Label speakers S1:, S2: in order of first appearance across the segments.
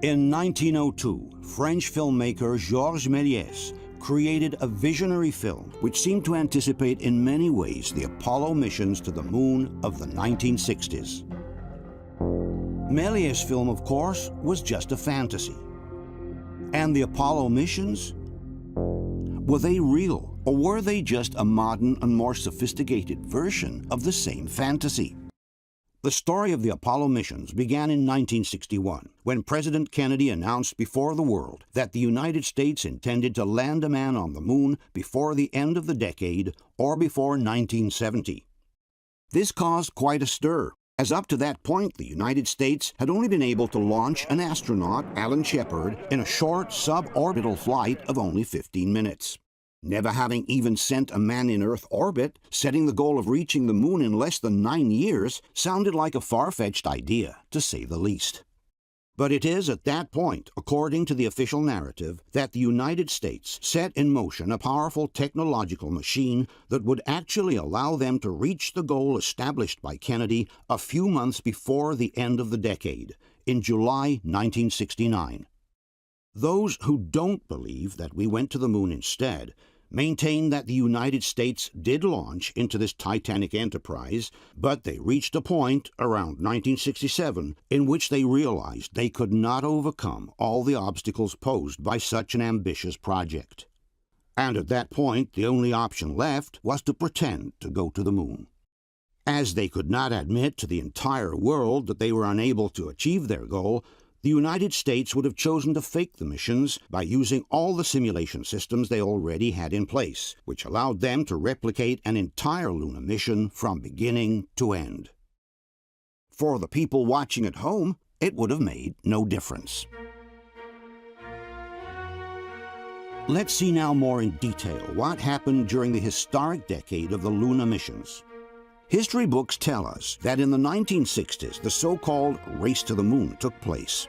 S1: In 1902, French filmmaker Georges Méliès created a visionary film which seemed to anticipate in many ways the Apollo missions to the moon of the 1960s. Méliès' film, of course, was just a fantasy. And the Apollo missions? Were they real, or were they just a modern and more sophisticated version of the same fantasy? The story of the Apollo missions began in 1961, when President Kennedy announced before the world that the United States intended to land a man on the moon before the end of the decade or before 1970. This caused quite a stir, as up to that point the United States had only been able to launch an astronaut, Alan Shepard, in a short suborbital flight of only 15 minutes. Never having even sent a man in Earth orbit, setting the goal of reaching the moon in less than 9 years sounded like a far-fetched idea, to say the least. But it is at that point, according to the official narrative, that the United States set in motion a powerful technological machine that would actually allow them to reach the goal established by Kennedy a few months before the end of the decade, in July 1969. Those who don't believe that we went to the moon instead maintain that the United States did launch into this titanic enterprise, but they reached a point around 1967 in which they realized they could not overcome all the obstacles posed by such an ambitious project. And at that point, the only option left was to pretend to go to the moon. As they could not admit to the entire world that they were unable to achieve their goal, the United States would have chosen to fake the missions by using all the simulation systems they already had in place, which allowed them to replicate an entire lunar mission from beginning to end. For the people watching at home, it would have made no difference. Let's see now more in detail what happened during the historic decade of the lunar missions. History books tell us that in the 1960s, the so-called race to the moon took place.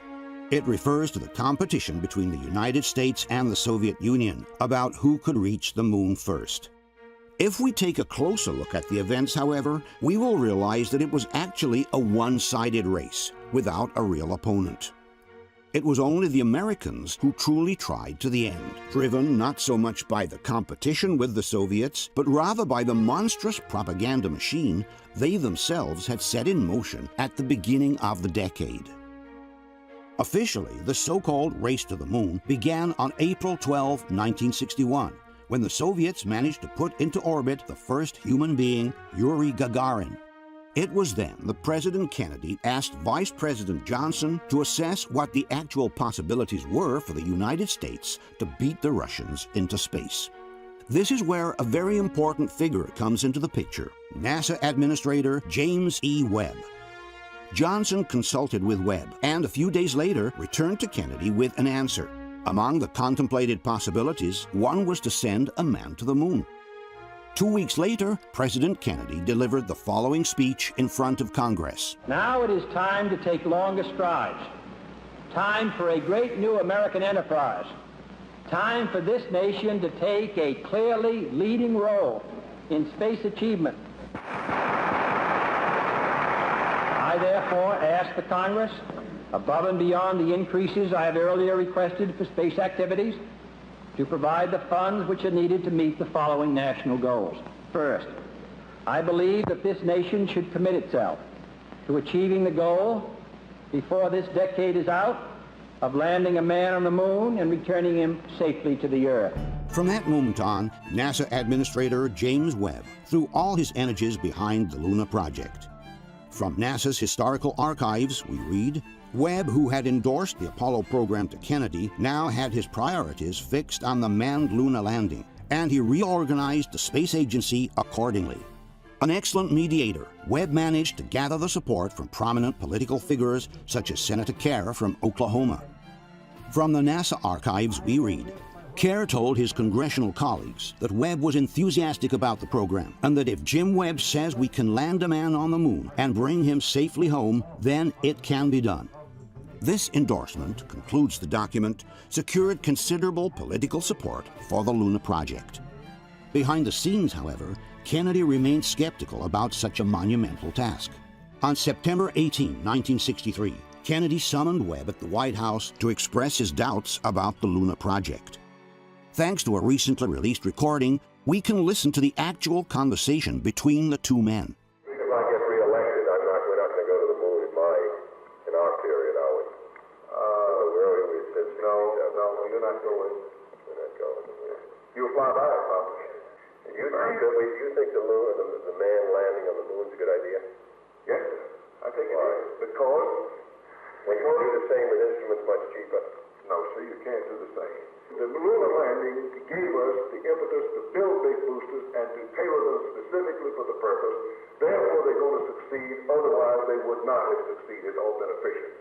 S1: It refers to the competition between the United States and the Soviet Union about who could reach the moon first. If we take a closer look at the events, however, we will realize that it was actually a one-sided race, without a real opponent. It was only the Americans who truly tried to the end, driven not so much by the competition with the Soviets, but rather by the monstrous propaganda machine they themselves had set in motion at the beginning of the decade. Officially, the so-called race to the moon began on April 12, 1961, when the Soviets managed to put into orbit the first human being, Yuri Gagarin. It was then that President Kennedy asked Vice President Johnson to assess what the actual possibilities were for the United States to beat the Russians into space. This is where a very important figure comes into the picture, NASA Administrator James E. Webb. Johnson consulted with Webb and a few days later returned to Kennedy with an answer. Among the contemplated possibilities, one was to send a man to the moon. 2 weeks later, President Kennedy delivered the following speech in front of Congress.
S2: Now it is time to take longer strides. Time for a great new American enterprise. Time for this nation to take a clearly leading role in space achievement. I therefore ask the Congress, above and beyond the increases I have earlier requested for space activities, to provide the funds which are needed to meet the following national goals. First, I believe that this nation should commit itself to achieving the goal, before this decade is out, of landing a man on the moon and returning him safely to the Earth.
S1: From that moment on, NASA Administrator James Webb threw all his energies behind the Luna project. From NASA's historical archives, we read, Webb, who had endorsed the Apollo program to Kennedy, now had his priorities fixed on the manned Luna landing, and he reorganized the space agency accordingly. An excellent mediator, Webb managed to gather the support from prominent political figures such as Senator Kerr from Oklahoma. From the NASA archives, we read, Kerr told his congressional colleagues that Webb was enthusiastic about the program and that if Jim Webb says we can land a man on the moon and bring him safely home, then it can be done. This endorsement, concludes the document, secured considerable political support for the Luna project. Behind the scenes, however, Kennedy remained skeptical about such a monumental task. On September 18, 1963, Kennedy summoned Webb at the White House to express his doubts about the Luna project. Thanks to a recently released recording, we can listen to the actual conversation between the two men.
S3: If I get reelected, we're not going to go to the moon in our period, are we? Earlier we said no, you're not going. We're not going. You'll fly by it, probably. You think the man landing on the moon is a good idea? Yes, I think it is. Because when you do the same with instruments much cheaper. No, sir, you can't do the same. The lunar landing gave us the impetus to build big boosters and to tailor them specifically for the purpose. Therefore, they're going to succeed. Otherwise, they would not have succeeded or been efficient.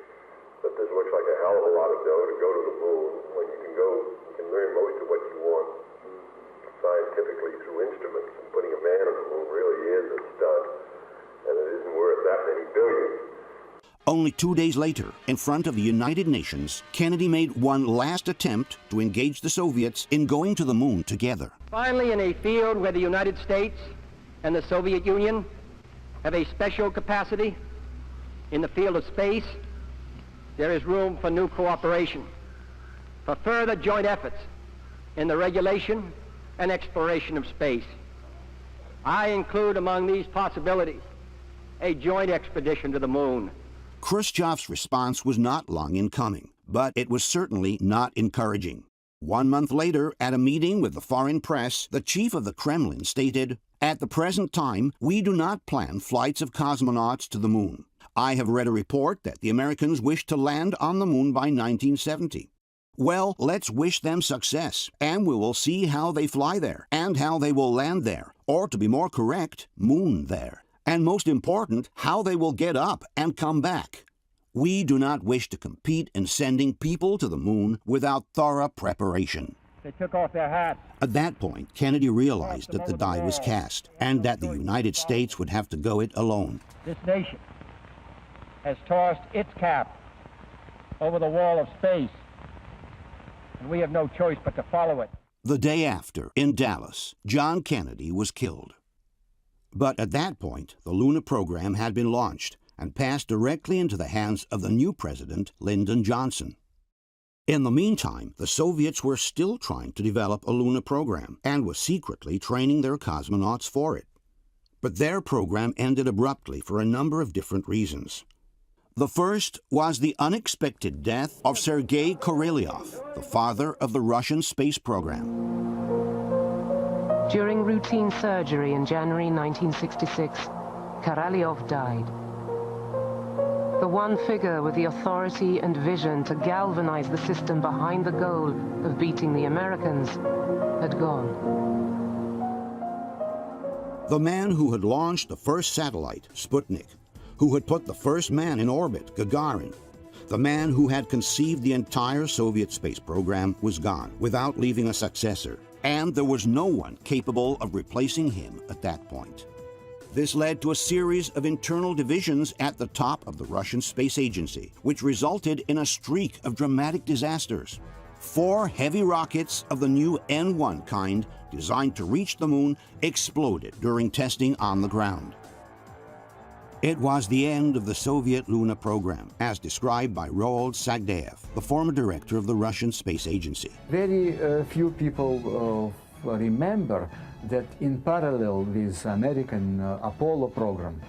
S3: But this looks like a hell of a lot of dough to go to the moon when you can learn most of what you want scientifically through instruments. And putting a man on the moon really is a stunt, and it isn't worth that many billions.
S1: Only 2 days later, in front of the United Nations, Kennedy made one last attempt to engage the Soviets in going to the moon together.
S2: Finally, in a field where the United States and the Soviet Union have a special capacity, in the field of space, there is room for new cooperation, for further joint efforts in the regulation and exploration of space. I include among these possibilities a joint expedition to the moon.
S1: Khrushchev's response was not long in coming, but it was certainly not encouraging. 1 month later, at a meeting with the foreign press, the chief of the Kremlin stated, "At the present time, we do not plan flights of cosmonauts to the moon. I have read a report that the Americans wish to land on the moon by 1970. Well, let's wish them success, and we will see how they fly there, and how they will land there, or to be more correct, moon there. And most important, how they will get up and come back. We do not wish to compete in sending people to the moon without thorough preparation."
S2: They took off their hats.
S1: At that point, Kennedy realized that the die was cast, and that the United States would have to go it alone.
S2: This nation has tossed its cap over the wall of space, and we have no choice but to follow it.
S1: The day after, in Dallas, John Kennedy was killed. But at that point, the Luna program had been launched and passed directly into the hands of the new president, Lyndon Johnson. In the meantime, the Soviets were still trying to develop a Luna program and were secretly training their cosmonauts for it. But their program ended abruptly for a number of different reasons. The first was the unexpected death of Sergei Korolyov, the father of the Russian space program.
S4: During routine surgery in January 1966, Korolyov died. The one figure with the authority and vision to galvanize the system behind the goal of beating the Americans had gone.
S1: The man who had launched the first satellite, Sputnik, who had put the first man in orbit, Gagarin, the man who had conceived the entire Soviet space program, was gone without leaving a successor, and there was no one capable of replacing him at that point. This led to a series of internal divisions at the top of the Russian Space Agency, which resulted in a streak of dramatic disasters. 4 heavy rockets of the new N-1 kind, designed to reach the moon, exploded during testing on the ground. It was the end of the Soviet Luna program, as described by Roald Sagdayev, the former director of the Russian Space Agency.
S5: Very few people remember that in parallel with American Apollo program,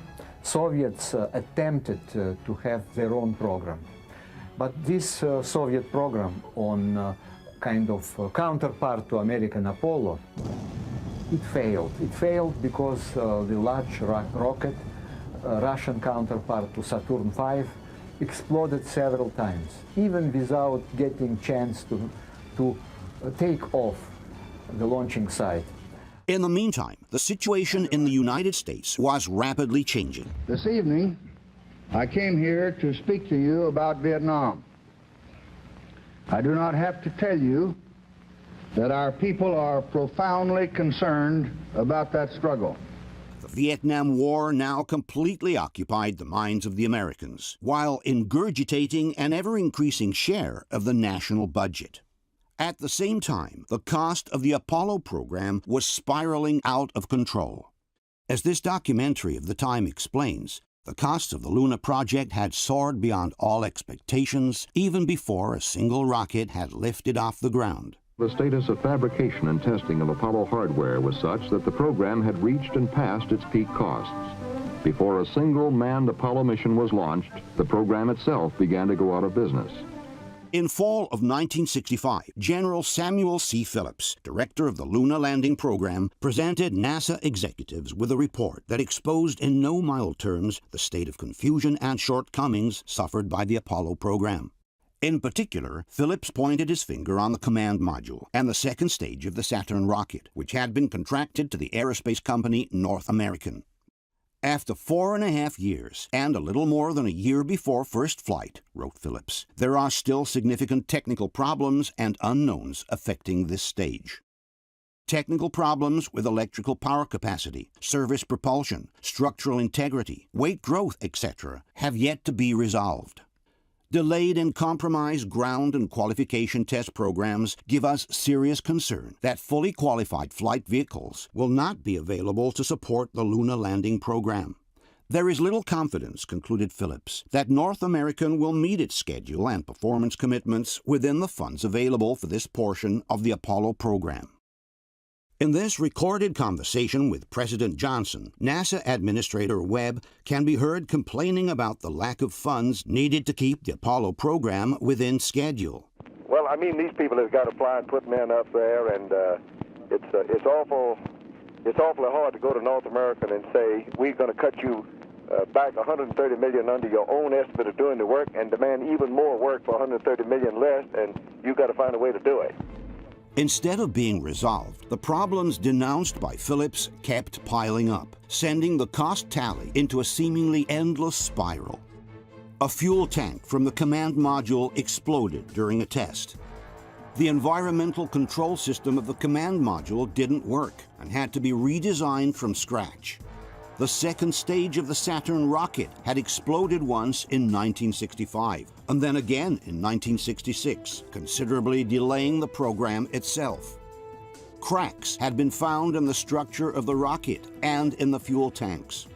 S5: Soviets attempted to have their own program. But this Soviet program on kind of counterpart to American Apollo, it failed. It failed because the large rocket, Russian counterpart to Saturn V, exploded several times, even without getting chance to take off the launching site.
S1: In the meantime, the situation in the United States was rapidly changing.
S6: This evening, I came here to speak to you about Vietnam. I do not have to tell you that our people are profoundly concerned about that struggle.
S1: The Vietnam War now completely occupied the minds of the Americans, while ingurgitating an ever-increasing share of the national budget. At the same time, the cost of the Apollo program was spiraling out of control. As this documentary of the time explains, the costs of the Luna project had soared beyond all expectations even before a single rocket had lifted off the ground.
S7: The status of fabrication and testing of Apollo hardware was such that the program had reached and passed its peak costs. Before a single manned Apollo mission was launched, the program itself began to go out of business.
S1: In fall of 1965, General Samuel C. Phillips, director of the Luna landing program, presented NASA executives with a report that exposed in no mild terms the state of confusion and shortcomings suffered by the Apollo program. In particular, Phillips pointed his finger on the command module and the second stage of the Saturn rocket, which had been contracted to the aerospace company North American. After 4.5 years, and a little more than a year before first flight, wrote Phillips, there are still significant technical problems and unknowns affecting this stage. Technical problems with electrical power capacity, service propulsion, structural integrity, weight growth, etc., have yet to be resolved. Delayed and compromised ground and qualification test programs give us serious concern that fully qualified flight vehicles will not be available to support the Luna landing program. There is little confidence, concluded Phillips, that North American will meet its schedule and performance commitments within the funds available for this portion of the Apollo program. In this recorded conversation with President Johnson, NASA Administrator Webb can be heard complaining about the lack of funds needed to keep the Apollo program within schedule.
S3: Well, I mean, these people have got to fly and put men up there, and it's awfully hard to go to North American and say, we're going to cut you back $130 million under your own estimate of doing the work and demand even more work for $130 million less, and you've got to find a way to do it.
S1: Instead of being resolved, the problems denounced by Phillips kept piling up, sending the cost tally into a seemingly endless spiral. A fuel tank from the command module exploded during a test. The environmental control system of the command module didn't work and had to be redesigned from scratch. The second stage of the Saturn rocket had exploded once in 1965, and then again in 1966, considerably delaying the program itself. Cracks had been found in the structure of the rocket and in the fuel tanks.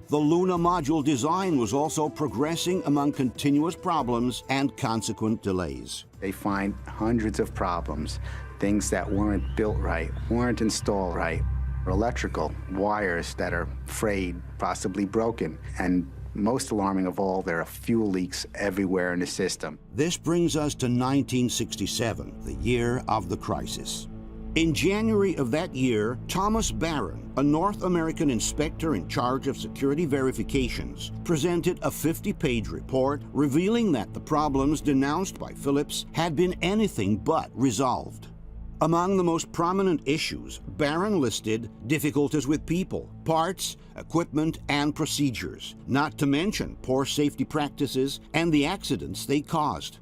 S1: The Luna module design was also progressing among continuous problems and consequent delays.
S8: They find hundreds of problems, things that weren't built right, weren't installed right. Electrical wires that are frayed, possibly broken, and most alarming of all, there are fuel leaks everywhere in the system.
S1: This brings us to 1967, the year of the crisis. In January of that year, Thomas Barron, a North American inspector in charge of security verifications, presented a 50-page report revealing that the problems denounced by Phillips had been anything but resolved. Among the most prominent issues, Barron listed difficulties with people, parts, equipment, and procedures, not to mention poor safety practices and the accidents they caused.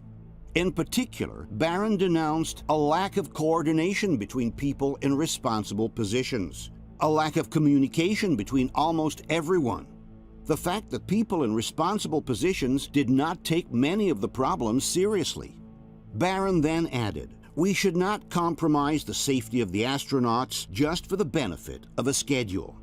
S1: In particular, Barron denounced a lack of coordination between people in responsible positions, a lack of communication between almost everyone, the fact that people in responsible positions did not take many of the problems seriously. Barron then added, "We should not compromise the safety of the astronauts just for the benefit of a schedule."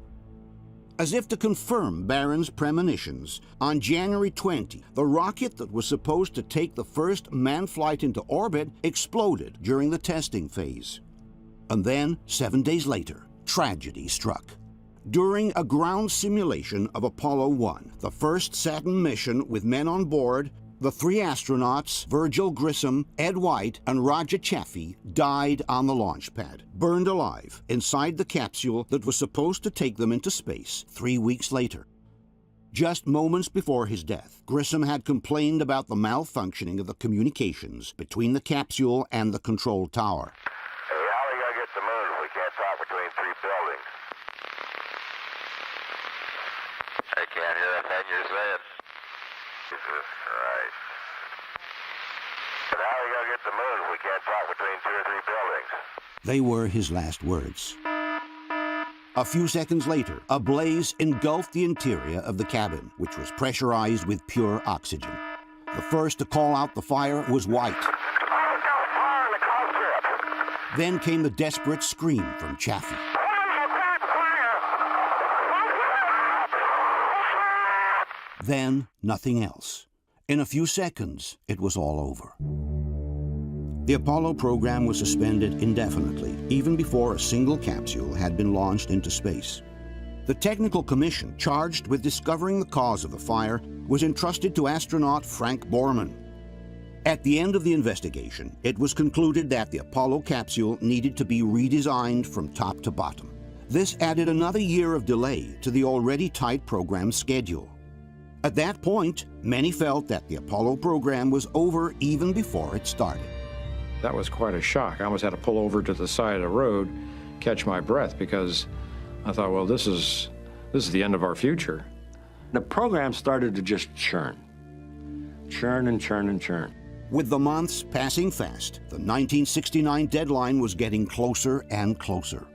S1: As if to confirm Barron's premonitions, on January 20, the rocket that was supposed to take the first manned flight into orbit exploded during the testing phase. And then, 7 days later, tragedy struck. During a ground simulation of Apollo 1, the first Saturn mission with men on board, the 3 astronauts, Virgil Grissom, Ed White, and Roger Chaffee, died on the launch pad, burned alive inside the capsule that was supposed to take them into space 3 weeks later. Just moments before his death, Grissom had complained about the malfunctioning of the communications between the capsule and the control tower.
S3: Hey, how are we going to get to the moon if we can't talk between 3 buildings? I can't hear a thing you're saying. Jesus Christ. But how are we going to get to the moon if we can't talk between 2 or 3 buildings?
S1: They were his last words. A few seconds later, a blaze engulfed the interior of the cabin, which was pressurized with pure oxygen. The first to call out the fire was White. Then came the desperate scream from Chaffee. Then, nothing else. In a few seconds, it was all over. The Apollo program was suspended indefinitely, even before a single capsule had been launched into space. The technical commission charged with discovering the cause of the fire was entrusted to astronaut Frank Borman. At the end of the investigation, it was concluded that the Apollo capsule needed to be redesigned from top to bottom. This added another year of delay to the already tight program schedule. At that point, many felt that the Apollo program was over even before it started.
S9: That was quite a shock. I almost had to pull over to the side of the road, catch my breath, because I thought, well, this is the end of our future.
S10: The program started to just churn. Churn and churn and churn.
S1: With the months passing fast, the 1969 deadline was getting closer and closer.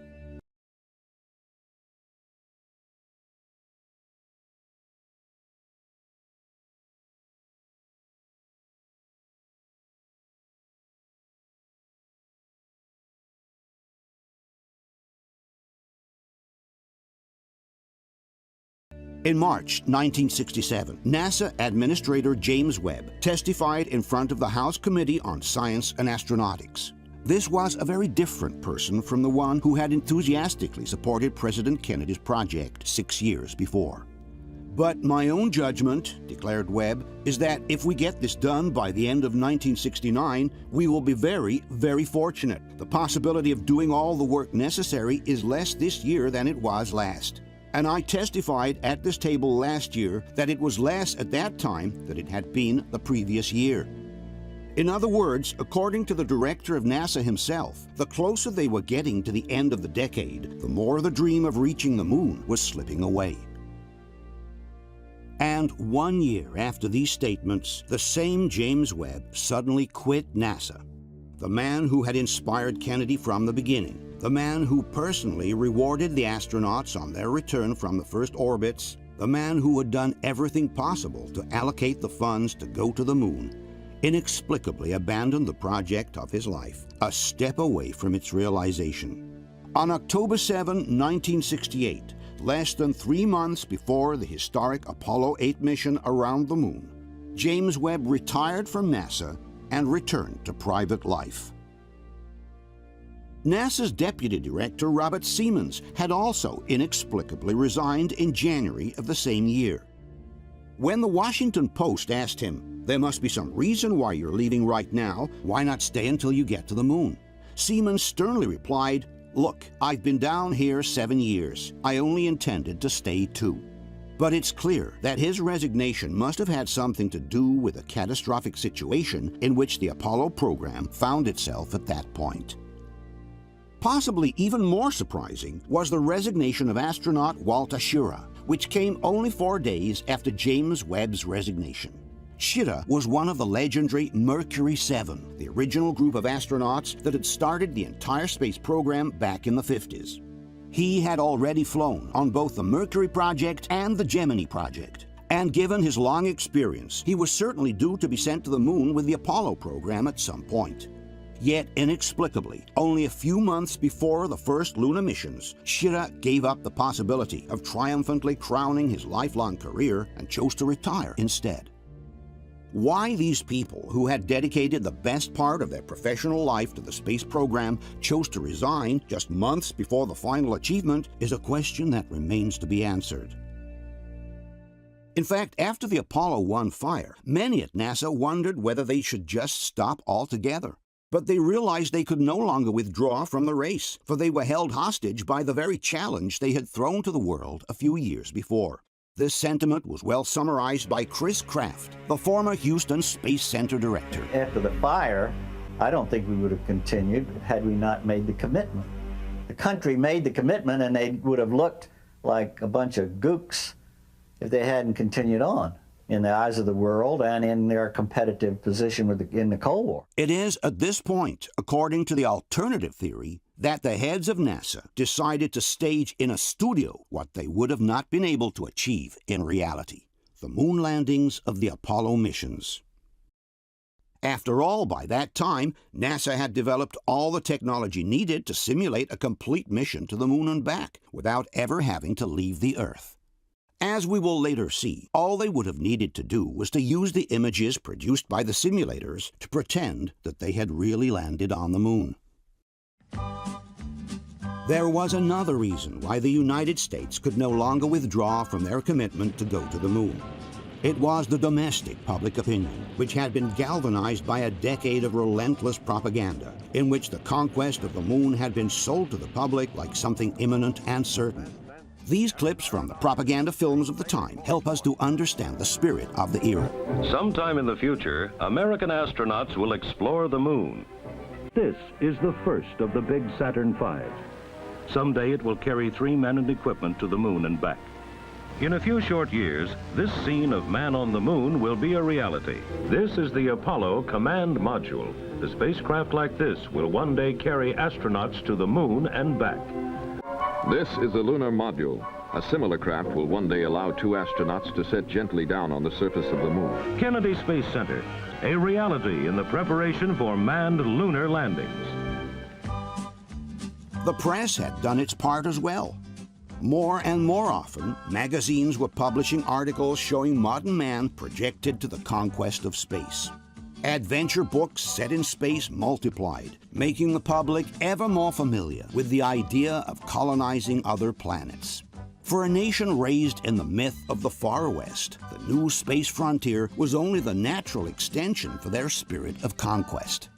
S1: In March 1967, NASA Administrator James Webb testified in front of the House Committee on Science and Astronautics. This was a very different person from the one who had enthusiastically supported President Kennedy's project 6 years before. But my own judgment, declared Webb, is that if we get this done by the end of 1969, we will be very, very fortunate. The possibility of doing all the work necessary is less this year than it was last. And I testified at this table last year that it was less at that time than it had been the previous year. In other words, according to the director of NASA himself, the closer they were getting to the end of the decade, the more the dream of reaching the moon was slipping away. And 1 year after these statements, the same James Webb suddenly quit NASA. The man who had inspired Kennedy from the beginning, the man who personally rewarded the astronauts on their return from the first orbits, the man who had done everything possible to allocate the funds to go to the moon, inexplicably abandoned the project of his life, a step away from its realization. On October 7, 1968, less than 3 months before the historic Apollo 8 mission around the moon, James Webb retired from NASA and returned to private life. NASA's deputy director, Robert Siemens, had also inexplicably resigned in January of the same year. When the Washington Post asked him, "There must be some reason why you're leaving right now. Why not stay until you get to the moon?" Siemens sternly replied, "Look, I've been down here 7 years. I only intended to stay 2. But it's clear that his resignation must have had something to do with the catastrophic situation in which the Apollo program found itself at that point. Possibly even more surprising was the resignation of astronaut Walter Schirra, which came only 4 days after James Webb's resignation. Schirra was one of the legendary Mercury 7, the original group of astronauts that had started the entire space program back in the 50s. He had already flown on both the Mercury project and the Gemini project, and given his long experience, he was certainly due to be sent to the moon with the Apollo program at some point. Yet, inexplicably, only a few months before the first lunar missions, Schirra gave up the possibility of triumphantly crowning his lifelong career and chose to retire instead. Why these people, who had dedicated the best part of their professional life to the space program, chose to resign just months before the final achievement is a question that remains to be answered. In fact, after the Apollo 1 fire, many at NASA wondered whether they should just stop altogether. But they realized they could no longer withdraw from the race, for they were held hostage by the very challenge they had thrown to the world a few years before. This sentiment was well summarized by Chris Kraft, the former Houston Space Center director.
S11: After the fire, I don't think we would have continued had we not made the commitment. The country made the commitment, and they would have looked like a bunch of gooks if they hadn't continued on in the eyes of the world and in their competitive position in the Cold War.
S1: It is at this point, according to the alternative theory, that the heads of NASA decided to stage in a studio what they would have not been able to achieve in reality: the moon landings of the Apollo missions. After all, by that time, NASA had developed all the technology needed to simulate a complete mission to the moon and back without ever having to leave the Earth. As we will later see, all they would have needed to do was to use the images produced by the simulators to pretend that they had really landed on the moon. There was another reason why the United States could no longer withdraw from their commitment to go to the moon. It was the domestic public opinion, which had been galvanized by a decade of relentless propaganda, in which the conquest of the moon had been sold to the public like something imminent and certain. These clips from the propaganda films of the time help us to understand the spirit of the era.
S12: Sometime in the future, American astronauts will explore the moon. This is the first of the big Saturn V. Someday it will carry 3 men and equipment to the moon and back. In a few short years, this scene of man on the moon will be a reality. This is the Apollo Command Module. The spacecraft like this will one day carry astronauts to the moon and back.
S7: This is the lunar module. A similar craft will one day allow 2 astronauts to set gently down on the surface of the moon.
S12: Kennedy Space Center, a reality in the preparation for manned lunar landings.
S1: The press had done its part as well. More and more often, magazines were publishing articles showing modern man projected to the conquest of space. Adventure books set in space multiplied, making the public ever more familiar with the idea of colonizing other planets. For a nation raised in the myth of the Far West, the new space frontier was only the natural extension for their spirit of conquest.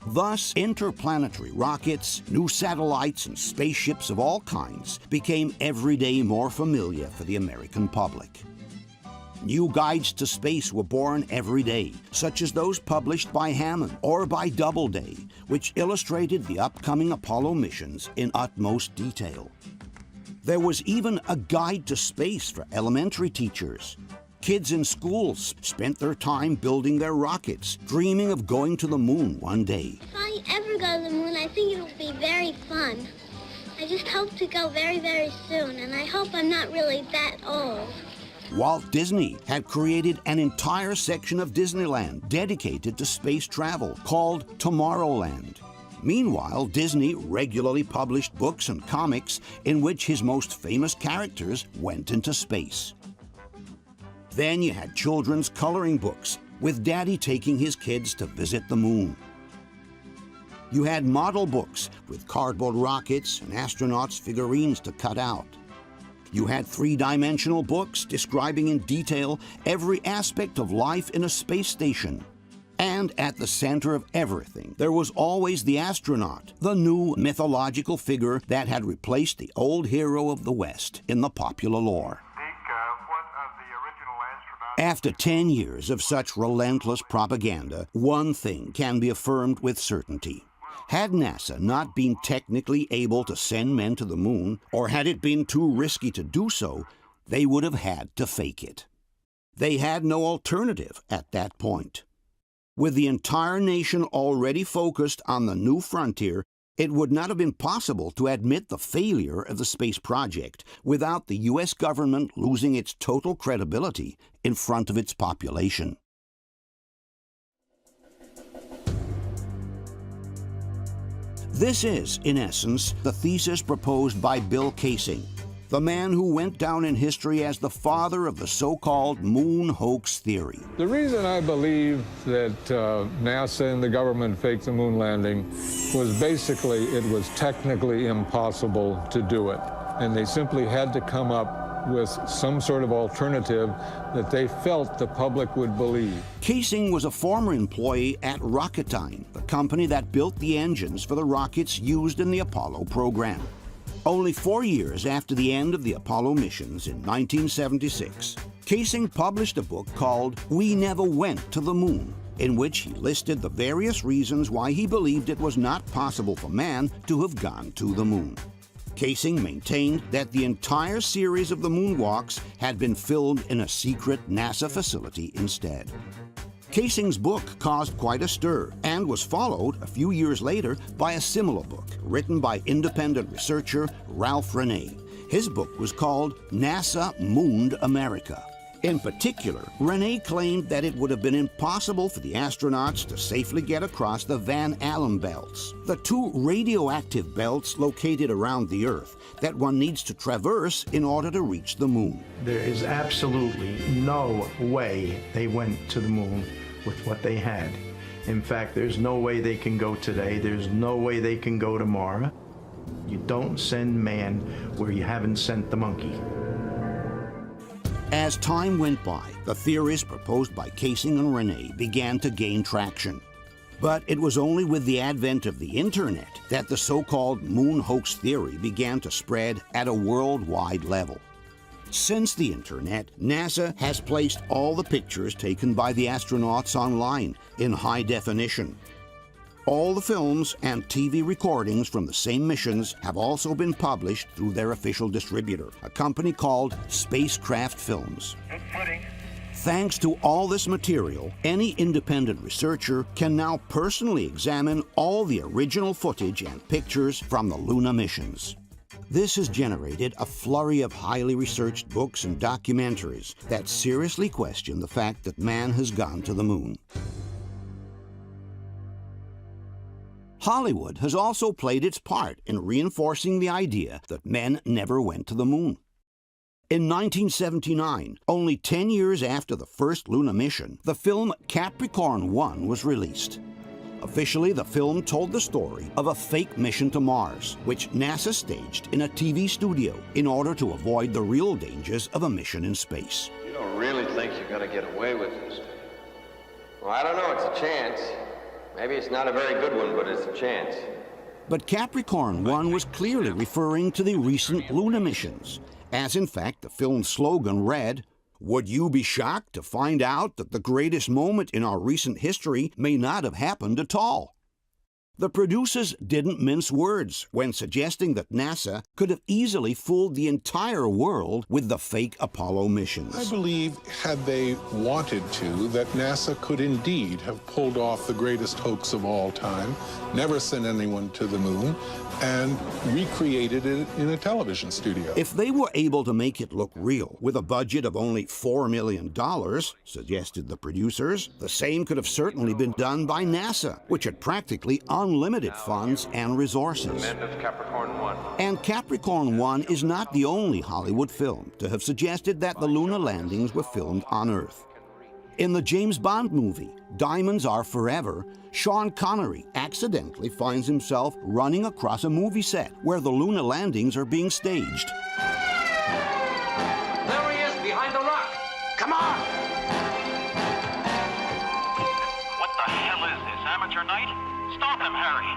S1: Thus, interplanetary rockets, new satellites, and spaceships of all kinds became every day more familiar for the American public. New guides to space were born every day, such as those published by Hammond or by Doubleday, which illustrated the upcoming Apollo missions in utmost detail. There was even a guide to space for elementary teachers. Kids in schools spent their time building their rockets, dreaming of going to the moon one day.
S13: If I ever go to the moon, I think it'll be very fun. I just hope to go very, very soon, and I hope I'm not really that old.
S1: Walt Disney had created an entire section of Disneyland dedicated to space travel called Tomorrowland. Meanwhile, Disney regularly published books and comics in which his most famous characters went into space. Then you had children's coloring books, with Daddy taking his kids to visit the moon. You had model books with cardboard rockets and astronauts' figurines to cut out. You had 3-dimensional books describing in detail every aspect of life in a space station. And at the center of everything, there was always the astronaut, the new mythological figure that had replaced the old hero of the West in the popular lore. After 10 years of such relentless propaganda, one thing can be affirmed with certainty. Had NASA not been technically able to send men to the moon, or had it been too risky to do so, they would have had to fake it. They had no alternative at that point. With the entire nation already focused on the new frontier, it would not have been possible to admit the failure of the space project without the U.S. government losing its total credibility in front of its population. This is, in essence, the thesis proposed by Bill Kaysing, the man who went down in history as the father of the so-called moon hoax theory.
S14: The reason I believe that NASA and the government faked the moon landing was basically it was technically impossible to do it. And they simply had to come up with some sort of alternative that they felt the public would believe.
S1: Casing was a former employee at Rocketdyne, the company that built the engines for the rockets used in the Apollo program. Only 4 years after the end of the Apollo missions in 1976, Casing published a book called We Never Went to the Moon, in which he listed the various reasons why he believed it was not possible for man to have gone to the moon. Casing maintained that the entire series of the moonwalks had been filmed in a secret NASA facility instead. Casing's book caused quite a stir and was followed a few years later by a similar book written by independent researcher Ralph Rene. His book was called NASA Mooned America. In particular, Rene claimed that it would have been impossible for the astronauts to safely get across the Van Allen belts, the two radioactive belts located around the Earth that one needs to traverse in order to reach the moon.
S15: There is absolutely no way they went to the moon with what they had. In fact, there's no way they can go today. There's no way they can go tomorrow. You don't send man where you haven't sent the monkey.
S1: As time went by, the theories proposed by Casing and Rene began to gain traction. But it was only with the advent of the Internet that the so-called moon hoax theory began to spread at a worldwide level. Since the Internet, NASA has placed all the pictures taken by the astronauts online in high definition. All the films and TV recordings from the same missions have also been published through their official distributor, a company called Spacecraft Films. Thanks to all this material, any independent researcher can now personally examine all the original footage and pictures from the lunar missions. This has generated a flurry of highly researched books and documentaries that seriously question the fact that man has gone to the moon. Hollywood has also played its part in reinforcing the idea that men never went to the moon. In 1979, only 10 years after the first lunar mission, the film Capricorn 1 was released. Officially, the film told the story of a fake mission to Mars, which NASA staged in a TV studio in order to avoid the real dangers of a mission in space.
S16: You don't really think you're going to get away with this? Well, I don't know. It's a chance. Maybe it's not a very good one, but it's a chance.
S1: But Capricorn 1 was clearly referring to the recent lunar missions, as in fact the film's slogan read, "Would you be shocked to find out that the greatest moment in our recent history may not have happened at all?" The producers didn't mince words when suggesting that NASA could have easily fooled the entire world with the fake Apollo missions.
S17: I believe, had they wanted to, that NASA could indeed have pulled off the greatest hoax of all time, never sent anyone to the moon, and recreated it in a television studio.
S1: If they were able to make it look real with a budget of only $4 million, suggested the producers, the same could have certainly been done by NASA, which had practically unlimited funds and resources. And Capricorn 1 is not the only Hollywood film to have suggested that the lunar landings were filmed on Earth. In the James Bond movie, Diamonds Are Forever, Sean Connery accidentally finds himself running across a movie set where the lunar landings are being staged.
S18: There he is, behind the rock. Come on!
S19: What the hell is this, amateur night? Stop him, Harry!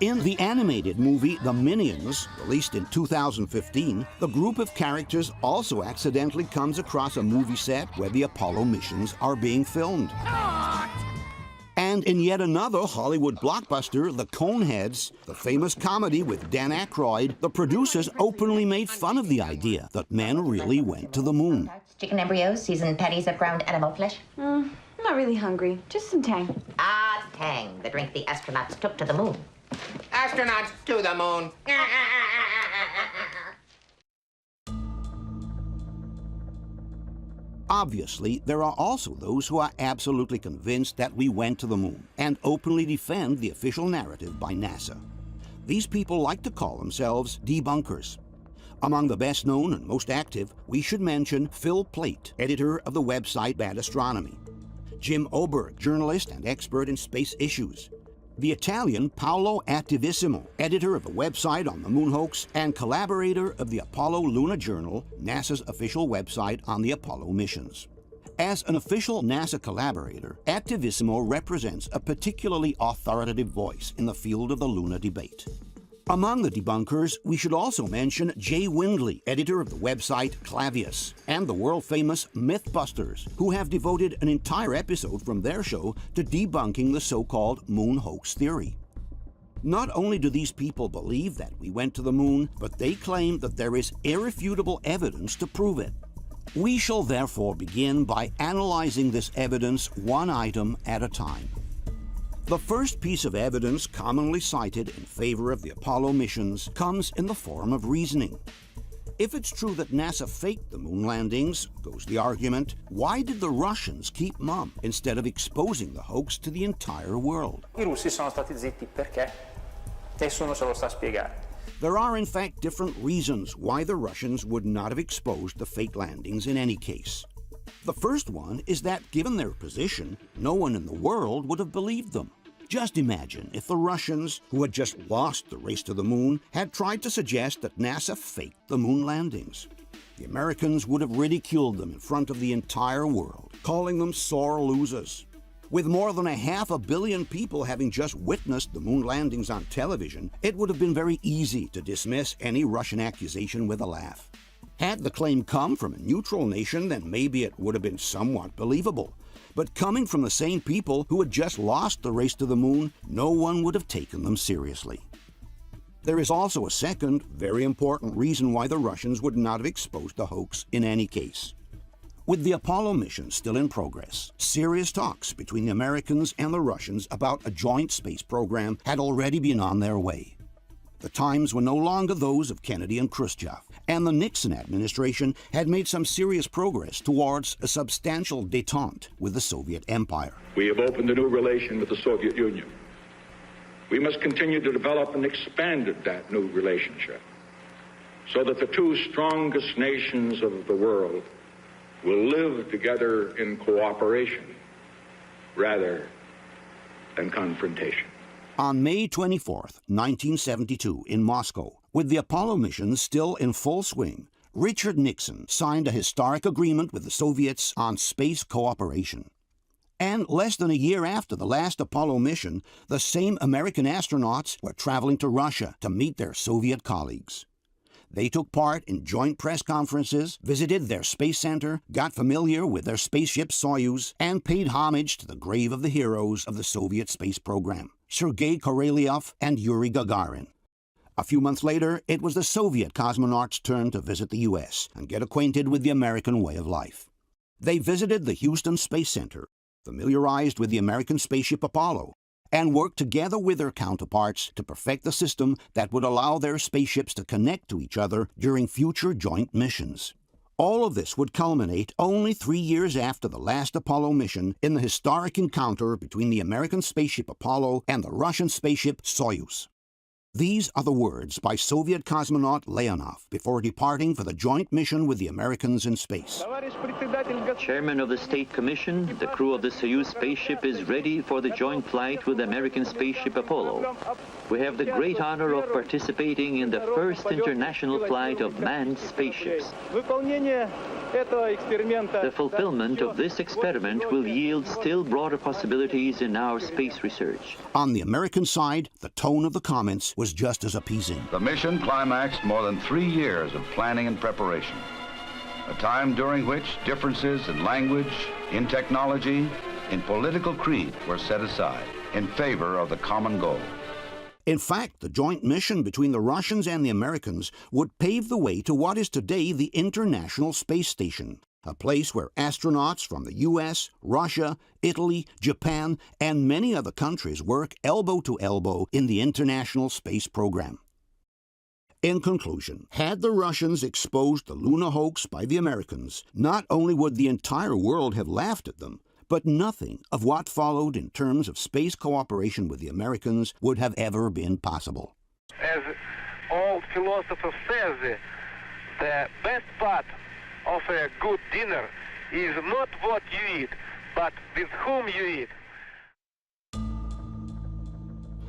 S1: In the animated movie The Minions, released in 2015, the group of characters also accidentally comes across a movie set where the Apollo missions are being filmed. And in yet another Hollywood blockbuster, The Coneheads, the famous comedy with Dan Aykroyd, the producers openly made fun of the idea that men really went to the moon.
S20: Chicken embryos, seasoned patties of ground animal flesh.
S21: I'm not really hungry. Just some Tang.
S20: Ah, Tang, the drink the astronauts took to the moon.
S18: Astronauts to the moon.
S1: Obviously, there are also those who are absolutely convinced that we went to the moon and openly defend the official narrative by NASA. These people like to call themselves debunkers. Among the best known and most active, we should mention Phil Plait, editor of the website Bad Astronomy; Jim Oberg, journalist and expert in space issues; the Italian Paolo Attivissimo, editor of the website on the moon hoax and collaborator of the Apollo Luna Journal, NASA's official website on the Apollo missions. As an official NASA collaborator, Attivissimo represents a particularly authoritative voice in the field of the Luna debate. Among the debunkers, we should also mention Jay Windley, editor of the website Clavius, and the world-famous Mythbusters, who have devoted an entire episode from their show to debunking the so-called moon hoax theory. Not only do these people believe that we went to the moon, but they claim that there is irrefutable evidence to prove it. We shall therefore begin by analyzing this evidence one item at a time. The first piece of evidence commonly cited in favor of the Apollo missions comes in the form of reasoning. If it's true that NASA faked the moon landings, goes the argument, why did the Russians keep mum instead of exposing the hoax to the entire world?
S2: I russi sono stati zitti perché? Nessuno se lo sa spiegare.
S1: There are in fact different reasons why the Russians would not have exposed the fake landings in any case. The first one is that, given their position, no one in the world would have believed them. Just imagine if the Russians, who had just lost the race to the moon, had tried to suggest that NASA faked the moon landings. The Americans would have ridiculed them in front of the entire world, calling them sore losers. With more than 500 million people having just witnessed the moon landings on television, it would have been very easy to dismiss any Russian accusation with a laugh. Had the claim come from a neutral nation, then maybe it would have been somewhat believable. But coming from the same people who had just lost the race to the moon, no one would have taken them seriously. There is also a second, very important reason why the Russians would not have exposed the hoax in any case. With the Apollo mission still in progress, serious talks between the Americans and the Russians about a joint space program had already been on their way. The times were no longer those of Kennedy and Khrushchev, and the Nixon administration had made some serious progress towards a substantial détente with the Soviet Empire.
S22: We have opened a new relation with the Soviet Union. We must continue to develop and expand that new relationship so that the two strongest nations of the world will live together in cooperation rather than confrontation.
S1: On May 24, 1972, in Moscow, with the Apollo missions still in full swing, Richard Nixon signed a historic agreement with the Soviets on space cooperation. And less than a year after the last Apollo mission, the same American astronauts were traveling to Russia to meet their Soviet colleagues. They took part in joint press conferences, visited their space center, got familiar with their spaceship Soyuz, and paid homage to the grave of the heroes of the Soviet space program, Sergei Korolev and Yuri Gagarin. A few months later, it was the Soviet cosmonauts' turn to visit the U.S. and get acquainted with the American way of life. They visited the Houston Space Center, familiarized with the American spaceship Apollo, and worked together with their counterparts to perfect the system that would allow their spaceships to connect to each other during future joint missions. All of this would culminate only 3 years after the last Apollo mission in the historic encounter between the American spaceship Apollo and the Russian spaceship Soyuz. These are the words by Soviet cosmonaut Leonov before departing for the joint mission with the Americans in space.
S23: Chairman of the State Commission, the crew of the Soyuz spaceship is ready for the joint flight with the American spaceship Apollo. We have the great honor of participating in the first international flight of manned spaceships. The fulfillment of this experiment will yield still broader possibilities in our space research.
S1: On the American side, the tone of the comments was just as appeasing.
S24: The mission climaxed more than 3 years of planning and preparation, a time during which differences in language, in technology, in political creed were set aside in favor of the common goal.
S1: In fact, the joint mission between the Russians and the Americans would pave the way to what is today the International Space Station, a place where astronauts from the U.S., Russia, Italy, Japan, and many other countries work elbow to elbow in the international space program. In conclusion, had the Russians exposed the Luna hoax by the Americans, not only would the entire world have laughed at them, but nothing of what followed in terms of space cooperation with the Americans would have ever been possible.
S3: old philosopher says, the best part of a good dinner is not what you eat, but with whom you eat.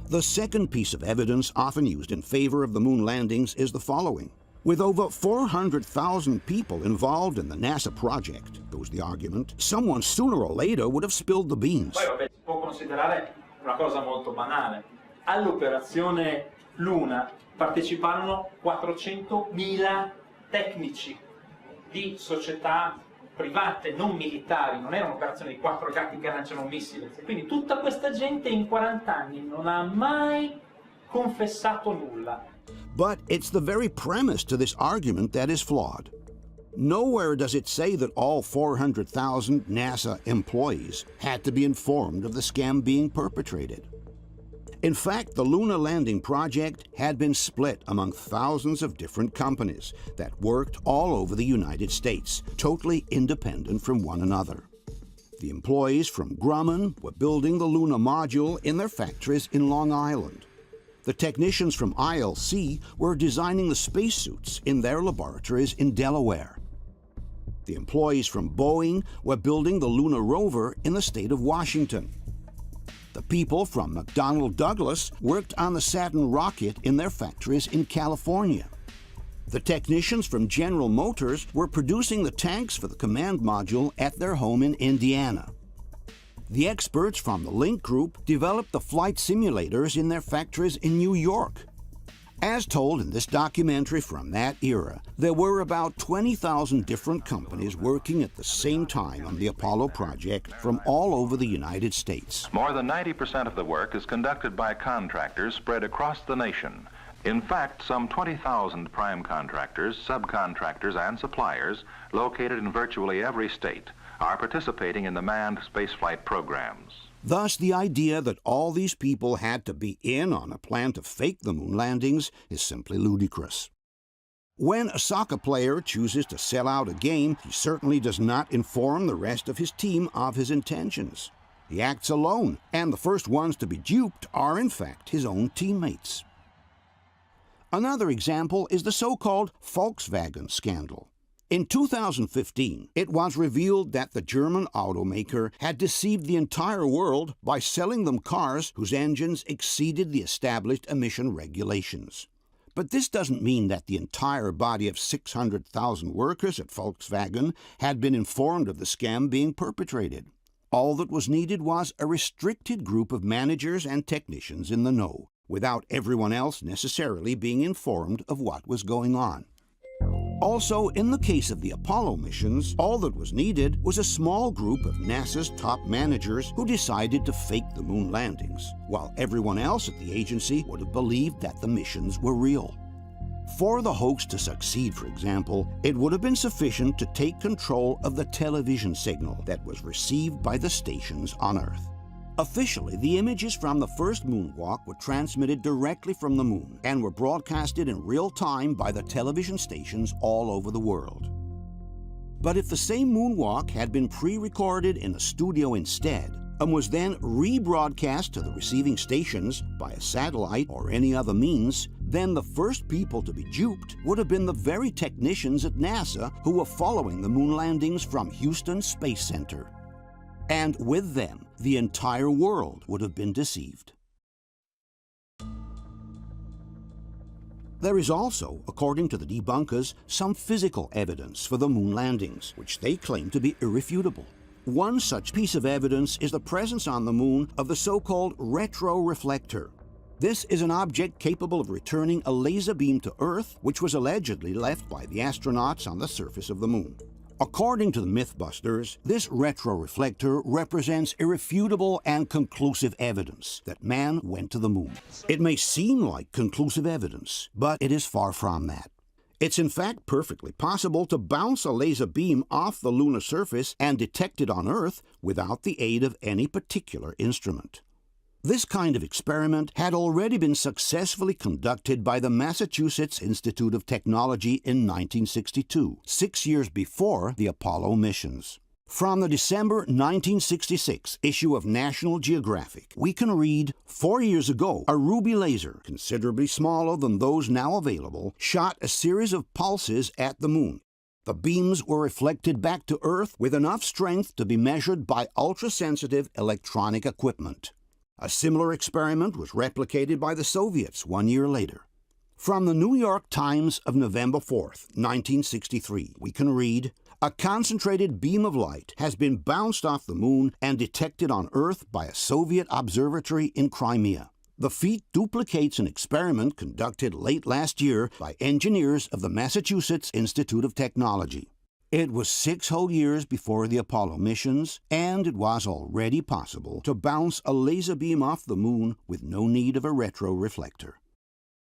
S1: The second piece of evidence often used in favor of the moon landings is the following. With over 400,000 people involved in the NASA project, goes the argument, someone sooner or later would have spilled the beans.
S4: Poi vabbè, si può considerare una cosa molto banale. All'operazione Luna parteciparono 400.000 tecnici di società private, non militari, non era un'operazione di 4 gatti che lanciano un missile. Quindi tutta questa gente in 40 anni non ha mai confessato nulla.
S1: But it's the very premise to this argument that is flawed. Nowhere does it say that all 400,000 NASA employees had to be informed of the scam being perpetrated. In fact, the lunar landing project had been split among thousands of different companies that worked all over the United States, totally independent from one another. The employees from Grumman were building the lunar module in their factories in Long Island. The technicians from ILC were designing the spacesuits in their laboratories in Delaware. The employees from Boeing were building the lunar rover in the state of Washington. The people from McDonnell Douglas worked on the Saturn rocket in their factories in California. The technicians from General Motors were producing the tanks for the command module at their home in Indiana. The experts from the Link Group developed the flight simulators in their factories in New York. As told in this documentary from that era, there were about 20,000 different companies working at the same time on the Apollo project from all over the United States.
S5: More than 90% of the work is conducted by contractors spread across the nation. In fact, some 20,000 prime contractors, subcontractors, and suppliers located in virtually every state are participating in the manned spaceflight programs.
S1: Thus, the idea that all these people had to be in on a plan to fake the moon landings is simply ludicrous. When a soccer player chooses to sell out a game, he certainly does not inform the rest of his team of his intentions. He acts alone, and the first ones to be duped are, in fact, his own teammates. Another example is the so-called Volkswagen scandal. In 2015, it was revealed that the German automaker had deceived the entire world by selling them cars whose engines exceeded the established emission regulations. But this doesn't mean that the entire body of 600,000 workers at Volkswagen had been informed of the scam being perpetrated. All that was needed was a restricted group of managers and technicians in the know, without everyone else necessarily being informed of what was going on. Also, in the case of the Apollo missions, all that was needed was a small group of NASA's top managers who decided to fake the moon landings, while everyone else at the agency would have believed that the missions were real. For the hoax to succeed, for example, it would have been sufficient to take control of the television signal that was received by the stations on Earth. Officially, the images from the first moonwalk were transmitted directly from the moon and were broadcasted in real time by the television stations all over the world. But if the same moonwalk had been pre-recorded in a studio instead and was then rebroadcast to the receiving stations by a satellite or any other means, then the first people to be duped would have been the very technicians at NASA who were following the moon landings from Houston Space Center. And with them, the entire world would have been deceived. There is also, according to the debunkers, some physical evidence for the moon landings, which they claim to be irrefutable. One such piece of evidence is the presence on the moon of the so-called retroreflector. This is an object capable of returning a laser beam to Earth, which was allegedly left by the astronauts on the surface of the moon. According to the Mythbusters, this retroreflector represents irrefutable and conclusive evidence that man went to the moon. It may seem like conclusive evidence, but it is far from that. It's in fact perfectly possible to bounce a laser beam off the lunar surface and detect it on Earth without the aid of any particular instrument. This kind of experiment had already been successfully conducted by the Massachusetts Institute of Technology in 1962, 6 years before the Apollo missions. From the December 1966 issue of National Geographic, we can read, 4 years ago, a ruby laser, considerably smaller than those now available, shot a series of pulses at the moon. The beams were reflected back to Earth with enough strength to be measured by ultra-sensitive electronic equipment. A similar experiment was replicated by the Soviets 1 year later. From the New York Times of November 4th, 1963, we can read, a concentrated beam of light has been bounced off the moon and detected on Earth by a Soviet observatory in Crimea. The feat duplicates an experiment conducted late last year by engineers of the Massachusetts Institute of Technology. It was 6 whole years before the Apollo missions, and it was already possible to bounce a laser beam off the moon with no need of a retroreflector.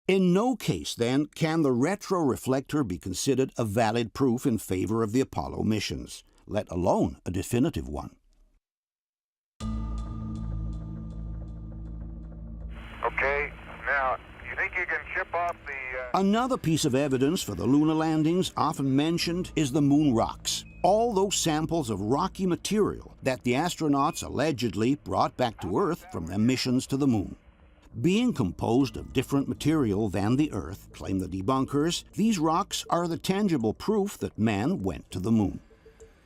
S1: In no case, then, can the retroreflector be considered a valid proof in favor of the Apollo missions, let alone a definitive one.
S3: Okay, now, you think you can chip off the...
S1: Another piece of evidence for the lunar landings often mentioned is the moon rocks. All those samples of rocky material that the astronauts allegedly brought back to Earth from their missions to the moon. Being composed of different material than the Earth, claim the debunkers, these rocks are the tangible proof that man went to the moon.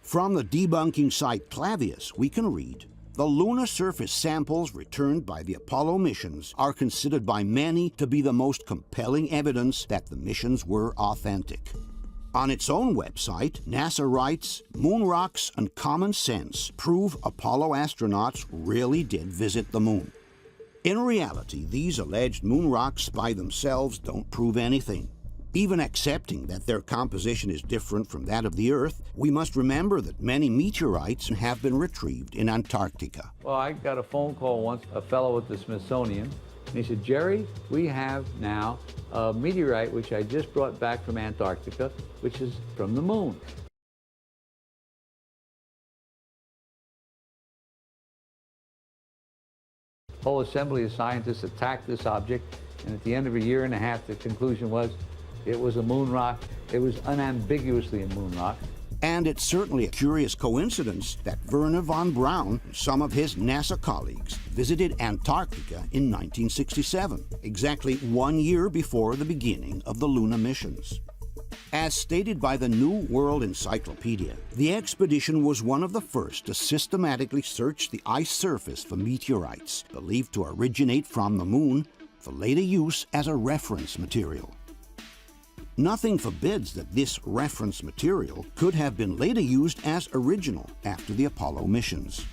S1: From the debunking site Clavius, we can read, the lunar surface samples returned by the Apollo missions are considered by many to be the most compelling evidence that the missions were authentic. On its own website, NASA writes, moon rocks and common sense prove Apollo astronauts really did visit the moon. In reality, these alleged moon rocks by themselves don't prove anything. Even accepting that their composition is different from that of the Earth, we must remember that many meteorites have been retrieved in Antarctica.
S6: Well, I got a phone call once, a fellow at the Smithsonian, and he said, Jerry, we have now a meteorite which I just brought back from Antarctica, which is from the moon. Whole assembly of scientists attacked this object, and at the end of a year and a half, the conclusion was it was a moon rock. It was unambiguously a moon rock.
S1: And it's certainly a curious coincidence that Wernher von Braun and some of his NASA colleagues visited Antarctica in 1967, exactly 1 year before the beginning of the lunar missions. As stated by the New World Encyclopedia, the expedition was one of the first to systematically search the ice surface for meteorites believed to originate from the moon for later use as a reference material. Nothing forbids that this reference material could have been later used as original after the Apollo missions.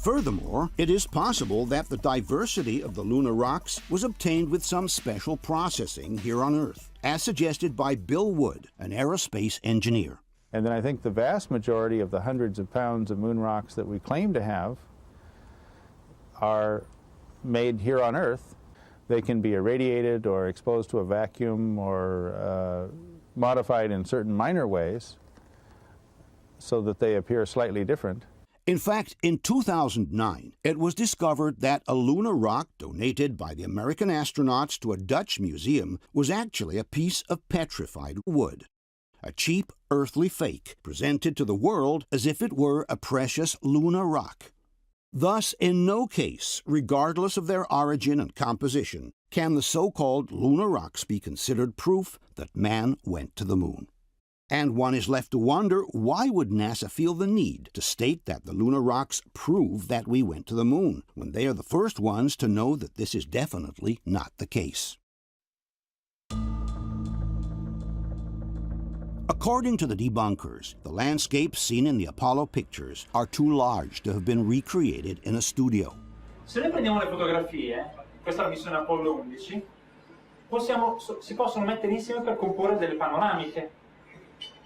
S1: Furthermore, it is possible that the diversity of the lunar rocks was obtained with some special processing here on Earth, as suggested by Bill Wood, an aerospace engineer.
S8: And then I think the vast majority of the hundreds of pounds of moon rocks that we claim to have are made here on Earth. They can be irradiated or exposed to a vacuum or modified in certain minor ways so that they appear slightly different.
S1: In fact, in 2009, it was discovered that a lunar rock donated by the American astronauts to a Dutch museum was actually a piece of petrified wood, a cheap earthly fake presented to the world as if it were a precious lunar rock. Thus, in no case, regardless of their origin and composition, can the so-called lunar rocks be considered proof that man went to the moon. And one is left to wonder, why would NASA feel the need to state that the lunar rocks prove that we went to the moon, when they are the first ones to know that this is definitely not the case? According to the debunkers, the landscapes seen in the Apollo pictures are too large to have been recreated in a studio.
S4: Se noi prendiamo le fotografie, questa è la missione Apollo 11, si possono mettere insieme per comporre delle panoramiche.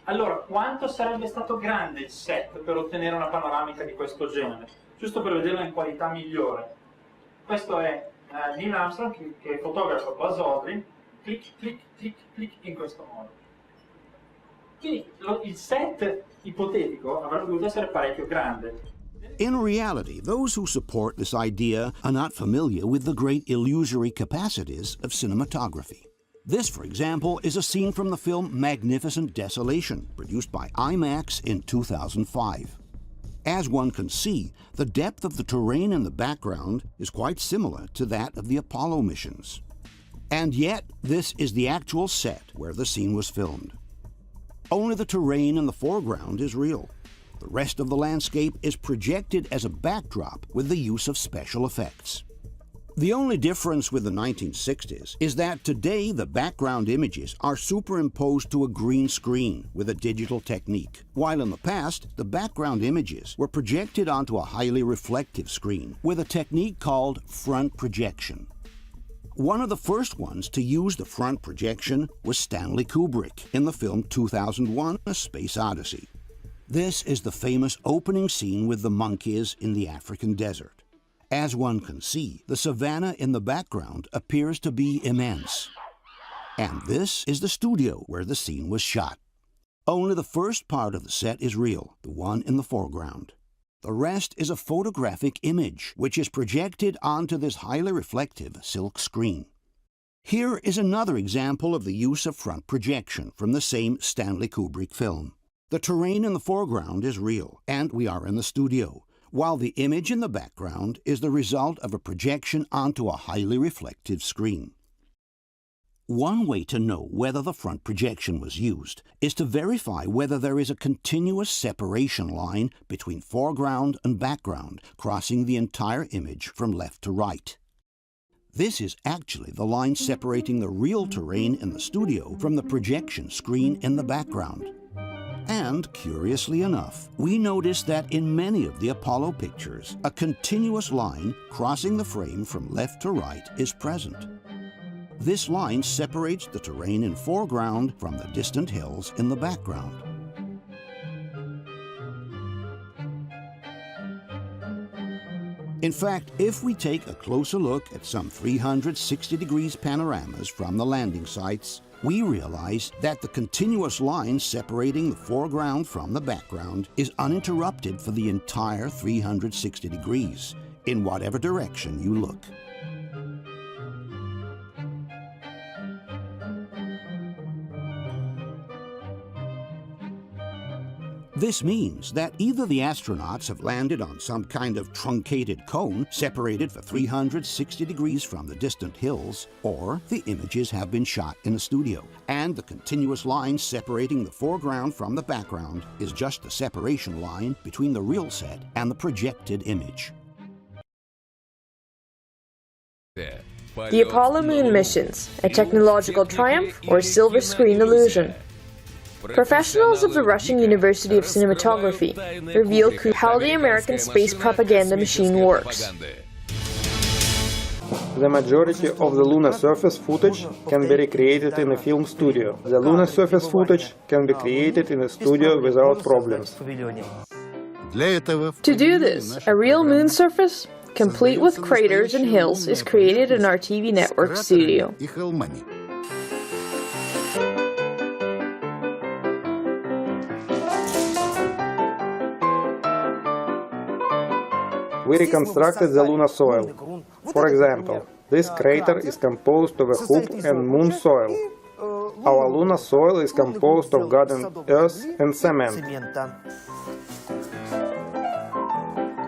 S4: Allora, quanto sarebbe stato grande il set per ottenere una panoramica di questo genere? Giusto per vederla in qualità migliore. Questo è Neil Armstrong che fotografa Buzz Aldrin, clic, clic, clic, clic, in questo modo. Quindi il set ipotetico avrebbe dovuto essere parecchio grande.
S1: In reality, those who support this idea are not familiar with the great illusory capacities of cinematography. This, for example, is a scene from the film Magnificent Desolation, produced by IMAX in 2005. As one can see, the depth of the terrain in the background is quite similar to that of the Apollo missions. And yet, this is the actual set where the scene was filmed. Only the terrain in the foreground is real. The rest of the landscape is projected as a backdrop with the use of special effects. The only difference with the 1960s is that today the background images are superimposed to a green screen with a digital technique, while in the past the background images were projected onto a highly reflective screen with a technique called front projection. One of the first ones to use the front projection was Stanley Kubrick in the film 2001: A Space Odyssey. This is the famous opening scene with the monkeys in the African desert. As one can see, the savanna in the background appears to be immense. And this is the studio where the scene was shot. Only the first part of the set is real, the one in the foreground. The rest is a photographic image, which is projected onto this highly reflective silk screen. Here is another example of the use of front projection from the same Stanley Kubrick film. The terrain in the foreground is real, and we are in the studio, while the image in the background is the result of a projection onto a highly reflective screen. One way to know whether the front projection was used is to verify whether there is a continuous separation line between foreground and background crossing the entire image from left to right. This is actually the line separating the real terrain in the studio from the projection screen in the background. And, curiously enough, we notice that in many of the Apollo pictures, a continuous line crossing the frame from left to right is present. This line separates the terrain in foreground from the distant hills in the background. In fact, if we take a closer look at some 360 degrees panoramas from the landing sites, we realize that the continuous line separating the foreground from the background is uninterrupted for the entire 360 degrees, in whatever direction you look. This means that either the astronauts have landed on some kind of truncated cone separated for 360 degrees from the distant hills, or the images have been shot in a studio, and the continuous line separating the foreground from the background is just the separation line between the real set and the projected image.
S7: The Apollo moon missions, a technological triumph or silver screen illusion. Professionals of the Russian University of Cinematography reveal how the American space propaganda machine works.
S9: The majority of the lunar surface footage can be recreated in a film studio. The lunar surface footage can be created in a studio without problems.
S7: To do this, a real moon surface, complete with craters and hills, is created in our TV network studio.
S9: We reconstructed the lunar soil. For example, this crater is composed of a hoop and moon soil. Our lunar soil is composed of garden earth and cement.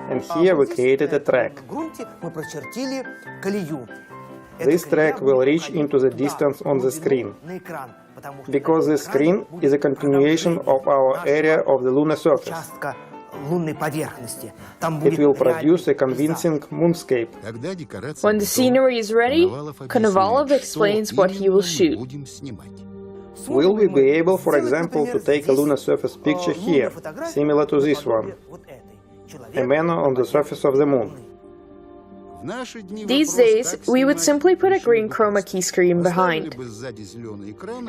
S9: And here we created a track. This track will reach into the distance on the screen, because the screen is a continuation of our area of the lunar surface. It will produce a convincing moonscape.
S7: When the scenery is ready, Konovalov explains what he will shoot.
S9: Will we be able, for example, to take a lunar surface picture here, similar to this one? A man on the surface of the moon.
S7: These days, we would simply put a green chroma key screen behind.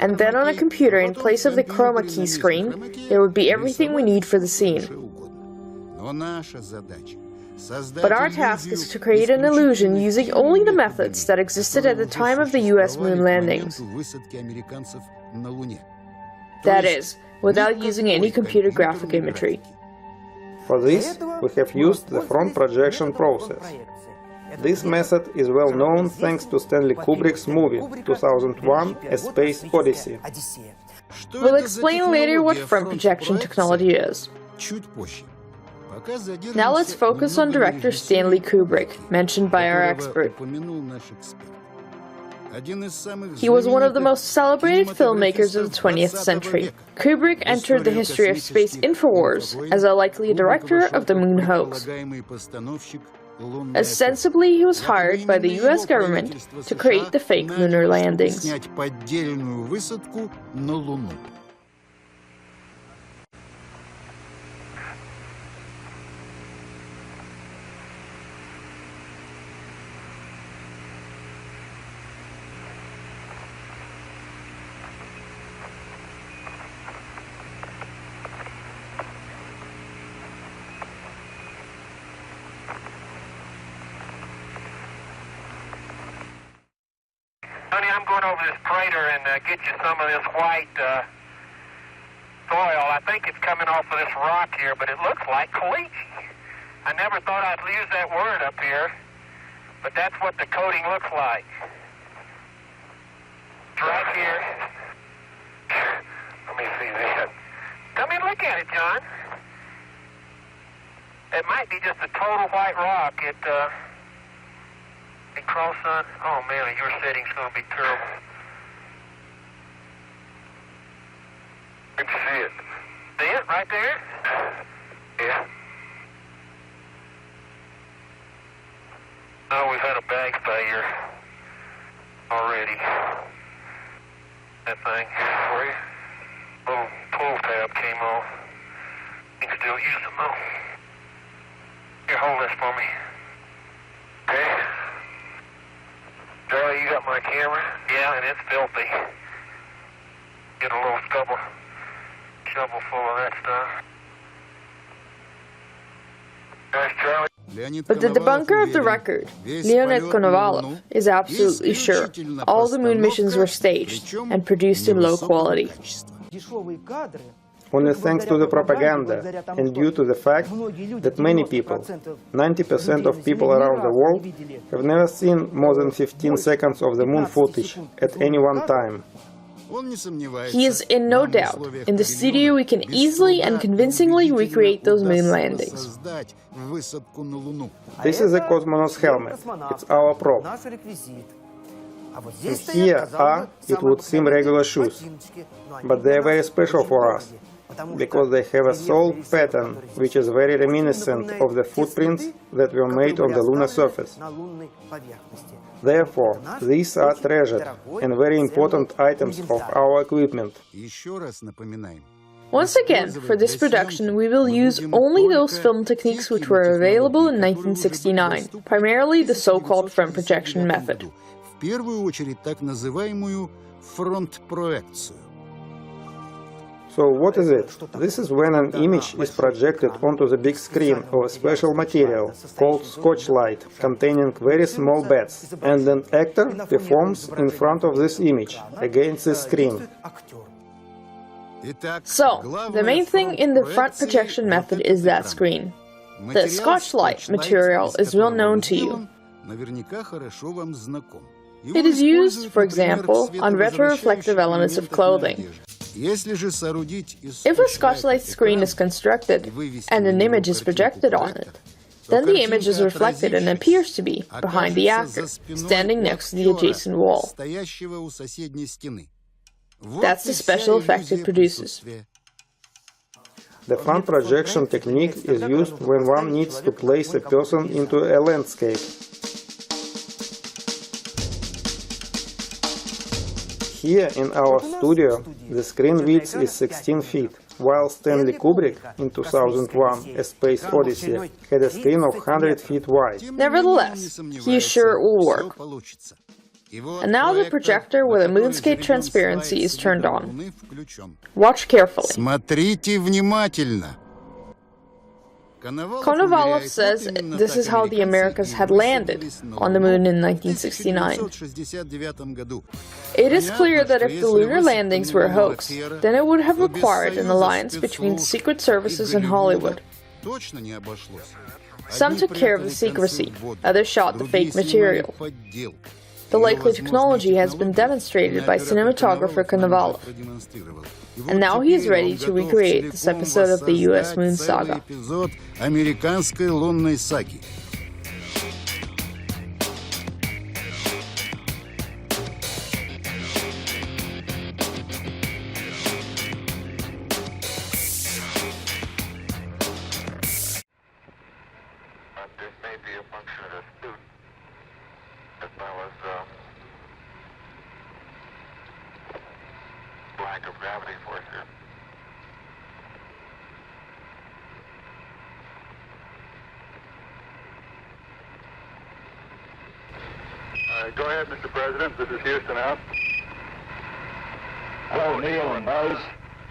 S7: And then on a computer, in place of the chroma key screen, there would be everything we need for the scene. But our task is to create an illusion using only the methods that existed at the time of the US moon landings. That is, without using any computer graphic imagery.
S9: For this, we have used the front projection process. This method is well known thanks to Stanley Kubrick's movie 2001: A Space Odyssey.
S7: We'll explain later what front projection technology is. Now let's focus on director Stanley Kubrick, mentioned by our expert. He was one of the most celebrated filmmakers of the 20th century. Kubrick entered the history of space infowars as a likely director of the moon hoax. Ostensibly, he was hired by the US government to create the fake lunar landings.
S18: Honey, I'm going over this crater and get you some of this white soil. I think it's coming off of this rock here, but it looks like caliche. I never thought I'd use that word up here, but that's what the coating looks like. It's right here. Let me see that. Come in and look at it, John. It might be just a total white rock. It cross on. Oh man, your setting's going to be terrible. Where'd you see it? See it right there? Yeah. Oh, we've had a bag failure already. That thing. Where you? Little pull tab came off. You can still use them though. Here, hold this for me. Okay. Charlie, you got my camera? Yeah, and it's filthy. Get a little shovel full of that stuff. There's Charlie.
S7: But the debunker of the record, Leonid Konovalov, is absolutely sure all the moon missions were staged and produced in low quality.
S9: Only thanks to the propaganda and due to the fact that many people, 90% of people around the world, have never seen more than 15 seconds of the moon footage at any one time.
S7: He is in no doubt. In the studio we can easily and convincingly recreate those moon landings.
S9: This is a cosmonaut's helmet. It's our prop. And here are, it would seem, regular shoes, but they are very special for us, because they have a sole pattern which is very reminiscent of the footprints that were made on the lunar surface. Therefore, these are treasured and very important items of our equipment.
S7: Once again, for this production we will use only those film techniques which were available in 1969, primarily the so-called front projection method.
S9: So what is it? This is when an image is projected onto the big screen of a special material called Scotch light, containing very small bats, and an actor performs in front of this image, against the screen.
S7: So, the main thing in the front projection method is that screen. The Scotch light material is well known to you. It is used, for example, on retroreflective elements of clothing. If a Scotch light screen is constructed and an image is projected on it, then the image is reflected and appears to be behind the actor, standing next to the adjacent wall. That's the special effect it produces.
S9: The front projection technique is used when one needs to place a person into a landscape. Here in our studio, the screen width is 16 feet, while Stanley Kubrick, in 2001, A Space Odyssey, had a screen of 100 feet wide.
S7: Nevertheless, he is sure it will work. And now the projector with a moonscape transparency is turned on. Watch carefully. Konovalov says this is how the Americans had landed on the moon in 1969. It is clear that if the lunar landings were a hoax, then it would have required an alliance between secret services and Hollywood. Some took care of the secrecy, others shot the fake material. The likely technology has been demonstrated by cinematographer Konovalov. And now he is ready to recreate this episode of the US Moon Saga.
S10: Американской лунной саги.
S18: Lack of gravity force here. Go ahead, Mr. President. This is Houston out.
S19: Hello, Neil and Buzz.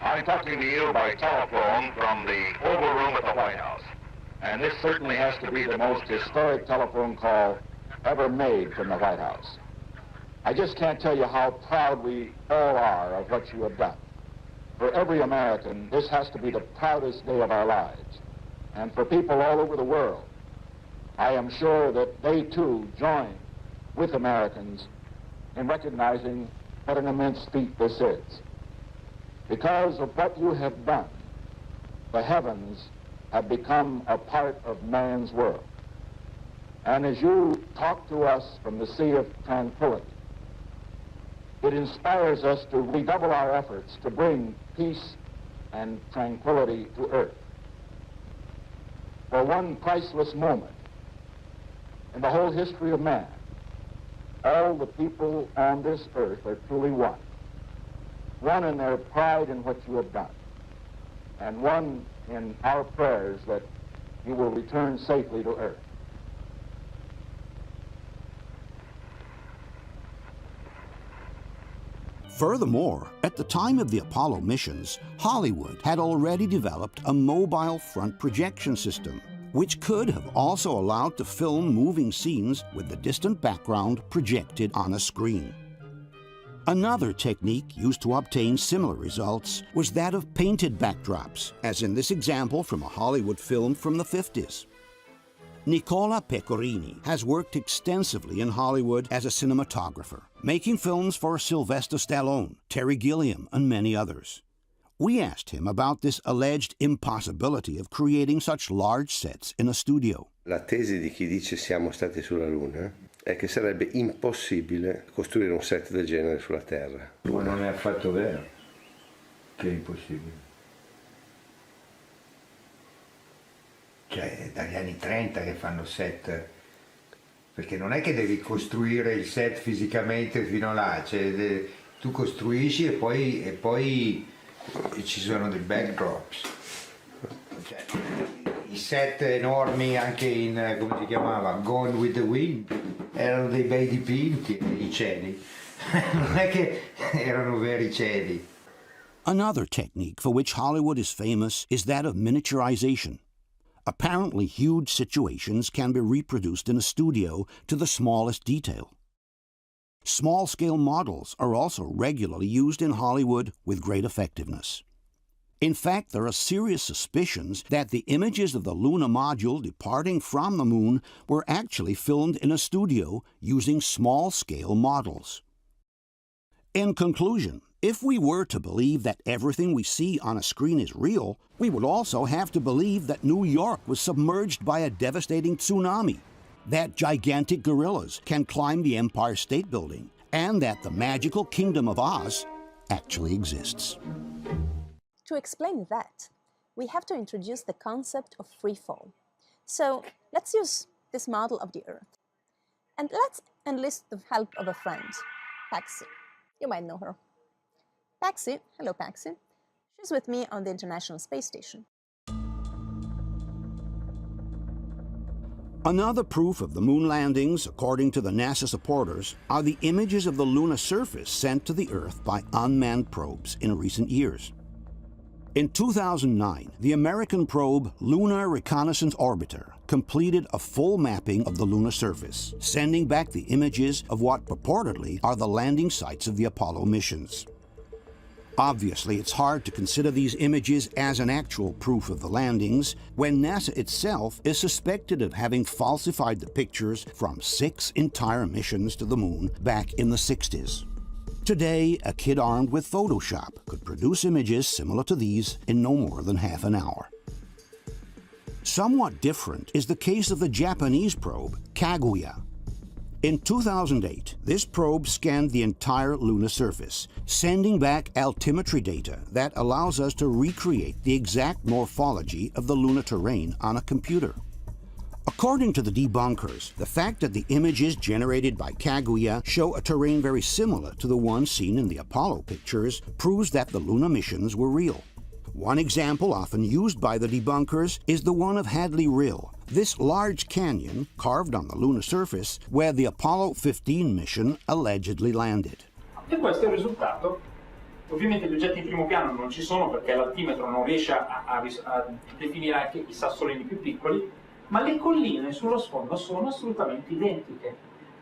S19: I'm talking to you by telephone from the Oval Room at the White House. And this certainly has to be the most historic telephone call ever made from the White House. I just can't tell you how proud we all are of what you have done. For every American, this has to be the proudest day of our lives. And for people all over the world, I am sure that they too join with Americans in recognizing what an immense feat this is. Because of what you have done, the heavens have become a part of man's world. And as you talk to us from the sea of tranquility, it inspires us to redouble our efforts to bring peace and tranquility to Earth. For one priceless moment in the whole history of man, all the people on this earth are truly one. One in their pride in what you have done, and one in our prayers that you will return safely to Earth.
S1: Furthermore, at the time of the Apollo missions, Hollywood had already developed a mobile front projection system, which could have also allowed to film moving scenes with the distant background projected on a screen. Another technique used to obtain similar results was that of painted backdrops, as in this example from a Hollywood film from the 50s. Nicola Pecorini has worked extensively in Hollywood as a cinematographer, making films for Sylvester Stallone, Terry Gilliam, and many others. We asked him about this alleged impossibility of creating such large sets in a studio.
S3: La tesi di chi dice siamo stati sulla Luna è che sarebbe impossibile costruire un set del genere sulla Terra.
S11: Ma non è affatto vero che è impossibile. Cioè, dagli anni 30 che fanno set, perché non è che devi costruire il set fisicamente fino là, cioè, tu costruisci e poi ci sono dei backdrops. Cioè, i set enormi anche in, come si chiamava, Gone with the Wind, erano dei bei dipinti, i cieli. Non è che erano veri cieli.
S1: Another technique for which Hollywood is famous is that of miniaturization. Apparently huge situations can be reproduced in a studio to the smallest detail. Small-scale models are also regularly used in Hollywood with great effectiveness. In fact, there are serious suspicions that the images of the lunar module departing from the moon were actually filmed in a studio using small-scale models. In conclusion, if we were to believe that everything we see on a screen is real, we would also have to believe that New York was submerged by a devastating tsunami, that gigantic gorillas can climb the Empire State Building, and that the magical Kingdom of Oz actually exists.
S12: To explain that, we have to introduce the concept of free fall. So let's use this model of the Earth. And let's enlist the help of a friend, Paxi. You might know her. Paxi, hello Paxi. She's with me on the International Space Station.
S1: Another proof of the moon landings, according to the NASA supporters, are the images of the lunar surface sent to the Earth by unmanned probes in recent years. In 2009, the American probe Lunar Reconnaissance Orbiter completed a full mapping of the lunar surface, sending back the images of what purportedly are the landing sites of the Apollo missions. Obviously, it's hard to consider these images as an actual proof of the landings when NASA itself is suspected of having falsified the pictures from 6 entire missions to the moon back in the 60s. Today, a kid armed with Photoshop could produce images similar to these in no more than half an hour. Somewhat different is the case of the Japanese probe, Kaguya. In 2008, this probe scanned the entire lunar surface, sending back altimetry data that allows us to recreate the exact morphology of the lunar terrain on a computer. According to the debunkers, the fact that the images generated by Kaguya show a terrain very similar to the one seen in the Apollo pictures proves that the lunar missions were real. One example often used by the debunkers is the one of Hadley Rill, this large canyon carved on the lunar surface where the Apollo 15 mission allegedly landed.
S4: E questo è il risultato. Ovviamente gli oggetti in primo piano non ci sono perché l'altimetro non riesce a definire anche i sassolini più piccoli, ma le colline sullo sfondo sono assolutamente identiche.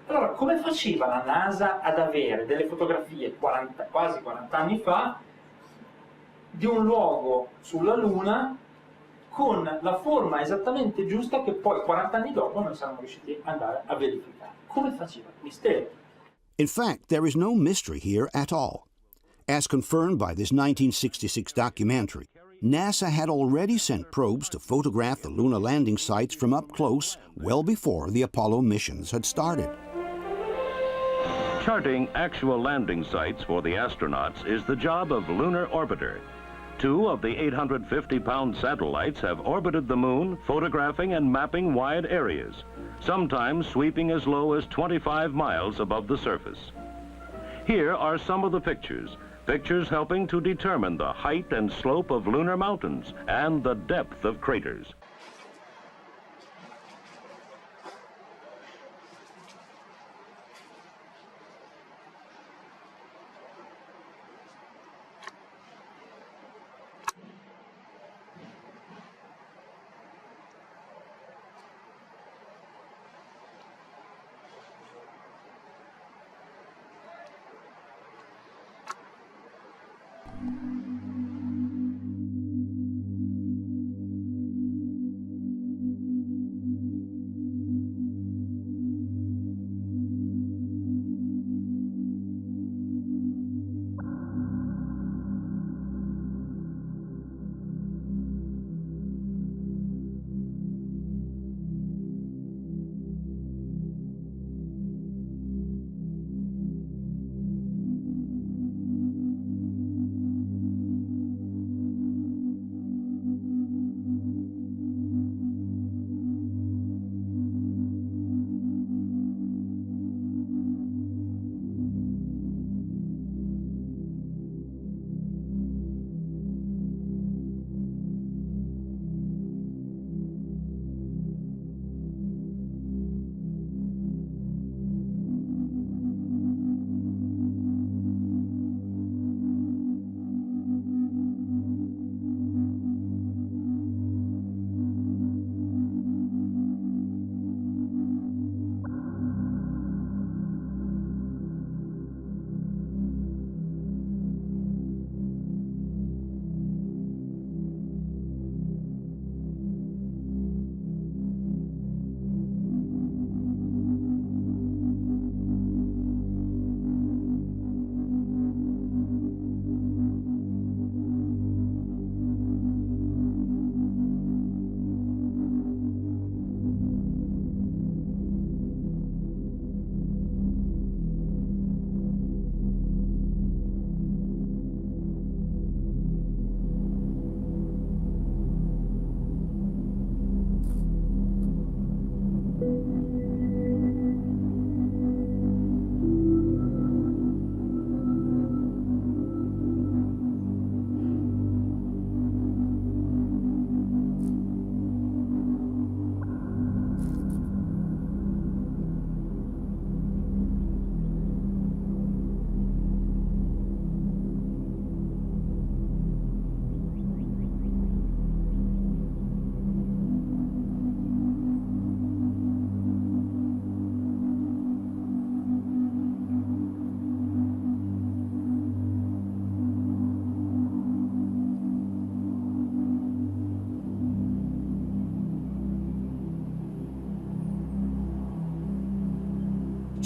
S4: Allora, come faceva la NASA ad avere delle fotografie quasi 40 anni fa di un luogo sulla Luna con la forma esattamente giusta che poi 40 anni dopo noi siamo riusciti ad andare a verificare? Come faceva? Mistero.
S1: In fact, there is no mystery here at all. As confirmed by this 1966 documentary, NASA had already sent probes to photograph the lunar landing sites from up close well before the Apollo missions had started.
S13: Charting actual landing sites for the astronauts is the job of Lunar Orbiter. 2 of the 850-pound satellites have orbited the moon, photographing and mapping wide areas, sometimes sweeping as low as 25 miles above the surface. Here are some of the pictures helping to determine the height and slope of lunar mountains and the depth of craters.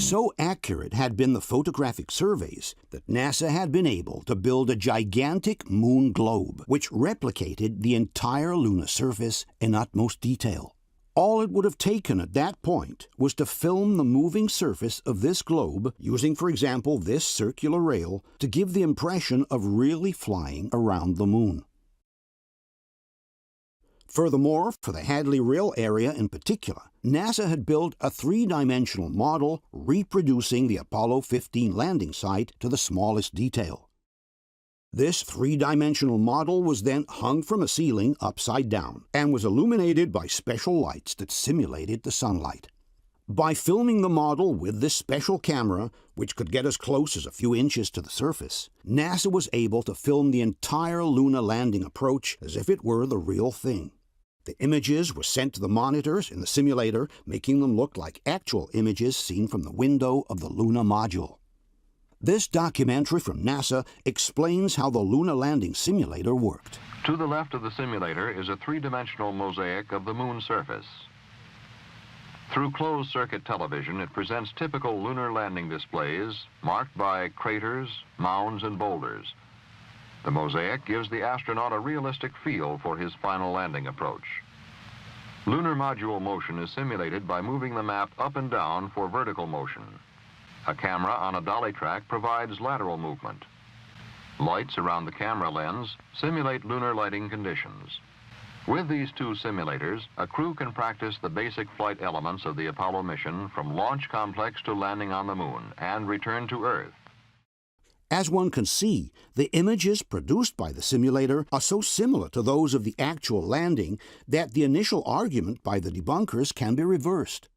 S1: So accurate had been the photographic surveys that NASA had been able to build a gigantic moon globe which replicated the entire lunar surface in utmost detail. All it would have taken at that point was to film the moving surface of this globe using, for example, this circular rail to give the impression of really flying around the moon. Furthermore, for the Hadley Rail area in particular, NASA had built a three-dimensional model reproducing the Apollo 15 landing site to the smallest detail. This three-dimensional model was then hung from a ceiling upside down and was illuminated by special lights that simulated the sunlight. By filming the model with this special camera, which could get as close as a few inches to the surface, NASA was able to film the entire lunar landing approach as if it were the real thing. The images were sent to the monitors in the simulator, making them look like actual images seen from the window of the lunar module. This documentary from NASA explains how the lunar landing simulator worked.
S5: To the left of the simulator is a three-dimensional mosaic of the moon surface. Through closed-circuit television, it presents typical lunar landing displays marked by craters, mounds, and boulders. The mosaic gives the astronaut a realistic feel for his final landing approach. Lunar module motion is simulated by moving the map up and down for vertical motion. A camera on a dolly track provides lateral movement. Lights around the camera lens simulate lunar lighting conditions. With these two simulators, a crew can practice the basic flight elements of the Apollo mission from launch complex to landing on the moon and return to Earth.
S1: As one can see, the images produced by the simulator are so similar to those of the actual landing that the initial argument by the debunkers can be reversed.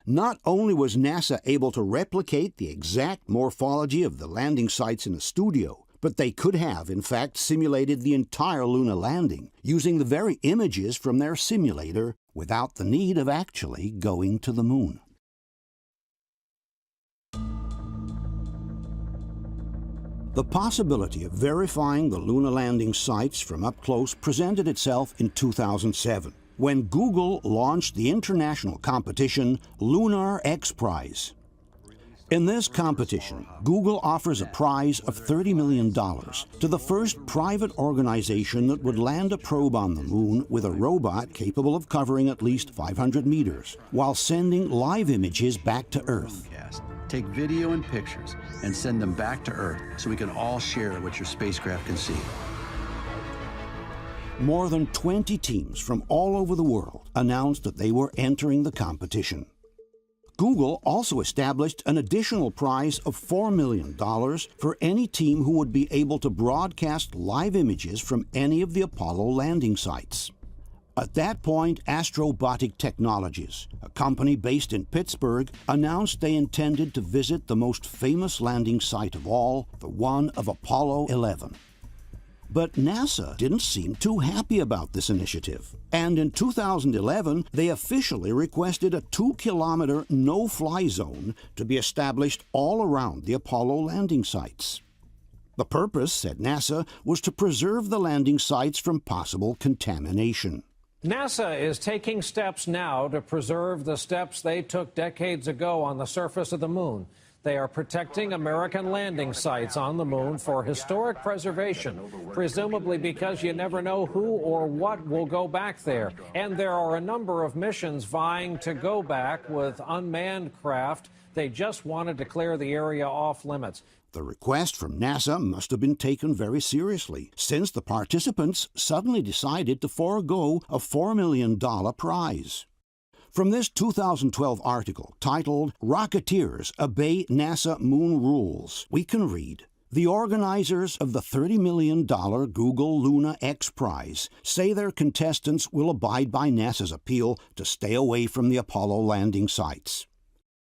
S1: Not only was NASA able to replicate the exact morphology of the landing sites in a studio, but they could have, in fact, simulated the entire lunar landing using the very images from their simulator without the need of actually going to the moon. The possibility of verifying the lunar landing sites from up close presented itself in 2007, when Google launched the international competition Lunar X Prize. In this competition, Google offers a prize of $30 million to the first private organization that would land a probe on the moon with a robot capable of covering at least 500 meters, while sending live images back to Earth.
S14: Take video and pictures and send them back to Earth so we can all share what your spacecraft can see.
S1: More than 20 teams from all over the world announced that they were entering the competition. Google also established an additional prize of $4 million for any team who would be able to broadcast live images from any of the Apollo landing sites. At that point, Astrobotic Technologies, a company based in Pittsburgh, announced they intended to visit the most famous landing site of all, the one of Apollo 11. But NASA didn't seem too happy about this initiative, and in 2011 they officially requested a 2-kilometer no-fly zone to be established all around the Apollo landing sites. The purpose, said NASA, was to preserve the landing sites from possible contamination.
S15: NASA is taking steps now to preserve the steps they took decades ago on the surface of the moon. They are protecting American landing sites on the moon for historic preservation, presumably because you never know who or what will go back there. And there are a number of missions vying to go back with unmanned craft. They just wanted to clear the area off limits.
S1: The request from NASA must have been taken very seriously, since the participants suddenly decided to forego a $4 million prize. From this 2012 article titled "Rocketeers Obey NASA Moon Rules," we can read, "The organizers of the $30 million Google Luna X Prize say their contestants will abide by NASA's appeal to stay away from the Apollo landing sites."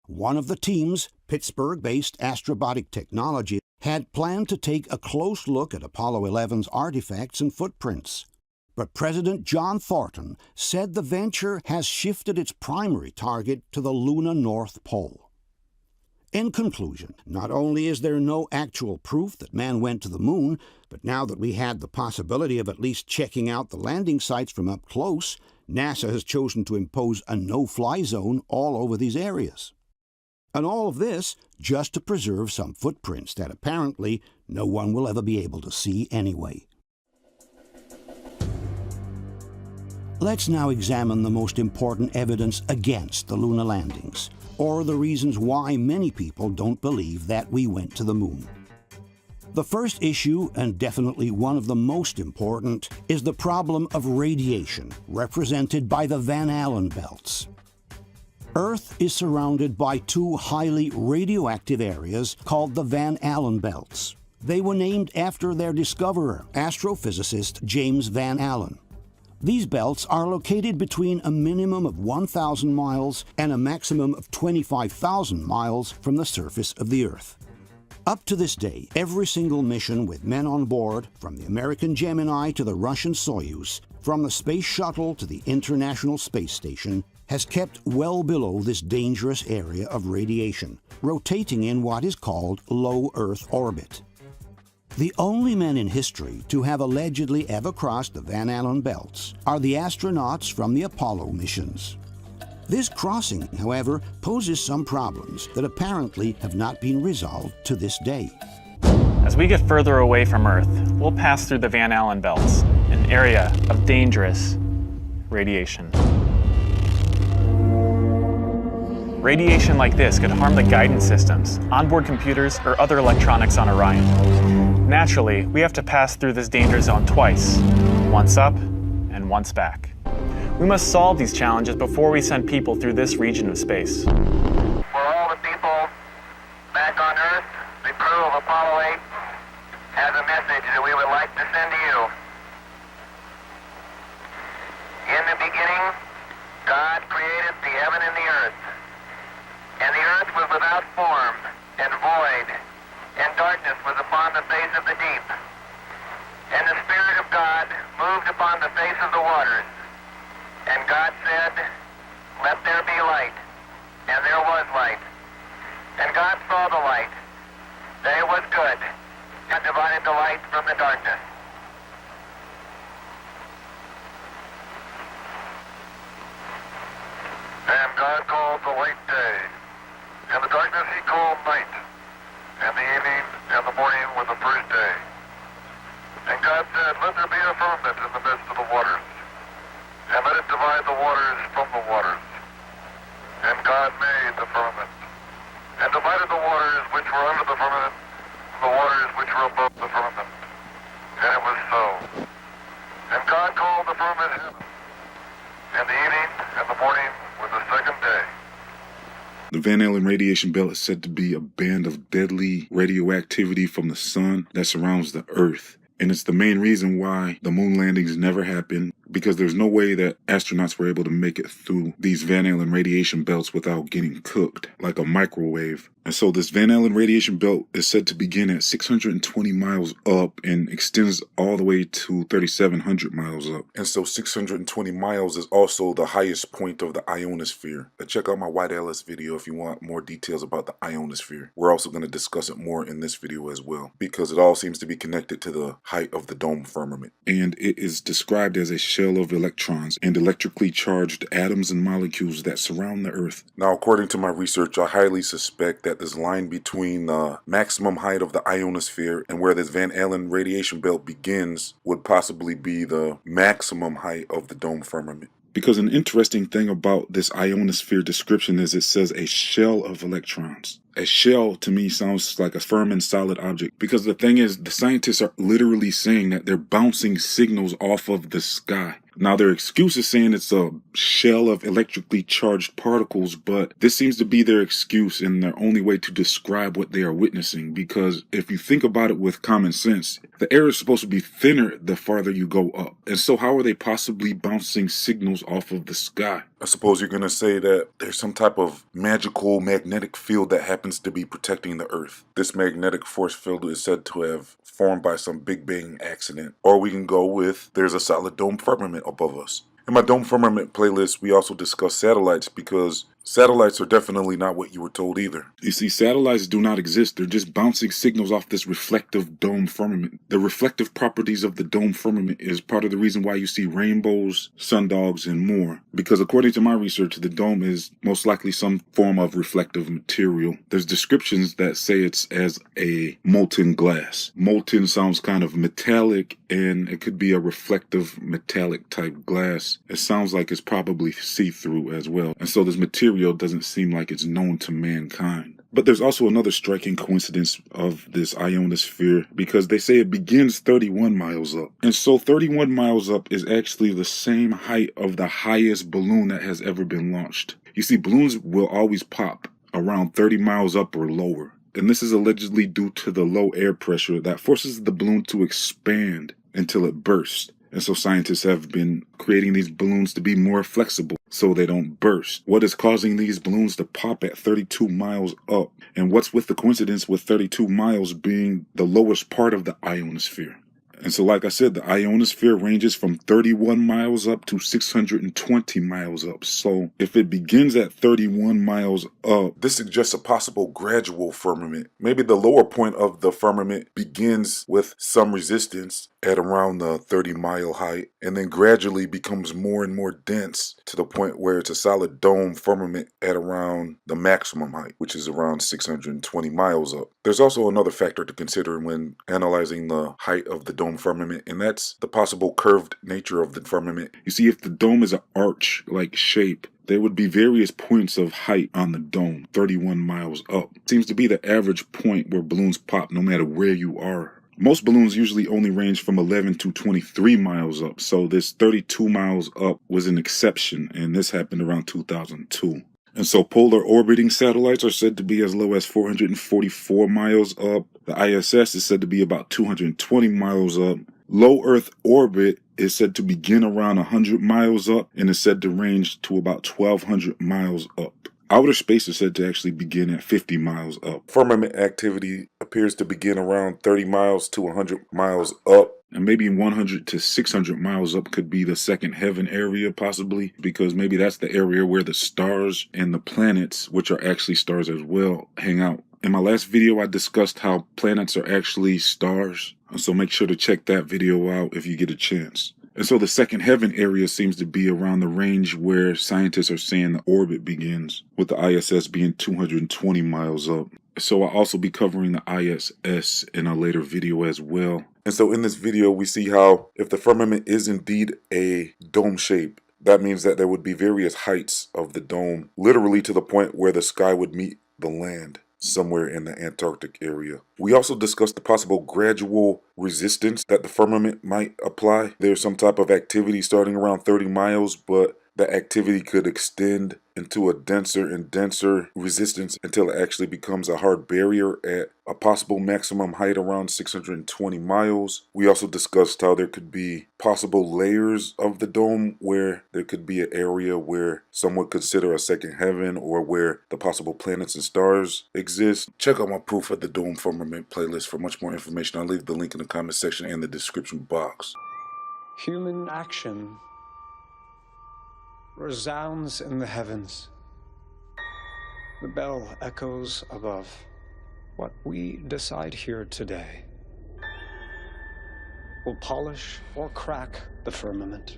S1: One of the teams, Pittsburgh-based Astrobotic Technology, had planned to take a close look at Apollo 11's artifacts and footprints. But President John Thornton said the venture has shifted its primary target to the lunar North Pole. In conclusion, not only is there no actual proof that man went to the moon, but now that we had the possibility of at least checking out the landing sites from up close, NASA has chosen to impose a no-fly zone all over these areas. And all of this just to preserve some footprints that apparently no one will ever be able to see anyway. Let's now examine the most important evidence against the lunar landings, or the reasons why many people don't believe that we went to the moon. The first issue, and definitely one of the most important, is the problem of radiation, represented by the Van Allen belts. Earth is surrounded by two highly radioactive areas called the Van Allen belts. They were named after their discoverer, astrophysicist James Van Allen. These belts are located between a minimum of 1,000 miles and a maximum of 25,000 miles from the surface of the Earth. Up to this day, every single mission with men on board, from the American Gemini to the Russian Soyuz, from the Space Shuttle to the International Space Station, has kept well below this dangerous area of radiation, rotating in what is called low Earth orbit. The only men in history to have allegedly ever crossed the Van Allen belts are the astronauts from the Apollo missions. This crossing, however, poses some problems that apparently have not been resolved to this day.
S16: As we get further away from Earth, we'll pass through the Van Allen belts, an area of dangerous radiation. Radiation like this could harm the guidance systems, onboard computers, or other electronics on Orion. Naturally, we have to pass through this danger zone twice, once up and once back. We must solve these challenges before we send people through this region of space.
S18: For all the people back on Earth, the crew of Apollo 8 has a message that we would like to send to you. In the beginning, God created the heaven and the earth. And the earth was without form and void, and darkness was upon the face of the deep. And the Spirit of God moved upon the face of the waters. And God said, "Let there be light." And there was light. And God saw the light, that it was good, and divided the light from the darkness. And God called the light day, and the darkness he called night, and the evening and the morning were the first day. And God said, "Let there be a firmament in the midst of the waters, and let it divide the waters from the waters." And God made the firmament, and divided the waters which were under the firmament from the waters which were above the firmament. And it was so. And God called the firmament heaven, and the evening and the morning were the second day.
S17: The Van Allen radiation belt is said to be a band of deadly radioactivity from the sun that surrounds the Earth. And it's the main reason why the moon landings never happened, because there's no way that astronauts were able to make it through these Van Allen radiation belts without getting cooked like a microwave. And so this Van Allen radiation belt is said to begin at 620 miles up and extends all the way to 3,700 miles up. And so 620 miles is also the highest point of the ionosphere. Check out my White Alice video if you want more details about the ionosphere. We're also going to discuss it more in this video as well, because it all seems to be connected to the height of the dome firmament. And it is described as a shell of electrons and electrically charged atoms and molecules that surround the Earth. Now, according to my research, I highly suspect that this line between the maximum height of the ionosphere and where this Van Allen radiation belt begins would possibly be the maximum height of the dome firmament. Because an interesting thing about this ionosphere description is it says a shell of electrons. A shell to me sounds like a firm and solid object, because the thing is, the scientists are literally saying that they're bouncing signals off of the sky. Now, their excuse is saying it's a shell of electrically charged particles, but this seems to be their excuse and their only way to describe what they are witnessing, because if you think about it with common sense, the air is supposed to be thinner the farther you go up. And so how are they possibly bouncing signals off of the sky? I suppose you're going to say that there's some type of magical magnetic field that happens to be protecting the Earth. This magnetic force field is said to have formed by some Big Bang accident. Or we can go with there's a solid dome firmament above us. In my dome firmament playlist, we also discuss satellites, because Satellites are definitely not what you were told either. You see, satellites do not exist. They're just bouncing signals off this reflective dome firmament. The reflective properties of the dome firmament is part of the reason why you see rainbows, sundogs, and more. Because according to my research, the dome is most likely some form of reflective material. There's descriptions that say it's as a molten glass. Molten sounds kind of metallic, and it could be a reflective metallic type glass. It sounds like it's probably see-through as well. And so this material doesn't seem like it's known to mankind. But there's also another striking coincidence of this ionosphere, because they say it begins 31 miles up. And so 31 miles up is actually the same height of the highest balloon that has ever been launched. You see, balloons will always pop around 30 miles up or lower. And this is allegedly due to the low air pressure that forces the balloon to expand until it bursts. And so scientists have been creating these balloons to be more flexible so they don't burst. What is causing these balloons to pop at 32 miles up? And what's with the coincidence with 32 miles being the lowest part of the ionosphere? And so, like I said, the ionosphere ranges from 31 miles up to 620 miles up. So if it begins at 31 miles up, this suggests a possible gradual firmament. Maybe the lower point of the firmament begins with some resistance at around the 30-mile height, and then gradually becomes more and more dense to the point where it's a solid dome firmament at around the maximum height, which is around 620 miles up. There's also another factor to consider when analyzing the height of the dome firmament, and that's the possible curved nature of the firmament. You see, if the dome is an arch-like shape, there would be various points of height on the dome, 31 miles up. It seems to be the average point where balloons pop no matter where you are. Most balloons usually only range from 11 to 23 miles up, so this 32 miles up was an exception, and this happened around 2002. And so polar orbiting satellites are said to be as low as 444 miles up. The ISS is said to be about 220 miles up. Low Earth orbit is said to begin around 100 miles up and is said to range to about 1,200 miles up. Outer space is said to actually begin at 50 miles up. Firmament activity appears to begin around 30 miles to 100 miles up. And maybe 100 to 600 miles up could be the second heaven area, possibly, because maybe that's the area where the stars and the planets, which are actually stars as well, hang out. In my last video, I discussed how planets are actually stars. So make sure to check that video out if you get a chance. And so the second heaven area seems to be around the range where scientists are saying the orbit begins, with the ISS being 220 miles up. So I'll also be covering the ISS in a later video as well. And so in this video, we see how if the firmament is indeed a dome shape, that means that there would be various heights of the dome, literally to the point where the sky would meet the land, somewhere in the Antarctic area. We also discussed the possible gradual resistance that the firmament might apply. There's some type of activity starting around 30 miles, but the activity could extend into a denser and denser resistance until it actually becomes a hard barrier at a possible maximum height around 620 miles. We also discussed how there could be possible layers of the dome where there could be an area where some would consider a second heaven or where the possible planets and stars exist. Check out my Proof of the Dome Firmament playlist for much more information. I'll leave the link in the comment section and the description box.
S2: Human action resounds in the heavens. The bell echoes above. What we decide here today will polish or crack the firmament.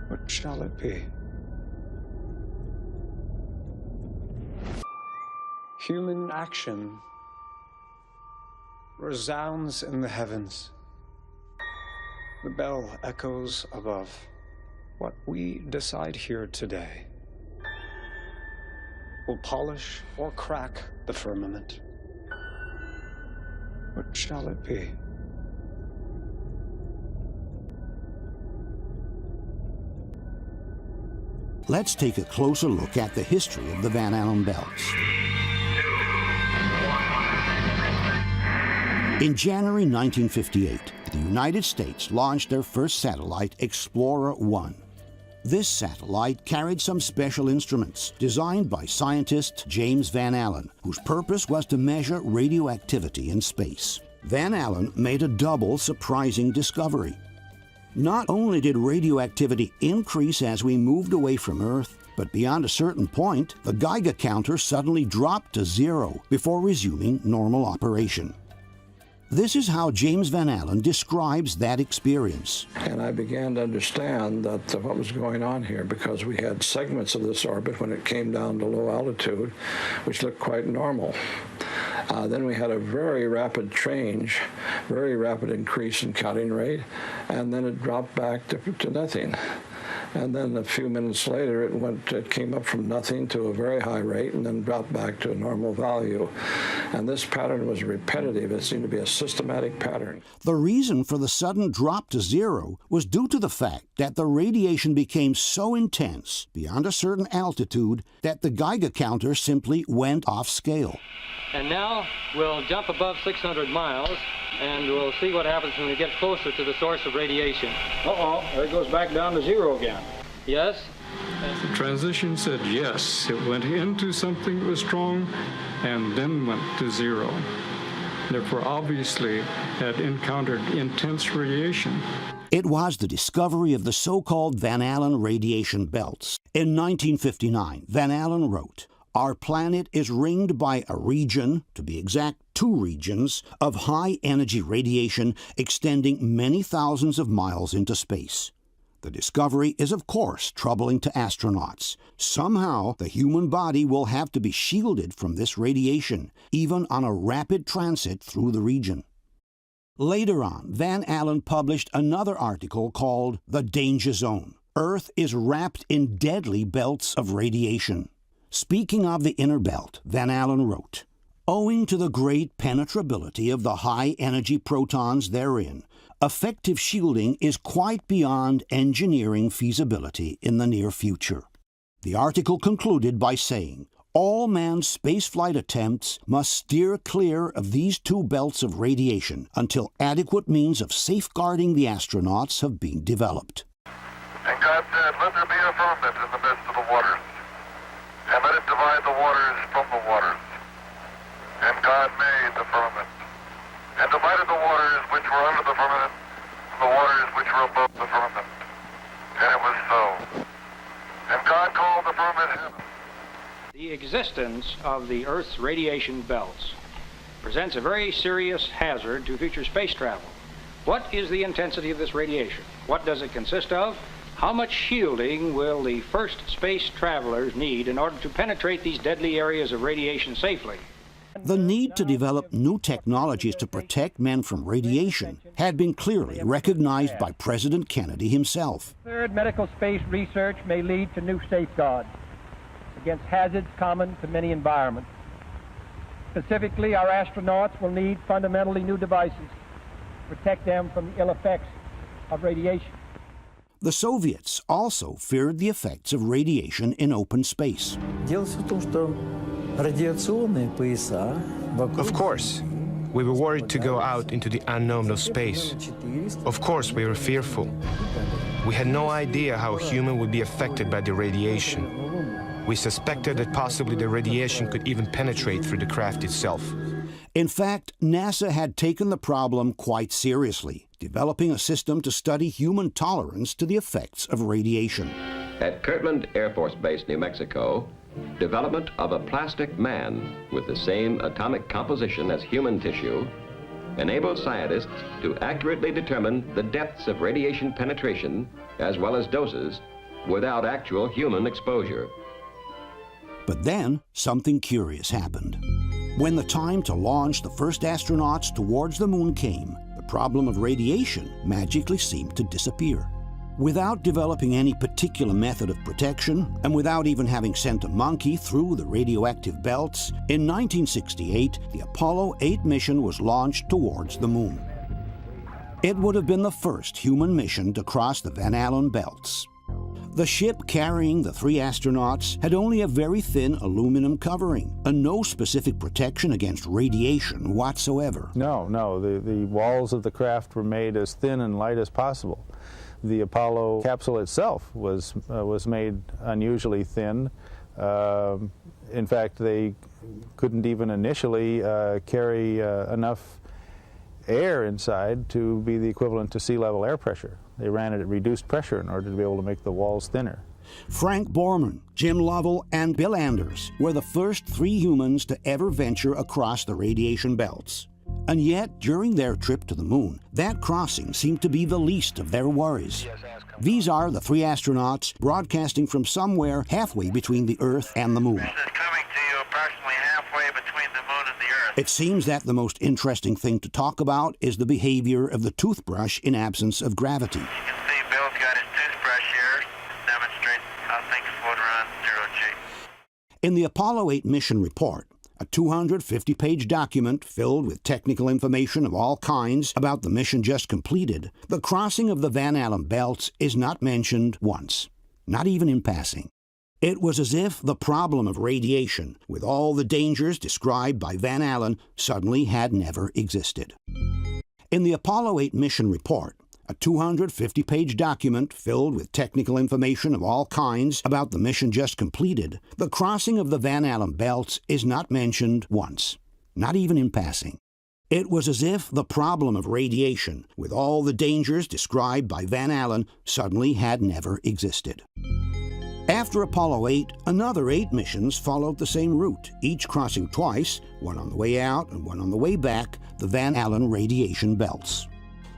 S2: What shall it be? Human action resounds in the heavens. The bell echoes above. What we decide here today will polish or crack the firmament. What shall it be?
S1: Let's take a closer look at the history of the Van Allen belts. In January 1958, the United States launched their first satellite, Explorer 1. This satellite carried some special instruments designed by scientist James Van Allen, whose purpose was to measure radioactivity in space. Van Allen made a double surprising discovery. Not only did radioactivity increase as we moved away from Earth, But beyond a certain point, the Geiger counter suddenly dropped to 0 before resuming normal operation. This is how James Van Allen describes that experience.
S20: And I began to understand that what was going on here, because we had segments of this orbit when it came down to low altitude, which looked quite normal. Then we had a very rapid change, very rapid increase in cutting rate, and then it dropped back to nothing. And then a few minutes later, it came up from nothing to a very high rate and then dropped back to a normal value. And this pattern was repetitive. It seemed to be a systematic pattern.
S1: The reason for the sudden drop to 0 was due to the fact that the radiation became so intense beyond a certain altitude that the Geiger counter simply went off scale.
S21: And now we'll jump above 600 miles, and we'll see what happens when we get closer to the source of radiation.
S22: Uh-oh, there it goes back down to 0 again.
S21: Yes?
S23: The transition said yes. It went into something that was strong and then went to 0. Therefore, obviously, had encountered intense radiation.
S1: It was the discovery of the so-called Van Allen radiation belts. In 1959, Van Allen wrote, "Our planet is ringed by a region, to be exact, 2 regions, of high-energy radiation extending many thousands of miles into space. The discovery is, of course, troubling to astronauts. Somehow, the human body will have to be shielded from this radiation, even on a rapid transit through the region." Later on, Van Allen published another article called "The Danger Zone. Earth is wrapped in deadly belts of radiation." Speaking of the inner belt, Van Allen wrote, "Owing to the great penetrability of the high-energy protons therein, effective shielding is quite beyond engineering feasibility in the near future." The article concluded by saying, "All manned spaceflight attempts must steer clear of these 2 belts of radiation until adequate means of safeguarding the astronauts have been developed."
S18: And God said, "Let there be a firmament in the midst of the waters, and let it divide the waters from the waters. And God made the firmament, and divided the waters which were under the firmament from the waters which were above the firmament. And it was so. And God called the firmament heaven."
S22: The existence of the Earth's radiation belts presents a very serious hazard to future space travel. What is the intensity of this radiation? What does it consist of? How much shielding will the first space travelers need in order to penetrate these deadly areas of radiation safely?
S1: The need to develop new technologies to protect men from radiation had been clearly recognized by President Kennedy himself.
S25: Third, medical space research may lead to new safeguards against hazards common to many environments. Specifically, our astronauts will need fundamentally new devices to protect them from the ill effects of radiation.
S1: The Soviets also feared the effects of radiation in open space.
S26: Of course, we were worried to go out into the unknown of space. Of course, we were fearful. We had no idea how a human would be affected by the radiation. We suspected that possibly the radiation could even penetrate through the craft itself.
S1: In fact, NASA had taken the problem quite seriously, developing a system to study human tolerance to the effects of radiation.
S27: At Kirtland Air Force Base, New Mexico, development of a plastic man with the same atomic composition as human tissue enables scientists to accurately determine the depths of radiation penetration as well as doses without actual human exposure.
S1: But then, something curious happened. When the time to launch the first astronauts towards the moon came, the problem of radiation magically seemed to disappear. Without developing any particular method of protection, and without even having sent a monkey through the radioactive belts, in 1968, the Apollo 8 mission was launched towards the moon. It would have been the first human mission to cross the Van Allen belts. The ship carrying the 3 astronauts had only a very thin aluminum covering and no specific protection against radiation whatsoever.
S8: No, the walls of the craft were made as thin and light as possible. The Apollo capsule itself was made unusually thin. In fact, they couldn't even initially carry enough air inside to be the equivalent to sea level air pressure. They ran it at reduced pressure in order to be able to make the walls thinner.
S1: Frank Borman, Jim Lovell, and Bill Anders were the first 3 humans to ever venture across the radiation belts. And yet, during their trip to the moon, that crossing seemed to be the least of their worries. These are the 3 astronauts broadcasting from somewhere halfway between the Earth and the moon. It seems that the most interesting thing to talk about is the behavior of the toothbrush in absence of gravity.
S18: You can see Bill's got his toothbrush here, demonstrates how things float around 0G.
S1: In the Apollo 8 mission report, a 250-page document filled with technical information of all kinds about the mission just completed, the crossing of the Van Allen belts is not mentioned once, not even in passing. It was as if the problem of radiation, with all the dangers described by Van Allen, suddenly had never existed. In the Apollo 8 mission report, a 250-page document filled with technical information of all kinds about the mission just completed, the crossing of the Van Allen belts is not mentioned once, not even in passing. It was as if the problem of radiation, with all the dangers described by Van Allen, suddenly had never existed. After Apollo 8, another 8 missions followed the same route, each crossing twice, one on the way out and one on the way back, the Van Allen radiation belts.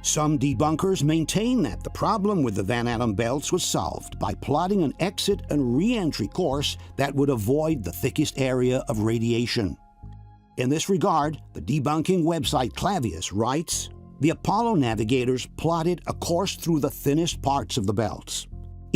S1: Some debunkers maintain that the problem with the Van Allen belts was solved by plotting an exit and re-entry course that would avoid the thickest area of radiation. In this regard, the debunking website Clavius writes, "The Apollo navigators plotted a course through the thinnest parts of the belts.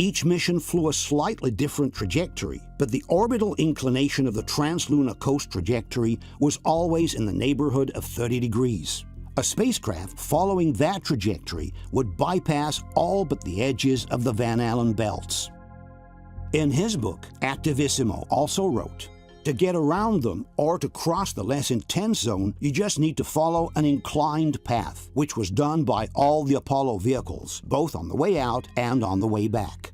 S1: Each mission flew a slightly different trajectory, but the orbital inclination of the translunar coast trajectory was always in the neighborhood of 30 degrees. A spacecraft following that trajectory would bypass all but the edges of the Van Allen belts." In his book, Activissimo also wrote, "To get around them or to cross the less intense zone, you just need to follow an inclined path, which was done by all the Apollo vehicles, both on the way out and on the way back."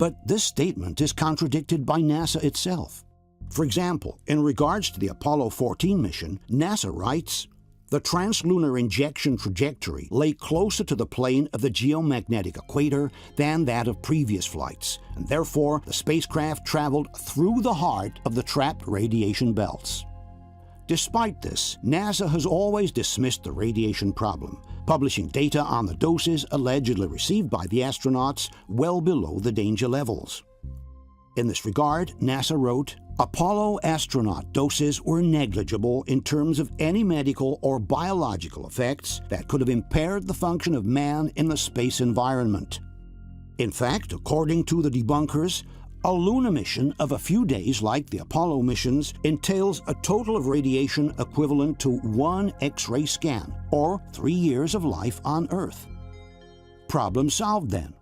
S1: But this statement is contradicted by NASA itself. For example, in regards to the Apollo 14 mission, NASA writes, "The translunar injection trajectory lay closer to the plane of the geomagnetic equator than that of previous flights, and therefore the spacecraft traveled through the heart of the trapped radiation belts." Despite this, NASA has always dismissed the radiation problem, publishing data on the doses allegedly received by the astronauts well below the danger levels. In this regard, NASA wrote, "Apollo astronaut doses were negligible in terms of any medical or biological effects that could have impaired the function of man in the space environment." In fact, according to the debunkers, a lunar mission of a few days like the Apollo missions entails a total of radiation equivalent to 1 X-ray scan, or 3 years of life on Earth. Problem solved then.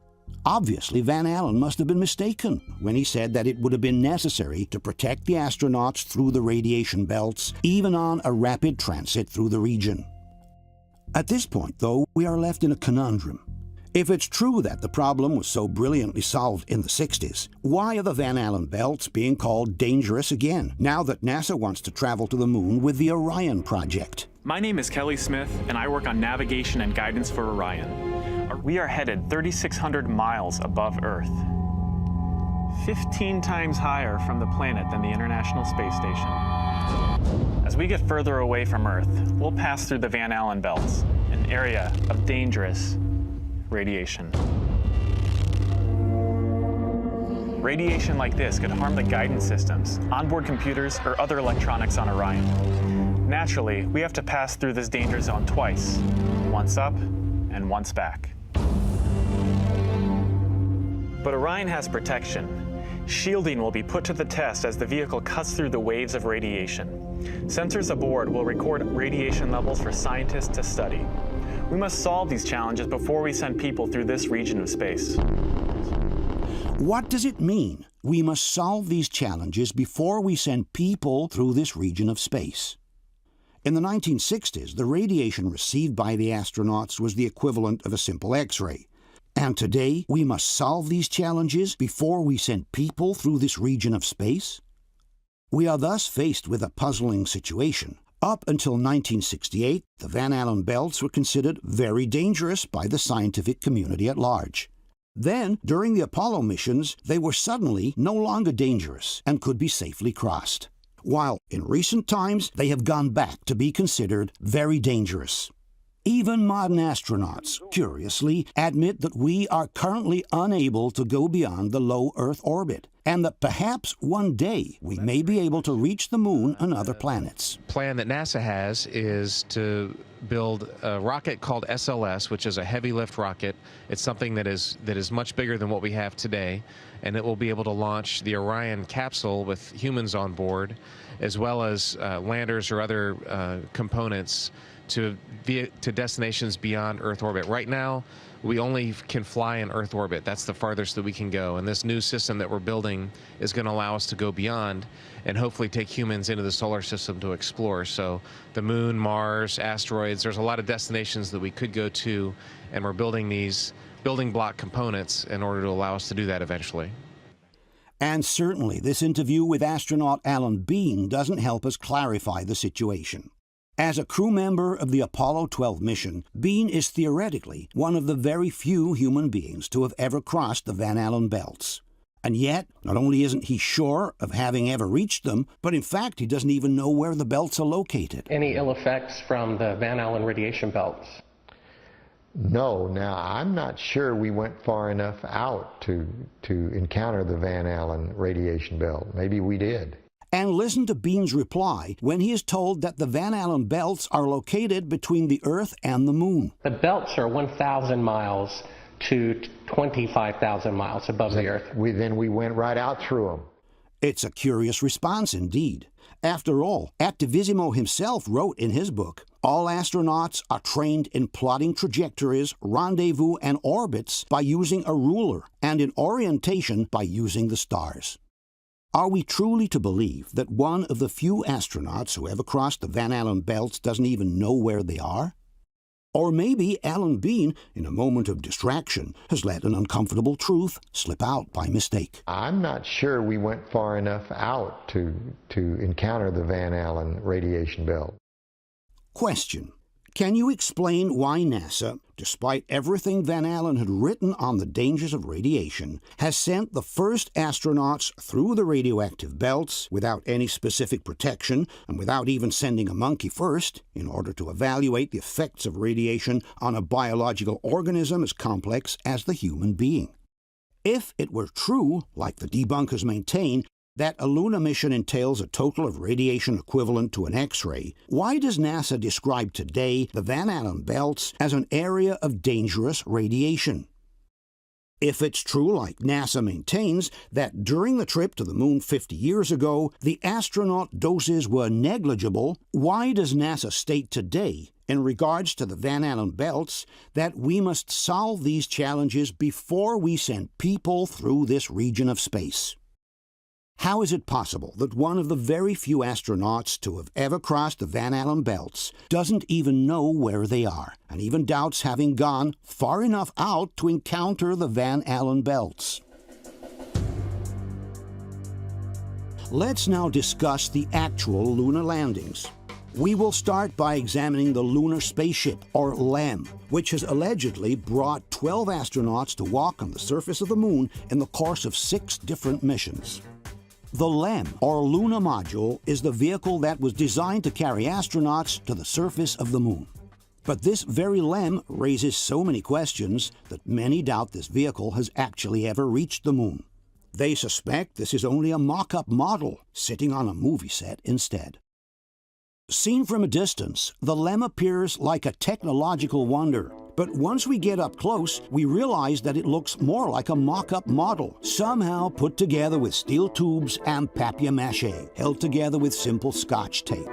S1: Obviously, Van Allen must have been mistaken when he said that it would have been necessary to protect the astronauts through the radiation belts, even on a rapid transit through the region. At this point, though, we are left in a conundrum. If it's true that the problem was so brilliantly solved in the 60s, why are the Van Allen belts being called dangerous again, now that NASA wants to travel to the moon with the Orion project?
S16: My name is Kelly Smith, and I work on navigation and guidance for Orion. We are headed 3,600 miles above Earth, 15 times higher from the planet than the International Space Station. As we get further away from Earth, we'll pass through the Van Allen belts, an area of dangerous radiation. Radiation like this could harm the guidance systems, onboard computers, or other electronics on Orion. Naturally, we have to pass through this danger zone twice, once up and once back. But Orion has protection. Shielding will be put to the test as the vehicle cuts through the waves of radiation. Sensors aboard will record radiation levels for scientists to study. We must solve these challenges before we send people through this region of space.
S1: What does it mean, we must solve these challenges before we send people through this region of space? In the 1960s, the radiation received by the astronauts was the equivalent of a simple X-ray. And today, we must solve these challenges before we send people through this region of space? We are thus faced with a puzzling situation. Up until 1968, the Van Allen belts were considered very dangerous by the scientific community at large. Then, during the Apollo missions, they were suddenly no longer dangerous and could be safely crossed, while in recent times they have gone back to be considered very dangerous. Even modern astronauts, curiously, admit that we are currently unable to go beyond the low Earth orbit, and that perhaps one day we may be able to reach the Moon and other planets.
S3: The plan that NASA has is to build a rocket called SLS, which is a heavy lift rocket. It's something that is much bigger than what we have today, and it will be able to launch the Orion capsule with humans on board, as well as landers or other components to destinations beyond Earth orbit. Right now, we only can fly in Earth orbit. That's the farthest that we can go. And this new system that we're building is going to allow us to go beyond and hopefully take humans into the solar system to explore. So the Moon, Mars, asteroids, there's a lot of destinations that we could go to, and we're building these building block components in order to allow us to do that eventually.
S1: And certainly this interview with astronaut Alan Bean doesn't help us clarify the situation. As a crew member of the Apollo 12 mission, Bean is theoretically one of the very few human beings to have ever crossed the Van Allen belts. And yet, not only isn't he sure of having ever reached them, but in fact he doesn't even know where the belts are located.
S6: Any ill effects from the Van Allen radiation belts?
S7: No. Now, I'm not sure we went far enough out to encounter the Van Allen radiation belt. Maybe we did.
S1: And listen to Bean's reply when he is told that the Van Allen belts are located between the Earth and the Moon.
S6: The belts are 1,000 miles to 25,000 miles above the Earth.
S7: Then we went right out through them.
S1: It's a curious response indeed. After all, Attivisimo himself wrote in his book, all astronauts are trained in plotting trajectories, rendezvous, and orbits by using a ruler, and in orientation by using the stars. Are we truly to believe that one of the few astronauts who ever crossed the Van Allen belts doesn't even know where they are? Or maybe Alan Bean, in a moment of distraction, has let an uncomfortable truth slip out by mistake.
S7: I'm not sure we went far enough out to encounter the Van Allen radiation belt.
S1: Question. Can you explain why NASA, despite everything Van Allen had written on the dangers of radiation, has sent the first astronauts through the radioactive belts without any specific protection and without even sending a monkey first in order to evaluate the effects of radiation on a biological organism as complex as the human being? If it were true, like the debunkers maintain, that a lunar mission entails a total of radiation equivalent to an X-ray, why does NASA describe today the Van Allen belts as an area of dangerous radiation? If it's true, like NASA maintains, that during the trip to the Moon 50 years ago, the astronaut doses were negligible, why does NASA state today, in regards to the Van Allen belts, that we must solve these challenges before we send people through this region of space? How is it possible that one of the very few astronauts to have ever crossed the Van Allen belts doesn't even know where they are, and even doubts having gone far enough out to encounter the Van Allen belts? Let's now discuss the actual lunar landings. We will start by examining the lunar spaceship, or LEM, which has allegedly brought 12 astronauts to walk on the surface of the Moon in the course of 6 different missions. The LEM, or Lunar Module, is the vehicle that was designed to carry astronauts to the surface of the Moon. But this very LEM raises so many questions that many doubt this vehicle has actually ever reached the Moon. They suspect this is only a mock-up model sitting on a movie set instead. Seen from a distance, the LEM appears like a technological wonder. But once we get up close, we realize that it looks more like a mock-up model, somehow put together with steel tubes and papier-mâché, held together with simple Scotch tape.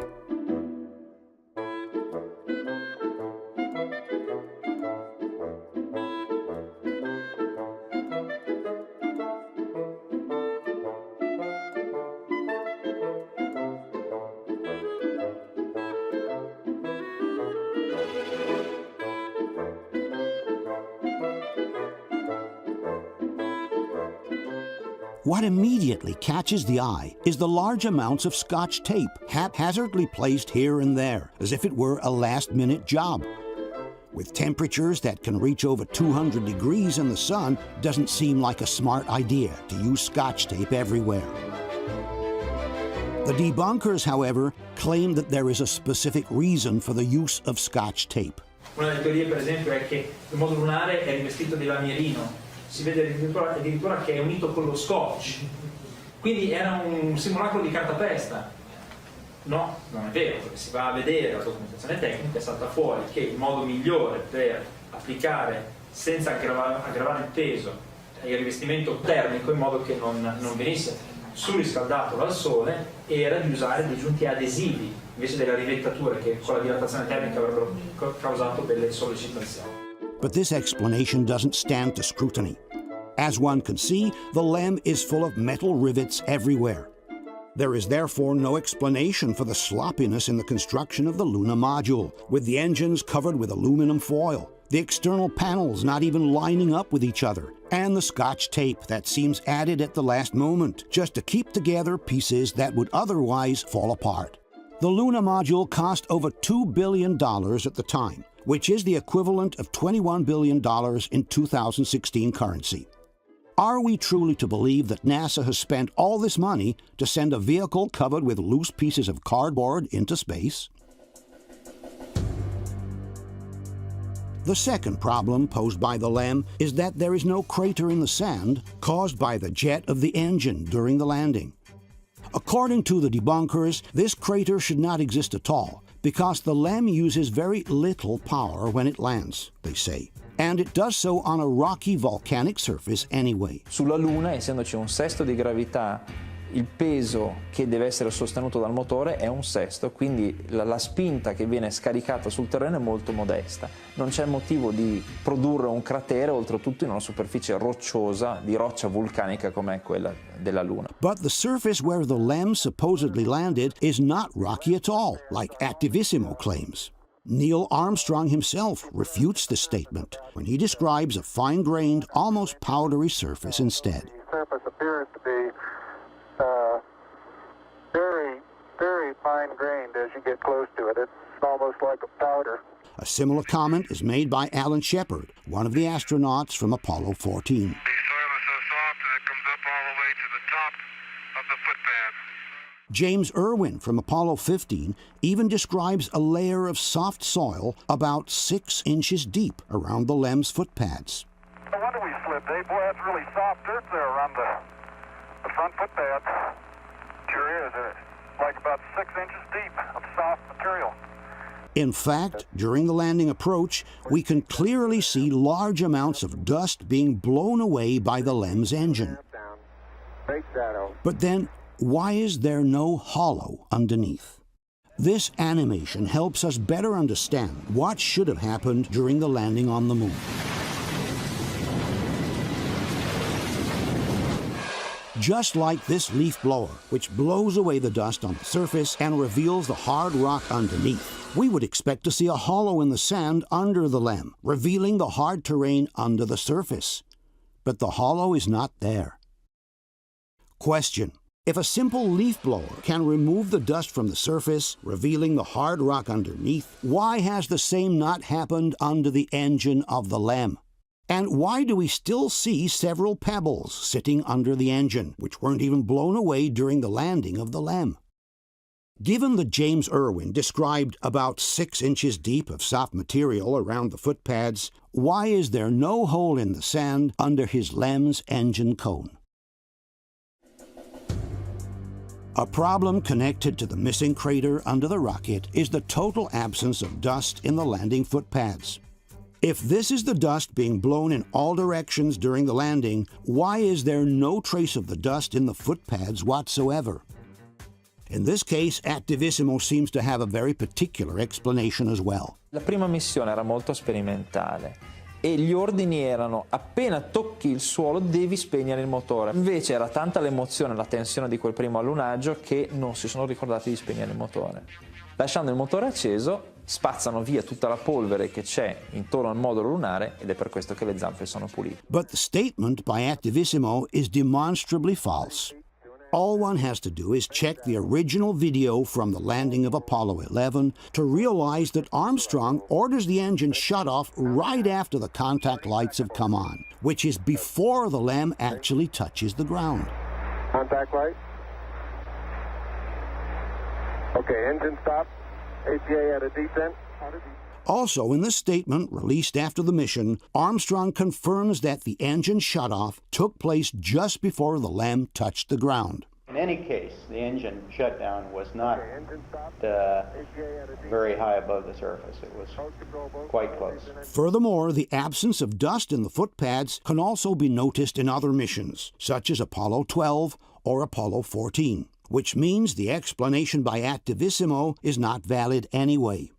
S1: What immediately catches the eye is the large amounts of Scotch tape haphazardly placed here and there, as if it were a last-minute job. with temperatures that can reach over 200 degrees in the sun, doesn't seem like a smart idea to use Scotch tape everywhere. The debunkers, however, claim that there is a specific reason for the use of Scotch tape.
S4: Una delle teorie, per esempio, è che il modulo lunare è rivestito di lamierino. Si vede addirittura che è unito con lo Scotch. Quindi era un simulacro di cartapesta. No, non è vero, perché si va a vedere la documentazione tecnica, è salta fuori che il modo migliore per applicare senza aggravare il peso il rivestimento termico in modo che non venisse surriscaldato dal sole era di usare dei giunti adesivi invece delle rivettature che con la dilatazione termica avrebbero causato delle sollecitazioni.
S1: But this explanation doesn't stand to scrutiny. As one can see, the LEM is full of metal rivets everywhere. There is therefore no explanation for the sloppiness in the construction of the lunar module, with the engines covered with aluminum foil, the external panels not even lining up with each other, and the Scotch tape that seems added at the last moment, just to keep together pieces that would otherwise fall apart. The lunar module cost over $2 billion at the time, which is the equivalent of $21 billion in 2016 currency. Are we truly to believe that NASA has spent all this money to send a vehicle covered with loose pieces of cardboard into space? The second problem posed by the LEM is that there is no crater in the sand caused by the jet of the engine during the landing. According to the debunkers, this crater should not exist at all because the LEM uses very little power when it lands, they say. And it does so on a rocky volcanic surface anyway.
S9: Sulla Luna, essendoci un sesto di gravità, il peso che deve essere sostenuto dal motore è un sesto, quindi la spinta che viene scaricata sul terreno è molto modesta. Non c'è motivo di produrre un cratere, oltretutto in una superficie rocciosa, di roccia vulcanica come è quella della Luna.
S1: But the surface where the LEM supposedly landed is not rocky at all, like Attivissimo claims. Neil Armstrong himself refutes this statement when he describes a fine-grained, almost powdery surface instead.
S10: The surface appears to be very, very fine-grained as you get close to it. It's almost like a powder.
S1: A similar comment is made by Alan Shepard, one of the astronauts from Apollo 14.
S18: The soil is so soft that it comes up all the way to the top of the footpath.
S1: James Irwin from Apollo 15 even describes a layer of soft soil about 6 inches deep around the LEM's footpads.
S10: No wonder we slipped, eh? Boy, that's really soft dirt there around the front footpad. Sure is. It's like about 6 inches deep of soft material.
S1: In fact, during the landing approach, we can clearly see large amounts of dust being blown away by the LEM's engine. But then, why is there no hollow underneath? This animation helps us better understand what should have happened during the landing on the moon. Just like this leaf blower, which blows away the dust on the surface and reveals the hard rock underneath, we would expect to see a hollow in the sand under the LEM, revealing the hard terrain under the surface. But the hollow is not there. Question: if a simple leaf blower can remove the dust from the surface, revealing the hard rock underneath, why has the same not happened under the engine of the LEM? And why do we still see several pebbles sitting under the engine, which weren't even blown away during the landing of the LEM? Given that James Irwin described about 6 inches deep of soft material around the footpads, why is there no hole in the sand under his LEM's engine cone? A problem connected to the missing crater under the rocket is the total absence of dust in the landing footpads. If this is the dust being blown in all directions during the landing, why is there no trace of the dust in the footpads whatsoever? In this case, Attivissimo seems to have a very particular explanation as well.
S9: La prima missione era molto sperimentale e gli ordini erano: appena tocchi il suolo devi spegnere il motore. Invece era tanta l'emozione e la tensione di quel primo allunaggio che non si sono ricordati di spegnere il motore. Lasciando il motore acceso, spazzano via tutta la polvere che c'è intorno al modulo lunare ed è per questo che le zampe sono pulite.
S1: But the statement by Attivissimo is demonstrably false. All one has to do is check the original video from the landing of Apollo 11 to realize that Armstrong orders the engine shut off right after the contact lights have come on, which is before the LEM actually touches the ground.
S10: Contact light. Okay, engine stop. APA at a descent.
S1: Also, in the statement released after the mission, Armstrong confirms that the engine shutoff took place just before the LEM touched the ground.
S5: In any case, the engine shutdown was not very high above the surface. It was quite close.
S1: Furthermore, the absence of dust in the footpads can also be noticed in other missions, such as Apollo 12 or Apollo 14, which means the explanation by Activissimo is not valid anyway.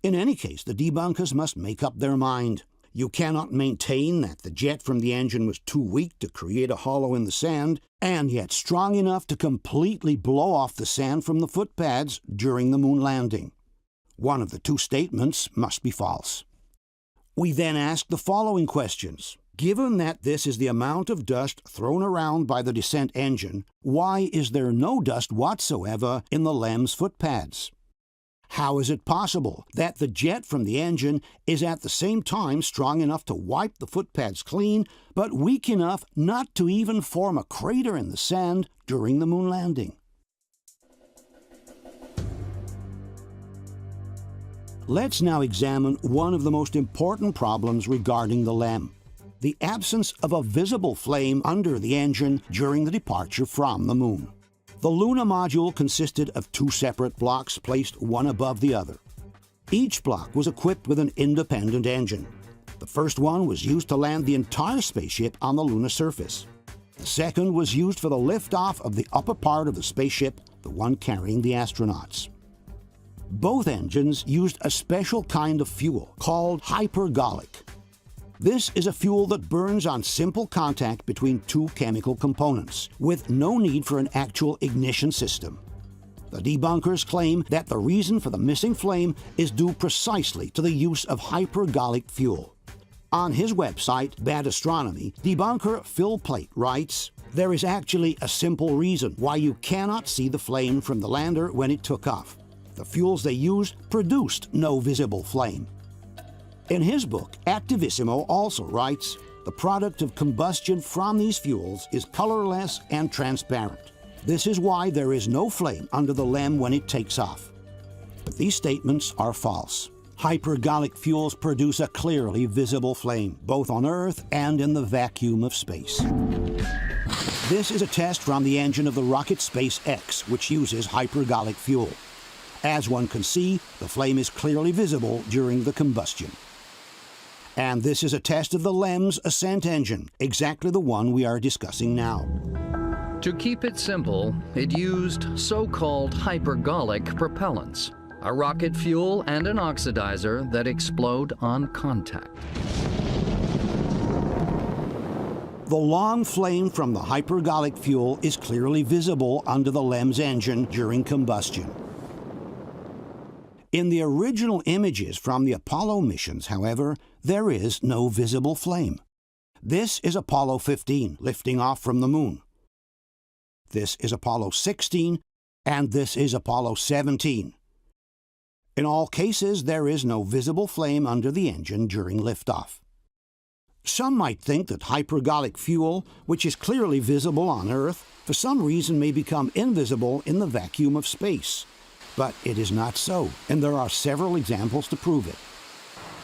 S1: In any case, the debunkers must make up their mind. You cannot maintain that the jet from the engine was too weak to create a hollow in the sand, and yet strong enough to completely blow off the sand from the footpads during the moon landing. One of the two statements must be false. We then ask the following questions. Given that this is the amount of dust thrown around by the descent engine, why is there no dust whatsoever in the LEM's footpads? How is it possible that the jet from the engine is at the same time strong enough to wipe the footpads clean, but weak enough not to even form a crater in the sand during the moon landing? Let's now examine one of the most important problems regarding the LEM: the absence of a visible flame under the engine during the departure from the moon. The Luna module consisted of two separate blocks placed one above the other. Each block was equipped with an independent engine. The first one was used to land the entire spaceship on the lunar surface. The second was used for the liftoff of the upper part of the spaceship, the one carrying the astronauts. Both engines used a special kind of fuel called hypergolic. This is a fuel that burns on simple contact between two chemical components, with no need for an actual ignition system. The debunkers claim that the reason for the missing flame is due precisely to the use of hypergolic fuel. On his website, Bad Astronomy, debunker Phil Plait writes, "There is actually a simple reason why you cannot see the flame from the lander when it took off. The fuels they used produced no visible flame." In his book, Activissimo also writes, "The product of combustion from these fuels is colorless and transparent. This is why there is no flame under the LEM when it takes off." But these statements are false. Hypergolic fuels produce a clearly visible flame, both on Earth and in the vacuum of space. This is a test from the engine of the rocket SpaceX, which uses hypergolic fuel. As one can see, the flame is clearly visible during the combustion. And this is a test of the LEM's ascent engine, exactly the one we are discussing now.
S11: To keep it simple, it used so-called hypergolic propellants, a rocket fuel and an oxidizer that explode on contact.
S1: The long flame from the hypergolic fuel is clearly visible under the LEM's engine during combustion. In the original images from the Apollo missions, however, there is no visible flame. This is Apollo 15, lifting off from the moon. This is Apollo 16, and this is Apollo 17. In all cases, there is no visible flame under the engine during liftoff. Some might think that hypergolic fuel, which is clearly visible on Earth, for some reason may become invisible in the vacuum of space. But it is not so, and there are several examples to prove it.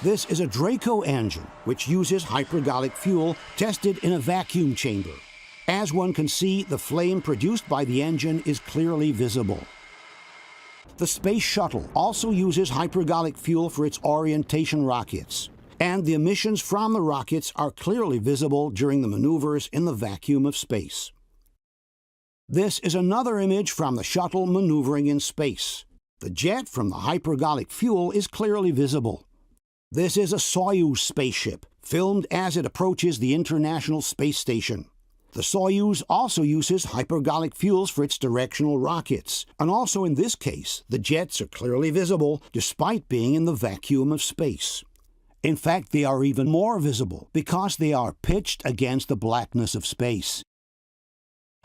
S1: This is a Draco engine, which uses hypergolic fuel tested in a vacuum chamber. As one can see, the flame produced by the engine is clearly visible. The Space Shuttle also uses hypergolic fuel for its orientation rockets, and the emissions from the rockets are clearly visible during the maneuvers in the vacuum of space. This is another image from the shuttle maneuvering in space. The jet from the hypergolic fuel is clearly visible. This is a Soyuz spaceship, filmed as it approaches the International Space Station. The Soyuz also uses hypergolic fuels for its directional rockets, and also in this case, the jets are clearly visible despite being in the vacuum of space. In fact, they are even more visible because they are pitched against the blackness of space.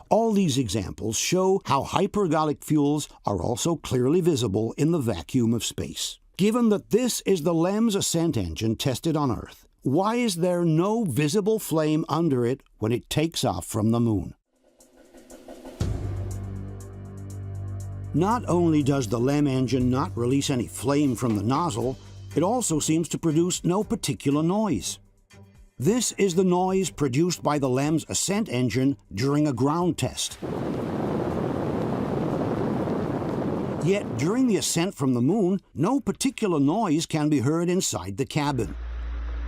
S1: All these examples show how hypergolic fuels are also clearly visible in the vacuum of space. Given that this is the LEM's ascent engine tested on Earth, why is there no visible flame under it when it takes off from the Moon? Not only does the LEM engine not release any flame from the nozzle, it also seems to produce no particular noise. This is the noise produced by the LEM's ascent engine during a ground test. Yet during the ascent from the Moon, no particular noise can be heard inside the cabin.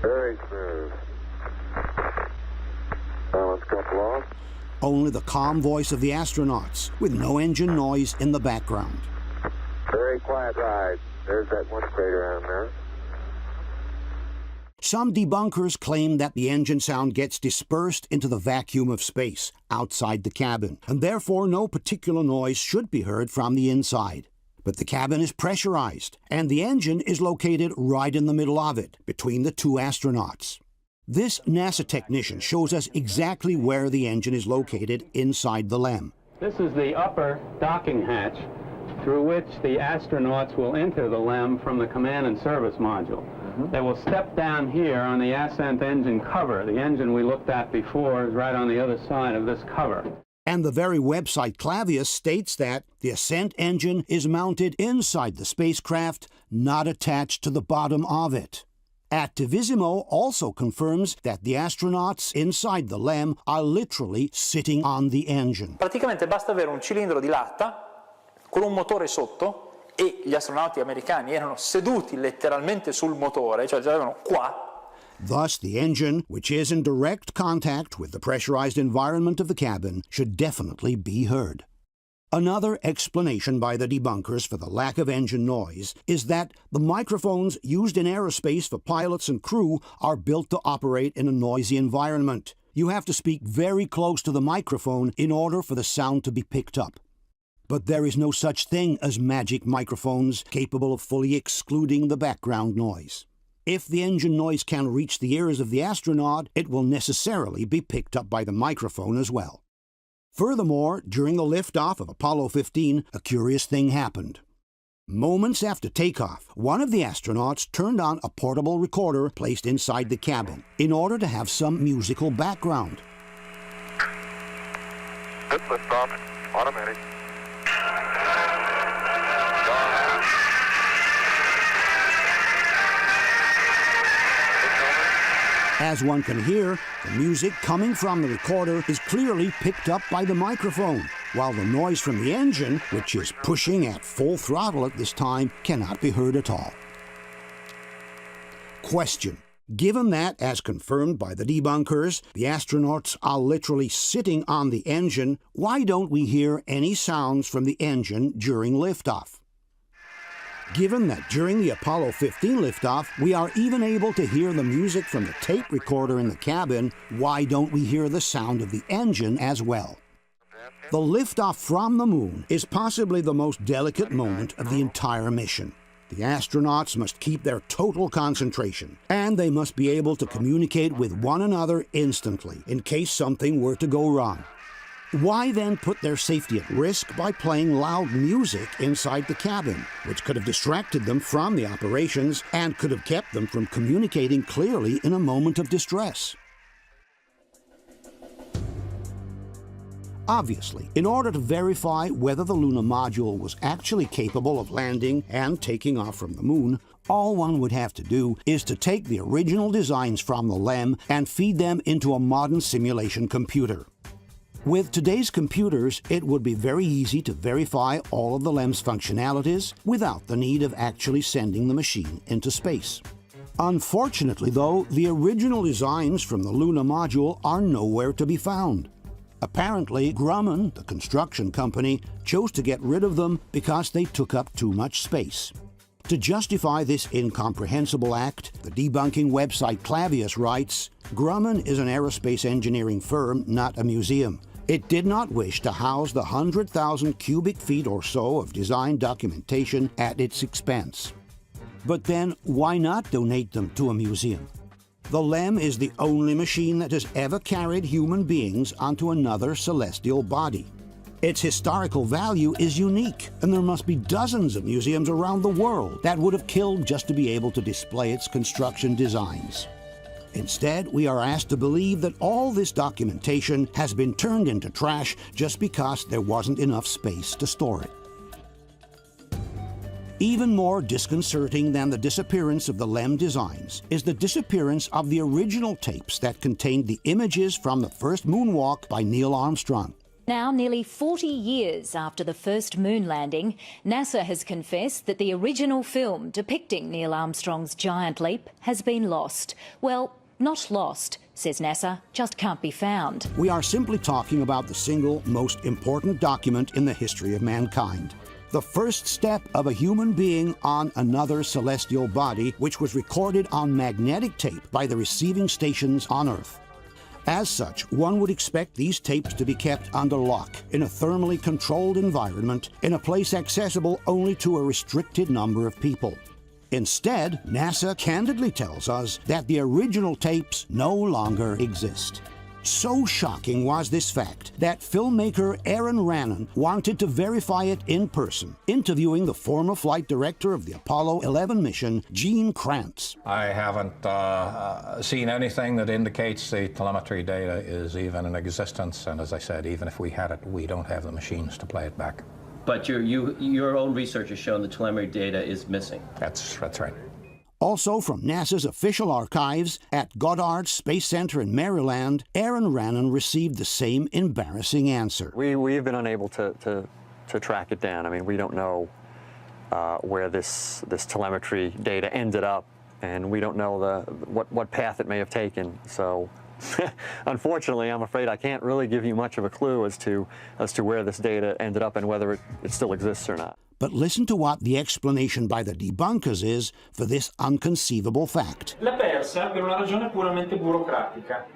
S10: Very smooth. Balance couple off.
S1: Only the calm voice of the astronauts, with no engine noise in the background.
S10: Very quiet ride. There's that one crater on there.
S1: Some debunkers claim that the engine sound gets dispersed into the vacuum of space outside the cabin, and therefore no particular noise should be heard from the inside. But the cabin is pressurized, and the engine is located right in the middle of it, between the two astronauts. This NASA technician shows us exactly where the engine is located inside the LEM.
S12: This is the upper docking hatch through which the astronauts will enter the LEM from the command and service module. They will step down here on the ascent engine cover. The engine we looked at before is right on the other side of this cover.
S1: And the very website Clavius states that the ascent engine is mounted inside the spacecraft, not attached to the bottom of it. Attivissimo also confirms that the astronauts inside the LEM are literally sitting on the engine.
S9: Praticamente basta avere un cilindro di latta con un motore sotto, e gli astronauti americani erano seduti letteralmente sul motore, cioè già avevano qua.
S1: Thus, the engine, which is in direct contact with the pressurized environment of the cabin, should definitely be heard. Another explanation by the debunkers for the lack of engine noise is that the microphones used in aerospace for pilots and crew are built to operate in a noisy environment. You have to speak very close to the microphone in order for the sound to be picked up. But there is no such thing as magic microphones capable of fully excluding the background noise. If the engine noise can reach the ears of the astronaut, it will necessarily be picked up by the microphone as well. Furthermore, during the liftoff of Apollo 15, a curious thing happened. Moments after takeoff, one of the astronauts turned on a portable recorder placed inside the cabin in order to have some musical background.
S10: Good liftoff. Automatic.
S1: As one can hear, the music coming from the recorder is clearly picked up by the microphone, while the noise from the engine, which is pushing at full throttle at this time, cannot be heard at all. Question: given that, as confirmed by the debunkers, the astronauts are literally sitting on the engine, why don't we hear any sounds from the engine during liftoff? Given that during the Apollo 15 liftoff, we are even able to hear the music from the tape recorder in the cabin, why don't we hear the sound of the engine as well? The liftoff from the Moon is possibly the most delicate moment of the entire mission. The astronauts must keep their total concentration, and they must be able to communicate with one another instantly in case something were to go wrong. Why then put their safety at risk by playing loud music inside the cabin, which could have distracted them from the operations and could have kept them from communicating clearly in a moment of distress? Obviously, in order to verify whether the lunar module was actually capable of landing and taking off from the Moon, all one would have to do is to take the original designs from the LEM and feed them into a modern simulation computer. With today's computers, it would be very easy to verify all of the LEM's functionalities without the need of actually sending the machine into space. Unfortunately, though, the original designs from the lunar module are nowhere to be found. Apparently, Grumman, the construction company, chose to get rid of them because they took up too much space. To justify this incomprehensible act, the debunking website Clavius writes, Grumman is an aerospace engineering firm, not a museum. It did not wish to house the 100,000 cubic feet or so of design documentation at its expense. But then, why not donate them to a museum? The LEM is the only machine that has ever carried human beings onto another celestial body. Its historical value is unique, and there must be dozens of museums around the world that would have killed just to be able to display its construction designs. Instead, we are asked to believe that all this documentation has been turned into trash just because there wasn't enough space to store it. Even more disconcerting than the disappearance of the LEM designs is the disappearance of the original tapes that contained the images from the first moonwalk by Neil Armstrong.
S2: Now, nearly 40 years after the first moon landing, NASA has confessed that the original film depicting Neil Armstrong's giant leap has been lost. Well, not lost, says NASA, just can't be found.
S1: We are simply talking about the single most important document in the history of mankind. The first step of a human being on another celestial body, which was recorded on magnetic tape by the receiving stations on Earth. As such, one would expect these tapes to be kept under lock in a thermally controlled environment in a place accessible only to a restricted number of people. Instead, NASA candidly tells us that the original tapes no longer exist. So shocking was this fact that filmmaker Aaron Rannon wanted to verify it in person, interviewing the former flight director of the Apollo 11 mission, Gene Kranz.
S13: I haven't seen anything that indicates the telemetry data is even in existence, and as I said, even if we had it, we don't have the machines to play it back.
S14: But your own research has shown the telemetry data is missing.
S13: That's right.
S1: Also from NASA's official archives at Goddard Space Center in Maryland, Aaron Rannon received the same embarrassing answer.
S15: We've been unable to track it down. I mean, we don't know where this telemetry data ended up, and we don't know what path it may have taken. So, unfortunately, I'm afraid I can't really give you much of a clue as to where this data ended up and whether it still exists or not.
S1: But listen to what the explanation by the debunkers is for this inconceivable fact.
S4: L'ha persa per una ragione puramente burocratica.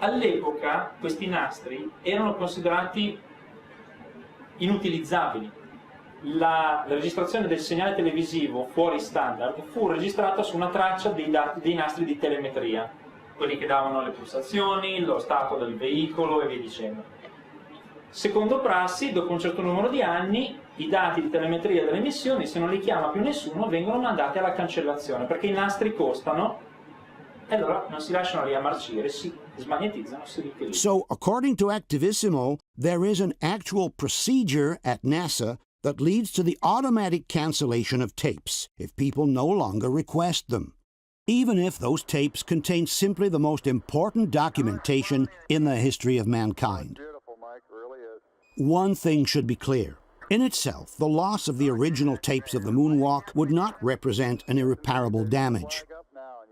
S4: All'epoca questi nastri erano considerati inutilizzabili. La registrazione del segnale televisivo fuori standard fu registrata su una traccia dei nastri di telemetria, quelli che davano le pulsazioni, lo stato del veicolo e via dicendo. Secondo prassi, dopo un certo numero di anni, i dati di telemetria delle missioni, se non li chiama più nessuno, vengono mandati alla cancellazione, perché i nastri costano e allora non si lasciano lì a marcire, si smagnetizzano, si riutilizzano.
S1: So, according to Activissimo, there is an actual procedure at NASA that leads to the automatic cancellation of tapes if people no longer request them, even if those tapes contain simply the most important documentation in the history of mankind. One thing should be clear. In itself, the loss of the original tapes of the moonwalk would not represent an irreparable damage.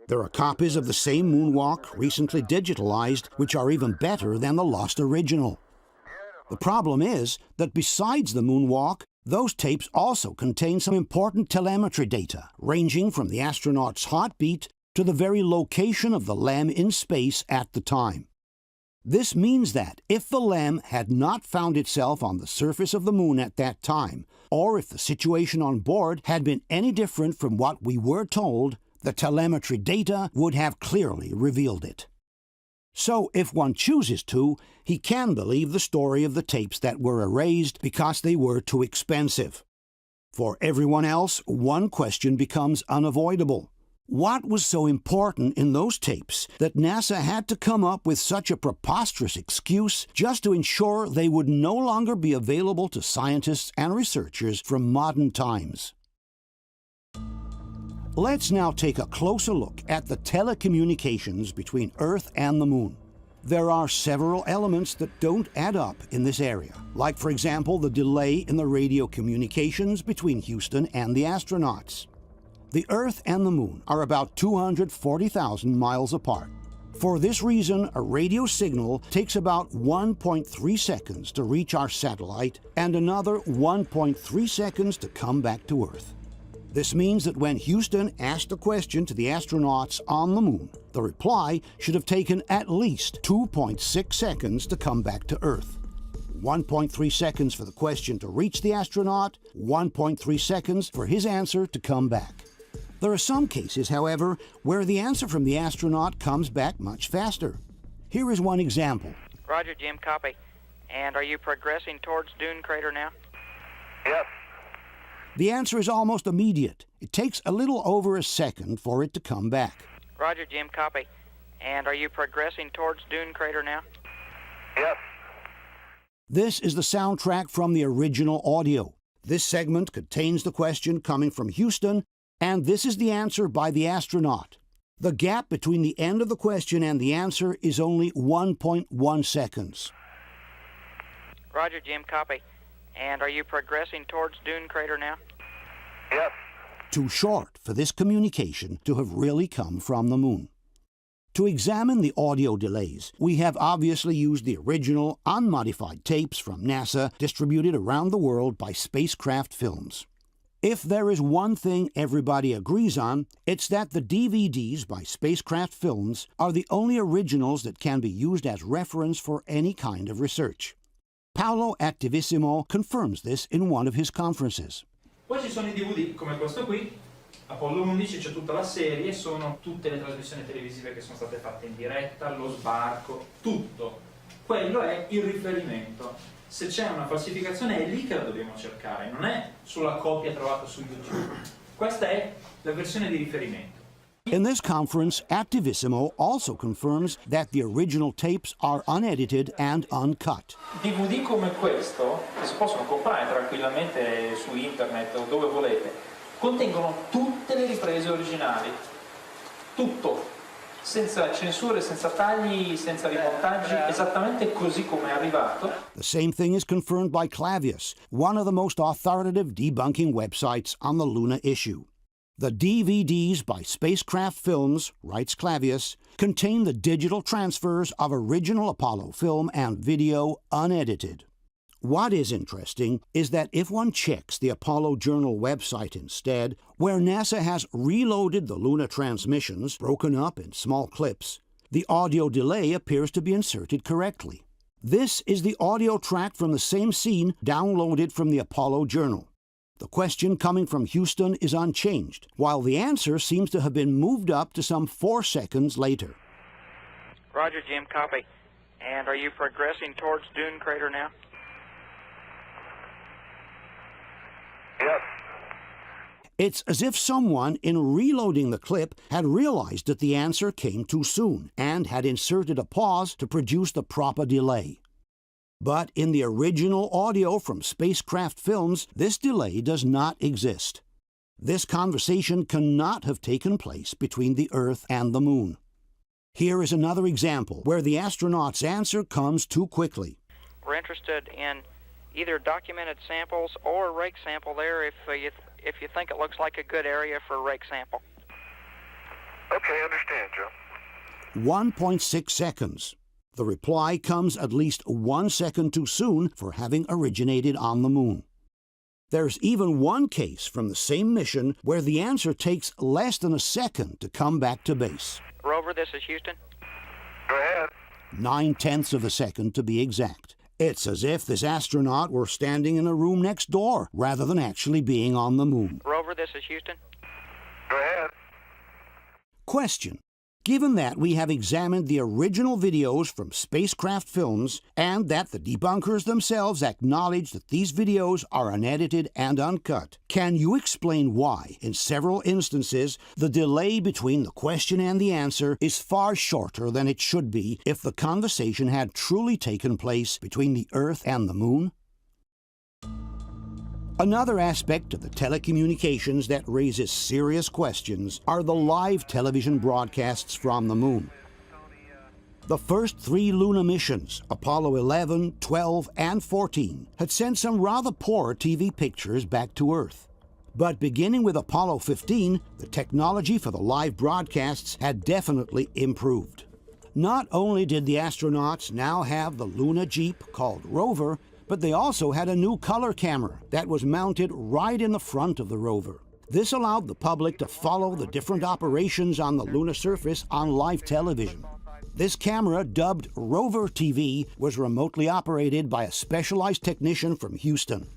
S1: There are copies of the same moonwalk recently digitalized, which are even better than the lost original. The problem is that besides the moonwalk, those tapes also contain some important telemetry data, ranging from the astronaut's heartbeat to the very location of the LEM in space at the time. This means that if the LEM had not found itself on the surface of the moon at that time, or if the situation on board had been any different from what we were told, the telemetry data would have clearly revealed it. So, if one chooses to, he can believe the story of the tapes that were erased because they were too expensive. For everyone else, one question becomes unavoidable. What was so important in those tapes that NASA had to come up with such a preposterous excuse just to ensure they would no longer be available to scientists and researchers from modern times? Let's now take a closer look at the telecommunications between Earth and the Moon. There are several elements that don't add up in this area, like, for example, the delay in the radio communications between Houston and the astronauts. The Earth and the Moon are about 240,000 miles apart. For this reason, a radio signal takes about 1.3 seconds to reach our satellite and another 1.3 seconds to come back to Earth. This means that when Houston asked a question to the astronauts on the Moon, the reply should have taken at least 2.6 seconds to come back to Earth. 1.3 seconds for the question to reach the astronaut, 1.3 seconds for his answer to come back. There are some cases, however, where the answer from the astronaut comes back much faster. Here is one example.
S17: Roger, Jim, copy. And are you progressing towards Dune Crater now?
S10: Yes.
S1: The answer is almost immediate. It takes a little over a second for it to come back.
S17: Roger, Jim, copy. And are you progressing towards Dune Crater now?
S10: Yes.
S1: This is the soundtrack from the original audio. This segment contains the question coming from Houston, and this is the answer by the astronaut. The gap between the end of the question and the answer is only 1.1 seconds.
S17: Roger, Jim, copy. And are you progressing towards Dune Crater now?
S10: Yes.
S1: Too short for this communication to have really come from the moon. To examine the audio delays, we have obviously used the original, unmodified tapes from NASA distributed around the world by Spacecraft Films. If there is one thing everybody agrees on, it's that the DVDs by Spacecraft Films are the only originals that can be used as reference for any kind of research. Paolo Attivissimo confirms this in one of his conferences.
S4: Poi ci sono I DVD come questo qui, Apollo 11, c'è tutta la serie, sono tutte le trasmissioni televisive che sono state fatte in diretta, lo sbarco, tutto. Quello è il riferimento. Se c'è una falsificazione è lì che la dobbiamo cercare, non è sulla copia trovata su YouTube. Questa è la versione di riferimento.
S1: In this conference, Attivissimo also confirms that the original tapes are unedited and uncut.
S4: DVD come questo, che si possono comprare tranquillamente su internet o dove volete, contengono tutte le riprese originali. Tutto. Senza censure, senza tagli, senza rimontaggi, esattamente così come è arrivato.
S1: The same thing is confirmed by Clavius, one of the most authoritative debunking websites on the Luna issue. The DVDs by Spacecraft Films, writes Clavius, contain the digital transfers of original Apollo film and video unedited. What is interesting is that if one checks the Apollo Journal website instead, where NASA has reloaded the Luna transmissions, broken up in small clips, the audio delay appears to be inserted correctly. This is the audio track from the same scene downloaded from the Apollo Journal. The question coming from Houston is unchanged, while the answer seems to have been moved up to some 4 seconds later.
S17: Roger, Jim, copy. And are you progressing towards Dune Crater now?
S10: Yes.
S1: It's as if someone, in reloading the clip, had realized that the answer came too soon and had inserted a pause to produce the proper delay. But in the original audio from Spacecraft Films, this delay does not exist. This conversation cannot have taken place between the Earth and the Moon. Here is another example where the astronaut's answer comes too quickly.
S17: We're interested in either documented samples or a rake sample there if you think it looks like a good area for a rake sample.
S10: Okay, understand, Joe.
S1: 1.6 seconds. The reply comes at least 1 second too soon for having originated on the Moon. There's even one case from the same mission where the answer takes less than a second to come back to base.
S17: Rover, this is Houston.
S10: Go ahead.
S1: 9/10 of a second to be exact. It's as if this astronaut were standing in a room next door rather than actually being on the Moon.
S17: Rover, this is Houston.
S10: Go ahead.
S1: Question. Given that we have examined the original videos from Spacecraft Films and that the debunkers themselves acknowledge that these videos are unedited and uncut, can you explain why, in several instances, the delay between the question and the answer is far shorter than it should be if the conversation had truly taken place between the Earth and the Moon? Another aspect of the telecommunications that raises serious questions are the live television broadcasts from the Moon. The first 3 Luna missions, Apollo 11, 12, and 14, had sent some rather poor TV pictures back to Earth. But beginning with Apollo 15, the technology for the live broadcasts had definitely improved. Not only did the astronauts now have the Luna Jeep called Rover, but they also had a new color camera that was mounted right in the front of the rover. This allowed the public to follow the different operations on the lunar surface on live television. This camera, dubbed Rover TV, was remotely operated by a specialized technician from Houston.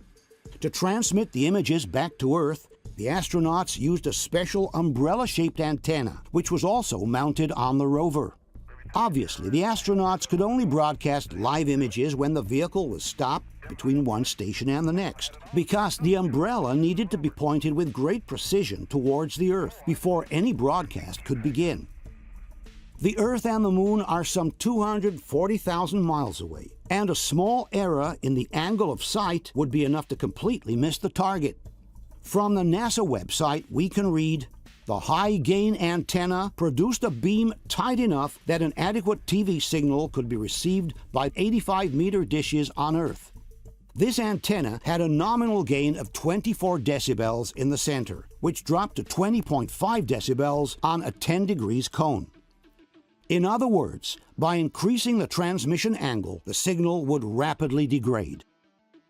S1: To transmit the images back to Earth, The astronauts used a special umbrella-shaped antenna, which was also mounted on the rover. Obviously, the astronauts could only broadcast live images when the vehicle was stopped between one station and the next, because the umbrella needed to be pointed with great precision towards the Earth before any broadcast could begin. The Earth and the Moon are some 240,000 miles away, and a small error in the angle of sight would be enough to completely miss the target. From the NASA website, we can read, "The high-gain antenna produced a beam tight enough that an adequate TV signal could be received by 85-meter dishes on Earth. This antenna had a nominal gain of 24 decibels in the center, which dropped to 20.5 decibels on a 10 degrees cone." In other words, by increasing the transmission angle, the signal would rapidly degrade.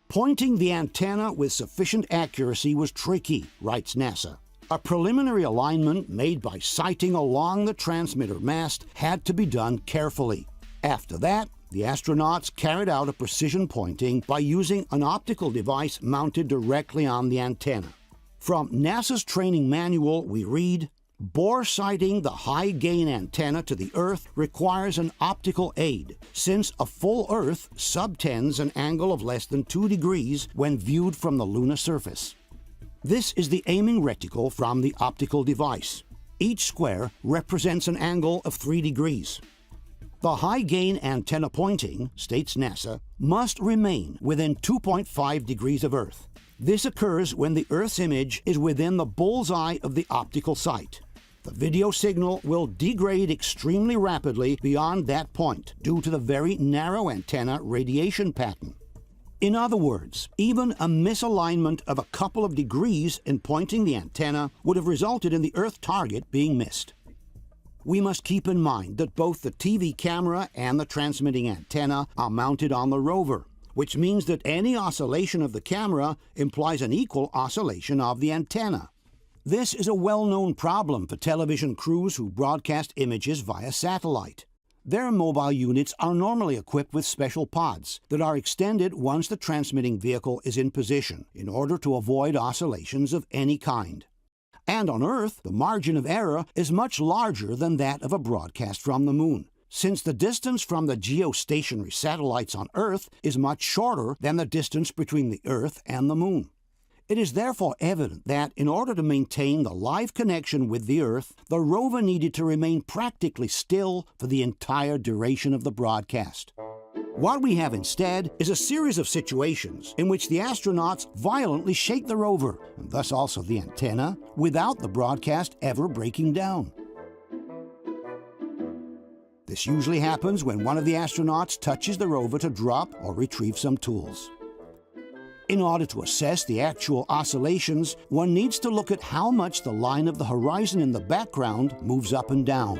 S1: Pointing the antenna with sufficient accuracy was tricky, writes NASA. A preliminary alignment made by sighting along the transmitter mast had to be done carefully. After that, the astronauts carried out a precision pointing by using an optical device mounted directly on the antenna. From NASA's training manual, we read, "Bore sighting the high-gain antenna to the Earth requires an optical aid, since a full Earth subtends an angle of less than 2 degrees when viewed from the lunar surface. This is the aiming reticle from the optical device. Each square represents an angle of 3 degrees. The high-gain antenna pointing, states NASA, must remain within 2.5 degrees of Earth. This occurs when the Earth's image is within the bullseye of the optical sight. The video signal will degrade extremely rapidly beyond that point due to the very narrow antenna radiation pattern." In other words, even a misalignment of a couple of degrees in pointing the antenna would have resulted in the Earth target being missed. We must keep in mind that both the TV camera and the transmitting antenna are mounted on the rover, which means that any oscillation of the camera implies an equal oscillation of the antenna. This is a well-known problem for television crews who broadcast images via satellite. Their mobile units are normally equipped with special pods that are extended once the transmitting vehicle is in position in order to avoid oscillations of any kind. And on Earth, the margin of error is much larger than that of a broadcast from the Moon, since the distance from the geostationary satellites on Earth is much shorter than the distance between the Earth and the Moon. It is therefore evident that in order to maintain the live connection with the Earth, the rover needed to remain practically still for the entire duration of the broadcast. What we have instead is a series of situations in which the astronauts violently shake the rover, and thus also the antenna, without the broadcast ever breaking down. This usually happens when one of the astronauts touches the rover to drop or retrieve some tools. In order to assess the actual oscillations, one needs to look at how much the line of the horizon in the background moves up and down.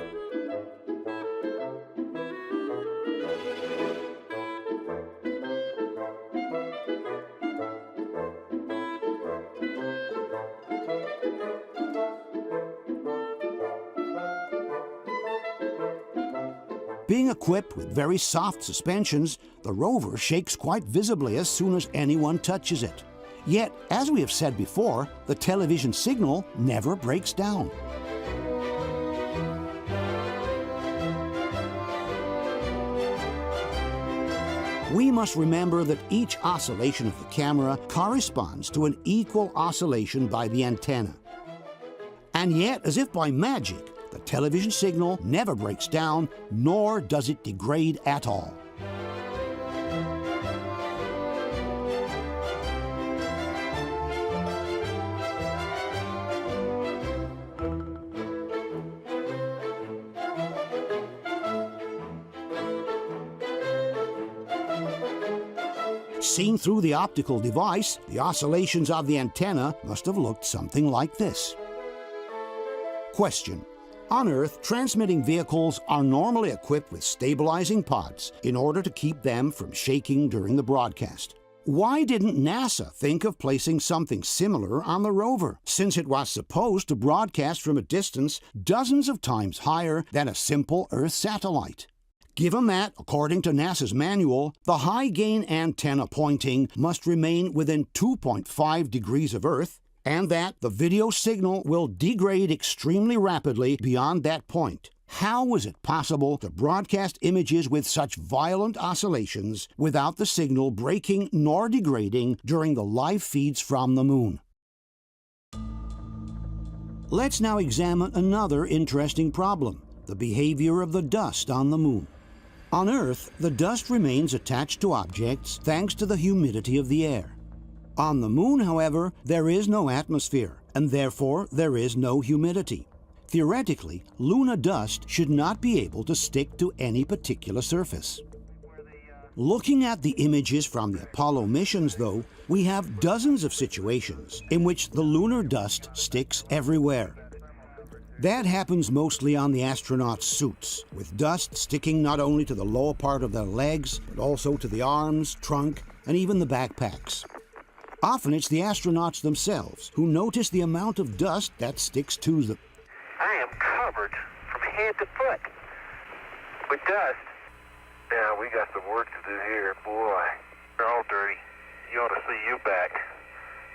S1: Being equipped with very soft suspensions, the rover shakes quite visibly as soon as anyone touches it. Yet, as we have said before, the television signal never breaks down. We must remember that each oscillation of the camera corresponds to an equal oscillation by the antenna. And yet, as if by magic, the television signal never breaks down, nor does it degrade at all. Seen through the optical device, the oscillations of the antenna must have looked something like this. Question. On Earth, transmitting vehicles are normally equipped with stabilizing pods in order to keep them from shaking during the broadcast. Why didn't NASA think of placing something similar on the rover, since it was supposed to broadcast from a distance dozens of times higher than a simple Earth satellite? Given that, according to NASA's manual, the high-gain antenna pointing must remain within 2.5 degrees of Earth, and that the video signal will degrade extremely rapidly beyond that point. How was it possible to broadcast images with such violent oscillations without the signal breaking nor degrading during the live feeds from the moon? Let's now examine another interesting problem, the behavior of the dust on the moon. On Earth, the dust remains attached to objects thanks to the humidity of the air. On the moon, however, there is no atmosphere, and therefore there is no humidity. Theoretically, lunar dust should not be able to stick to any particular surface. Looking at the images from the Apollo missions, though, we have dozens of situations in which the lunar dust sticks everywhere. That happens mostly on the astronauts' suits, with dust sticking not only to the lower part of their legs, but also to the arms, trunk, and even the backpacks. Often it's the astronauts themselves who notice the amount of dust that sticks to them.
S10: I am covered from head to foot with dust. Yeah, we got some work to do here, boy. They're all dirty. You ought to see you back.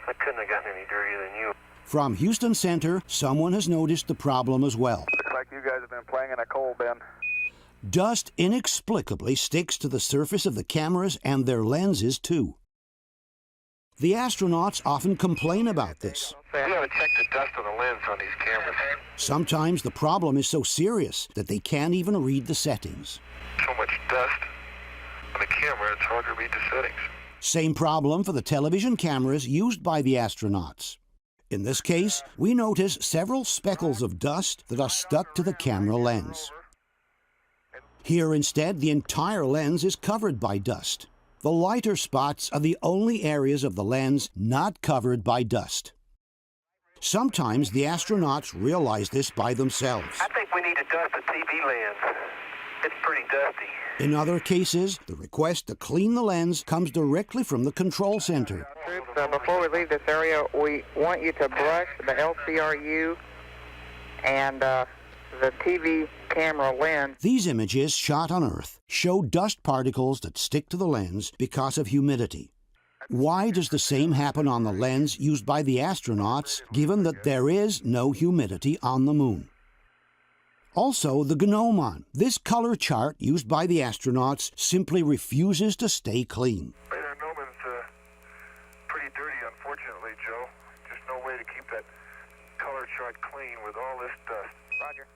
S10: I couldn't have gotten any dirtier than you.
S1: From Houston Center, someone has noticed the problem as well.
S10: Looks like you guys have been playing in a coal bin.
S1: Dust inexplicably sticks to the surface of the cameras and their lenses, too. The astronauts often complain about this.
S10: We haven't checked the dust on the lens on these cameras.
S1: Sometimes the problem is so serious that they can't even read the settings.
S10: So much dust on the camera, it's hard to read the settings.
S1: Same problem for the television cameras used by the astronauts. In this case, we notice several speckles of dust that are stuck to the camera lens. Here instead, the entire lens is covered by dust. The lighter spots are the only areas of the lens not covered by dust. Sometimes the astronauts realize this by themselves.
S10: I think we need to dust the TV lens. It's pretty dusty.
S1: In other cases, the request to clean the lens comes directly from the control center.
S19: Before we leave this area, we want you to brush the LCRU and the TV camera lens.
S1: These images shot on Earth show dust particles that stick to the lens because of humidity. Why does the same happen on the lens used by the astronauts, given that there is no humidity on the moon? Also, the gnomon, this color chart used by the astronauts, simply refuses to stay clean.
S10: The gnomon's pretty dirty, unfortunately, Joe. Just no way to keep that color chart clean with all this dust. Roger.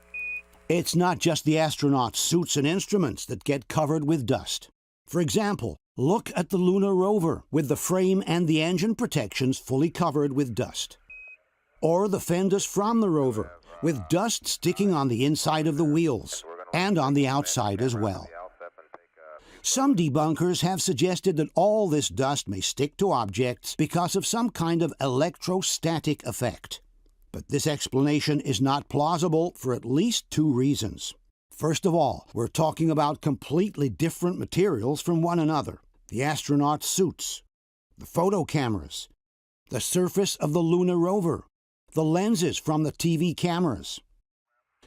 S1: It's not just the astronauts' suits and instruments that get covered with dust. For example, look at the lunar rover, with the frame and the engine protections fully covered with dust. Or the fenders from the rover, with dust sticking on the inside of the wheels, and on the outside as well. Some debunkers have suggested that all this dust may stick to objects because of some kind of electrostatic effect. But this explanation is not plausible for at least two reasons. First of all, we're talking about completely different materials from one another. The astronauts' suits, the photo cameras, the surface of the lunar rover, the lenses from the TV cameras.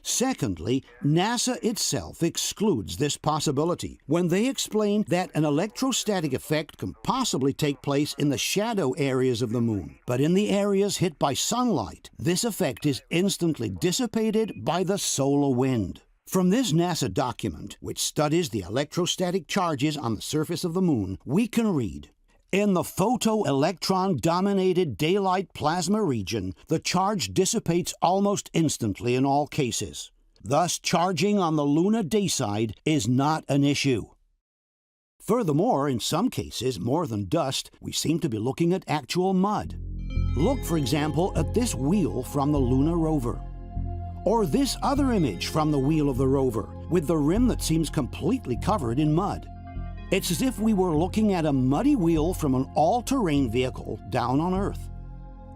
S1: Secondly, NASA itself excludes this possibility when they explain that an electrostatic effect can possibly take place in the shadow areas of the moon. But in the areas hit by sunlight, this effect is instantly dissipated by the solar wind. From this NASA document, which studies the electrostatic charges on the surface of the moon, we can read, in the photoelectron-dominated daylight plasma region, the charge dissipates almost instantly in all cases. Thus, charging on the lunar day side is not an issue. Furthermore, in some cases, more than dust, we seem to be looking at actual mud. Look, for example, at this wheel from the lunar rover. Or this other image from the wheel of the rover, with the rim that seems completely covered in mud. It's as if we were looking at a muddy wheel from an all-terrain vehicle down on Earth.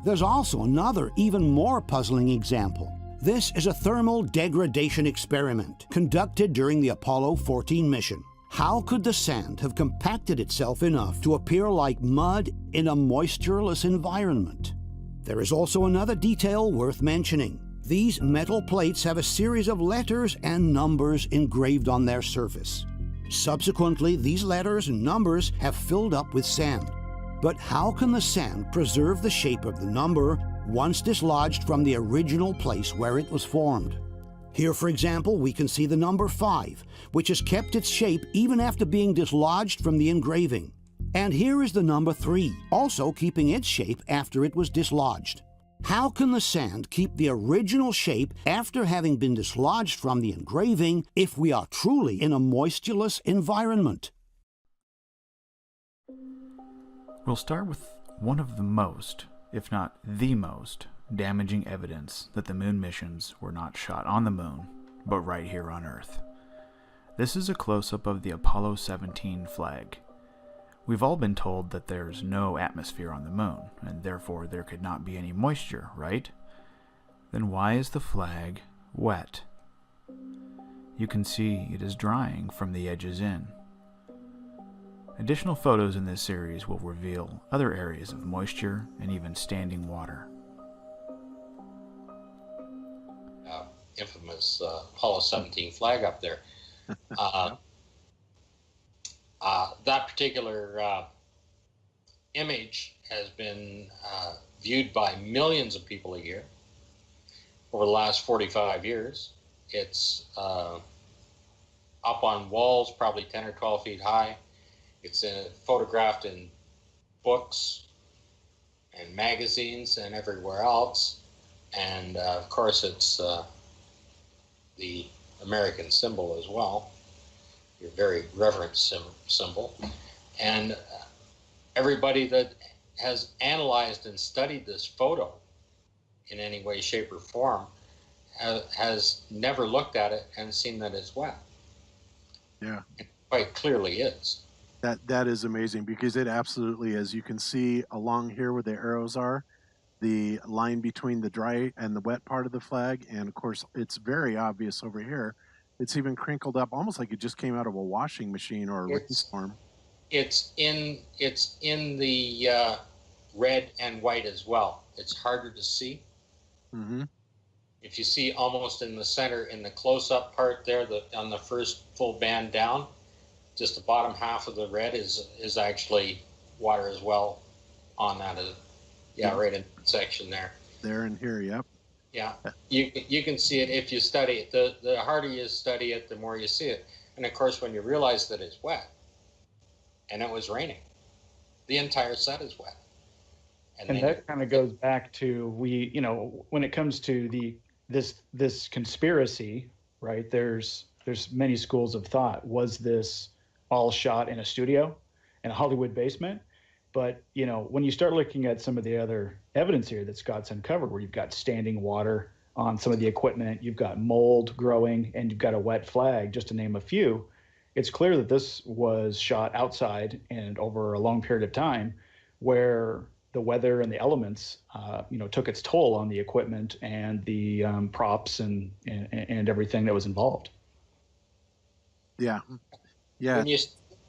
S1: There's also another, even more puzzling example. This is a thermal degradation experiment conducted during the Apollo 14 mission. How could the sand have compacted itself enough to appear like mud in a moistureless environment? There is also another detail worth mentioning. These metal plates have a series of letters and numbers engraved on their surface. Subsequently, these letters and numbers have filled up with sand. But how can the sand preserve the shape of the number once dislodged from the original place where it was formed. Here, for example, we can see the number 5, which has kept its shape even after being dislodged from the engraving. And here is the number 3, also keeping its shape after it was dislodged. How can the sand keep the original shape after having been dislodged from the engraving if we are truly in a moistureless environment?
S20: We'll start with one of the most, if not the most, damaging evidence that the moon missions were not shot on the moon, but right here on Earth. This is a close-up of the Apollo 17 flag. We've all been told that there's no atmosphere on the moon, and therefore there could not be any moisture, right? Then why is the flag wet? You can see it is drying from the edges in. Additional photos in this series will reveal other areas of moisture and even standing water.
S21: Infamous Apollo 17 flag up there. That particular image has been viewed by millions of people a year over the last 45 years. It's up on walls, probably 10 or 12 feet high. It's photographed in books and magazines and everywhere else. And of course, it's the American symbol as well, your very reverent symbol. And everybody that has analyzed and studied this photo in any way, shape, or form has never looked at it and seen that it's wet.
S22: Yeah.
S21: It quite clearly is.
S22: That is amazing, because it absolutely is. You can see along here where the arrows are, the line between the dry and the wet part of the flag, and of course it's very obvious over here. It's even crinkled up, almost like it just came out of a washing machine or a rainstorm.
S21: It's in the red and white as well. It's harder to see.
S22: Mm-hmm.
S21: If you see almost in the center, in the close-up part there, on the first full band down, just the bottom half of the red is actually water as well on that. Right in that section there.
S22: There and here, yep.
S21: Yeah, you can see it if you study it. The harder you study it, the more you see it. And of course, when you realize that it's wet, and it was raining, the entire set is wet.
S23: And that kind of goes back to when it comes to this conspiracy, right? There's many schools of thought. Was this all shot in a studio, in a Hollywood basement? But, when you start looking at some of the other evidence here that Scott's uncovered, where you've got standing water on some of the equipment, you've got mold growing, and you've got a wet flag, just to name a few, it's clear that this was shot outside and over a long period of time, where the weather and the elements, took its toll on the equipment and the props and everything that was involved.
S22: Yeah. Yeah.
S21: When you're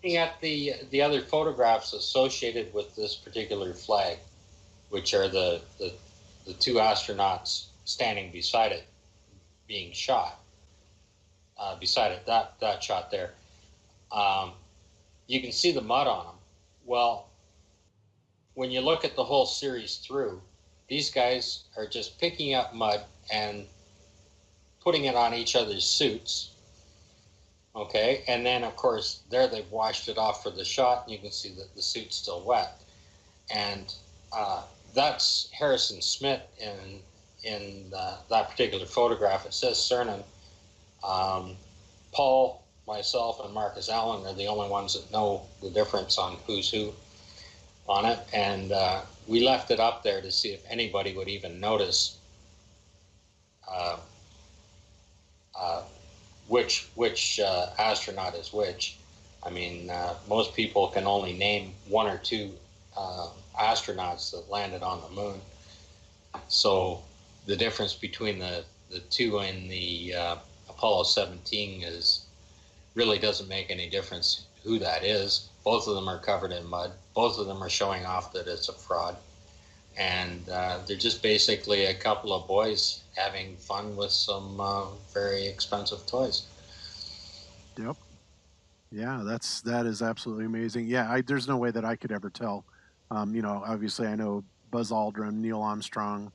S21: looking at the other photographs associated with this particular flag, which are the two astronauts standing beside it, being shot, beside it, that shot there, you can see the mud on them. Well, when you look at the whole series through, these guys are just picking up mud and putting it on each other's suits. Okay, and then of course there they've washed it off for the shot, and you can see that the suit's still wet. And that's Harrison Smith in that particular photograph. It says Cernan. Paul, myself, and Marcus Allen are the only ones that know the difference on who's who on it. And we left it up there to see if anybody would even notice which astronaut is which. I mean, most people can only name one or two astronauts that landed on the moon. So the difference between the two in the Apollo 17 really doesn't make any difference who that is. Both of them are covered in mud. Both of them are showing off that it's a fraud. And they're just basically a couple of boys having fun with some very expensive toys.
S22: Yep. Yeah, that is absolutely amazing. Yeah, there's no way that I could ever tell. Obviously I know Buzz Aldrin, Neil Armstrong,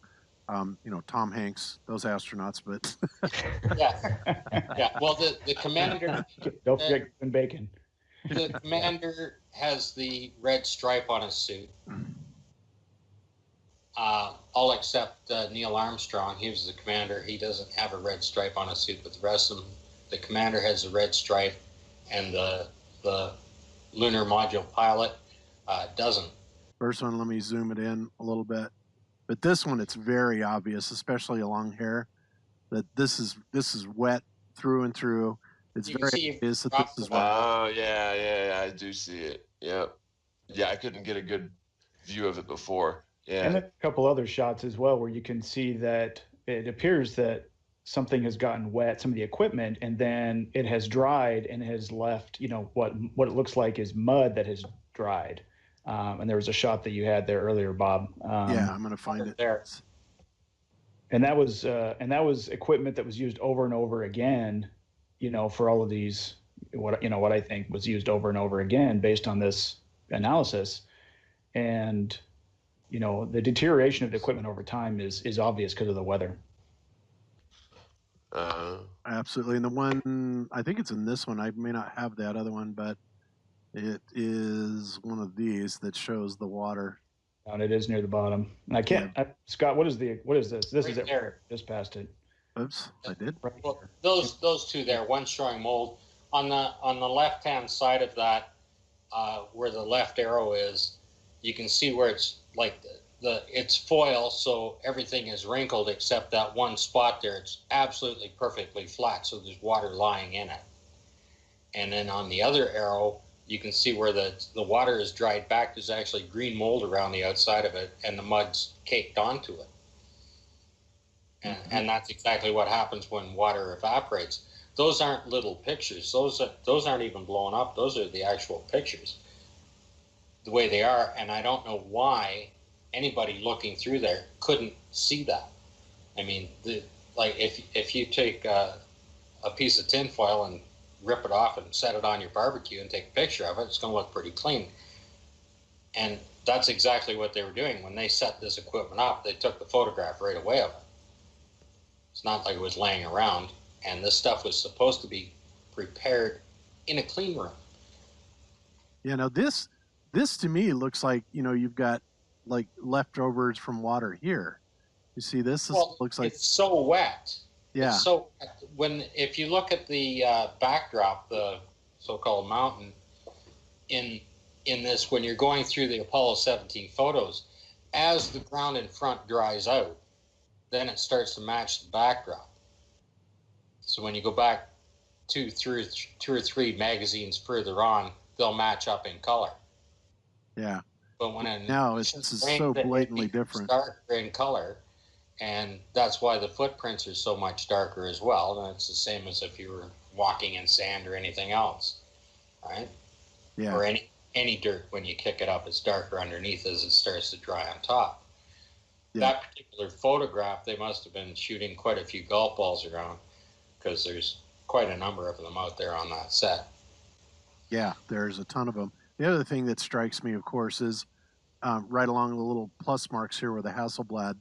S22: Tom Hanks, those astronauts, but
S21: Yeah. Well, the commander.
S23: Don't forget Kevin Bacon.
S21: The commander has the red stripe on his suit. All except Neil Armstrong. He was the commander. He doesn't have a red stripe on his suit, but the rest of them, the commander has a red stripe, and the lunar module pilot doesn't.
S22: First one, let me zoom it in a little bit. But this one, it's very obvious, especially along here, that this is wet through and through. It's very obvious that this is wet.
S3: Oh, yeah, I do see it. Yep. Yeah, I couldn't get a good view of it before. Yeah.
S23: And a couple other shots as well where you can see that it appears that something has gotten wet, some of the equipment, and then it has dried and has left, what it looks like is mud that has dried. And there was a shot that you had there earlier, Bob.
S22: Yeah, I'm going to find it
S21: there.
S23: And that was equipment that was used over and over again, for all of these, what I think was used over and over again based on this analysis. And the deterioration of the equipment over time is obvious because of the weather.
S22: Absolutely. And the one, I think it's in this one, I may not have that other one, but it is one of these that shows the water.
S23: And it is near the bottom. And I can't, Scott, what is this? This is it.
S21: There.
S23: Just past it.
S22: Oops, I did.
S21: Well, those two there, one showing mold. On the left-hand side of that, where the left arrow is, you can see where it's like it's foil, so everything is wrinkled except that one spot there. It's absolutely perfectly flat, so there's water lying in it. And then on the other arrow, you can see where the water is dried back. There's actually green mold around the outside of it, and the mud's caked onto it. And that's exactly what happens when water evaporates. Those aren't little pictures. Those aren't even blown up. Those are the actual pictures, the way they are. And I don't know why anybody looking through there couldn't see that. I mean, if you take a piece of tinfoil and rip it off and set it on your barbecue and take a picture of it, it's going to look pretty clean. And that's exactly what they were doing. When they set this equipment up, they took the photograph right away of it. It's not like it was laying around. And this stuff was supposed to be prepared in a clean room.
S22: Yeah, now this to me looks like, you've got like leftovers from water here. You see this? Looks like
S21: it's so wet.
S22: Yeah.
S21: So if you look at the backdrop, the so-called mountain, in this, when you're going through the Apollo 17 photos, as the ground in front dries out, then it starts to match the backdrop. So when you go back two or three magazines further on, they'll match up in color.
S22: Yeah.
S21: But when
S22: this is so blatantly different.
S21: Darker in color, and that's why the footprints are so much darker as well. And it's the same as if you were walking in sand or anything else, right?
S22: Yeah.
S21: Or any dirt, when you kick it up, it's darker underneath as it starts to dry on top. Yeah. That particular photograph, they must have been shooting quite a few golf balls around, because there's quite a number of them out there on that set.
S22: Yeah, there's a ton of them. The other thing that strikes me, of course, is right along the little plus marks here where the Hasselblad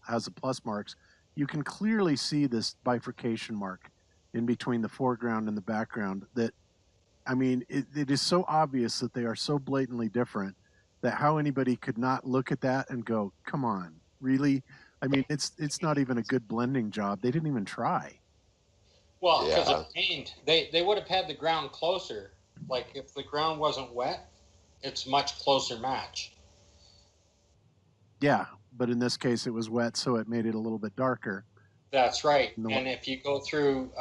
S22: has the plus marks, you can clearly see this bifurcation mark in between the foreground and the background that, I mean, it is so obvious that they are so blatantly different that how anybody could not look at that and go, come on, really? I mean, it's not even a good blending job. They didn't even try.
S21: Well, because of paint, they would have had the ground closer. Like if the ground wasn't wet, it's much closer match.
S22: Yeah, but in this case it was wet, so it made it a little bit darker.
S21: That's right. And if you go through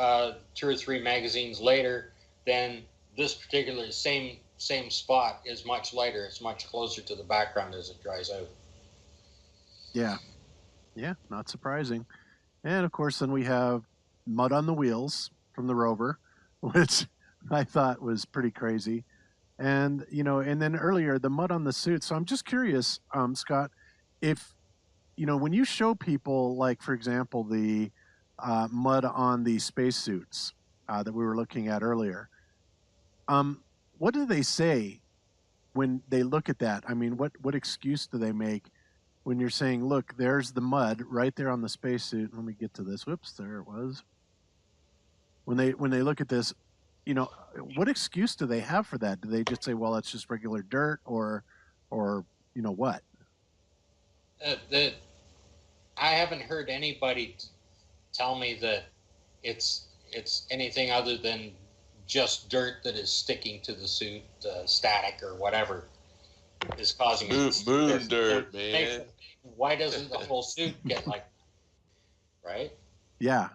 S21: 2 or 3 magazines later, then this particular same spot is much lighter. It's much closer to the background as it dries out.
S22: Yeah, not surprising. And of course, then we have mud on the wheels from the rover, which I thought was pretty crazy. And, and then earlier, the mud on the suit. So I'm just curious, Scott, if, when you show people, like, for example, the mud on the spacesuits that we were looking at earlier, what do they say when they look at that? I mean, what excuse do they make when you're saying, look, there's the mud right there on the spacesuit. Let me get to this. Whoops, there it was. When they look at this, you know, what excuse do they have for that? Do they just say, well, it's just regular dirt, or you know what?
S21: I haven't heard anybody tell me that it's anything other than just dirt that is sticking to the suit, static or whatever is causing it.
S3: Moon dirt, man.
S21: Why doesn't the whole suit get like, right?
S22: Yeah,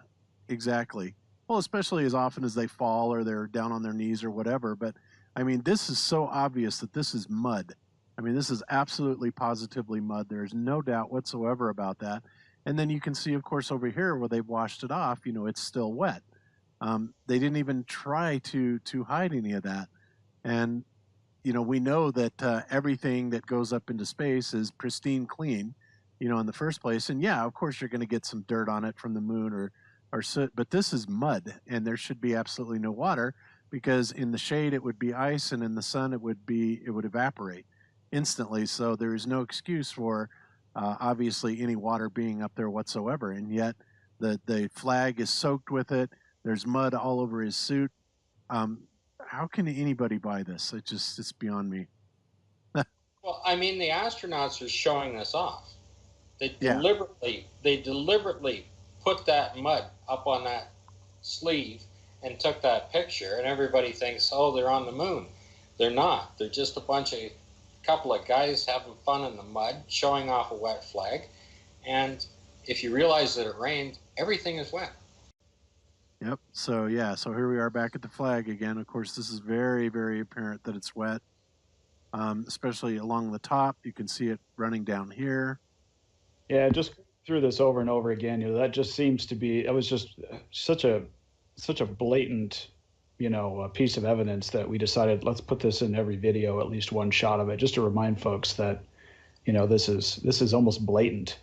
S22: exactly. Well, especially as often as they fall or they're down on their knees or whatever. But I mean, this is so obvious that this is mud. I mean, this is absolutely positively mud. There's no doubt whatsoever about that. And then you can see, of course, over here where they've washed it off, you know, it's still wet. They didn't even try to hide any of that. And, you know, we know that everything that goes up into space is pristine clean, you know, in the first place. And yeah, of course, you're going to get some dirt on it from the moon or soot, but this is mud, and there should be absolutely no water, because in the shade it would be ice, and in the sun it would evaporate instantly. So there is no excuse for obviously any water being up there whatsoever. And yet the flag is soaked with it. There's mud all over his suit. How can anybody buy this? It's beyond me.
S21: Well, I mean, the astronauts are showing this off. They
S22: Yeah.
S21: deliberately put that mud up on that sleeve and took that picture, and everybody thinks, oh, they're on the moon. They're not. They're just a couple of guys having fun in the mud, showing off a wet flag. And if you realize that it rained, everything is wet.
S22: Yep. So yeah, so here we are back at the flag again. Of course, this is very, very apparent that it's wet, especially along the top. You can see it running down here.
S23: Yeah, just through this over and over again, you know, that just seems to be, it was just such a blatant, you know, a piece of evidence that we decided, let's put this in every video, at least one shot of it, just to remind folks that, you know, this is almost blatant.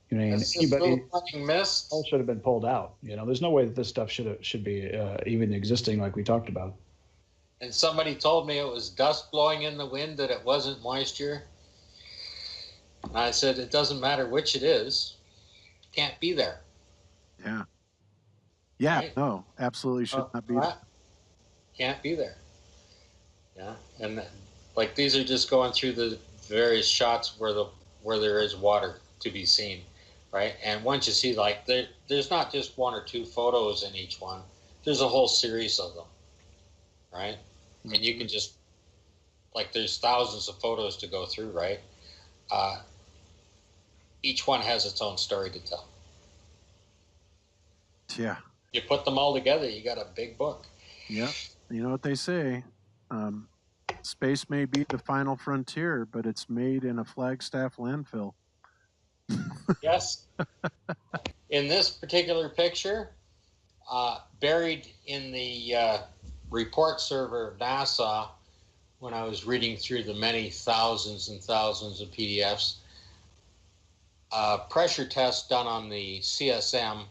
S23: You know, and anybody all should have been pulled out. You know, there's no way that this stuff should be even existing like we talked about.
S21: And somebody told me it was dust blowing in the wind, that it wasn't moisture. And I said, it doesn't matter which it is. Can't be there.
S22: Yeah. Yeah,
S21: Right?
S22: no, absolutely should not be there.
S21: Can't be there. Yeah, and like these are just going through the various shots where there is water to be seen, right? And once you see, like, there's not just one or two photos in each one. There's a whole series of them, right? Mm-hmm. And you can just, like, there's thousands of photos to go through, right? Each one has its own story to tell.
S22: Yeah.
S21: You put them all together, you got a big book.
S22: Yeah. You know what they say, space may be the final frontier, but it's made in a Flagstaff landfill.
S21: Yes. In this particular picture, buried in the report server of NASA, when I was reading through the many thousands and thousands of PDFs, pressure test done on the CSM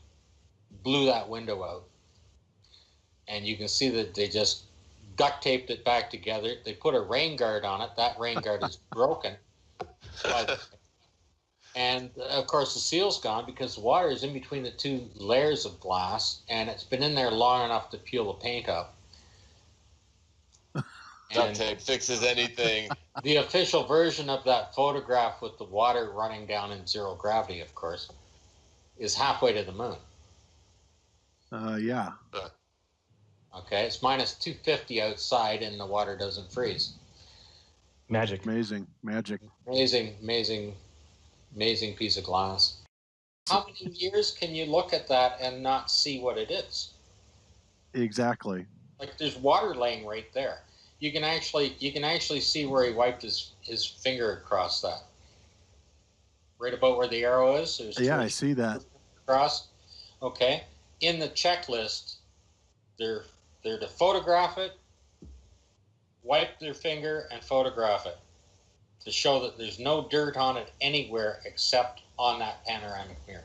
S21: blew that window out. And you can see that they just duct taped it back together. They put a rain guard on it. That rain guard is broken. And of course the seal's gone because the water is in between the two layers of glass, and it's been in there long enough to peel the paint up.
S3: Duct tape fixes anything.
S21: The official version of that photograph with the water running down in zero gravity, of course, is halfway to the moon.
S22: Yeah.
S21: Okay, it's minus 250 outside and the water doesn't freeze.
S23: Magic.
S22: Amazing. Magic.
S21: Amazing piece of glass. How many years can you look at that and not see what it is?
S22: Exactly.
S21: Like, there's water laying right there. You can actually see where he wiped his finger across that. Right about where the arrow is.
S22: Yeah, I see that.
S21: Across. Okay. In the checklist, they're to photograph it, wipe their finger, and photograph it to show that there's no dirt on it anywhere except on that panoramic mirror.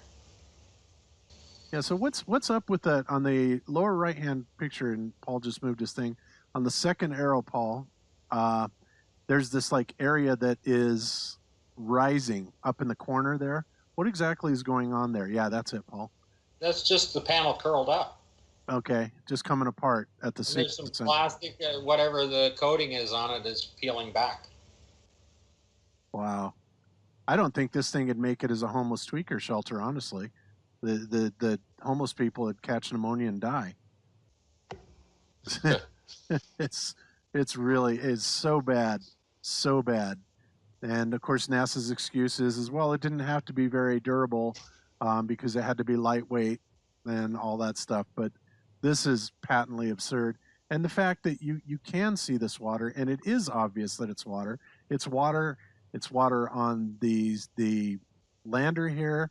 S22: Yeah, so what's up with that on the lower right-hand picture, and Paul just moved his thing, on the second arrow, Paul, there's this like area that is rising up in the corner there? What exactly is going on there? Yeah, that's it, Paul.
S21: That's just the panel curled up.
S22: Okay, just coming apart at the
S21: And there's some
S22: 60%.
S21: plastic, whatever the coating is on it, is peeling back.
S22: Wow. I don't think this thing would make it as a homeless tweaker shelter, honestly. The homeless people would catch pneumonia and die. it's so bad, so bad. And of course, NASA's excuse is well, it didn't have to be very durable because it had to be lightweight and all that stuff. But this is patently absurd. And the fact that you can see this water, and it is obvious that it's water. It's water on the lander here.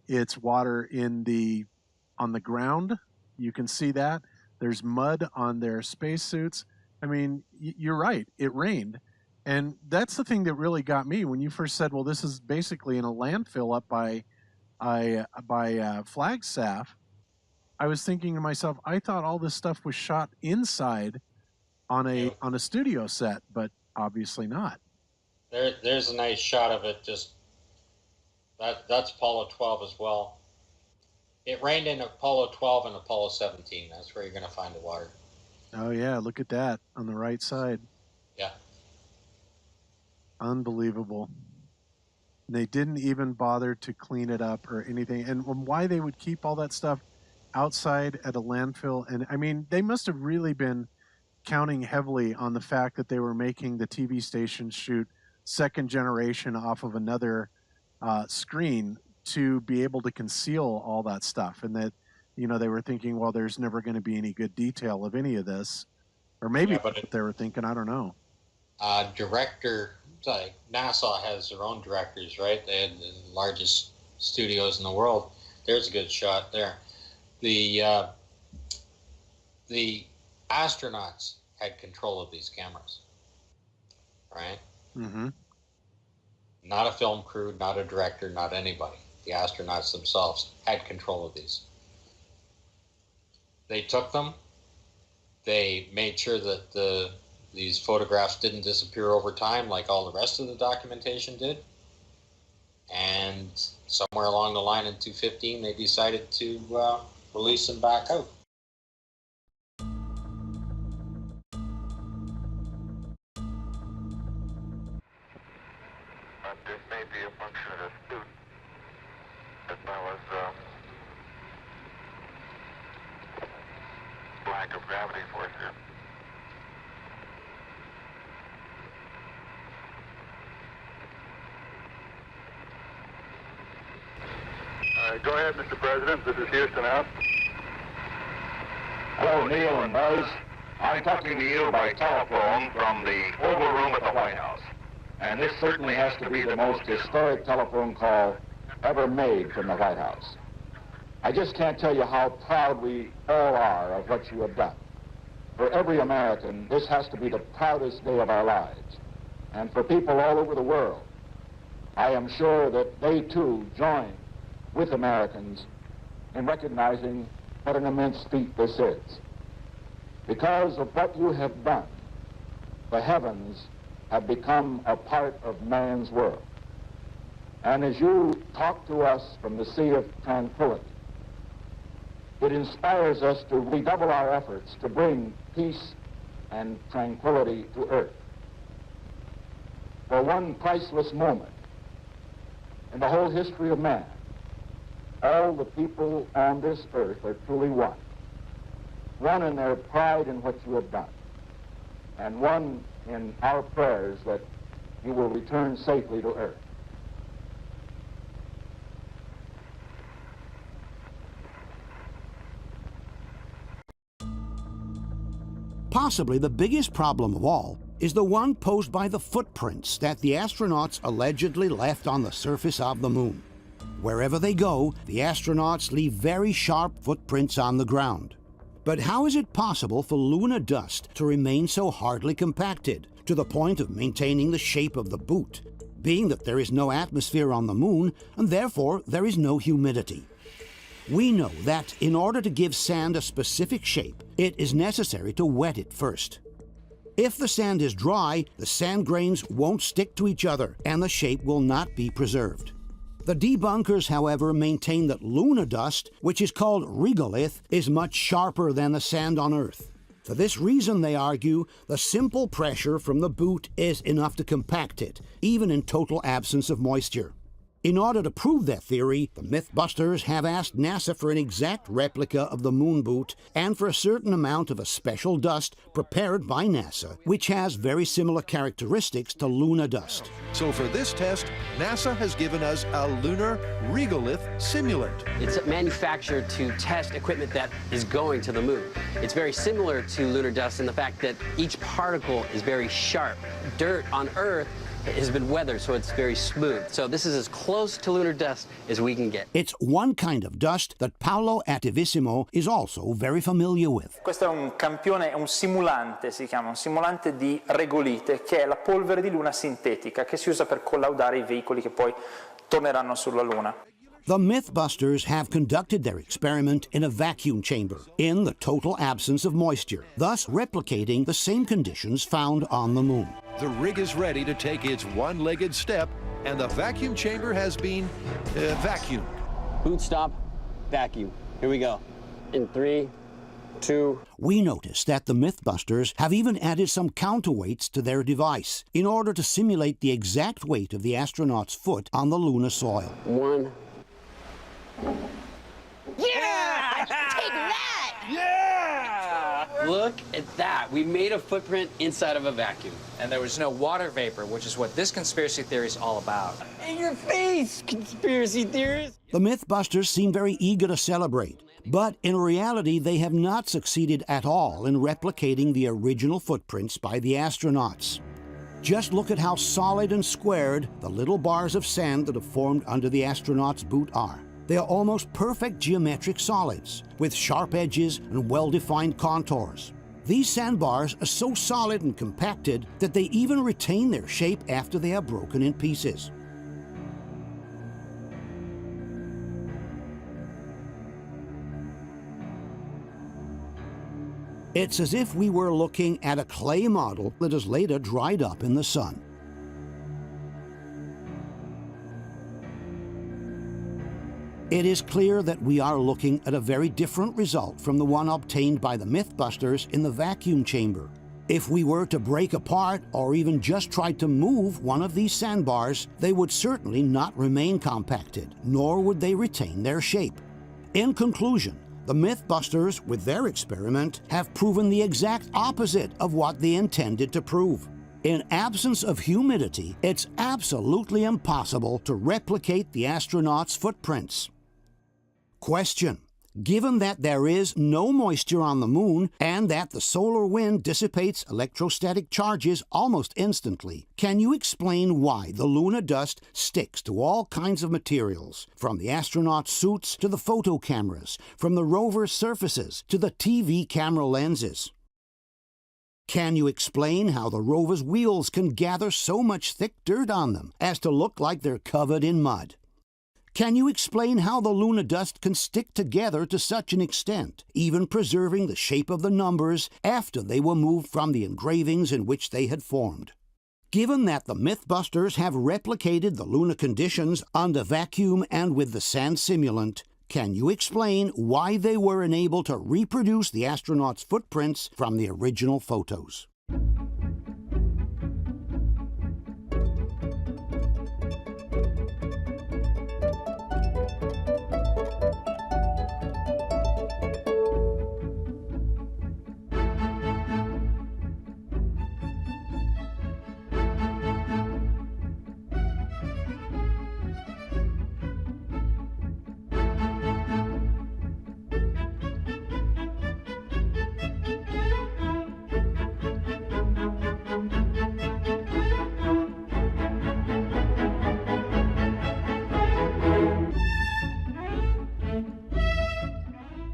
S22: It's water on the ground. You can see that. There's mud on their spacesuits. I mean, you're right. It rained. And that's the thing that really got me when you first said, well, this is basically in a landfill up by Flagstaff. I was thinking to myself, I thought all this stuff was shot inside on a studio set, but obviously not.
S21: There's a nice shot of it. Just that's Apollo 12 as well. It rained in Apollo 12 and Apollo 17. That's where you're going to find the water.
S22: Oh yeah, look at that on the right side.
S21: Yeah.
S22: Unbelievable. They didn't even bother to clean it up or anything. And why they would keep all that stuff outside at a landfill. And I mean, they must have really been counting heavily on the fact that they were making the TV station shoot second generation off of another screen to be able to conceal all that stuff. And that, you know, they were thinking, well, there's never going to be any good detail of any of this. Or maybe that's what they were thinking. I don't know.
S21: Director, like NASA has their own directors, right? They had the largest studios in the world. There's a good shot there. The astronauts had control of these cameras, right?
S22: Mm-hmm.
S21: Not a film crew, not a director, not anybody. The astronauts themselves had control of these. They took them. They made sure that these photographs didn't disappear over time like all the rest of the documentation did. And somewhere along the line in 2015, they decided to release them back out.
S18: This may be a function of the suit as well as lack of gravity force here. Go ahead, Mr. President. This is Houston out.
S6: Hello, Neil and Buzz. I'm talking to you by telephone from the Oval Room at the White House. And this certainly has to be the most historic telephone call ever made from the White House. I just can't tell you how proud we all are of what you have done. For every American, this has to be the proudest day of our lives. And for people all over the world, I am sure that they too join with Americans in recognizing what an immense feat this is. Because of what you have done, the heavens have become a part of man's world. And as you talk to us from the sea of tranquility, it inspires us to redouble our efforts to bring peace and tranquility to Earth. For one priceless moment in the whole history of man, all the people on this earth are truly one. One in their pride in what you have done, and one in our prayers that you will return safely to Earth.
S1: Possibly the biggest problem of all is the one posed by the footprints that the astronauts allegedly left on the surface of the moon. Wherever they go, the astronauts leave very sharp footprints on the ground. But how is it possible for lunar dust to remain so hardly compacted, to the point of maintaining the shape of the boot, being that there is no atmosphere on the moon, and therefore there is no humidity? We know that in order to give sand a specific shape, it is necessary to wet it first. If the sand is dry, the sand grains won't stick to each other and the shape will not be preserved. The debunkers, however, maintain that lunar dust, which is called regolith, is much sharper than the sand on Earth. For this reason, they argue, the simple pressure from the boot is enough to compact it, even in total absence of moisture. In order to prove their theory, the Mythbusters have asked NASA for an exact replica of the moon boot and for a certain amount of a special dust prepared by NASA, which has very similar characteristics to lunar dust.
S7: So for this test, NASA has given us a lunar regolith simulant.
S8: It's manufactured to test equipment that is going to the moon. It's very similar to lunar dust in the fact that each particle is very sharp. Dirt on Earth has been weathered, so it's very smooth. So this is as close to lunar dust as we can get.
S1: It's one kind of dust that Paolo Attivissimo is also very familiar with.
S16: Questo è un campione, è un simulante, si chiama, un simulante di regolite, che è la polvere di luna sintetica che si usa per collaudare i veicoli che poi torneranno sulla Luna.
S1: The Mythbusters have conducted their experiment in a vacuum chamber, in the total absence of moisture, thus replicating the same conditions found on the moon.
S7: The rig is ready to take its one-legged step, and the vacuum chamber has been vacuumed.
S8: Boot stop, vacuum. Here we go. In 3, 2.
S1: We notice that the Mythbusters have even added some counterweights to their device in order to simulate the exact weight of the astronaut's foot on the lunar soil.
S8: 1.
S16: Yeah!
S8: Take that! Yeah! Look at that. We made a footprint inside of a vacuum.
S24: And there was no water vapor, which is what this conspiracy theory is all about.
S8: In your face, conspiracy theorists!
S1: The Mythbusters seem very eager to celebrate, but in reality they have not succeeded at all in replicating the original footprints by the astronauts. Just look at how solid and squared the little bars of sand that have formed under the astronaut's boot are. They are almost perfect geometric solids, with sharp edges and well-defined contours. These sandbars are so solid and compacted that they even retain their shape after they are broken in pieces. It's as if we were looking at a clay model that has later dried up in the sun. It is clear that we are looking at a very different result from the one obtained by the Mythbusters in the vacuum chamber. If we were to break apart or even just try to move one of these sandbars, they would certainly not remain compacted, nor would they retain their shape. In conclusion, the Mythbusters, with their experiment, have proven the exact opposite of what they intended to prove. In absence of humidity, it's absolutely impossible to replicate the astronauts' footprints. Question: given that there is no moisture on the moon and that the solar wind dissipates electrostatic charges almost instantly, can you explain why the lunar dust sticks to all kinds of materials, from the astronauts' suits to the photo cameras, from the rover's surfaces to the TV camera lenses? Can you explain how the rover's wheels can gather so much thick dirt on them as to look like they're covered in mud? Can you explain how the lunar dust can stick together to such an extent, even preserving the shape of the numbers after they were moved from the engravings in which they had formed? Given that the Mythbusters have replicated the lunar conditions under vacuum and with the sand simulant, can you explain why they were unable to reproduce the astronauts' footprints from the original photos?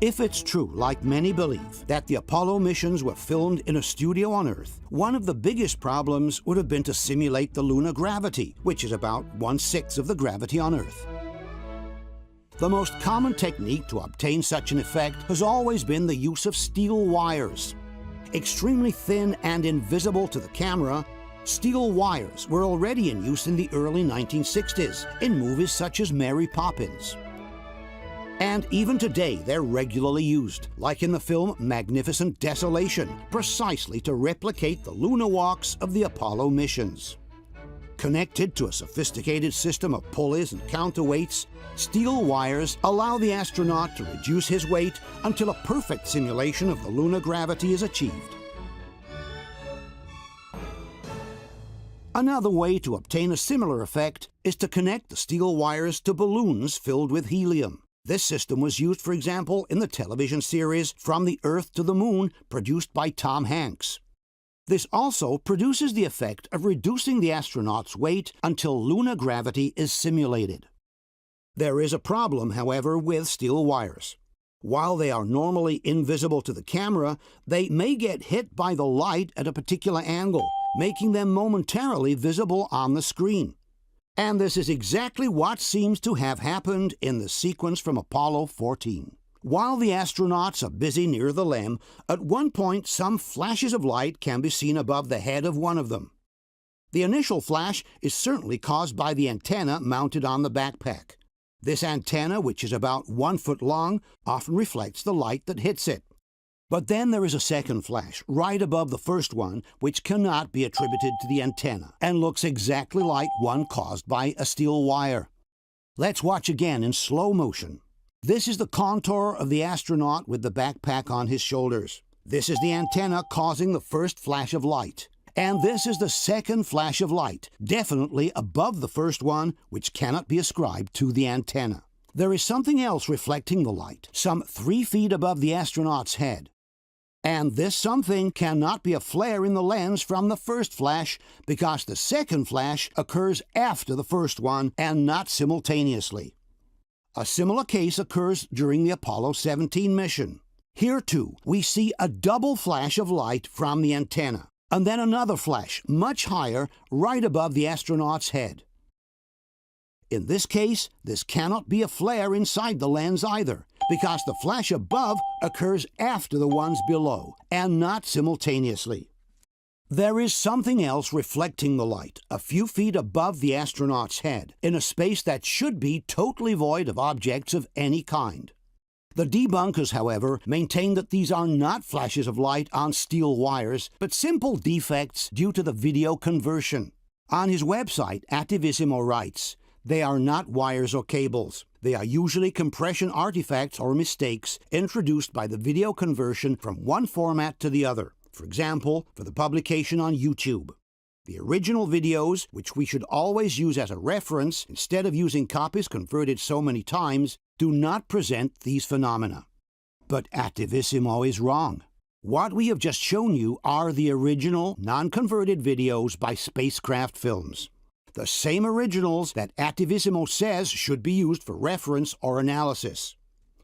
S1: If it's true, like many believe, that the Apollo missions were filmed in a studio on Earth, one of the biggest problems would have been to simulate the lunar gravity, which is about 1/6 of the gravity on Earth. The most common technique to obtain such an effect has always been the use of steel wires. Extremely thin and invisible to the camera, steel wires were already in use in the early 1960s in movies such as Mary Poppins. And even today, they're regularly used, like in the film Magnificent Desolation, precisely to replicate the lunar walks of the Apollo missions. Connected to a sophisticated system of pulleys and counterweights, steel wires allow the astronaut to reduce his weight until a perfect simulation of the lunar gravity is achieved. Another way to obtain a similar effect is to connect the steel wires to balloons filled with helium. This system was used, for example, in the television series From the Earth to the Moon, produced by Tom Hanks. This also produces the effect of reducing the astronaut's weight until lunar gravity is simulated. There is a problem, however, with steel wires. While they are normally invisible to the camera, they may get hit by the light at a particular angle, making them momentarily visible on the screen. And this is exactly what seems to have happened in the sequence from Apollo 14. While the astronauts are busy near the LEM, at one point some flashes of light can be seen above the head of one of them. The initial flash is certainly caused by the antenna mounted on the backpack. This antenna, which is about 1 foot long, often reflects the light that hits it. But then there is a second flash, right above the first one, which cannot be attributed to the antenna, and looks exactly like one caused by a steel wire. Let's watch again in slow motion. This is the contour of the astronaut with the backpack on his shoulders. This is the antenna causing the first flash of light. And this is the second flash of light, definitely above the first one, which cannot be ascribed to the antenna. There is something else reflecting the light, some 3 feet above the astronaut's head. And this something cannot be a flare in the lens from the first flash, because the second flash occurs after the first one and not simultaneously. A similar case occurs during the Apollo 17 mission. Here, too, we see a double flash of light from the antenna, and then another flash, much higher, right above the astronaut's head. In this case, this cannot be a flare inside the lens either, because the flash above occurs after the ones below, and not simultaneously. There is something else reflecting the light, a few feet above the astronaut's head, in a space that should be totally void of objects of any kind. The debunkers, however, maintain that these are not flashes of light on steel wires, but simple defects due to the video conversion. On his website, Attivissimo writes, "They are not wires or cables. They are usually compression artifacts or mistakes introduced by the video conversion from one format to the other, for example, for the publication on YouTube. The original videos, which we should always use as a reference instead of using copies converted so many times, do not present these phenomena." But Attivissimo is wrong. What we have just shown you are the original, non-converted videos by Spacecraft Films. The same originals that Attivissimo says should be used for reference or analysis.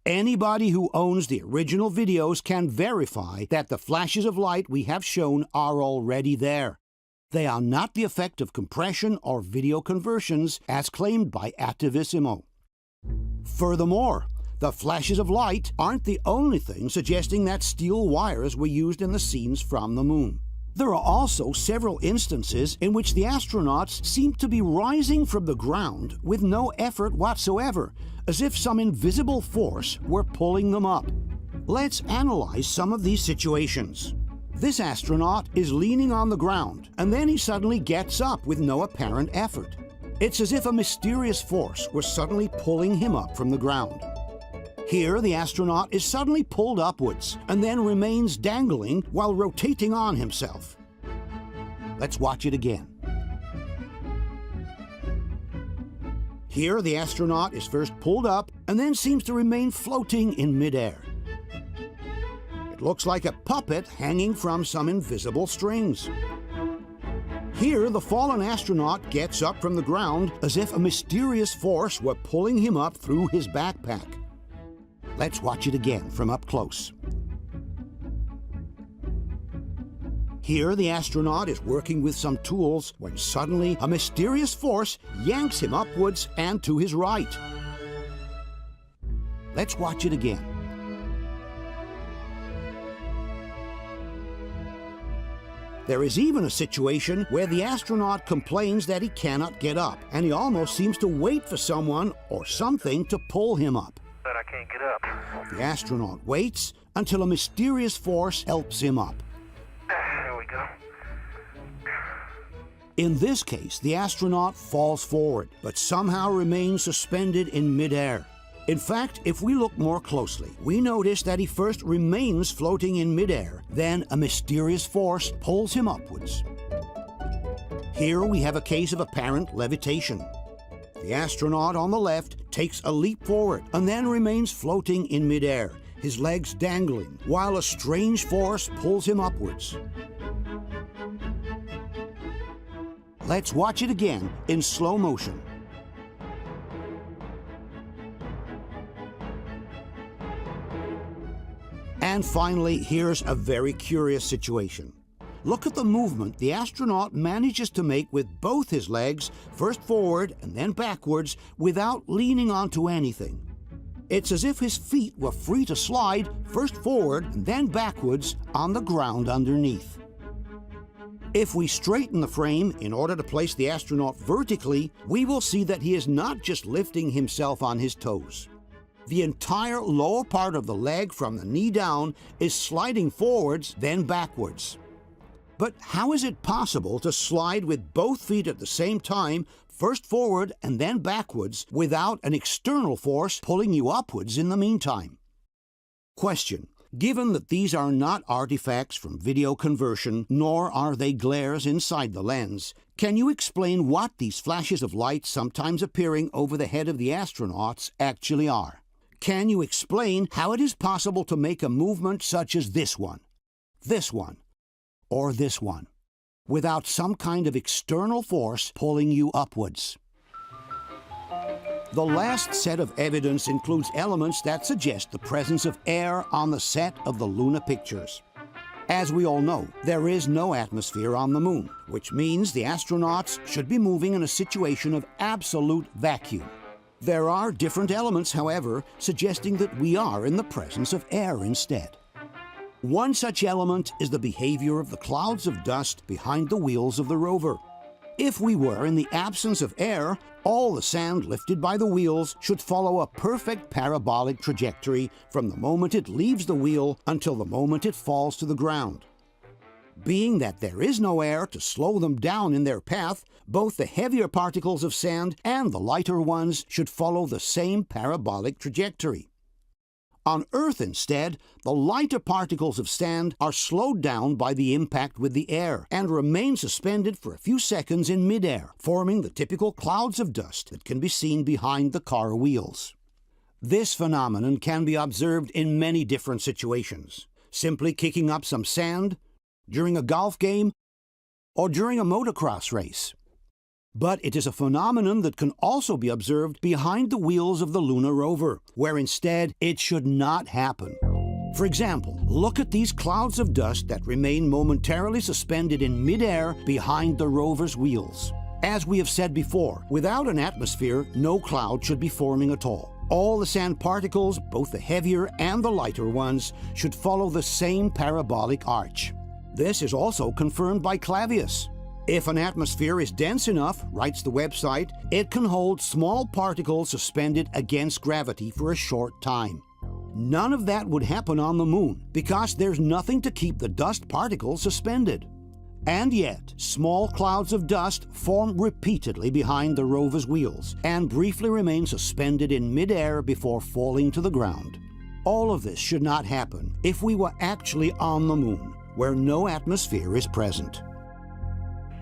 S1: Anybody who owns the original videos can verify that the flashes of light we have shown are already there. They are not the effect of compression or video conversions as claimed by Attivissimo. Furthermore, the flashes of light aren't the only thing suggesting that steel wires were used in the scenes from the moon. There are also several instances in which the astronauts seem to be rising from the ground with no effort whatsoever, as if some invisible force were pulling them up. Let's analyze some of these situations. This astronaut is leaning on the ground, and then he suddenly gets up with no apparent effort. It's as if a mysterious force were suddenly pulling him up from the ground. Here, the astronaut is suddenly pulled upwards and then remains dangling while rotating on himself. Let's watch it again. Here, the astronaut is first pulled up and then seems to remain floating in midair. It looks like a puppet hanging from some invisible strings. Here, the fallen astronaut gets up from the ground as if a mysterious force were pulling him up through his backpack. Let's watch it again from up close. Here, the astronaut is working with some tools when suddenly a mysterious force yanks him upwards and to his right. Let's watch it again. There is even a situation where the astronaut complains that he cannot get up, and he almost seems to wait for someone or something to pull him up.
S10: But I can't get up.
S1: The astronaut waits until a mysterious force helps him up.
S10: There we go.
S1: In this case, the astronaut falls forward, but somehow remains suspended in midair. In fact, if we look more closely, we notice that he first remains floating in midair, then a mysterious force pulls him upwards. Here we have a case of apparent levitation. The astronaut on the left takes a leap forward and then remains floating in midair, his legs dangling, while a strange force pulls him upwards. Let's watch it again in slow motion. And finally, here's a very curious situation. Look at the movement the astronaut manages to make with both his legs, first forward and then backwards, without leaning onto anything. It's as if his feet were free to slide first forward and then backwards on the ground underneath. If we straighten the frame in order to place the astronaut vertically, we will see that he is not just lifting himself on his toes. The entire lower part of the leg from the knee down is sliding forwards, then backwards. But how is it possible to slide with both feet at the same time, first forward and then backwards, without an external force pulling you upwards in the meantime? Question: given that these are not artifacts from video conversion, nor are they glares inside the lens, can you explain what these flashes of light sometimes appearing over the head of the astronauts actually are? Can you explain how it is possible to make a movement such as this one, or this one, without some kind of external force pulling you upwards? The last set of evidence includes elements that suggest the presence of air on the set of the lunar pictures. As we all know, there is no atmosphere on the moon, which means the astronauts should be moving in a situation of absolute vacuum. There are different elements, however, suggesting that we are in the presence of air instead. One such element is the behavior of the clouds of dust behind the wheels of the rover. If we were in the absence of air, all the sand lifted by the wheels should follow a perfect parabolic trajectory from the moment it leaves the wheel until the moment it falls to the ground. Being that there is no air to slow them down in their path, both the heavier particles of sand and the lighter ones should follow the same parabolic trajectory. On Earth, instead, the lighter particles of sand are slowed down by the impact with the air and remain suspended for a few seconds in midair, forming the typical clouds of dust that can be seen behind the car wheels. This phenomenon can be observed in many different situations: simply kicking up some sand, during a golf game, or during a motocross race. But it is a phenomenon that can also be observed behind the wheels of the lunar rover, where instead it should not happen. For example, look at these clouds of dust that remain momentarily suspended in midair behind the rover's wheels. As we have said before, without an atmosphere, no cloud should be forming at all. All the sand particles, both the heavier and the lighter ones, should follow the same parabolic arch. This is also confirmed by Clavius. If an atmosphere is dense enough, writes the website, it can hold small particles suspended against gravity for a short time. None of that would happen on the moon, because there's nothing to keep the dust particles suspended. And yet, small clouds of dust form repeatedly behind the rover's wheels and briefly remain suspended in midair before falling to the ground. All of this should not happen if we were actually on the moon, where no atmosphere is present.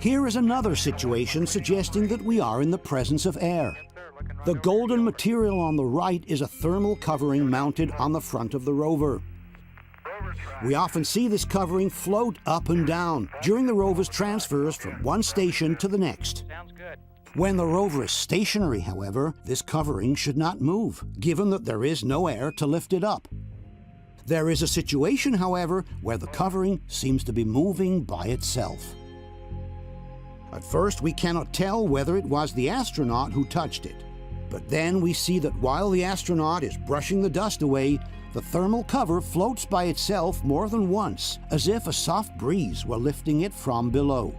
S1: Here is another situation suggesting that we are in the presence of air. The golden material on the right is a thermal covering mounted on the front of the rover. We often see this covering float up and down during the rover's transfers from one station to the next. When the rover is stationary, however, this covering should not move, given that there is no air to lift it up. There is a situation, however, where the covering seems to be moving by itself. At first, we cannot tell whether it was the astronaut who touched it. But then we see that while the astronaut is brushing the dust away, the thermal cover floats by itself more than once, as if a soft breeze were lifting it from below.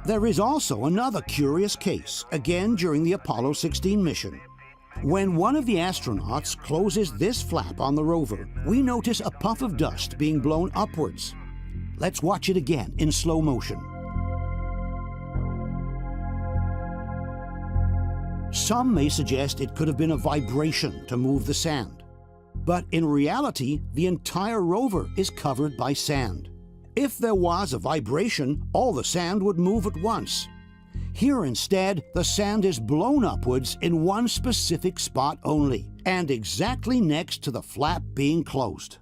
S1: There is also another curious case, again during the Apollo 16 mission. When one of the astronauts closes this flap on the rover, we notice a puff of dust being blown upwards. Let's watch it again in slow motion. Some may suggest it could have been a vibration to move the sand. But in reality, the entire rover is covered by sand. If there was a vibration, all the sand would move at once. Here instead, the sand is blown upwards in one specific spot only, and exactly next to the flap being closed.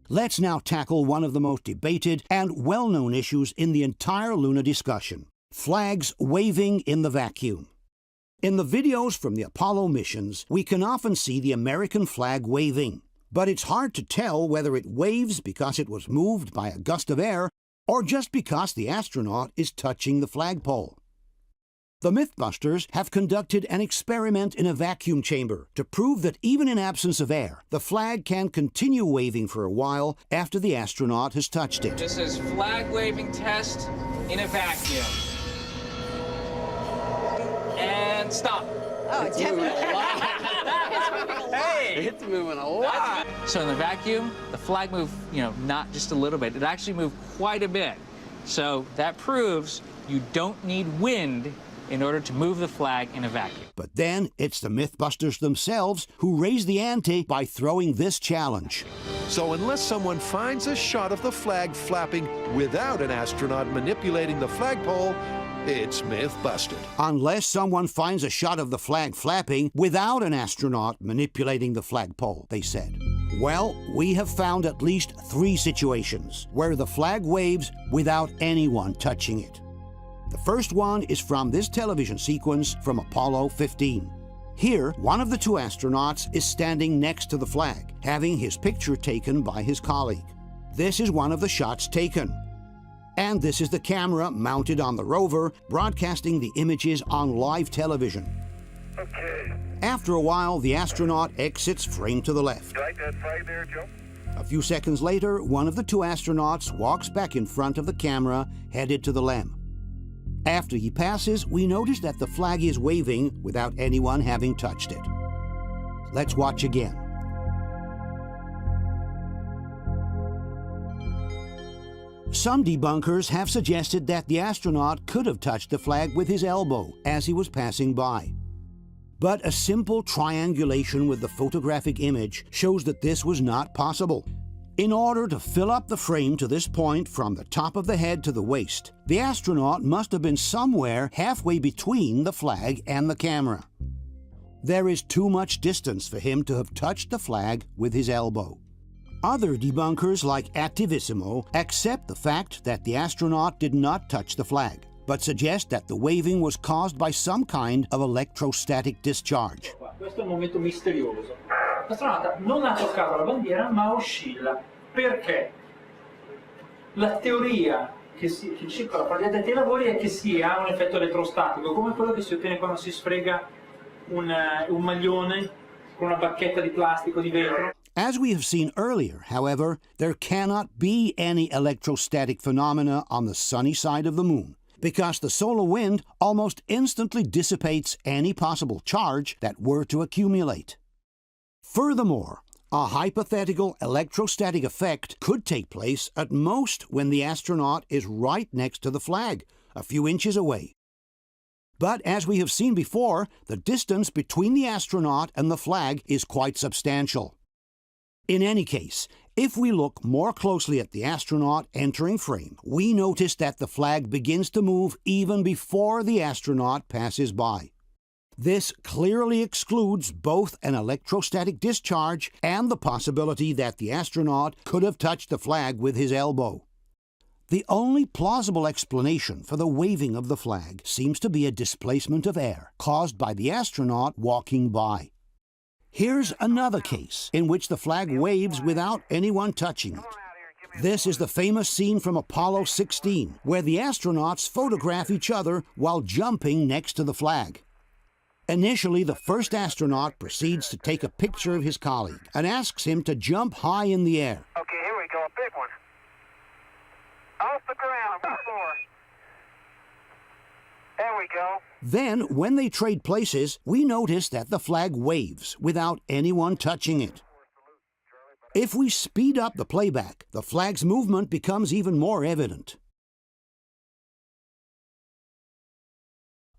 S1: Let's now tackle one of the most debated and well-known issues in the entire lunar discussion: flags waving in the vacuum. In the videos from the Apollo missions, we can often see the American flag waving, but it's hard to tell whether it waves because it was moved by a gust of air or just because the astronaut is touching the flagpole. The Mythbusters have conducted an experiment in a vacuum chamber to prove that even in absence of air, the flag can continue waving for a while after the astronaut has touched it.
S24: This is flag waving test in a vacuum. And stop.
S8: Oh, it's moving a lot.
S24: Hey!
S8: It's moving a lot.
S24: So in the vacuum, the flag moved, not just a little bit. It actually moved quite a bit. So that proves you don't need wind in order to move the flag in a vacuum.
S1: But then it's the Mythbusters themselves who raise the ante by throwing this challenge.
S7: So unless someone finds a shot of the flag flapping without an astronaut manipulating the flagpole, it's myth-busted.
S1: Unless someone finds a shot of the flag flapping without an astronaut manipulating the flagpole, they said. Well, we have found at least 3 situations where the flag waves without anyone touching it. The first one is from this television sequence from Apollo 15. Here, one of the 2 astronauts is standing next to the flag, having his picture taken by his colleague. This is one of the shots taken. And this is the camera mounted on the rover, broadcasting the images on live television.
S10: Okay.
S1: After a while, the astronaut exits frame to the left.
S10: You like that flag there, Joe?
S1: A few seconds later, one of the 2 astronauts walks back in front of the camera, headed to the LEM. After he passes, we notice that the flag is waving without anyone having touched it. Let's watch again. Some debunkers have suggested that the astronaut could have touched the flag with his elbow as he was passing by. But a simple triangulation with the photographic image shows that this was not possible. In order to fill up the frame to this point from the top of the head to the waist, the astronaut must have been somewhere halfway between the flag and the camera. There is too much distance for him to have touched the flag with his elbow. Other debunkers, like Attivissimo, accept the fact that the astronaut did not touch the flag, but suggest that the waving was caused by some kind of electrostatic discharge.
S4: Questo è il momento misterioso. L'astronauta non ha toccato la bandiera, ma oscilla. Perché? La teoria che circola fra gli addetti ai lavori è che ha un effetto elettrostatico, come quello che si ottiene quando si sfrega un maglione con una bacchetta di plastica o di vetro.
S1: As we have seen earlier, however, there cannot be any electrostatic phenomena on the sunny side of the moon, because the solar wind almost instantly dissipates any possible charge that were to accumulate. Furthermore, a hypothetical electrostatic effect could take place at most when the astronaut is right next to the flag, a few inches away. But as we have seen before, the distance between the astronaut and the flag is quite substantial. In any case, if we look more closely at the astronaut entering frame, we notice that the flag begins to move even before the astronaut passes by. This clearly excludes both an electrostatic discharge and the possibility that the astronaut could have touched the flag with his elbow. The only plausible explanation for the waving of the flag seems to be a displacement of air caused by the astronaut walking by. Here's another case in which the flag waves without anyone touching it. This is the famous scene from Apollo 16, where the astronauts photograph each other while jumping next to the flag. Initially, the first astronaut proceeds to take a picture of his colleague and asks him to jump high in the air.
S10: Okay, here we go, a big one. Off the ground, on the floor. There we go.
S1: Then, when they trade places, we notice that the flag waves without anyone touching it. If we speed up the playback, the flag's movement becomes even more evident.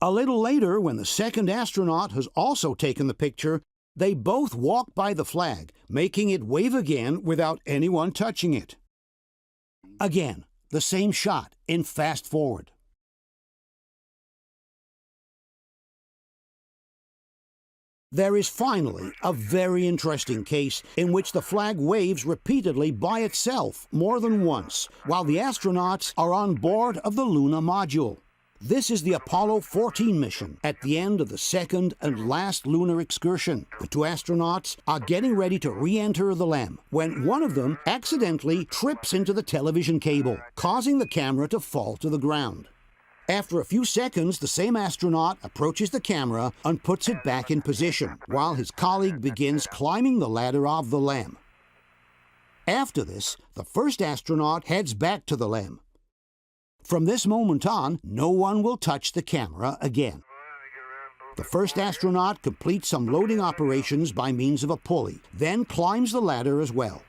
S1: A little later, when the second astronaut has also taken the picture, they both walk by the flag, making it wave again without anyone touching it. Again, the same shot in fast forward. There is finally a very interesting case in which the flag waves repeatedly by itself more than once while the astronauts are on board of the lunar module. This is the Apollo 14 mission at the end of the second and last lunar excursion. The two astronauts are getting ready to re-enter the LEM when one of them accidentally trips into the television cable, causing the camera to fall to the ground. After a few seconds, the same astronaut approaches the camera and puts it back in position, while his colleague begins climbing the ladder of the LEM. After this, the first astronaut heads back to the LEM. From this moment on, no one will touch the camera again. The first astronaut completes some loading operations by means of a pulley, then climbs the ladder as well.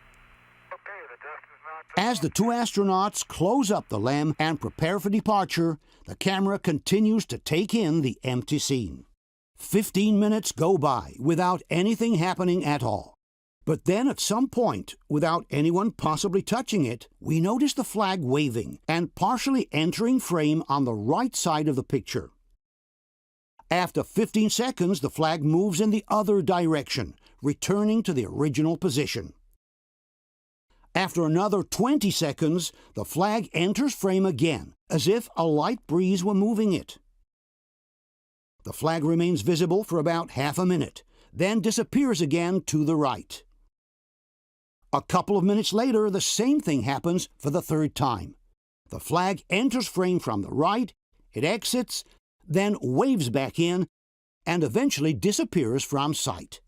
S1: As the two astronauts close up the LEM and prepare for departure, the camera continues to take in the empty scene. 15 minutes go by without anything happening at all. But then at some point, without anyone possibly touching it, we notice the flag waving and partially entering frame on the right side of the picture. After 15 seconds, the flag moves in the other direction, returning to the original position. After another 20 seconds, the flag enters frame again, as if a light breeze were moving it. The flag remains visible for about half a minute, then disappears again to the right. A couple of minutes later, the same thing happens for the third time. The flag enters frame from the right, it exits, then waves back in, and eventually disappears from sight.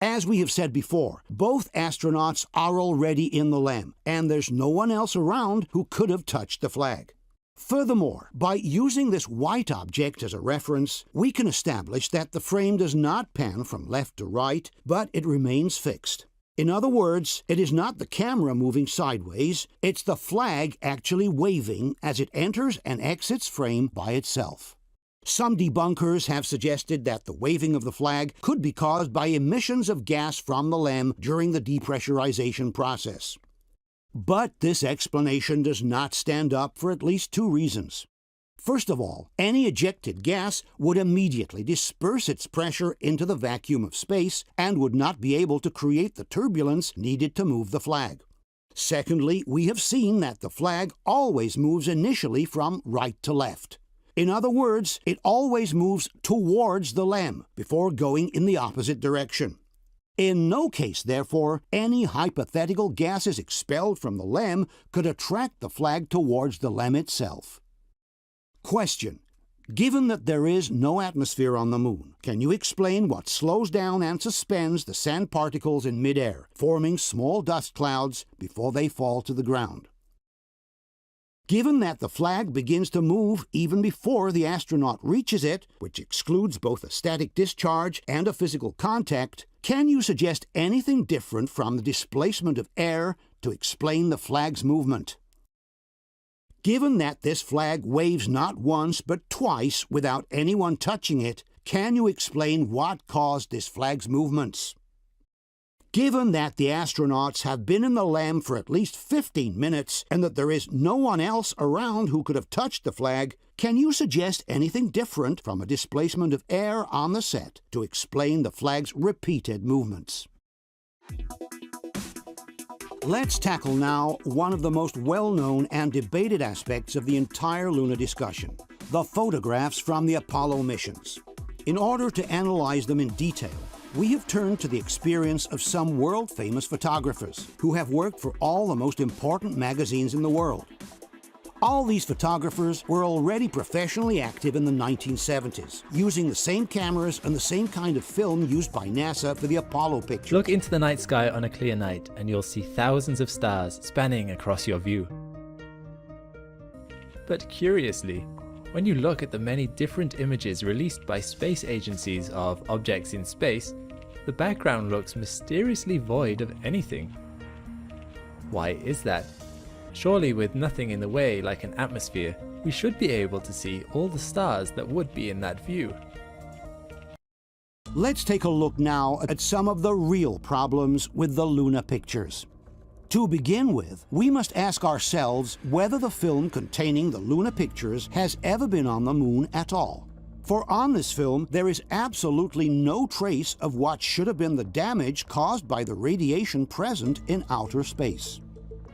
S1: As we have said before, both astronauts are already in the LEM, and there's no one else around who could have touched the flag. Furthermore, by using this white object as a reference, we can establish that the frame does not pan from left to right, but it remains fixed. In other words, it is not the camera moving sideways, it's the flag actually waving as it enters and exits frame by itself. Some debunkers have suggested that the waving of the flag could be caused by emissions of gas from the LEM during the depressurization process. But this explanation does not stand up for at least two reasons. First of all, any ejected gas would immediately disperse its pressure into the vacuum of space and would not be able to create the turbulence needed to move the flag. Secondly, we have seen that the flag always moves initially from right to left. In other words, it always moves towards the LEM before going in the opposite direction. In no case, therefore, any hypothetical gases expelled from the LEM could attract the flag towards the LEM itself. Question: given that there is no atmosphere on the Moon, can you explain what slows down and suspends the sand particles in midair, forming small dust clouds before they fall to the ground? Given that the flag begins to move even before the astronaut reaches it, which excludes both a static discharge and a physical contact, can you suggest anything different from the displacement of air to explain the flag's movement? Given that this flag waves not once but twice without anyone touching it, can you explain what caused this flag's movements? Given that the astronauts have been in the LEM for at least 15 minutes and that there is no one else around who could have touched the flag, can you suggest anything different from a displacement of air on the set to explain the flag's repeated movements? Let's tackle now one of the most well-known and debated aspects of the entire lunar discussion, the photographs from the Apollo missions. In order to analyze them in detail, we have turned to the experience of some world-famous photographers who have worked for all the most important magazines in the world. All these photographers were already professionally active in the 1970s, using the same cameras and the same kind of film used by NASA for the Apollo pictures.
S5: Look into the night sky on a clear night and you'll see thousands of stars spanning across your view. But curiously, when you look at the many different images released by space agencies of objects in space, the background looks mysteriously void of anything. Why is that? Surely with nothing in the way like an atmosphere, we should be able to see all the stars that would be in that view.
S1: Let's take a look now at some of the real problems with the Luna pictures. To begin with, we must ask ourselves whether the film containing the Luna pictures has ever been on the moon at all. For on this film, there is absolutely no trace of what should have been the damage caused by the radiation present in outer space.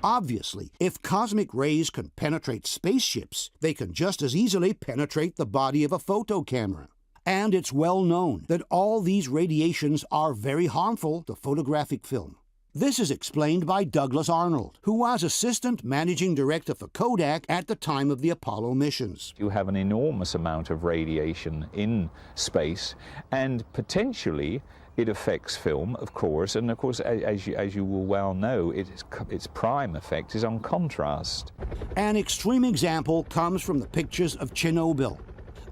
S1: Obviously, if cosmic rays can penetrate spaceships, they can just as easily penetrate the body of a photo camera. And it's well known that all these radiations are very harmful to photographic film. This is explained by Douglas Arnold, who was assistant managing director for Kodak at the time of the Apollo missions.
S9: You have an enormous amount of radiation in space, and potentially it affects film, of course, and of course, as you will well know, its prime effect is on contrast.
S1: An extreme example comes from the pictures of Chernobyl.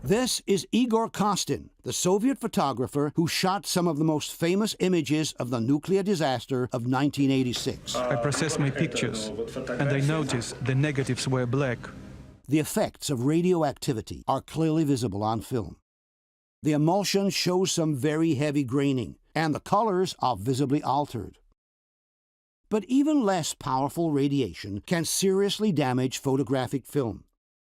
S1: This is Igor Karsten, the Soviet photographer who shot some of the most famous images of the nuclear disaster of 1986.
S11: I processed my pictures, and I noticed the negatives were black.
S1: The effects of radioactivity are clearly visible on film. The emulsion shows some very heavy graining, and the colors are visibly altered. But even less powerful radiation can seriously damage photographic film.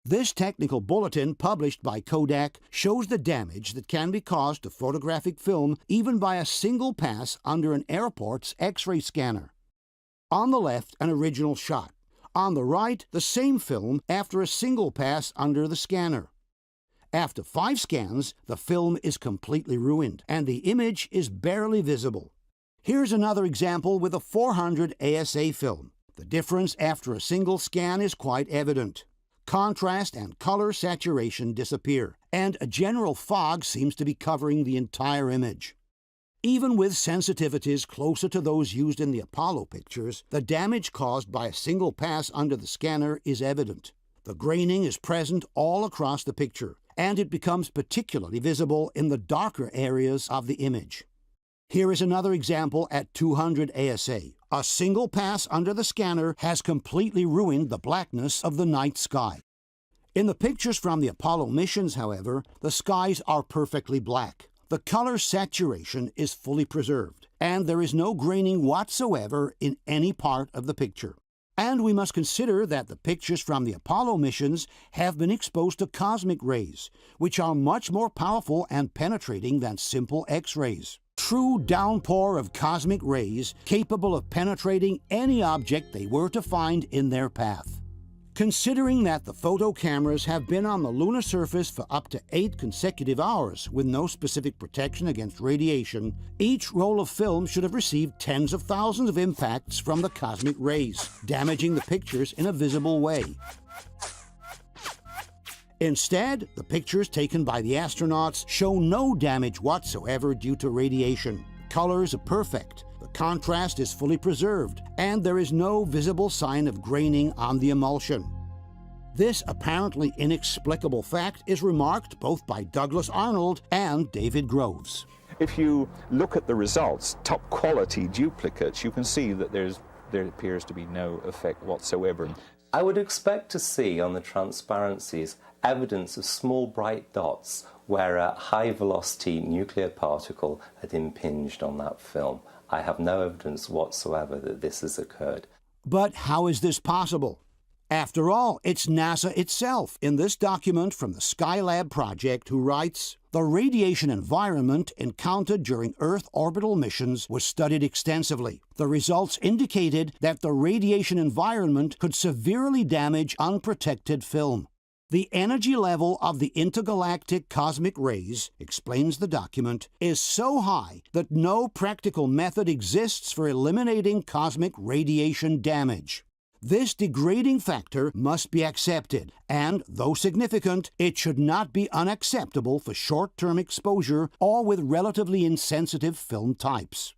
S1: This technical bulletin published by Kodak shows the damage that can be caused to photographic film even by a single pass under an airport's X-ray scanner. On the left, an original shot. On the right, the same film after a single pass under the scanner. After 5 scans, the film is completely ruined, and the image is barely visible. Here's another example with a 400 ASA film. The difference after a single scan is quite evident. Contrast and color saturation disappear, and a general fog seems to be covering the entire image. Even with sensitivities closer to those used in the Apollo pictures, the damage caused by a single pass under the scanner is evident. The graining is present all across the picture, and it becomes particularly visible in the darker areas of the image. Here is another example at 200 ASA. A single pass under the scanner has completely ruined the blackness of the night sky. In the pictures from the Apollo missions, however, the skies are perfectly black. The color saturation is fully preserved, and there is no graining whatsoever in any part of the picture. And we must consider that the pictures from the Apollo missions have been exposed to cosmic rays, which are much more powerful and penetrating than simple X-rays. True downpour of cosmic rays capable of penetrating any object they were to find in their path. Considering that the photo cameras have been on the lunar surface for up to 8 consecutive hours with no specific protection against radiation, each roll of film should have received tens of thousands of impacts from the cosmic rays, damaging the pictures in a visible way. Instead, the pictures taken by the astronauts show no damage whatsoever due to radiation. Colors are perfect, the contrast is fully preserved, and there is no visible sign of graining on the emulsion. This apparently inexplicable fact is remarked both by Douglas Arnold and David Groves.
S9: If you look at the results, top quality duplicates, you can see that there appears to be no effect whatsoever.
S12: I would expect to see on the transparencies evidence of small bright dots where a high-velocity nuclear particle had impinged on that film. I have no evidence whatsoever that this has occurred.
S1: But how is this possible? After all, it's NASA itself in this document from the Skylab project who writes, "The radiation environment encountered during Earth orbital missions was studied extensively. The results indicated that the radiation environment could severely damage unprotected film. The energy level of the intergalactic cosmic rays, explains the document, is so high that no practical method exists for eliminating cosmic radiation damage. This degrading factor must be accepted, and, though significant, it should not be unacceptable for short-term exposure or with relatively insensitive film types.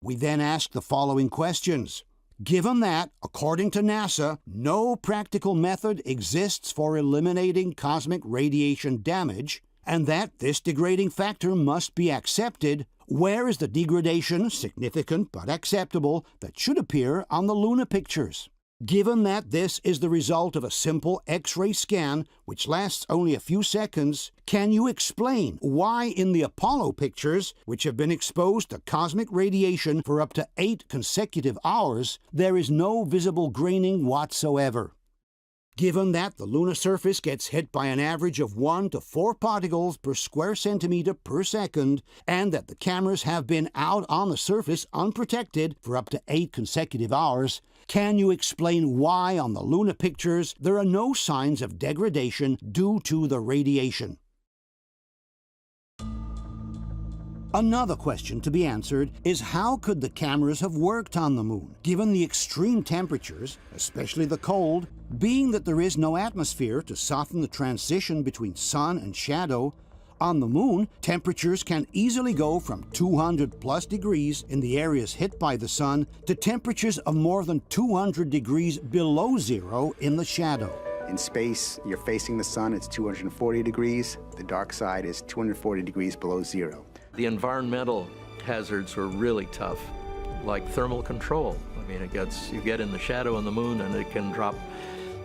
S1: We then ask the following questions. Given that, according to NASA, no practical method exists for eliminating cosmic radiation damage, and that this degrading factor must be accepted, where is the degradation, significant but acceptable, that should appear on the lunar pictures? Given that this is the result of a simple X-ray scan, which lasts only a few seconds, can you explain why in the Apollo pictures, which have been exposed to cosmic radiation for up to 8 consecutive hours, there is no visible graining whatsoever? Given that the lunar surface gets hit by an average of 1 to 4 particles per square centimeter per second, and that the cameras have been out on the surface unprotected for up to 8 consecutive hours, can you explain why on the lunar pictures there are no signs of degradation due to the radiation? Another question to be answered is how could the cameras have worked on the moon, given the extreme temperatures, especially the cold, being that there is no atmosphere to soften the transition between sun and shadow. On the moon, temperatures can easily go from 200+ degrees in the areas hit by the sun to temperatures of more than 200 degrees below zero in the shadow.
S2: In space, you're facing the sun, it's 240 degrees. The dark side is 240 degrees below zero.
S13: The environmental hazards were really tough, like thermal control. I mean, you get in the shadow on the moon and it can drop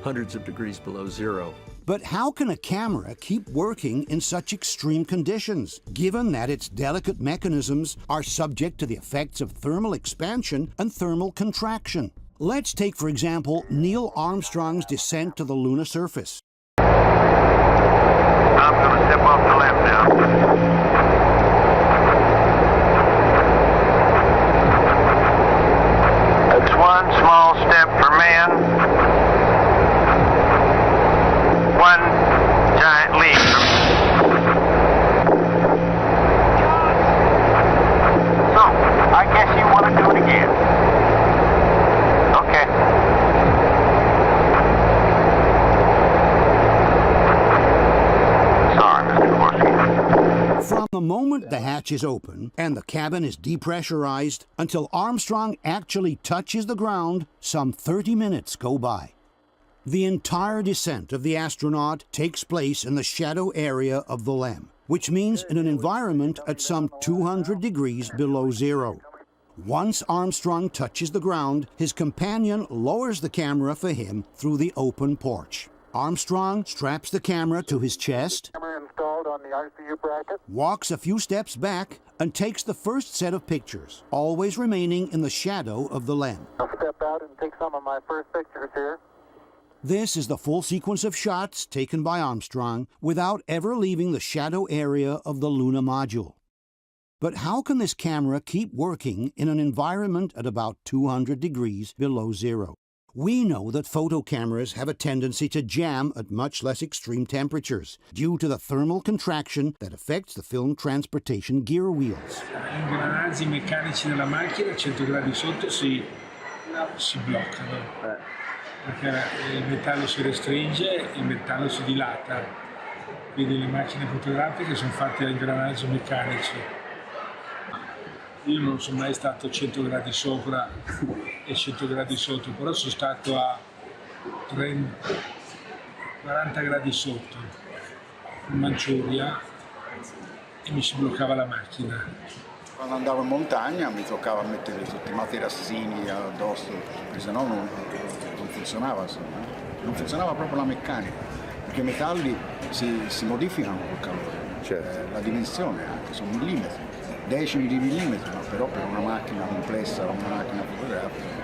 S13: hundreds of degrees below zero.
S1: But how can a camera keep working in such extreme conditions, given that its delicate mechanisms are subject to the effects of thermal expansion and thermal contraction? Let's take, for example, Neil Armstrong's descent to the lunar surface.
S10: I'm going to step off the left now. It's one small step for man, one giant leap. So, I guess you want to do it again. Okay. Sorry, Mr. Corsi.
S1: From the moment the hatch is open and the cabin is depressurized until Armstrong actually touches the ground, some 30 minutes go by. The entire descent of the astronaut takes place in the shadow area of the LEM, which means in an environment at some 200 degrees below zero. Once Armstrong touches the ground, his companion lowers the camera for him through the open porch. Armstrong straps the camera to his chest,
S10: Installed on the ICU bracket.
S1: walks a few steps back, and takes the first set of pictures, always remaining in the shadow of the LEM.
S10: I'll step out and take some of my first pictures here.
S1: This is the full sequence of shots taken by Armstrong without ever leaving the shadow area of the lunar module. But how can this camera keep working in an environment at about 200 degrees below zero? We know that photo cameras have a tendency to jam at much less extreme temperatures due to the thermal contraction that affects the film transportation gear wheels.
S14: Gli ingranaggi meccanici della macchina a 100 gradi sotto si bloccano perché il metallo si restringe, il metallo si dilata, quindi le macchine fotografiche sono fatte da ingranaggi meccanici. Io non sono mai stato a 100 gradi sopra e 100 gradi sotto, però sono stato a 40 gradi sotto in Manciuria e mi si bloccava la macchina.
S2: Quando andavo in montagna mi toccava mettere tutti i materassini addosso, perché sennò non funzionava, insomma. Non funzionava proprio la meccanica, perché i metalli si modificano col calore, cioè la dimensione anche, sono millimetri. Decimi di millimetri, ma però per una macchina complessa, una macchina fotografica.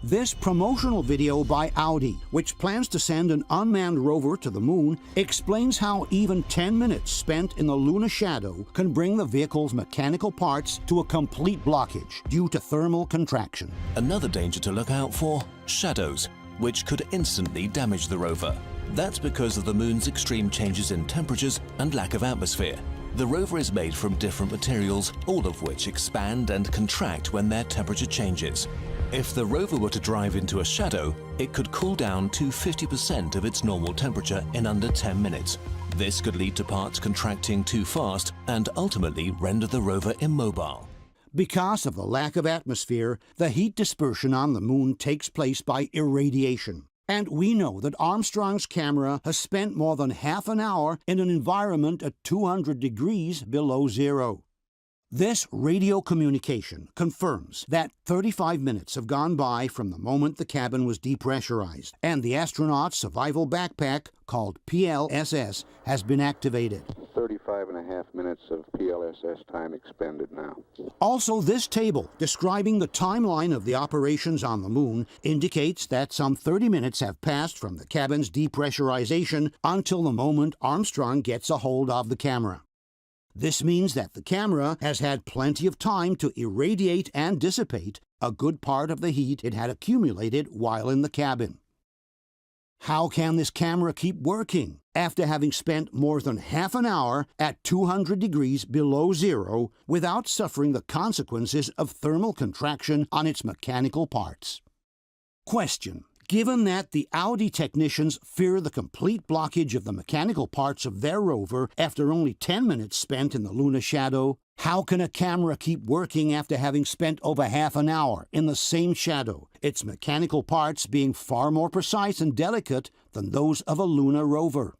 S1: This promotional video by Audi, which plans to send an unmanned rover to the moon, explains how even 10 minutes spent in the lunar shadow can bring the vehicle's mechanical parts to a complete blockage due to thermal contraction.
S15: Another danger to look out for, shadows, which could instantly damage the rover. That's because of the moon's extreme changes in temperatures and lack of atmosphere. The rover is made from different materials, all of which expand and contract when their temperature changes. If the rover were to drive into a shadow, it could cool down to 50% of its normal temperature in under 10 minutes. This could lead to parts contracting too fast and ultimately render the rover immobile.
S1: Because of the lack of atmosphere, the heat dispersion on the moon takes place by irradiation. And we know that Armstrong's camera has spent more than half an hour in an environment at 200 degrees below zero. This radio communication confirms that 35 minutes have gone by from the moment the cabin was depressurized, and the astronaut's survival backpack, called PLSS, has been activated.
S17: 35.5 minutes of PLSS time expended now.
S1: Also, this table, describing the timeline of the operations on the moon, indicates that some 30 minutes have passed from the cabin's depressurization until the moment Armstrong gets a hold of the camera. This means that the camera has had plenty of time to irradiate and dissipate a good part of the heat it had accumulated while in the cabin. How can this camera keep working after having spent more than half an hour at 200 degrees below zero without suffering the consequences of thermal contraction on its mechanical parts? Question. Given that the Audi technicians fear the complete blockage of the mechanical parts of their rover after only 10 minutes spent in the lunar shadow, how can a camera keep working after having spent over half an hour in the same shadow, its mechanical parts being far more precise and delicate than those of a lunar rover?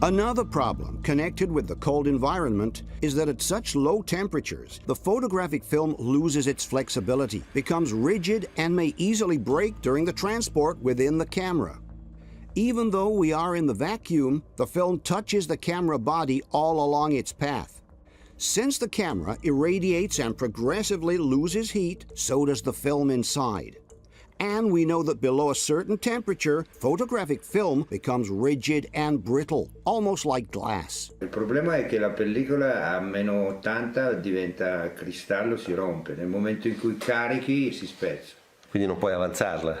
S1: Another problem connected with the cold environment is that at such low temperatures, the photographic film loses its flexibility, becomes rigid, and may easily break during the transport within the camera. Even though we are in the vacuum, the film touches the camera body all along its path. Since the camera irradiates and progressively loses heat, so does the film inside. And we know that below a certain temperature, photographic film becomes rigid and brittle, almost like glass.
S19: Il problema è che la pellicola a meno 80 diventa cristallo, si rompe. Nel momento in cui carichi si spezza.
S20: Quindi non puoi avanzarla?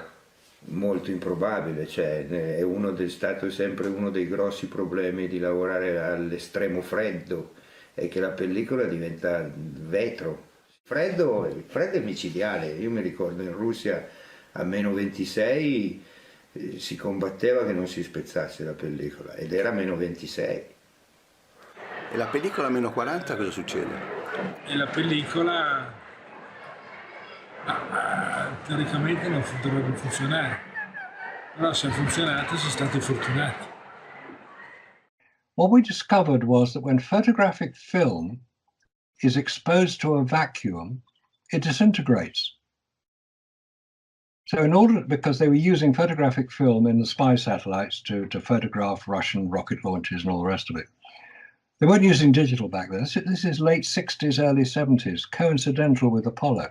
S19: Molto improbabile, cioè è stato sempre uno dei grossi problemi di lavorare all'estremo freddo, è che la pellicola diventa vetro. Il freddo è micidiale, io mi ricordo in Russia a meno 26 si combatteva che non si spezzasse la pellicola ed era meno 26.
S20: E la pellicola a meno 40 cosa succede?
S14: E la pellicola teoricamente non dovrebbe funzionare, però se ha funzionato si è stati fortunati.
S25: What we discovered was that when photographic film is exposed to a vacuum, it disintegrates. So because they were using photographic film in the spy satellites to photograph Russian rocket launches and all the rest of it. They weren't using digital back then. This is late 60s, early 70s, coincidental with Apollo.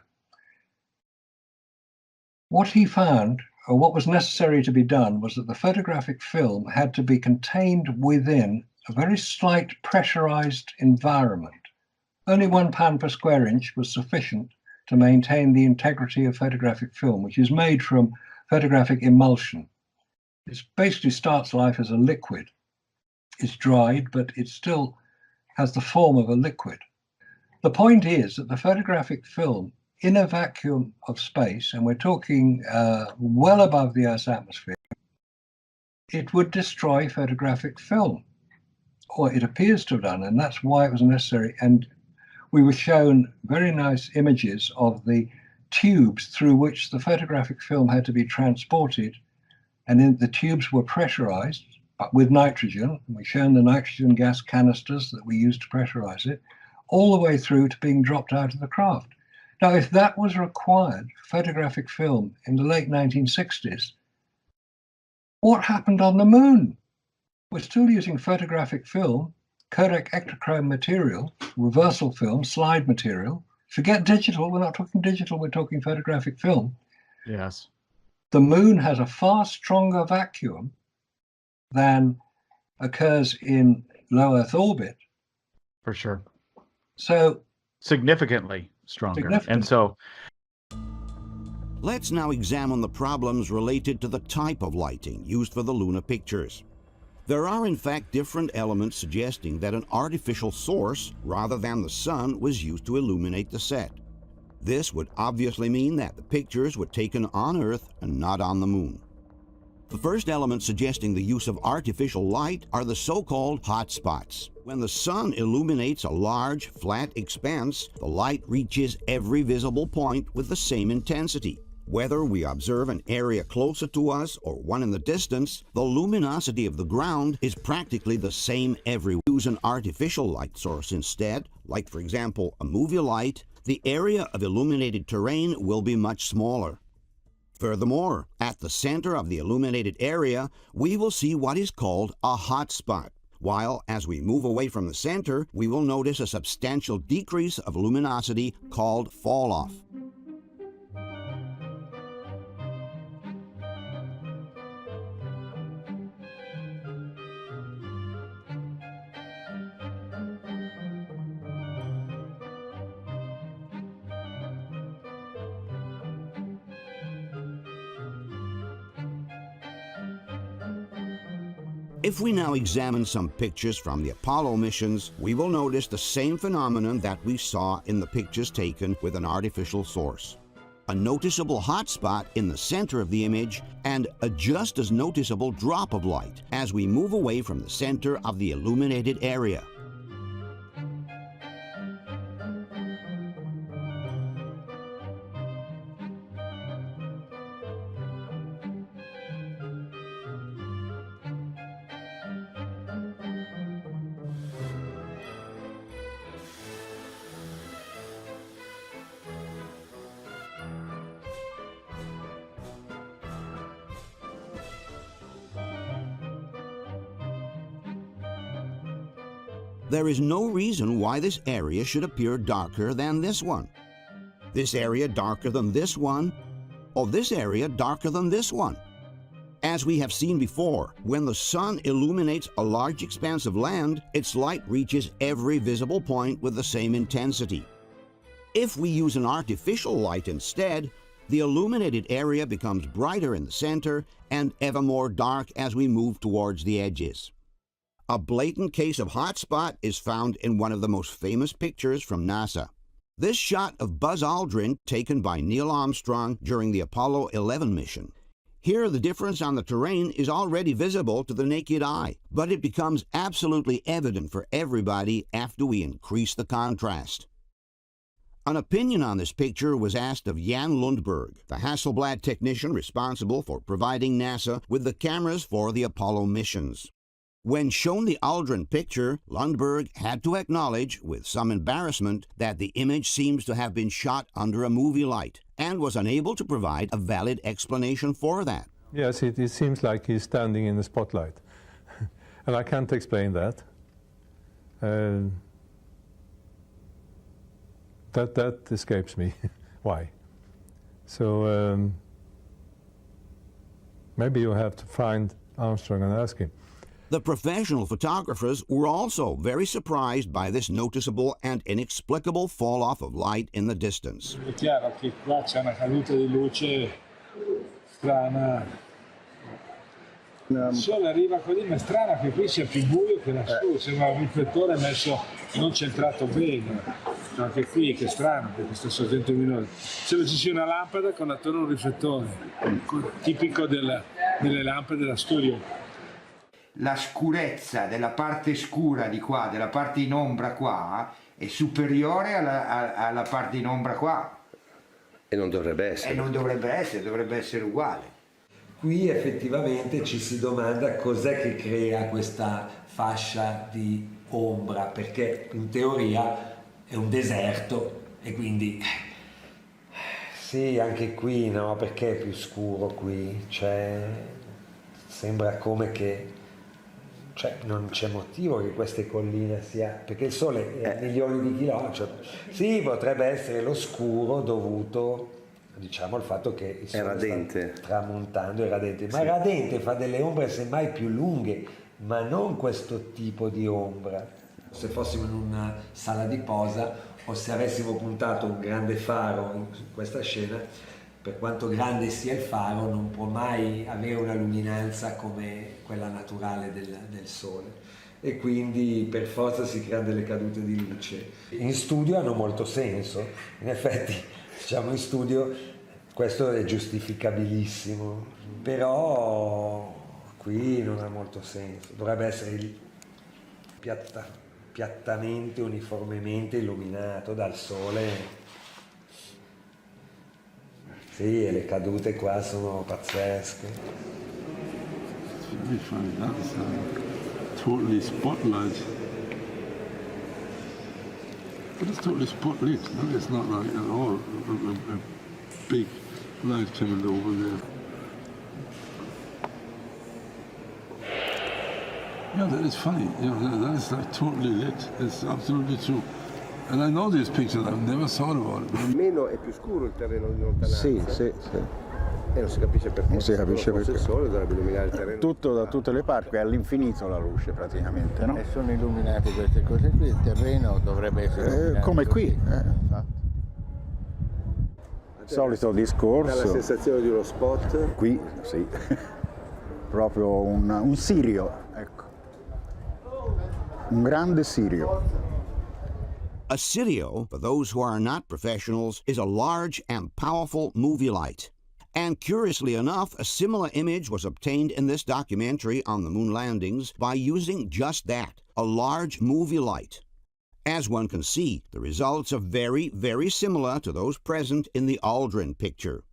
S25: What he found, or what was necessary to be done, was that the photographic film had to be contained within a very slight pressurized environment. Only 1 pound per square inch was sufficient to maintain the integrity of photographic film, which is made from photographic emulsion. It basically starts life as a liquid. It's dried, but it still has the form of a liquid. The point is that the photographic film in a vacuum of space, and we're talking well above the Earth's atmosphere, it would destroy photographic film, or it appears to have done, and that's why it was necessary. And we were shown very nice images of the tubes through which the photographic film had to be transported, and then the tubes were pressurized with nitrogen. We've shown the nitrogen gas canisters that we used to pressurize it, all the way through to being dropped out of the craft. Now, if that was required for photographic film in the late 1960s, what happened on the moon? We're still using photographic film, Kodak Ektachrome material, reversal film, slide material. Forget digital, we're not talking digital, we're talking photographic film.
S23: Yes.
S25: The moon has a far stronger vacuum than occurs in low Earth orbit.
S23: For sure.
S25: So
S23: significantly stronger. And so
S1: Let's now examine the problems related to the type of lighting used for the lunar pictures. There are in fact different elements suggesting that an artificial source rather than the sun was used to illuminate the set. This would obviously mean that the pictures were taken on Earth and not on the Moon. The first element suggesting the use of artificial light are the so-called hot spots. When the sun illuminates a large, flat expanse, the light reaches every visible point with the same intensity. Whether we observe an area closer to us or one in the distance, the luminosity of the ground is practically the same everywhere. Use an artificial light source instead, like for example a movie light, the area of illuminated terrain will be much smaller. Furthermore, at the center of the illuminated area, we will see what is called a hot spot, while as we move away from the center, we will notice a substantial decrease of luminosity called fall-off. If we now examine some pictures from the Apollo missions, we will notice the same phenomenon that we saw in the pictures taken with an artificial source. A noticeable hot spot in the center of the image and a just as noticeable drop of light as we move away from the center of the illuminated area. There is no reason why this area should appear darker than this one, this area darker than this one, or this area darker than this one. As we have seen before, when the sun illuminates a large expanse of land, its light reaches every visible point with the same intensity. If we use an artificial light instead, the illuminated area becomes brighter in the center and ever more dark as we move towards the edges. A blatant case of hotspot is found in one of the most famous pictures from NASA. This shot of Buzz Aldrin taken by Neil Armstrong during the Apollo 11 mission. Here the difference on the terrain is already visible to the naked eye, but it becomes absolutely evident for everybody after we increase the contrast. An opinion on this picture was asked of Jan Lundberg, the Hasselblad technician responsible for providing NASA with the cameras for the Apollo missions. When shown the Aldrin picture, Lundberg had to acknowledge, with some embarrassment, that the image seems to have been shot under a movie light, and was unable to provide a valid explanation for that.
S3: Yes, it seems like he's standing in the spotlight. And I can't explain that. That escapes me. Why? So maybe you have to find Armstrong and ask him.
S1: The professional photographers were also very surprised by this noticeable and inexplicable fall-off of light in the distance.
S14: È chiaro che qua c'è una caduta di luce strana. Il sole arriva così, ma è strano che qui sia più buio che lassù, sembra un riflettore messo non centrato bene. Anche qui, che strano, perché sta sorgente luminosa. Sembra ci sia una lampada con attorno un riflettore, tipico delle lampade da studio.
S19: La scurezza della parte scura di qua, della parte in ombra qua, è superiore alla parte in ombra qua.
S6: E non dovrebbe essere.
S19: E non dovrebbe essere uguale.
S18: Qui effettivamente ci si domanda cos'è che crea questa fascia di ombra, perché in teoria è un deserto e quindi...
S25: Sì, anche qui no, perché è più scuro qui, sembra come che... non c'è motivo che queste colline sia, perché il sole è a milioni di chilometri. Sì, potrebbe essere lo scuro dovuto, diciamo, al fatto che il sole sta tramontando, è radente, ma il radente fa delle ombre semmai più lunghe, ma non questo tipo di ombra. Se fossimo in una sala di posa o se avessimo puntato un grande faro in questa scena,
S18: per quanto grande sia il faro, non può mai avere una luminanza come quella naturale del Sole. E quindi per forza si creano delle cadute di luce. In studio hanno molto senso, in effetti diciamo in studio questo è giustificabilissimo, però qui non ha molto senso, dovrebbe essere piattamente, uniformemente illuminato dal Sole. Sì, e le cadute qua sono pazzesche.
S8: Totally spotlight. But it's totally spotlit. No? It's not like at all a big light coming over there. Yeah, that is funny. You know, that is like totally lit. It's absolutely true. And I know these pictures. I've never thought about it.
S20: Meno è più scuro il terreno di lontananza. Sì. E non si capisce perché.
S2: Non si capisce perché.
S20: Il sole dovrebbe illuminare il terreno.
S2: Tutto da tutte le parti, è all'infinito la luce praticamente, no?
S20: E sono illuminate queste cose qui, il terreno dovrebbe essere illuminato
S2: come qui.
S20: infatti.
S2: Solito discorso.
S20: Dà la sensazione di uno spot.
S2: Qui, sì. Proprio un sirio, ecco. Un grande sirio.
S1: A sirio, for those who are not professionals, is a large and powerful movie light. And curiously enough, a similar image was obtained in this documentary on the moon landings by using just that, a large movie light. As one can see, the results are very, very similar to those present in the Aldrin picture.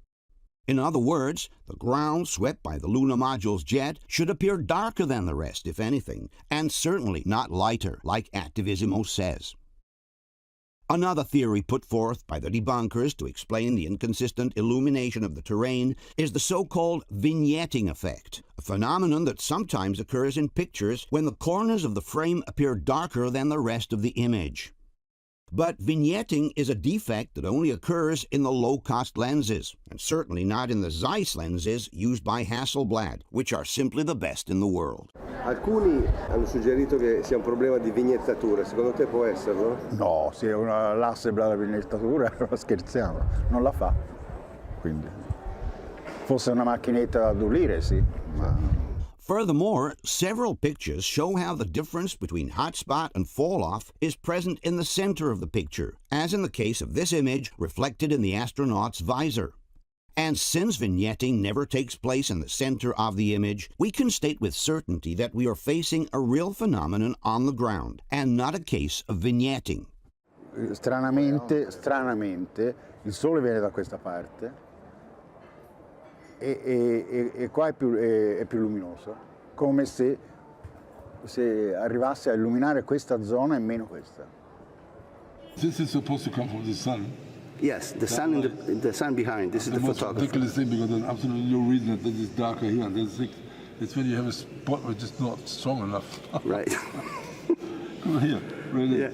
S1: In other words, the ground swept by the lunar module's jet should appear darker than the rest, if anything, and certainly not lighter, like Activisimo says. Another theory put forth by the debunkers to explain the inconsistent illumination of the terrain is the so-called vignetting effect, a phenomenon that sometimes occurs in pictures when the corners of the frame appear darker than the rest of the image. But vignetting is a defect that only occurs in the low-cost lenses, and certainly not in the Zeiss lenses used by Hasselblad, which are simply the best in the world.
S20: Alcuni hanno suggerito che sia un problema di vignettatura, secondo te può esserlo?
S2: No, se l'Hasselblad la vignettatura, scherziamo, non la fa. Quindi, fosse una macchinetta da addolire, sì, ma...
S1: Furthermore, several pictures show how the difference between hotspot and fall-off is present in the center of the picture, as in the case of this image reflected in the astronaut's visor. And since vignetting never takes place in the center of the image, we can state with certainty that we are facing a real phenomenon on the ground, and not a case of vignetting.
S2: Stranamente, il sole viene da questa parte e qua è più luminoso, come se arrivasse a illuminare questa zona e meno questa.
S8: This is supposed to come from the sun.
S20: Yes, the sun behind. This is the photographer.
S8: Ridiculous thing, because there's absolutely no reason that this is darker here. It's when you have a spot which is not strong enough.
S20: Right.
S8: Come on here, really.
S20: Yeah.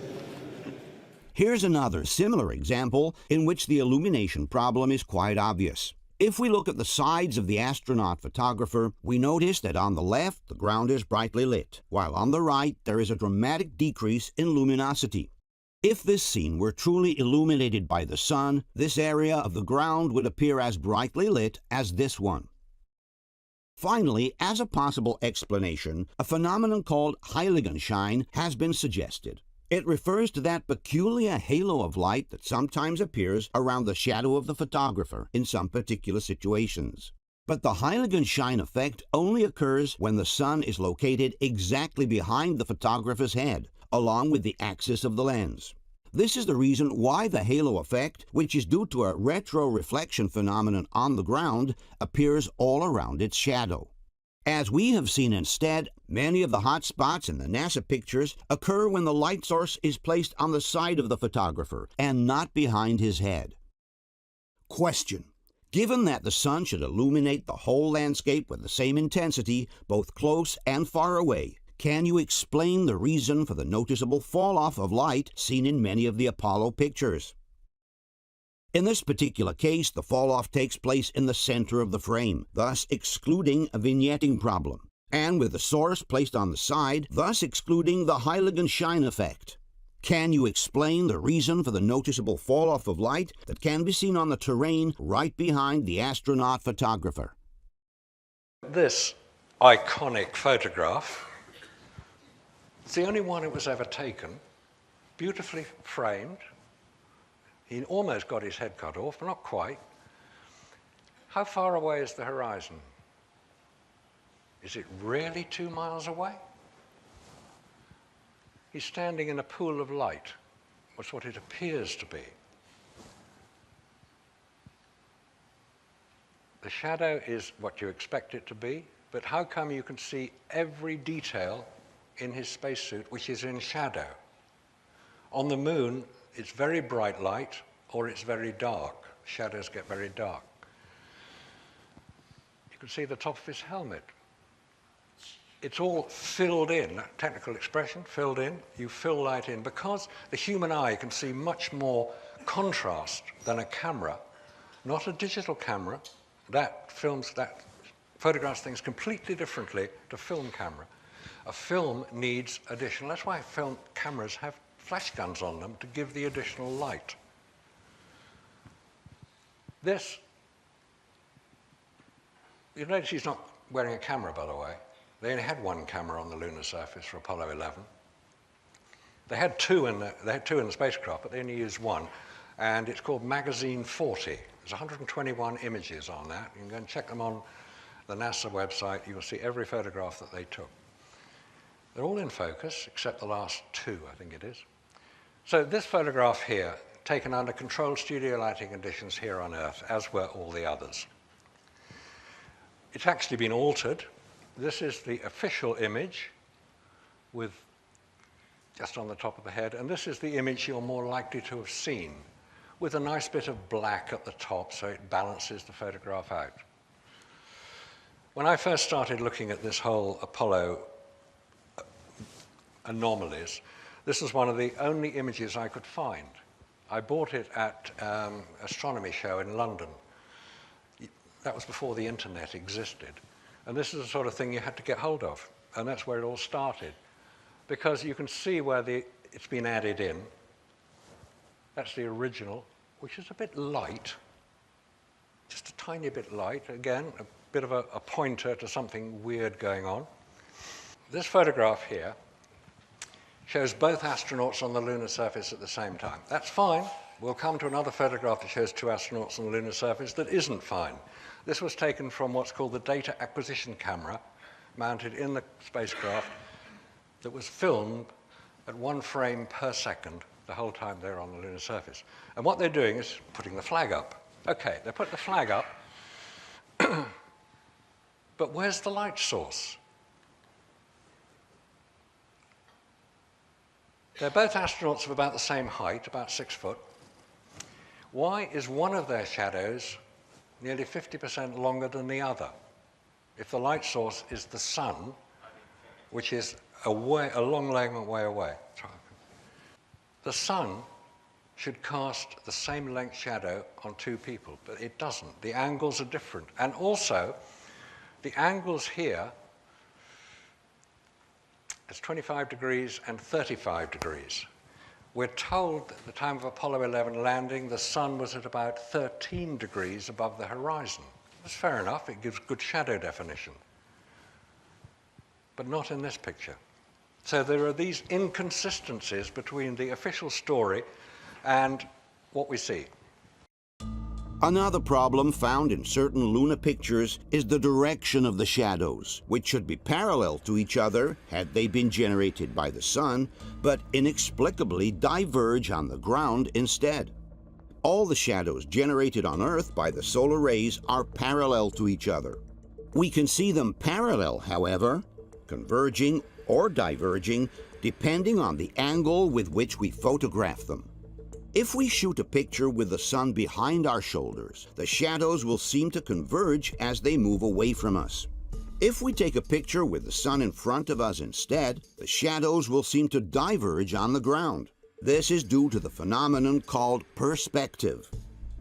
S1: Here's another similar example in which the illumination problem is quite obvious. If we look at the sides of the astronaut photographer, we notice that on the left the ground is brightly lit, while on the right there is a dramatic decrease in luminosity. If this scene were truly illuminated by the sun, this area of the ground would appear as brightly lit as this one. Finally, as a possible explanation, a phenomenon called Heiligenschein has been suggested. It refers to that peculiar halo of light that sometimes appears around the shadow of the photographer in some particular situations. But the Heiligenschein effect only occurs when the sun is located exactly behind the photographer's head, along with the axis of the lens. This is the reason why the halo effect, which is due to a retroreflection phenomenon on the ground, appears all around its shadow. As we have seen instead, many of the hot spots in the NASA pictures occur when the light source is placed on the side of the photographer and not behind his head. Question: given that the sun should illuminate the whole landscape with the same intensity, both close and far away, can you explain the reason for the noticeable fall-off of light seen in many of the Apollo pictures? In this particular case, the fall-off takes place in the center of the frame, thus excluding a vignetting problem, and with the source placed on the side, thus excluding the Heiligenschein effect. Can you explain the reason for the noticeable fall-off of light that can be seen on the terrain right behind the astronaut photographer?
S7: This iconic photograph, it's the only one that was ever taken, beautifully framed. He almost got his head cut off, but not quite. How far away is the horizon? Is it really 2 miles away? He's standing in a pool of light. That's what it appears to be. The shadow is what you expect it to be, but how come you can see every detail in his spacesuit which is in shadow? On the moon, it's very bright light or it's very dark. Shadows get very dark. You can see the top of his helmet. It's all filled in, that technical expression, filled in. You fill light in because the human eye can see much more contrast than a camera, not a digital camera. That photographs things completely differently to film camera. A film needs additional, that's why film cameras have flash guns on them to give the additional light. This, you notice he's not wearing a camera, by the way. They only had one camera on the lunar surface for Apollo 11. They had two in the spacecraft, but they only used one, and it's called Magazine 40. There's 121 images on that. You can go and check them on the NASA website. You will see every photograph that they took. They're all in focus, except the last two, I think it is. So this photograph here, taken under controlled studio lighting conditions here on Earth, as were all the others. It's actually been altered. This is the official image with just on the top of the head, and this is the image you're more likely to have seen, with a nice bit of black at the top so it balances the photograph out. When I first started looking at this whole Apollo anomalies, this was one of the only images I could find. I bought it at an astronomy show in London. That was before the internet existed. And this is the sort of thing you had to get hold of. And that's where it all started. Because you can see where it's been added in. That's the original, which is a bit light. Just a tiny bit light. Again, a bit of a pointer to something weird going on. This photograph here shows both astronauts on the lunar surface at the same time. That's fine. We'll come to another photograph that shows two astronauts on the lunar surface that isn't fine. This was taken from what's called the data acquisition camera, mounted in the spacecraft, that was filmed at 1 frame per second the whole time they're on the lunar surface. And what they're doing is putting the flag up. Okay, they put the flag up, but where's the light source? They're both astronauts of about the same height, about 6 foot. Why is one of their shadows nearly 50% longer than the other, if the light source is the sun, which is a long way away? The sun should cast the same length shadow on two people, but it doesn't. The angles are different. And also, the angles here, it's 25 degrees and 35 degrees. We're told that at the time of Apollo 11 landing, the sun was at about 13 degrees above the horizon. That's fair enough, it gives good shadow definition. But not in this picture. So there are these inconsistencies between the official story and what we see.
S1: Another problem found in certain lunar pictures is the direction of the shadows, which should be parallel to each other had they been generated by the sun, but inexplicably diverge on the ground instead. All the shadows generated on Earth by the solar rays are parallel to each other. We can see them parallel, however, converging or diverging depending on the angle with which we photograph them. If we shoot a picture with the sun behind our shoulders, the shadows will seem to converge as they move away from us. If we take a picture with the sun in front of us instead, the shadows will seem to diverge on the ground. This is due to the phenomenon called perspective.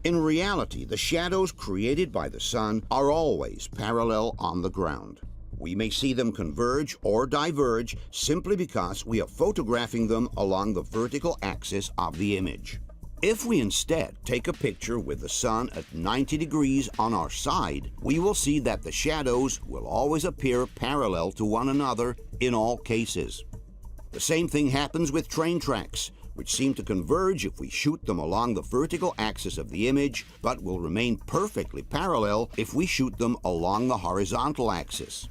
S1: In reality, the shadows created by the sun are always parallel on the ground. We may see them converge or diverge simply because we are photographing them along the vertical axis of the image. If we instead take a picture with the sun at 90 degrees on our side, we will see that the shadows will always appear parallel to one another in all cases. The same thing happens with train tracks, which seem to converge if we shoot them along the vertical axis of the image, but will remain perfectly parallel if we shoot them along the horizontal axis.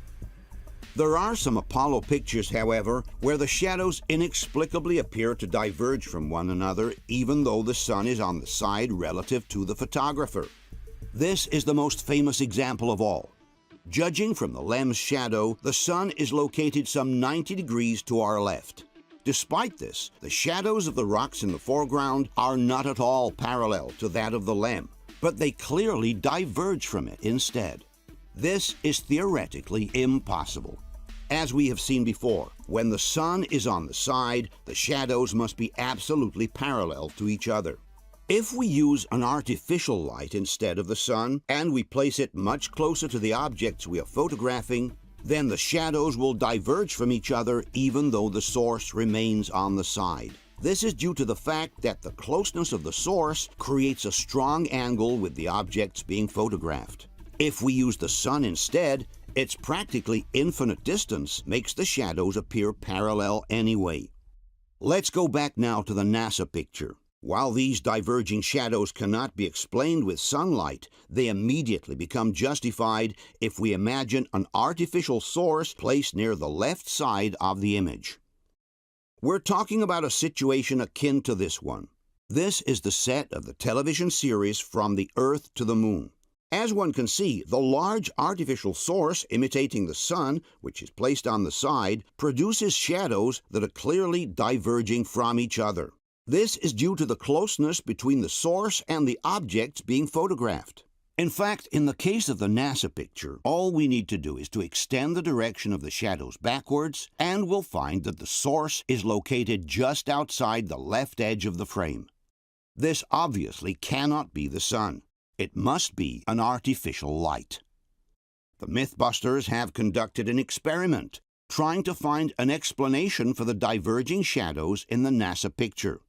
S1: There are some Apollo pictures, however, where the shadows inexplicably appear to diverge from one another even though the sun is on the side relative to the photographer. This is the most famous example of all. Judging from the lens shadow, the sun is located some 90 degrees to our left. Despite this, the shadows of the rocks in the foreground are not at all parallel to that of the lem, but they clearly diverge from it instead. This is theoretically impossible. As we have seen before, when the sun is on the side, the shadows must be absolutely parallel to each other. If we use an artificial light instead of the sun, and we place it much closer to the objects we are photographing, then the shadows will diverge from each other even though the source remains on the side. This is due to the fact that the closeness of the source creates a strong angle with the objects being photographed. If we use the sun instead, its practically infinite distance makes the shadows appear parallel anyway. Let's go back now to the NASA picture. While these diverging shadows cannot be explained with sunlight, they immediately become justified if we imagine an artificial source placed near the left side of the image. We're talking about a situation akin to this one. This is the set of the television series From the Earth to the Moon. As one can see, the large artificial source imitating the sun, which is placed on the side, produces shadows that are clearly diverging from each other. This is due to the closeness between the source and the objects being photographed. In fact, in the case of the NASA picture, all we need to do is to extend the direction of the shadows backwards, and we'll find that the source is located just outside the left edge of the frame. This obviously cannot be the sun. It must be an artificial light. The Mythbusters have conducted an experiment, trying to find an explanation for the diverging shadows in the NASA picture.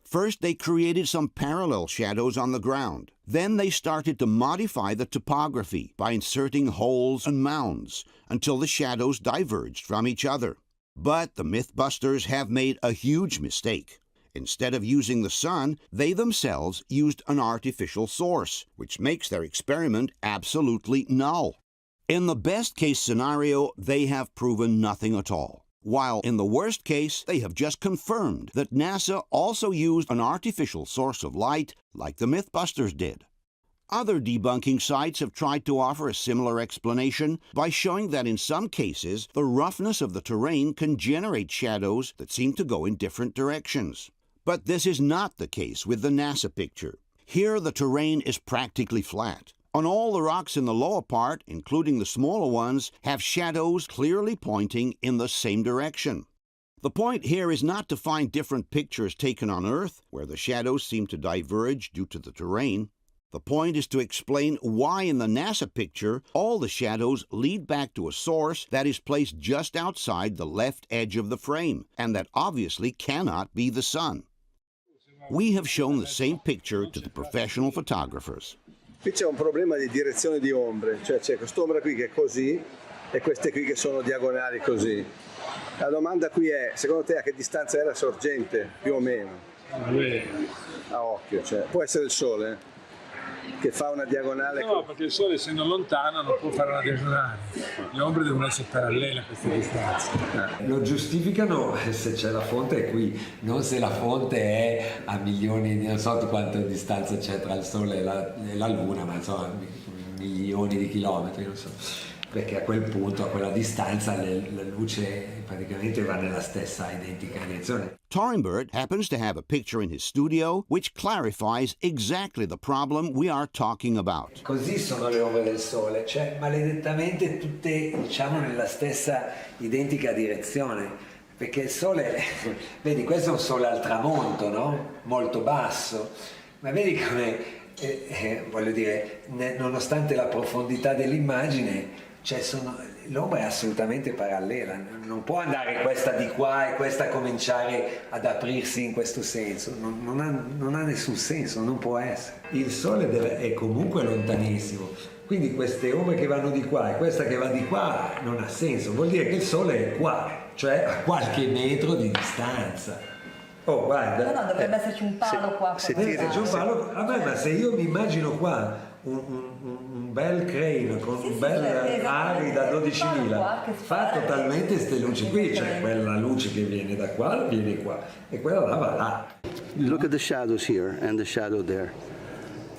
S1: First, they created some parallel shadows on the ground. Then they started to modify the topography by inserting holes and mounds until the shadows diverged from each other. But the Mythbusters have made a huge mistake. Instead of using the sun, they themselves used an artificial source, which makes their experiment absolutely null. In the best-case scenario, they have proven nothing at all, while in the worst case, they have just confirmed that NASA also used an artificial source of light like the Mythbusters did. Other debunking sites have tried to offer a similar explanation by showing that in some cases, the roughness of the terrain can generate shadows that seem to go in different directions. But this is not the case with the NASA picture. Here, the terrain is practically flat, and all the rocks in the lower part, including the smaller ones, have shadows clearly pointing in the same direction. The point here is not to find different pictures taken on Earth, where the shadows seem to diverge due to the terrain. The point is to explain why in the NASA picture, all the shadows lead back to a source that is placed just outside the left edge of the frame, and that obviously cannot be the sun. We have shown the same picture to the professional photographers.
S20: Qui c'è un problema di direzione di ombre, cioè c'è quest'ombra qui che è così e queste qui che sono diagonali così. La domanda qui è, secondo te a che distanza è la sorgente, più o meno? A occhio, cioè, può essere il sole? Che fa una diagonale.
S14: No, perché il sole essendo lontano non può fare una diagonale. Le ombre devono essere parallele a queste distanze.
S18: Lo giustificano se c'è la fonte è qui, non se la fonte è a milioni di, non so di quanta distanza c'è tra il sole e la luna, ma insomma milioni di chilometri, non so. Perché a quel punto, a quella distanza, la luce praticamente va nella stessa identica direzione.
S1: Torenberg happens to have a picture in his studio which clarifies exactly the problem we are talking about.
S18: Così sono le ombre del sole, cioè maledettamente tutte, diciamo, nella stessa identica direzione. Perché il sole, vedi, questo è un sole al tramonto, no? Molto basso, ma vedi come, voglio dire, nonostante la profondità dell'immagine, cioè l'ombra è assolutamente parallela, non può andare questa di qua e questa cominciare ad aprirsi in questo senso, non ha nessun senso, non può essere. Il sole è comunque lontanissimo, quindi queste ombre che vanno di qua e questa che va di qua non ha senso, vuol dire che il sole è qua, cioè a qualche metro di distanza. Oh, guarda.
S4: No, dovrebbe esserci un palo qua.
S18: Se tira giù un palo, vabbè, ma se io mi immagino qua un bel crane con un bel Ari da 12.000, fa totalmente queste luci qui, cioè quella luce che viene da qua viene qua e quella là va là.
S20: Look at the shadows here and the shadow there.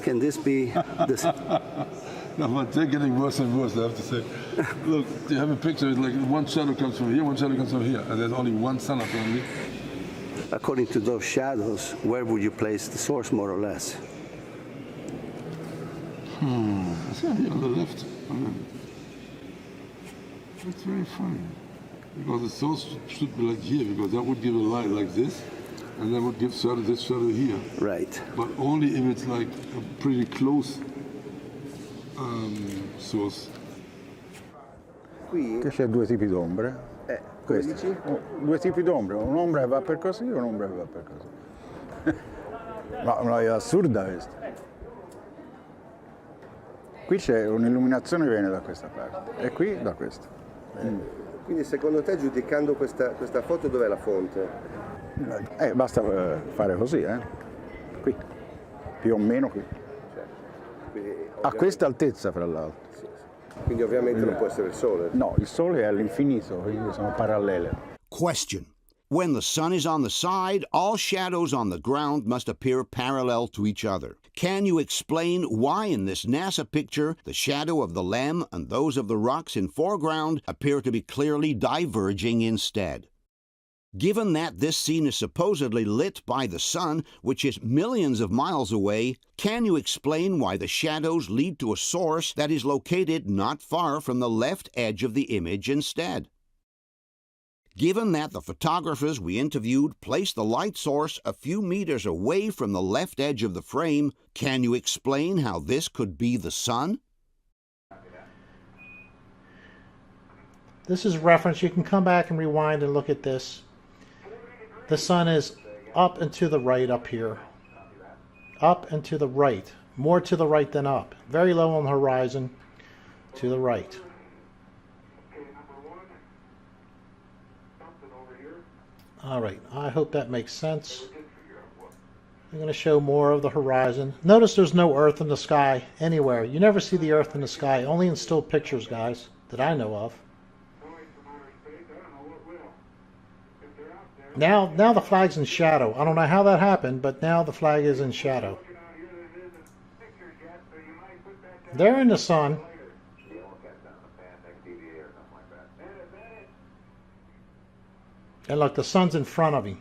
S20: Can this be this?
S8: No, but they're getting worse and worse, I have to say. Look, you have a picture, it's like one shadow comes from here, one shadow comes from here, and there's only one sun apparently.
S20: According to those shadows, where would you place the source, more or less?
S8: It's here on the left. That's very funny. Because the source should be like here, because that would give a light like this, and that would give shadow, this shadow here.
S20: Right.
S8: But only if it's like a pretty close source.
S2: Qui c'è due tipi d'ombre. Questi. Due tipi d'ombre, un'ombra che va per così e un'ombra che va per così. No, è assurda questa. Qui c'è un'illuminazione che viene da questa parte e qui da questa.
S20: Quindi secondo te, giudicando questa foto, dov'è la fonte?
S2: Basta fare così, qui, più o meno qui. A questa altezza, fra l'altro.
S20: Quindi ovviamente non può essere il sole.
S2: No, il sole è all'infinito, quindi sono parallele.
S1: Question. When the sun is on the side, all shadows on the ground must appear parallel to each other. Can you explain why in this NASA picture the shadow of the Lem and those of the rocks in foreground appear to be clearly diverging instead? Given that this scene is supposedly lit by the sun, which is millions of miles away, can you explain why the shadows lead to a source that is located not far from the left edge of the image instead? Given that the photographers we interviewed placed the light source a few meters away from the left edge of the frame, can you explain how this could be the sun?
S16: This is reference. You can come back and rewind and look at this. The sun is up and to the right up here. Up and to the right. More to the right than up. Very low on the horizon. To the right. All right, I hope that makes sense. I'm going to show more of the horizon. Notice there's no earth in the sky anywhere. You never see the earth in the sky, only in still pictures, guys, that I know of. Now the flag's in shadow. I don't know how that happened, but now the flag is in shadow. They're in the sun. And look, the sun's in front of him.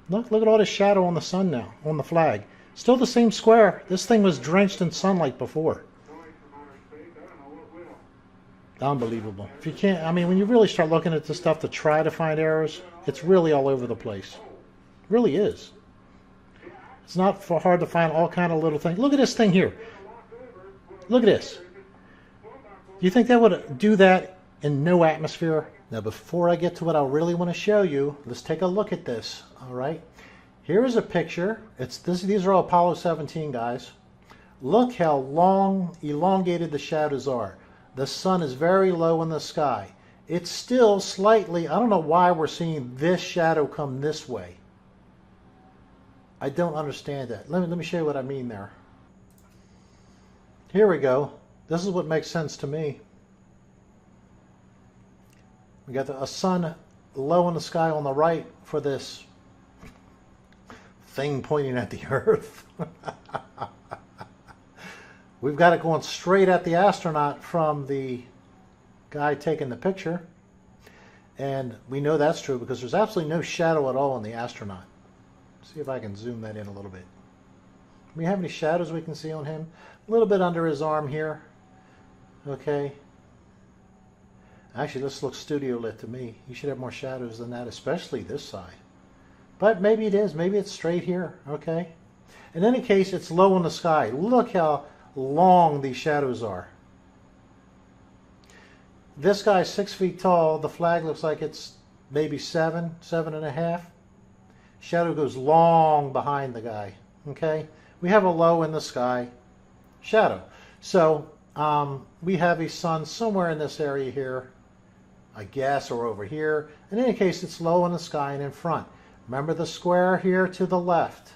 S16: Look at all this shadow on the sun now, on the flag. Still the same square. This thing was drenched in sunlight before. Unbelievable. If you can't, I mean, when you really start looking at this stuff to try to find errors, it's really all over the place. It really is. It's not hard to find all kind of little things. Look at this thing here. Look at this. Do you think they would do that in no atmosphere? Now, before I get to what I really want to show you, let's take a look at this. All right. Here is a picture. These are all Apollo 17 guys. Look how long, elongated the shadows are. The sun is very low in the sky. It's still slightly, I don't know why we're seeing this shadow come this way. I don't understand that. Let me show you what I mean there. Here we go. This is what makes sense to me. We got a sun low in the sky on the right for this thing pointing at the earth. We've got it going straight at the astronaut from the guy taking the picture. And we know that's true because there's absolutely no shadow at all on the astronaut. See if I can zoom that in a little bit. Do we have any shadows we can see on him? A little bit under his arm here. Okay. Actually, this looks studio lit to me. You should have more shadows than that, especially this side. But maybe it is. Maybe it's straight here. Okay. In any case, it's low in the sky. Look how long these shadows are. This guy's 6 feet tall. The flag looks like it's maybe 7.5. Shadow goes long behind the guy. Okay, we have a low in the sky, shadow. So we have a sun somewhere in this area here, I guess, or over here. In any case, it's low in the sky and in front. Remember the square here to the left.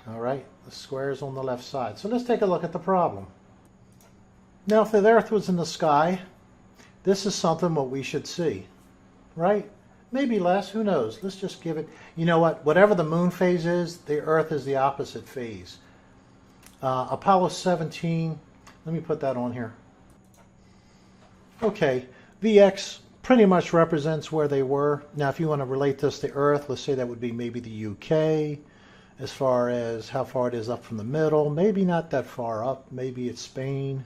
S16: All right, the square is on the left side. So let's take a look at the problem. Now, if the Earth was in the sky, this is something what we should see, right? Maybe less, who knows? Let's just give it, you know what, whatever the moon phase is, the Earth is the opposite phase. Apollo 17, let me put that on here. Okay, VX pretty much represents where they were. Now, if you want to relate this to Earth, let's say that would be maybe the UK, as far as how far it is up from the middle. Maybe not that far up. Maybe it's Spain.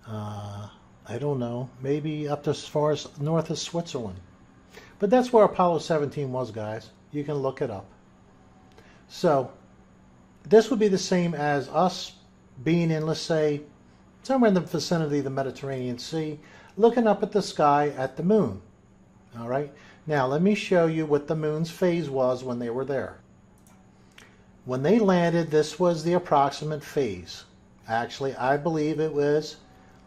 S16: I don't know. Maybe up to as far as north as Switzerland. But that's where Apollo 17 was, guys. You can look it up. So this would be the same as us being in, let's say, somewhere in the vicinity of the Mediterranean Sea, looking up at the sky at the moon. All right. Now let me show you what the moon's phase was when they were there. When they landed, this was the approximate phase. Actually, I believe it was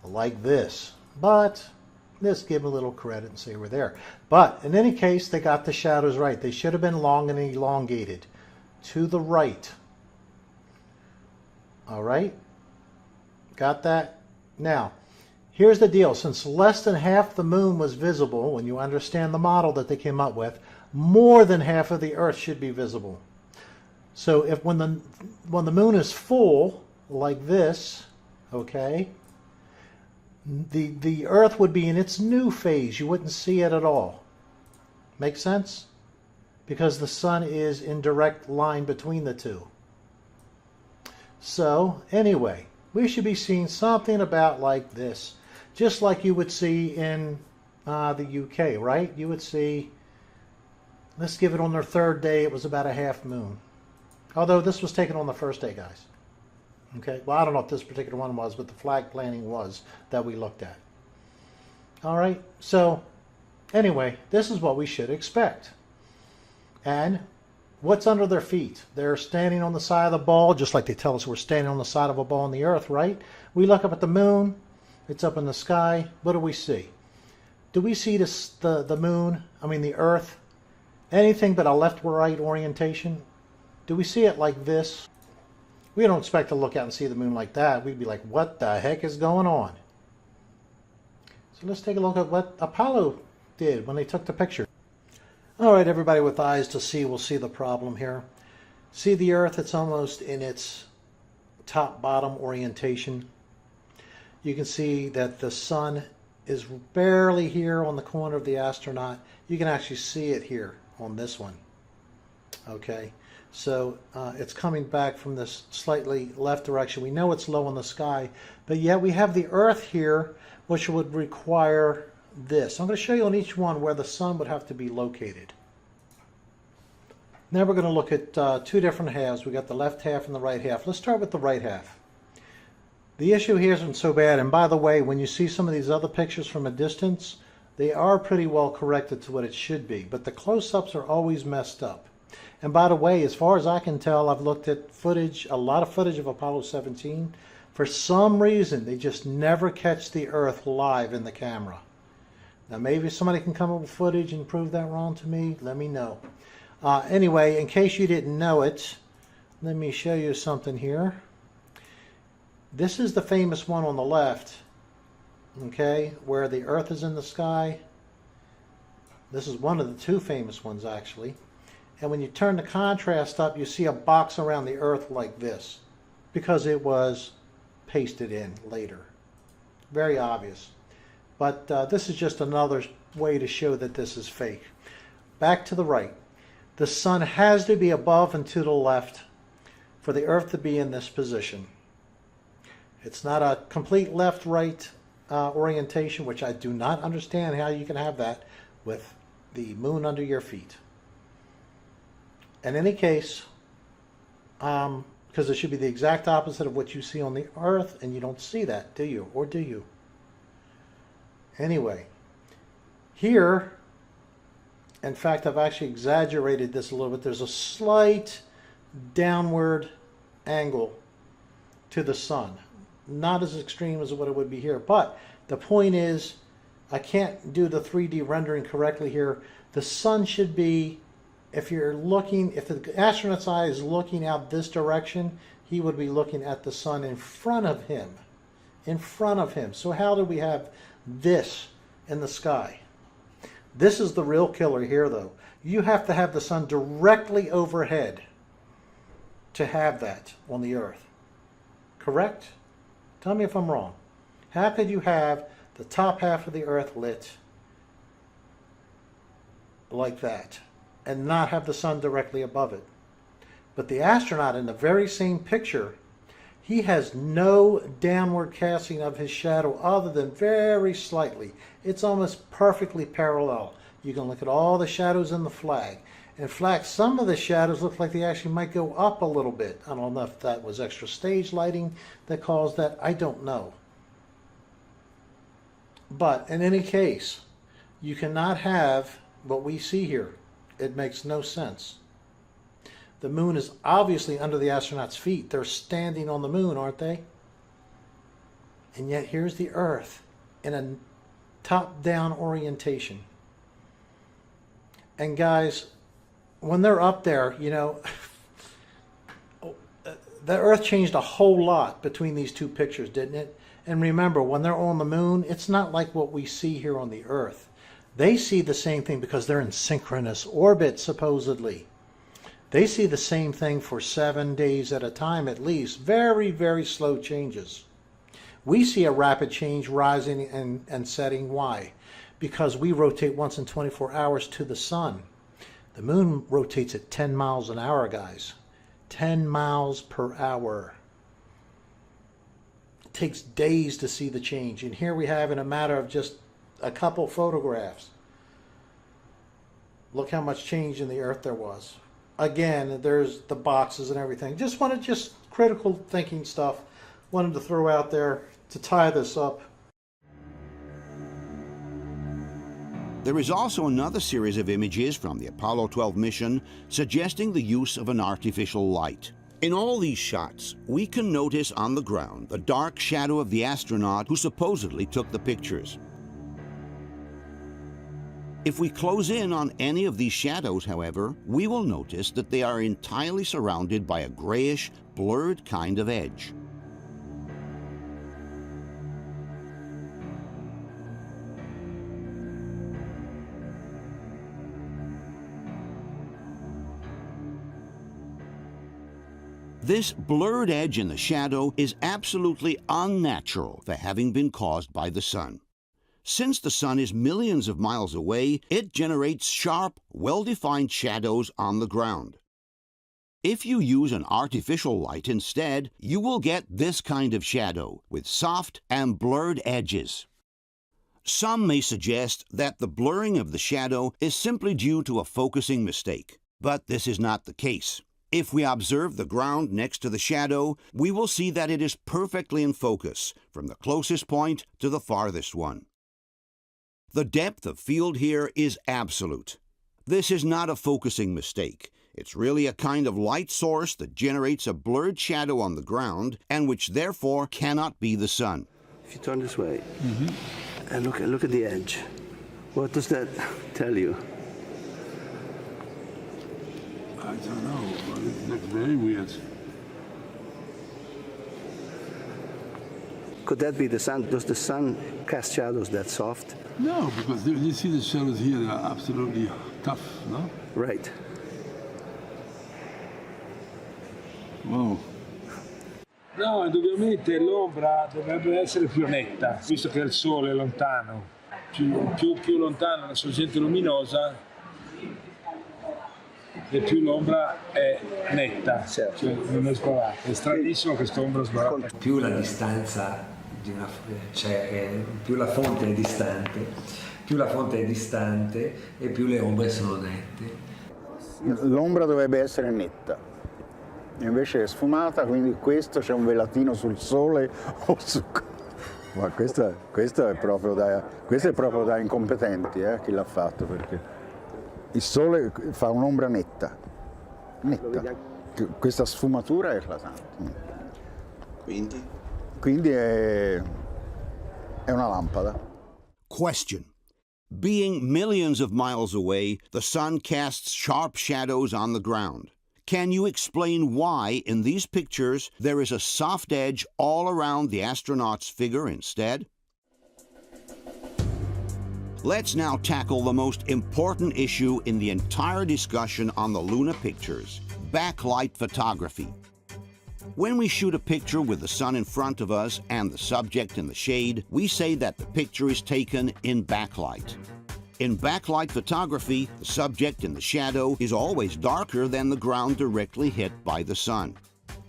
S16: like this. But let's give them a little credit and say we're there. But in any case, they got the shadows right. They should have been long and elongated to the right. All right? Got that? Now, here's the deal. Since less than half the moon was visible, when you understand the model that they came up with, more than half of the Earth should be visible. So if when the moon is full, like this, okay, the Earth would be in its new phase. You wouldn't see it at all. Make sense? Because the sun is in direct line between the two. So anyway, we should be seeing something about like this, just like you would see in the UK, right? You would see, let's give it on their third day, it was about a half moon. Although this was taken on the first day, guys. Okay, well, I don't know if this particular one was, but the flag planting was that we looked at. All right, so anyway, this is what we should expect. And what's under their feet? They're standing on the side of the ball, just like they tell us we're standing on the side of a ball on the Earth, right? We look up at the moon, it's up in the sky. What do we see? Do we see the moon, the Earth, anything but a left-right orientation? Do we see it like this? We don't expect to look out and see the moon like that. We'd be like, what the heck is going on? So let's take a look at what Apollo did when they took the picture. All right, everybody with eyes to see will see the problem here. See the Earth, it's almost in its top-bottom orientation. You can see that the sun is barely here on the corner of the astronaut. You can actually see it here on this one. Okay. So it's coming back from this slightly left direction. We know it's low in the sky, but yet we have the Earth here, which would require this. I'm going to show you on each one where the sun would have to be located. Now we're going to look at two different halves. We got the left half and the right half. Let's start with the right half. The issue here isn't so bad. And by the way, when you see some of these other pictures from a distance, they are pretty well corrected to what it should be. But the close-ups are always messed up. And by the way, as far as I can tell, I've looked at footage, a lot of footage of Apollo 17. For some reason, they just never catch the Earth live in the camera. Now, maybe somebody can come up with footage and prove that wrong to me. Let me know. Anyway, in case you didn't know it, let me show you something here. This is the famous one on the left, okay, where the Earth is in the sky. This is one of the two famous ones, actually. And when you turn the contrast up, you see a box around the Earth like this, because it was pasted in later. Very obvious. But this is just another way to show that this is fake. Back to the right. The sun has to be above and to the left for the Earth to be in this position. It's not a complete left-right orientation, which I do not understand how you can have that with the moon under your feet. In any case, because it should be the exact opposite of what you see on the Earth, and you don't see that, do you? Or do you? Anyway, here, in fact, I've actually exaggerated this a little bit. There's a slight downward angle to the sun. Not as extreme as what it would be here. But the point is, I can't do the 3D rendering correctly here. The sun should be, if you're looking, if the astronaut's eye is looking out this direction, he would be looking at the sun in front of him. In front of him. So how do we have this in the sky? This is the real killer here, though. You have to have the sun directly overhead to have that on the Earth. Correct? Tell me if I'm wrong. How could you have the top half of the Earth lit like that and not have the sun directly above it? But the astronaut in the very same picture, he has no downward casting of his shadow other than very slightly. It's almost perfectly parallel. You can look at all the shadows in the flag. In fact, some of the shadows look like they actually might go up a little bit. I don't know if that was extra stage lighting that caused that. I don't know. But in any case, you cannot have what we see here. It makes no sense. The moon is obviously under the astronauts' feet. They're standing on the moon, aren't they? And yet here's the Earth in a top-down orientation. And guys, when they're up there, you know, the Earth changed a whole lot between these two pictures, didn't it? And remember, when they're on the moon, it's not like what we see here on the Earth. They see the same thing because they're in synchronous orbit, supposedly. They see the same thing for 7 days at a time at least. Very, very slow changes. We see a rapid change rising and setting. Why? Because we rotate once in 24 hours to the sun. The moon rotates at 10 miles an hour, guys. 10 miles per hour. It takes days to see the change. And here we have, in a matter of just a couple photographs, look how much change in the Earth there was. Again, there's the boxes and everything. Just critical thinking stuff. Wanted to throw out there to tie this up.
S1: There is also another series of images from the Apollo 12 mission suggesting the use of an artificial light. In all these shots, we can notice on the ground the dark shadow of the astronaut who supposedly took the pictures. If we close in on any of these shadows, however, we will notice that they are entirely surrounded by a grayish, blurred kind of edge. This blurred edge in the shadow is absolutely unnatural for having been caused by the sun. Since the sun is millions of miles away, it generates sharp, well-defined shadows on the ground. If you use an artificial light instead, you will get this kind of shadow with soft and blurred edges. Some may suggest that the blurring of the shadow is simply due to a focusing mistake, but this is not the case. If we observe the ground next to the shadow, we will see that it is perfectly in focus, from the closest point to the farthest one. The depth of field here is absolute. This is not a focusing mistake. It's really a kind of light source that generates a blurred shadow on the ground and which therefore cannot be the sun.
S4: If you turn this way and look at the edge, what does that tell you?
S8: I don't know. That's very weird.
S4: Could that be the sun? Does the sun cast shadows that soft?
S8: No, because you see the shadows here, they are absolutely tough, no?
S4: Right.
S8: Wow.
S14: No, indubbiamente l'ombra dovrebbe essere più netta, visto che il sole è lontano. Più lontana la sorgente luminosa, e più l'ombra è netta, certo. Cioè non è sbarrata. È stranissimo questa ombra sbarrata.
S18: Più la distanza più la fonte è distante e più le ombre sono nette.
S2: L'ombra dovrebbe essere netta, invece è sfumata, quindi questo c'è un velatino sul sole o su... Ma questo è proprio da incompetenti, chi l'ha fatto, perché il sole fa un'ombra netta. Questa sfumatura è eclatante. Quindi è una lampada.
S1: Question. Being millions of miles away, the sun casts sharp shadows on the ground. Can you explain why, in these pictures, there is a soft edge all around the astronaut's figure instead? Let's now tackle the most important issue in the entire discussion on the Luna pictures, backlight photography. When we shoot a picture with the sun in front of us and the subject in the shade, we say that the picture is taken in backlight. In backlight photography, the subject in the shadow is always darker than the ground directly hit by the sun.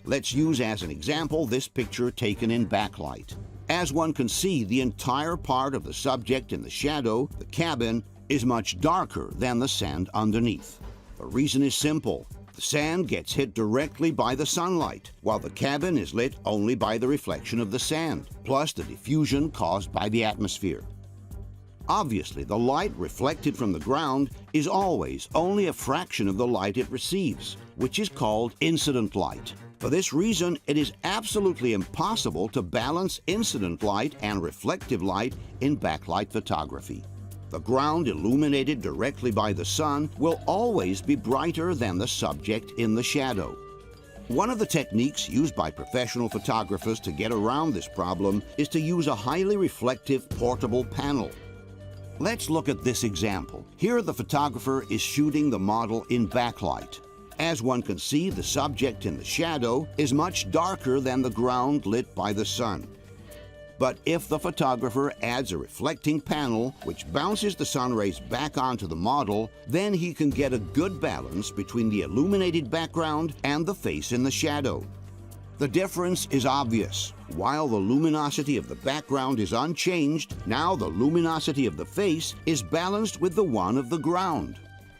S1: Let's use as an example this picture taken in backlight. As one can see, the entire part of the subject in the shadow, the cabin, is much darker than the sand underneath. The reason is simple. The sand gets hit directly by the sunlight, while the cabin is lit only by the reflection of the sand, plus the diffusion caused by the atmosphere. Obviously, the light reflected from the ground is always only a fraction of the light it receives, which is called incident light. For this reason, it is absolutely impossible to balance incident light and reflective light in backlight photography. The ground illuminated directly by the sun will always be brighter than the subject in the shadow. One of the techniques used by professional photographers to get around this problem is to use a highly reflective portable panel. Let's look at this example. Here the photographer is shooting the model in backlight. As one can see, the subject in the shadow is much darker than the ground lit by the sun. But if the photographer adds a reflecting panel which bounces the sun rays back onto the model, then he can get a good balance between the illuminated background and the face in the shadow. The difference is obvious. While the luminosity of the background is unchanged, now the luminosity of the face is balanced with the one of the ground.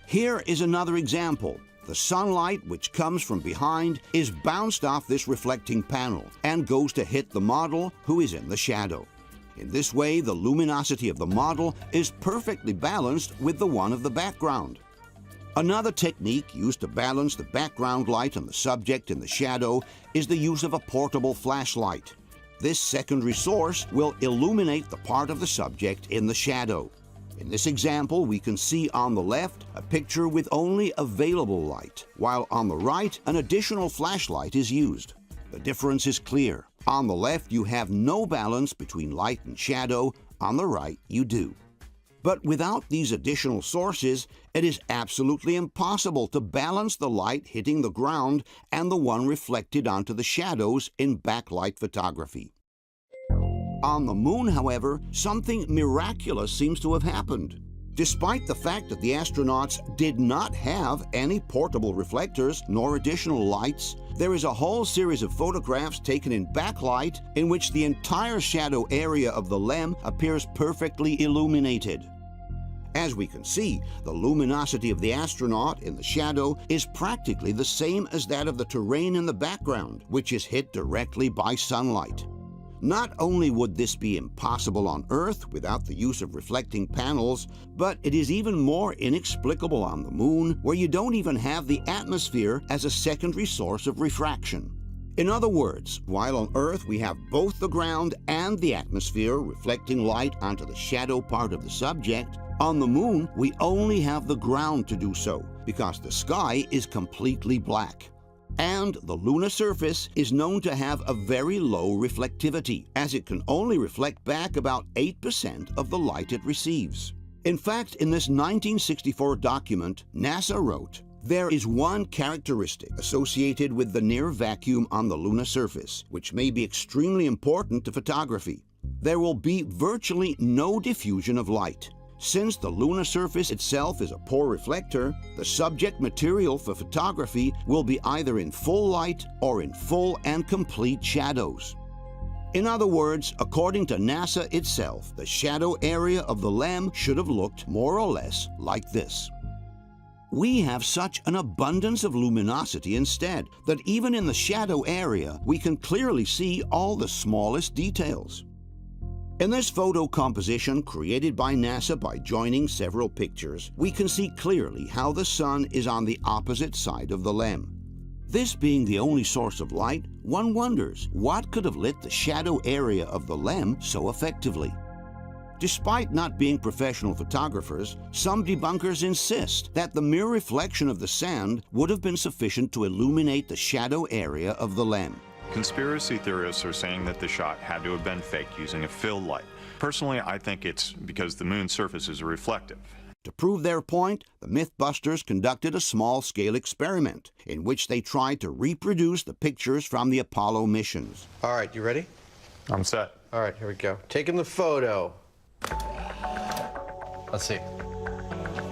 S1: Here is another example. The sunlight which comes from behind is bounced off this reflecting panel and goes to hit the model who is in the shadow. In this way, the luminosity of the model is perfectly balanced with the one of the background. Another technique used to balance the background light on the subject in the shadow is the use of a portable flashlight. This secondary source will illuminate the part of the subject in the shadow. In this example, we can see on the left a picture with only available light, while on the right an additional flashlight is used. The difference is clear. On the left you have no balance between light and shadow, on the right you do. But without these additional sources, it is absolutely impossible to balance the light hitting the ground and the one reflected onto the shadows in backlight photography. On the moon, however, something miraculous seems to have happened. Despite the fact that the astronauts did not have any portable reflectors nor additional lights, there is a whole series of photographs taken in backlight in which the entire shadow area of the LEM appears perfectly illuminated. As we can see, the luminosity of the astronaut in the shadow is practically the same as that of the terrain in the background, which is hit directly by sunlight. Not only would this be impossible on Earth without the use of reflecting panels, but it is even more inexplicable on the moon, where you don't even have the atmosphere as a secondary source of refraction. In other words, while on Earth we have both the ground and the atmosphere reflecting light onto the shadow part of the subject, on the moon we only have the ground to do so, because the sky is completely black. And the lunar surface is known to have a very low reflectivity, as it can only reflect back about 8% of the light it receives. In fact, in this 1964 document, NASA wrote, "There is one characteristic associated with the near vacuum on the lunar surface, which may be extremely important to photography. There will be virtually no diffusion of light. Since the lunar surface itself is a poor reflector, the subject material for photography will be either in full light or in full and complete shadows." In other words, according to NASA itself, the shadow area of the LEM should have looked more or less like this. We have such an abundance of luminosity instead that even in the shadow area we can clearly see all the smallest details. In this photo composition created by NASA by joining several pictures, we can see clearly how the sun is on the opposite side of the LEM. This being the only source of light, one wonders what could have lit the shadow area of the LEM so effectively. Despite not being professional photographers, some debunkers insist that the mere reflection of the sand would have been sufficient to illuminate the shadow area of the LEM.
S5: Conspiracy theorists are saying that the shot had to have been faked using a fill light. Personally, I think it's because the moon's surface is reflective.
S1: To prove their point, the Mythbusters conducted a small-scale experiment in which they tried to reproduce the pictures from the Apollo missions.
S11: All right, you ready?
S5: I'm set.
S11: All right, here we go. Taking the photo. Let's see.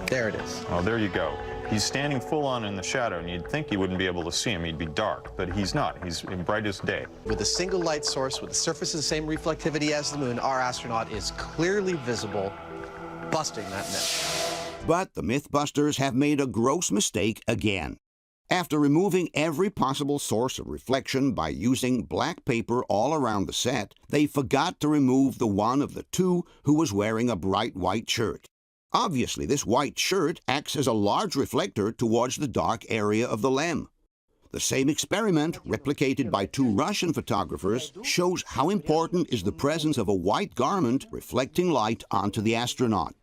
S11: There it is.
S5: Oh, there you go. He's standing full on in the shadow, and you'd think you wouldn't be able to see him. He'd be dark, but he's not. He's in brightest day.
S11: With a single light source, with the surface of the same reflectivity as the moon, our astronaut is clearly visible, busting that myth.
S1: But the Mythbusters have made a gross mistake again. After removing every possible source of reflection by using black paper all around the set, they forgot to remove the one of the two who was wearing a bright white shirt. Obviously, this white shirt acts as a large reflector towards the dark area of the LEM. The same experiment, replicated by two Russian photographers, shows how important is the presence of a white garment reflecting light onto the astronaut.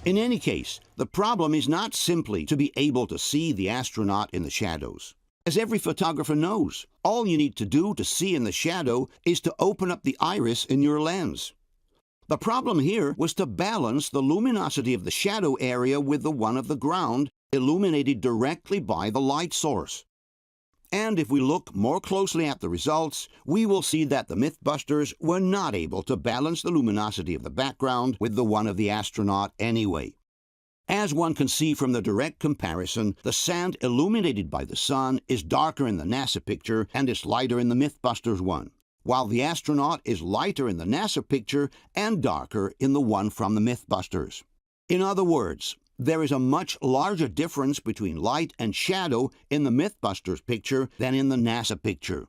S1: In any case, the problem is not simply to be able to see the astronaut in the shadows. As every photographer knows, all you need to do to see in the shadow is to open up the iris in your lens. The problem here was to balance the luminosity of the shadow area with the one of the ground, illuminated directly by the light source. And if we look more closely at the results, we will see that the Mythbusters were not able to balance the luminosity of the background with the one of the astronaut anyway. As one can see from the direct comparison, the sand illuminated by the sun is darker in the NASA picture and is lighter in the Mythbusters one, while the astronaut is lighter in the NASA picture and darker in the one from the Mythbusters. In other words, there is a much larger difference between light and shadow in the Mythbusters picture than in the NASA picture.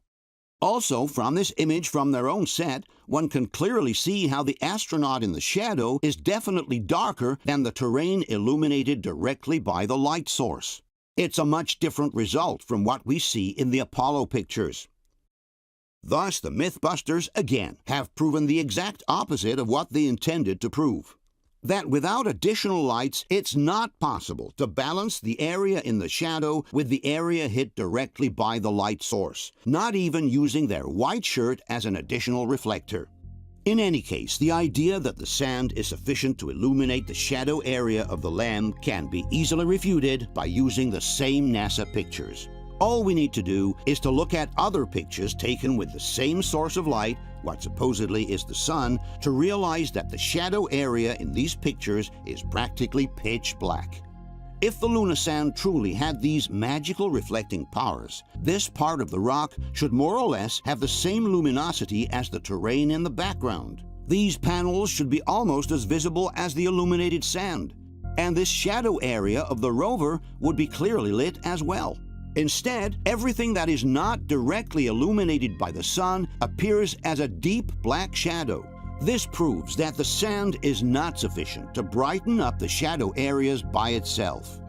S1: Also, from this image from their own set, one can clearly see how the astronaut in the shadow is definitely darker than the terrain illuminated directly by the light source. It's a much different result from what we see in the Apollo pictures. Thus, the Mythbusters, again, have proven the exact opposite of what they intended to prove. That without additional lights, it's not possible to balance the area in the shadow with the area hit directly by the light source, not even using their white shirt as an additional reflector. In any case, the idea that the sand is sufficient to illuminate the shadow area of the LEM can be easily refuted by using the same NASA pictures. All we need to do is to look at other pictures taken with the same source of light, what supposedly is the sun, to realize that the shadow area in these pictures is practically pitch black. If the lunar sand truly had these magical reflecting powers, this part of the rock should more or less have the same luminosity as the terrain in the background. These panels should be almost as visible as the illuminated sand, and this shadow area of the rover would be clearly lit as well. Instead, everything that is not directly illuminated by the sun appears as a deep black shadow. This proves that the sand is not sufficient to brighten up the shadow areas by itself.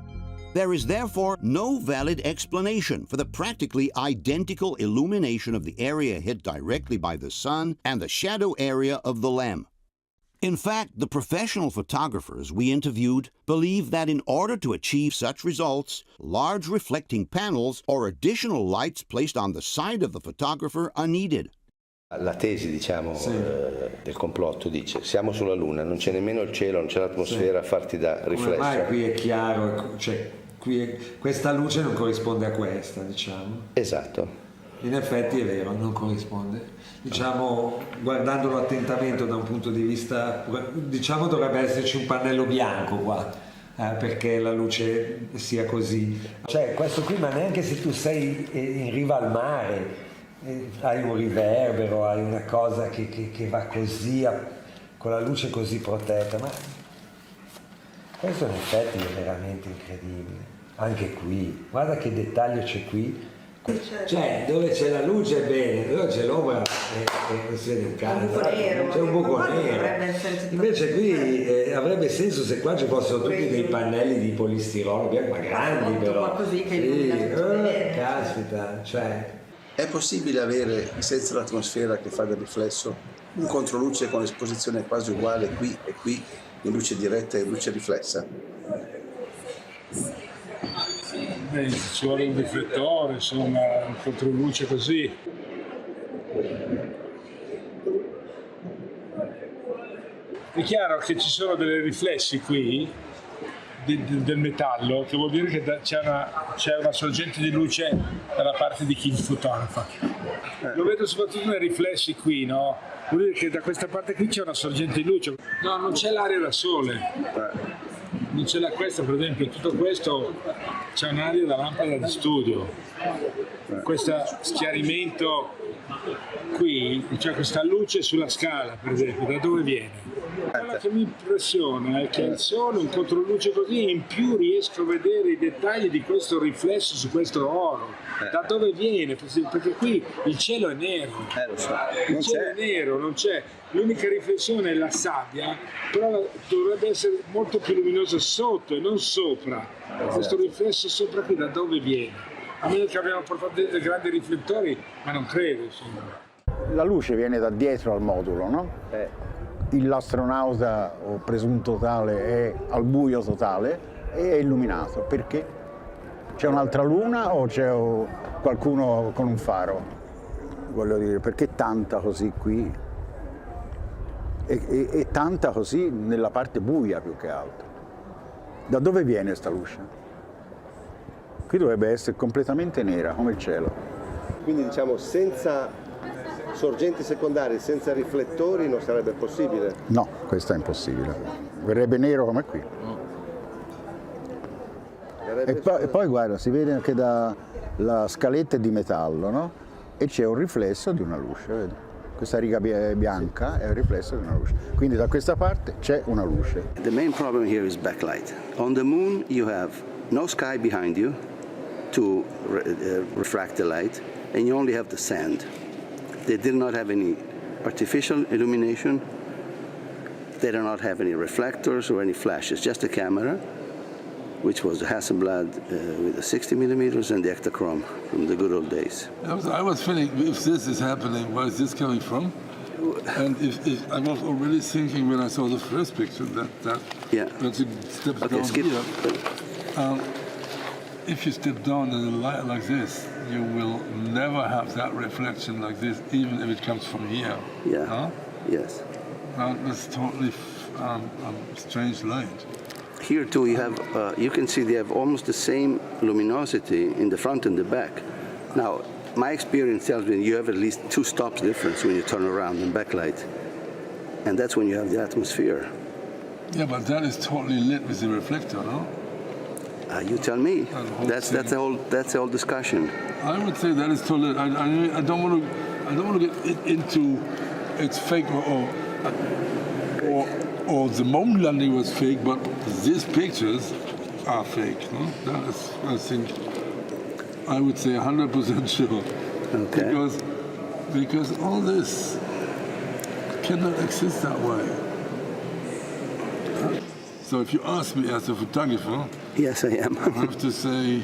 S1: There is therefore no valid explanation for the practically identical illumination of the area hit directly by the sun and the shadow area of the LEM. In fact, the professional photographers we interviewed believe that in order to achieve such results, large reflecting panels or additional lights placed on the side of the photographer are needed.
S6: La tesi, diciamo, del complotto dice: siamo sulla Luna, non c'è nemmeno il cielo, non c'è l'atmosfera a farti da riflesso.
S18: Ormai qui è chiaro, cioè questa luce non corrisponde a questa, diciamo.
S6: Esatto.
S18: In effetti è vero, non corrisponde. Diciamo, guardandolo attentamente da un punto di vista, diciamo dovrebbe esserci un pannello bianco qua, perché la luce sia così. Cioè questo qui, ma neanche se tu sei in riva al mare, hai un riverbero, hai una cosa che va così, con la luce così protetta, ma questo in effetti è veramente incredibile. Anche qui, guarda che dettaglio c'è qui. Cioè, dove c'è la luce è bene, dove c'è l'ombra non si vede un cazzo. C'è un buco nero. Invece qui avrebbe senso se qua ci fossero tutti dei pannelli di polistirolo, ma grandi però.
S9: Così che
S18: caspita, cioè.
S20: È possibile avere, senza l'atmosfera che fa del riflesso, un controluce con esposizione quasi uguale qui e qui, in luce diretta e luce riflessa?
S14: Ci vuole un riflettore, insomma, un controluce così. È chiaro che ci sono dei riflessi qui del metallo, che vuol dire che c'è una sorgente di luce dalla parte di chi fotografa. Lo vedo soprattutto nei riflessi qui, no? Vuol dire che da questa parte qui c'è una sorgente di luce. No, non c'è l'aria da sole. Non c'è questa, per esempio, tutto questo c'è un'aria da lampada di studio. Questo schiarimento qui, c'è questa luce sulla scala, per esempio, da dove viene? Quello che mi impressiona è che il sole, un controluce così, in più riesco a vedere i dettagli di questo riflesso su questo oro. Da dove viene? Perché qui il cielo è nero.
S20: Lo so.
S14: Il cielo è nero, non c'è. L'unica riflessione è la sabbia, però dovrebbe essere molto più luminosa sotto e non sopra. Questo riflesso sopra qui da dove viene? A meno che abbiamo portato dei grandi riflettori, ma non credo, insomma.
S2: La luce viene da dietro al modulo, no? L'astronauta o presunto tale è al buio totale e è illuminato. Perché? C'è un'altra luna o c'è qualcuno con un faro? Voglio dire, perché tanta così qui? E tanta così nella parte buia più che altro. Da dove viene questa luce? Qui dovrebbe essere completamente nera, come il cielo.
S20: Quindi diciamo senza sorgenti secondarie, senza riflettori non sarebbe possibile?
S2: No, questo è impossibile. Verrebbe nero come qui. E poi guarda, si vede anche la scaletta di metallo, no? E c'è un riflesso di una luce, vedi? Questa riga bianca è il riflesso di una luce. Quindi da questa parte c'è una luce.
S4: The main problem here is backlight. On the moon you have no sky behind you to refract the light, and you only have the sand. They did not have any artificial illumination. They do not have any reflectors or any flashes, just a camera, which was the Hasselblad with the 60 millimeters and the Ektachrome from the good old days.
S8: I was feeling, if this is happening, where is this coming from? And if I was already thinking when I saw the first picture that once you step down here, if you step down in a light like this, you will never have that reflection like this, even if it comes from here.
S4: Yeah.
S8: Huh?
S4: Yes.
S8: That's totally strange light.
S4: Here too, you have you can see they have almost the same luminosity in the front and the back. Now, my experience tells me you have at least 2 stops difference when you turn around in backlight, and that's when you have the atmosphere.
S8: Yeah, but that is totally lit with the reflector, no?
S4: You tell me. That's the whole discussion.
S8: I would say that is totally. I don't want to get into it's fake or the moon landing was fake, but these pictures are fake. No? That is, I think, I would say 100% sure.
S4: Okay.
S8: Because all this cannot exist that way. So if you ask me as a photographer,
S4: yes, I am.
S8: I have to say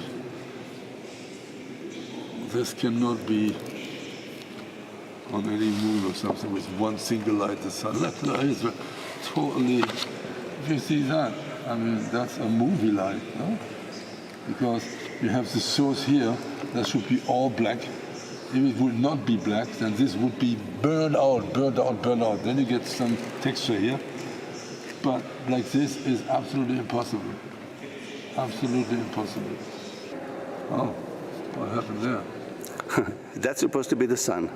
S8: this cannot be on any moon or something with one single light, the sun. Look, it's totally, if you see that, I mean, that's a movie light, no? Because you have the source here, that should be all black. If it would not be black, then this would be burned out, burned out, burned out. Then you get some texture here. But like this is absolutely impossible. Absolutely impossible. Oh, what happened there?
S4: That's supposed to be the sun.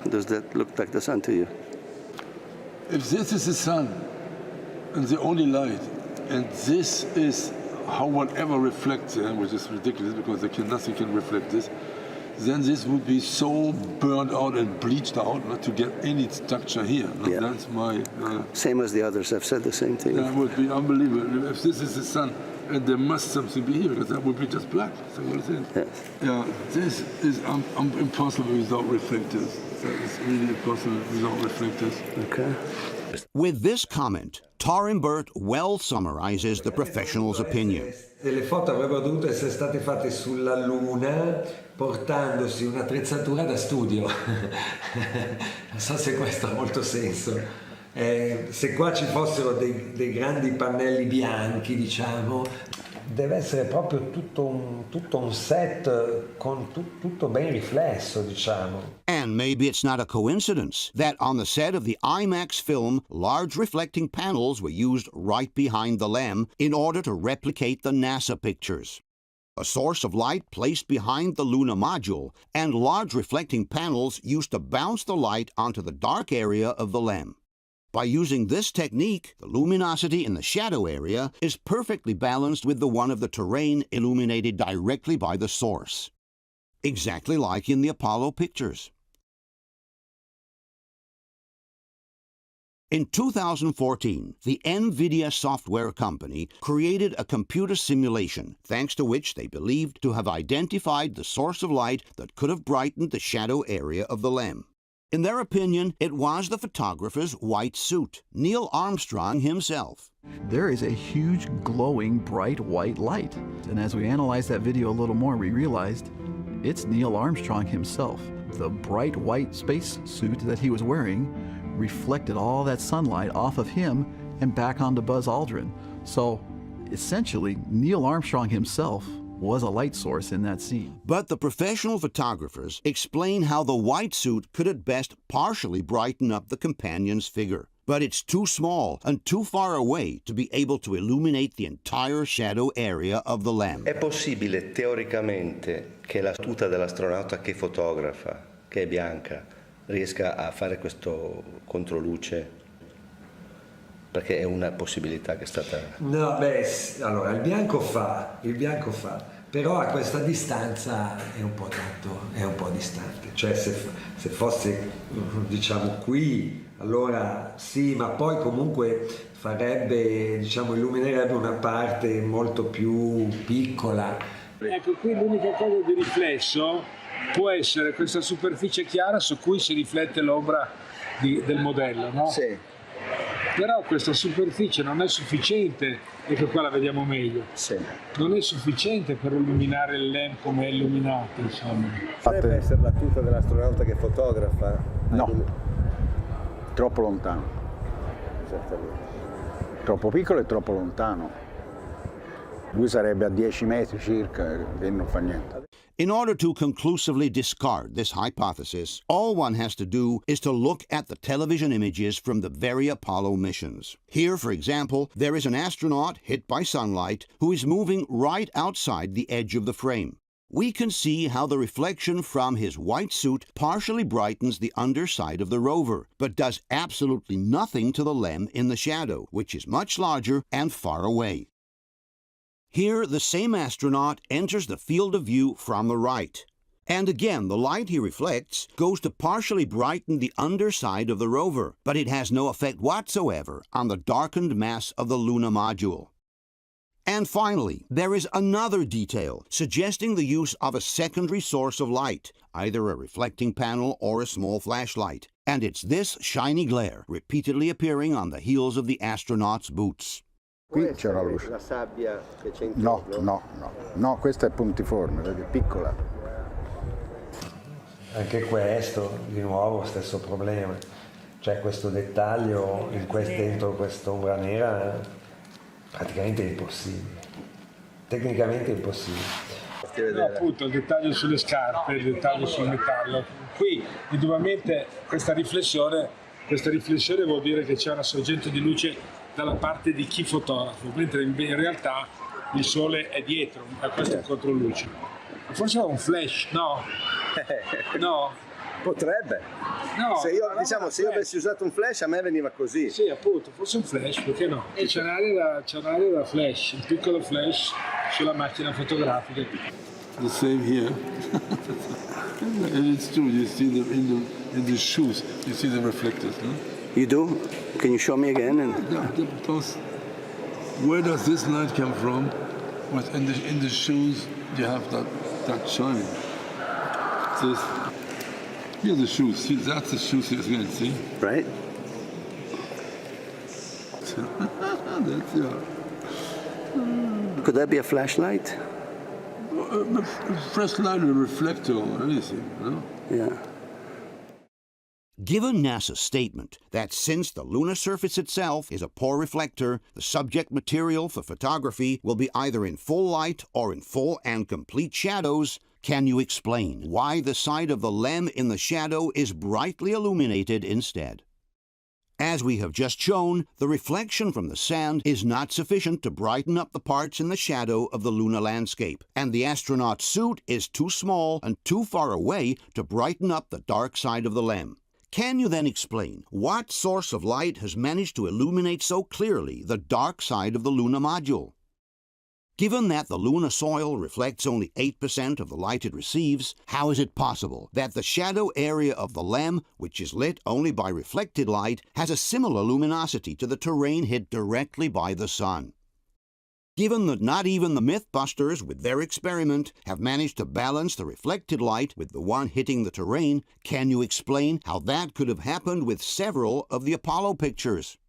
S4: Does that look like the sun to you?
S8: If this is the sun and the only light, and this is how whatever reflects, which is ridiculous because nothing can reflect this, then this would be so burned out and bleached out not to get any structure here.
S4: Yeah.
S8: That's my...
S4: Same as the others, I've said the same thing.
S8: That would be unbelievable. If this is the sun, and there must something be here, because that would be just black. So what is it?
S4: Yes.
S8: Yeah, this is impossible without reflectors. That is really impossible without reflectors.
S4: Okay.
S1: With this comment, Tarimbert well summarizes the professional's opinion.
S18: Le foto avrebbero dovuto essere state fatte sulla Luna portandosi un'attrezzatura da studio. Non so se questo ha molto senso. Se qua ci fossero dei grandi pannelli bianchi, diciamo, deve essere proprio tutto un set con tutto ben riflesso, diciamo.
S1: And maybe it's not a coincidence that on the set of the IMAX film, large reflecting panels were used right behind the LEM in order to replicate the NASA pictures. A source of light placed behind the lunar module and large reflecting panels used to bounce the light onto the dark area of the LEM. By using this technique, the luminosity in the shadow area is perfectly balanced with the one of the terrain illuminated directly by the source. Exactly like in the Apollo pictures. In 2014, the NVIDIA software company created a computer simulation, thanks to which they believed to have identified the source of light that could have brightened the shadow area of the LEM. In their opinion, it was the photographer's white suit, Neil Armstrong himself.
S12: There is a huge, glowing, bright white light. And as we analyzed that video a little more, we realized it's Neil Armstrong himself. The bright white space suit that he was wearing reflected all that sunlight off of him and back onto Buzz Aldrin. So essentially, Neil Armstrong himself was a light source in that scene.
S1: But the professional photographers explain how the white suit could at best partially brighten up the companion's figure. But it's too small and too far away to be able to illuminate the entire shadow area of the LEM.
S6: È possibile teoricamente che la tuta dell'astronauta che fotografa, che è bianca, riesca a fare questo controluce? Perché è una possibilità che è stata...
S18: No, allora il bianco fa, però a questa distanza è un po' distante. Cioè se fosse, diciamo, qui, allora sì, ma poi comunque farebbe, diciamo, illuminerebbe una parte molto più piccola.
S14: Ecco, qui l'unica cosa di riflesso può essere questa superficie chiara su cui si riflette l'ombra del modello, no? Sì. Però questa superficie non è sufficiente, ecco qua la vediamo meglio, sì. Non è sufficiente per illuminare il LEM come è illuminato, insomma.
S20: Potrebbe essere la tuta dell'astronauta che fotografa? No, troppo lontano. Troppo piccolo e troppo lontano. Lui sarebbe a 10 metri circa e non fa niente.
S1: In order to conclusively discard this hypothesis, all one has to do is to look at the television images from the very Apollo missions. Here, for example, there is an astronaut hit by sunlight who is moving right outside the edge of the frame. We can see how the reflection from his white suit partially brightens the underside of the rover, but does absolutely nothing to the LEM in the shadow, which is much larger and far away. Here, the same astronaut enters the field of view from the right. And again, the light he reflects goes to partially brighten the underside of the rover, but it has no effect whatsoever on the darkened mass of the lunar module. And finally, there is another detail suggesting the use of a secondary source of light, either a reflecting panel or a small flashlight. And it's this shiny glare repeatedly appearing on the heels of the astronaut's boots.
S20: Qui c'è una luce.
S6: La sabbia che c'è intorno?
S20: No, questa è puntiforme, vedi, è piccola.
S18: Anche questo, di nuovo, stesso problema. Cioè questo dettaglio dentro quest'ombra nera praticamente è impossibile. Tecnicamente è impossibile.
S14: No, appunto, il dettaglio sulle scarpe, il dettaglio sul metallo. Qui, indubbiamente, questa riflessione vuol dire che c'è una sorgente di luce dalla parte di chi fotografa, mentre in realtà il sole è dietro, da questo controluce. Forse era un flash, no? No?
S20: Potrebbe.
S14: No,
S20: se io avessi usato un flash a me veniva così.
S14: Sì, appunto, forse un flash, perché no? E c'è un'area da flash, un piccolo flash sulla macchina fotografica.
S8: The same here. And it's true, you see them in the shoes, you see the reflectors, no?
S4: You do? Can you show me again?
S8: Because where does this light come from? But in the shoes, you have that shine. So here are the shoes. See, that's the shoes you can see.
S4: Right.
S8: That's, yeah.
S4: Could that be a flashlight?
S8: A flashlight, a reflector, or anything, you know?
S4: Yeah.
S1: Given NASA's statement that since the lunar surface itself is a poor reflector, the subject material for photography will be either in full light or in full and complete shadows, can you explain why the side of the LEM in the shadow is brightly illuminated instead? As we have just shown, the reflection from the sand is not sufficient to brighten up the parts in the shadow of the lunar landscape, and the astronaut's suit is too small and too far away to brighten up the dark side of the LEM. Can you then explain what source of light has managed to illuminate so clearly the dark side of the lunar module? Given that the lunar soil reflects only 8% of the light it receives, how is it possible that the shadow area of the LEM, which is lit only by reflected light, has a similar luminosity to the terrain hit directly by the sun? Given that not even the Mythbusters, with their experiment, have managed to balance the reflected light with the one hitting the terrain, can you explain how that could have happened with several of the Apollo pictures?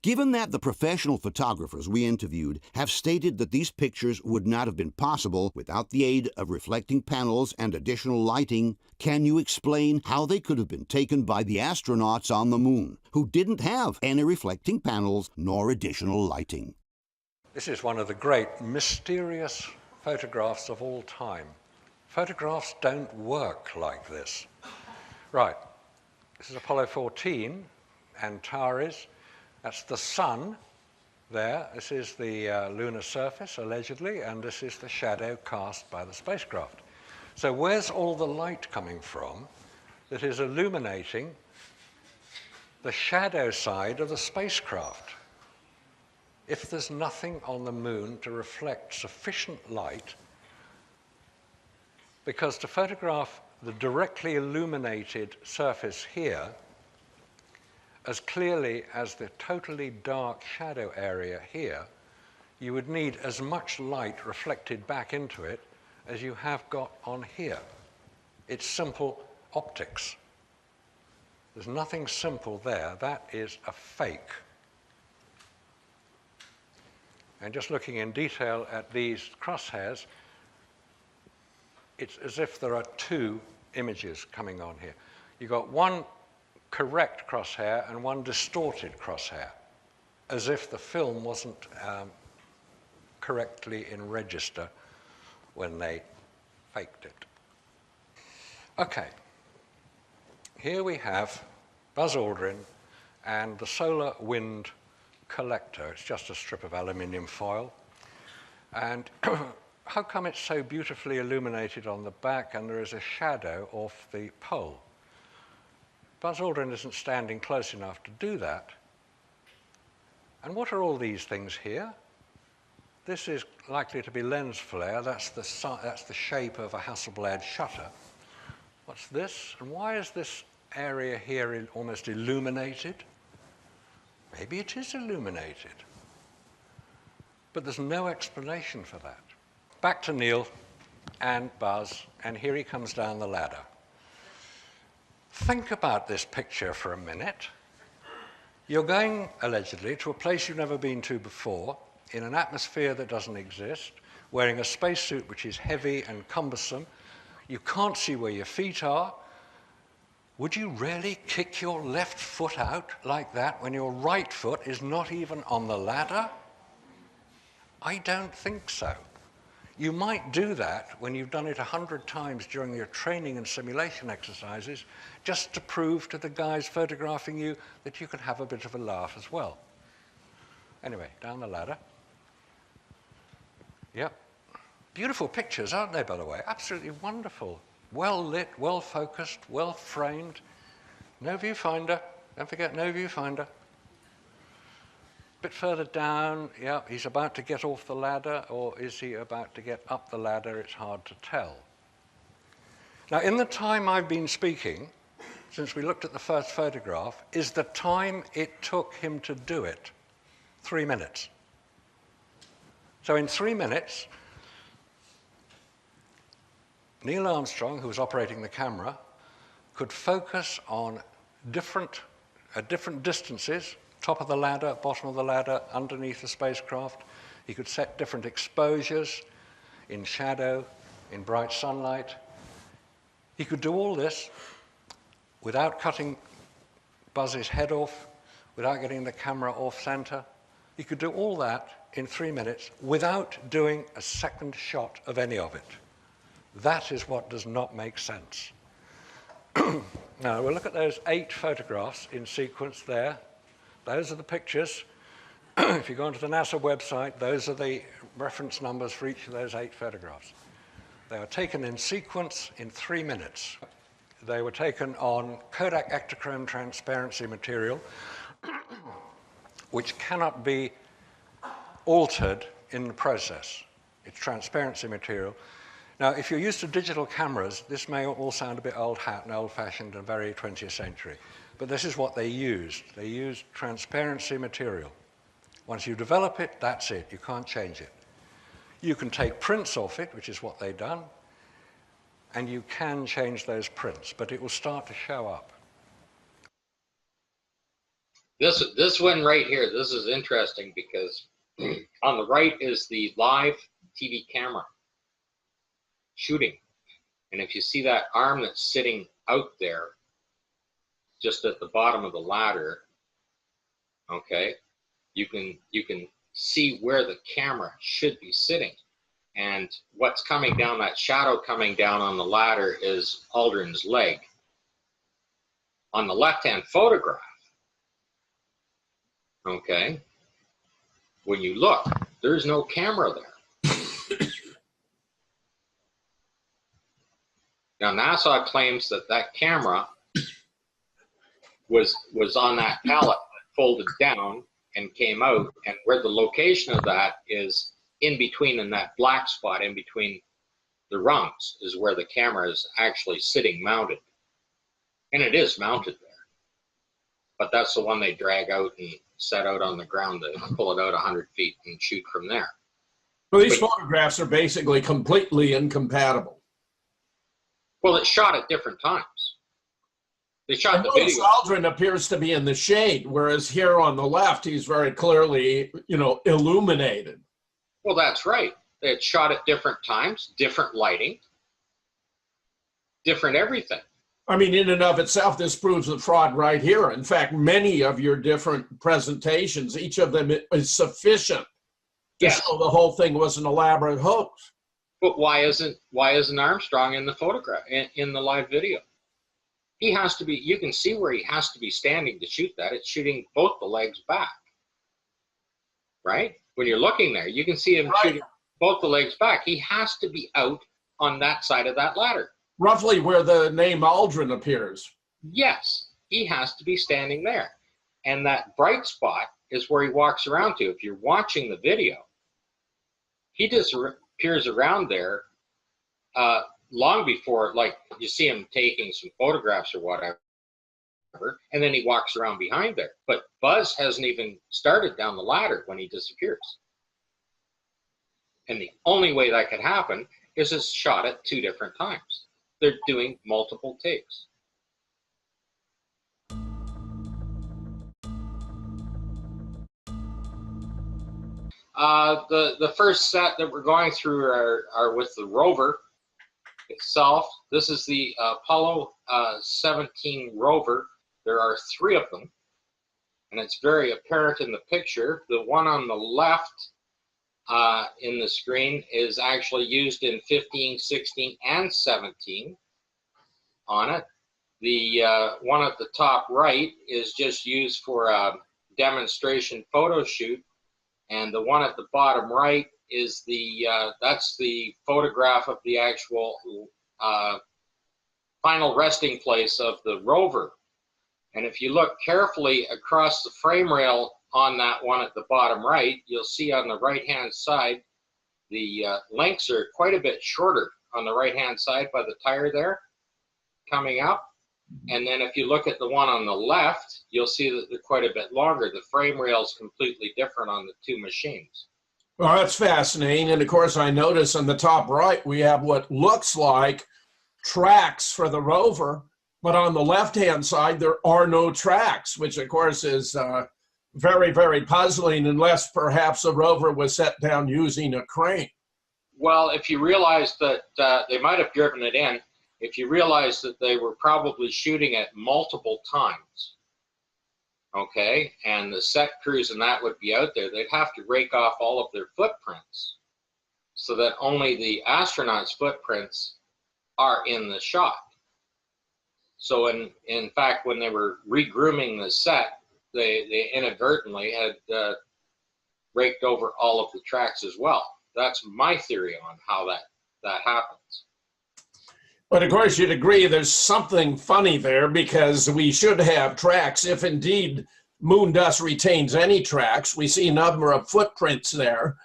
S1: Given that the professional photographers we interviewed have stated that these pictures would not have been possible without the aid of reflecting panels and additional lighting, can you explain how they could have been taken by the astronauts on the moon, who didn't have any reflecting panels nor additional lighting?
S7: This is one of the great mysterious photographs of all time. Photographs don't work like this. Right, this is Apollo 14, Antares. That's the sun there. This is the lunar surface, allegedly, and this is the shadow cast by the spacecraft. So where's all the light coming from that is illuminating the shadow side of the spacecraft? If there's nothing on the moon to reflect sufficient light, because to photograph the directly illuminated surface here as clearly as the totally dark shadow area here, you would need as much light reflected back into it as you have got on here. It's simple optics. There's nothing simple there. That is a fake. And just looking in detail at these crosshairs, it's as if there are two images coming on here. You've got one correct crosshair and one distorted crosshair, as if the film wasn't correctly in register when they faked it. Okay, here we have Buzz Aldrin and the solar wind collector. It's just a strip of aluminium foil. And how come it's so beautifully illuminated on the back and there is a shadow off the pole? Buzz Aldrin isn't standing close enough to do that. And what are all these things here? This is likely to be lens flare. That's the shape of a Hasselblad shutter. What's this? And why is this area here almost illuminated? Maybe it is illuminated. But there's no explanation for that. Back to Neil and Buzz, and here he comes down the ladder. Think about this picture for a minute. You're going, allegedly, to a place you've never been to before, in an atmosphere that doesn't exist, wearing a spacesuit which is heavy and cumbersome. You can't see where your feet are. Would you really kick your left foot out like that when your right foot is not even on the ladder? I don't think so. You might do that when you've done it 100 times during your training and simulation exercises, just to prove to the guys photographing you that you can have a bit of a laugh as well. Anyway, down the ladder. Yep. Beautiful pictures, aren't they, by the way? Absolutely wonderful. Well lit, well focused, well framed. No viewfinder. Don't forget, no viewfinder. Bit further down, yeah, he's about to get off the ladder, or is he about to get up the ladder? It's hard to tell. Now, in the time I've been speaking, since we looked at the first photograph, is the time it took him to do it 3 minutes. So in 3 minutes, Neil Armstrong, who was operating the camera, could focus on different distances, top of the ladder, bottom of the ladder, underneath the spacecraft. He could set different exposures in shadow, in bright sunlight. He could do all this without cutting Buzz's head off, without getting the camera off center. He could do all that in 3 minutes without doing a second shot of any of it. That is what does not make sense. Now, we'll look at those 8 photographs in sequence there. Those are the pictures. If you go onto the NASA website, those are the reference numbers for each of those 8 photographs. They were taken in sequence in 3 minutes. They were taken on Kodak Ektachrome transparency material, which cannot be altered in the process. It's transparency material. Now, if you're used to digital cameras, this may all sound a bit old hat and old-fashioned and very 20th century, but this is what they used. They used transparency material. Once you develop it, that's it. You can't change it. You can take prints off it, which is what they've done, and you can change those prints, but it will start to show up.
S10: This one right here, this is interesting because on the right is the live TV camera shooting. And if you see that arm that's sitting out there, just at the bottom of the ladder, okay, you can see where the camera should be sitting. And what's coming down, that shadow coming down on the ladder, is Aldrin's leg. On the left-hand photograph, okay, when you look, there's no camera there. Now, NASA claims that that camera was on that pallet that folded down and came out, and where the location of that is in between, in that black spot in between the rungs, is where the camera is actually sitting mounted. And it is mounted there. But that's the one they drag out and set out on the ground to pull it out 100 feet and shoot from there.
S13: So these photographs are basically completely incompatible.
S10: Well, it's shot at different times. They shot the
S13: Notice
S10: video.
S13: Aldrin appears to be in the shade, whereas here on the left, he's very clearly, illuminated.
S10: Well, that's right. It's shot at different times, different lighting, different everything.
S13: I mean, in and of itself, this proves the fraud right here. In fact, many of your different presentations, each of them is sufficient to show the whole thing was an elaborate hoax.
S10: But why isn't Armstrong in the photograph, in the live video? He has to be, you can see where he has to be standing to shoot that. It's shooting both the legs back, right? When you're looking there, you can see him shooting both the legs back. He has to be out on that side of that ladder.
S13: Roughly where the name Aldrin appears.
S10: Yes, he has to be standing there. And that bright spot is where he walks around to. If you're watching the video, he disappears around there long before, like, you see him taking some photographs or whatever, and then he walks around behind there. But Buzz hasn't even started down the ladder when he disappears. And the only way that could happen is it's shot at 2 different times. They're doing multiple takes. The first set that we're going through are with the rover itself. This is the Apollo 17 rover. There are 3 of them, and it's very apparent in the picture. The one on the left in the screen is actually used in 15, 16, and 17 on it. The one at the top right is just used for a demonstration photo shoot, and the one at the bottom right is that's the photograph of the actual final resting place of the rover. And if you look carefully across the frame rail on that one at the bottom right, you'll see on the right-hand side, the links are quite a bit shorter on the right-hand side by the tire there, coming up. And then if you look at the one on the left, you'll see that they're quite a bit longer. The frame rail is completely different on the 2 machines.
S13: Well, that's fascinating. And of course, I notice on the top right, we have what looks like tracks for the rover, but on the left-hand side, there are no tracks, which of course is very, very puzzling, unless perhaps the rover was set down using a crane.
S10: Well, if you realize that they might have driven it in, if you realize that they were probably shooting it multiple times, okay, and the set crews and that would be out there, they'd have to rake off all of their footprints so that only the astronauts' footprints are in the shot. So in fact, when they were regrooming the set, they inadvertently had raked over all of the tracks as well. That's my theory on how that happens.
S13: But of course, you'd agree there's something funny there, because we should have tracks. If indeed moon dust retains any tracks, we see a number of footprints there,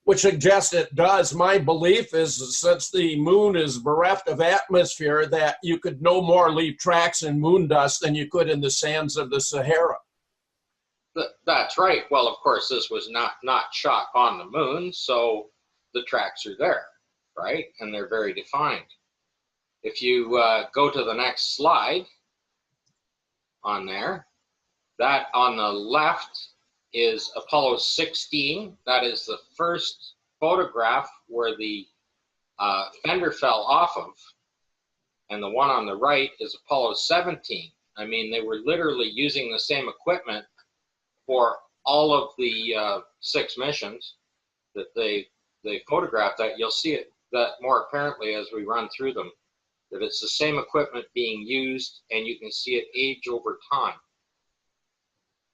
S13: which suggests it does. My belief is, since the moon is bereft of atmosphere, that you could no more leave tracks in moon dust than you could in the sands of the Sahara.
S10: That's right. Well, of course, this was not shot on the moon, so the tracks are there, right? And they're very defined. If you go to the next slide on there, that on the left is Apollo 16. That is the first photograph where the fender fell off of. And the one on the right is Apollo 17. I mean, they were literally using the same equipment for all of the 6 missions that they photographed. That you'll see it that more apparently as we run through them, that it's the same equipment being used, and you can see it age over time.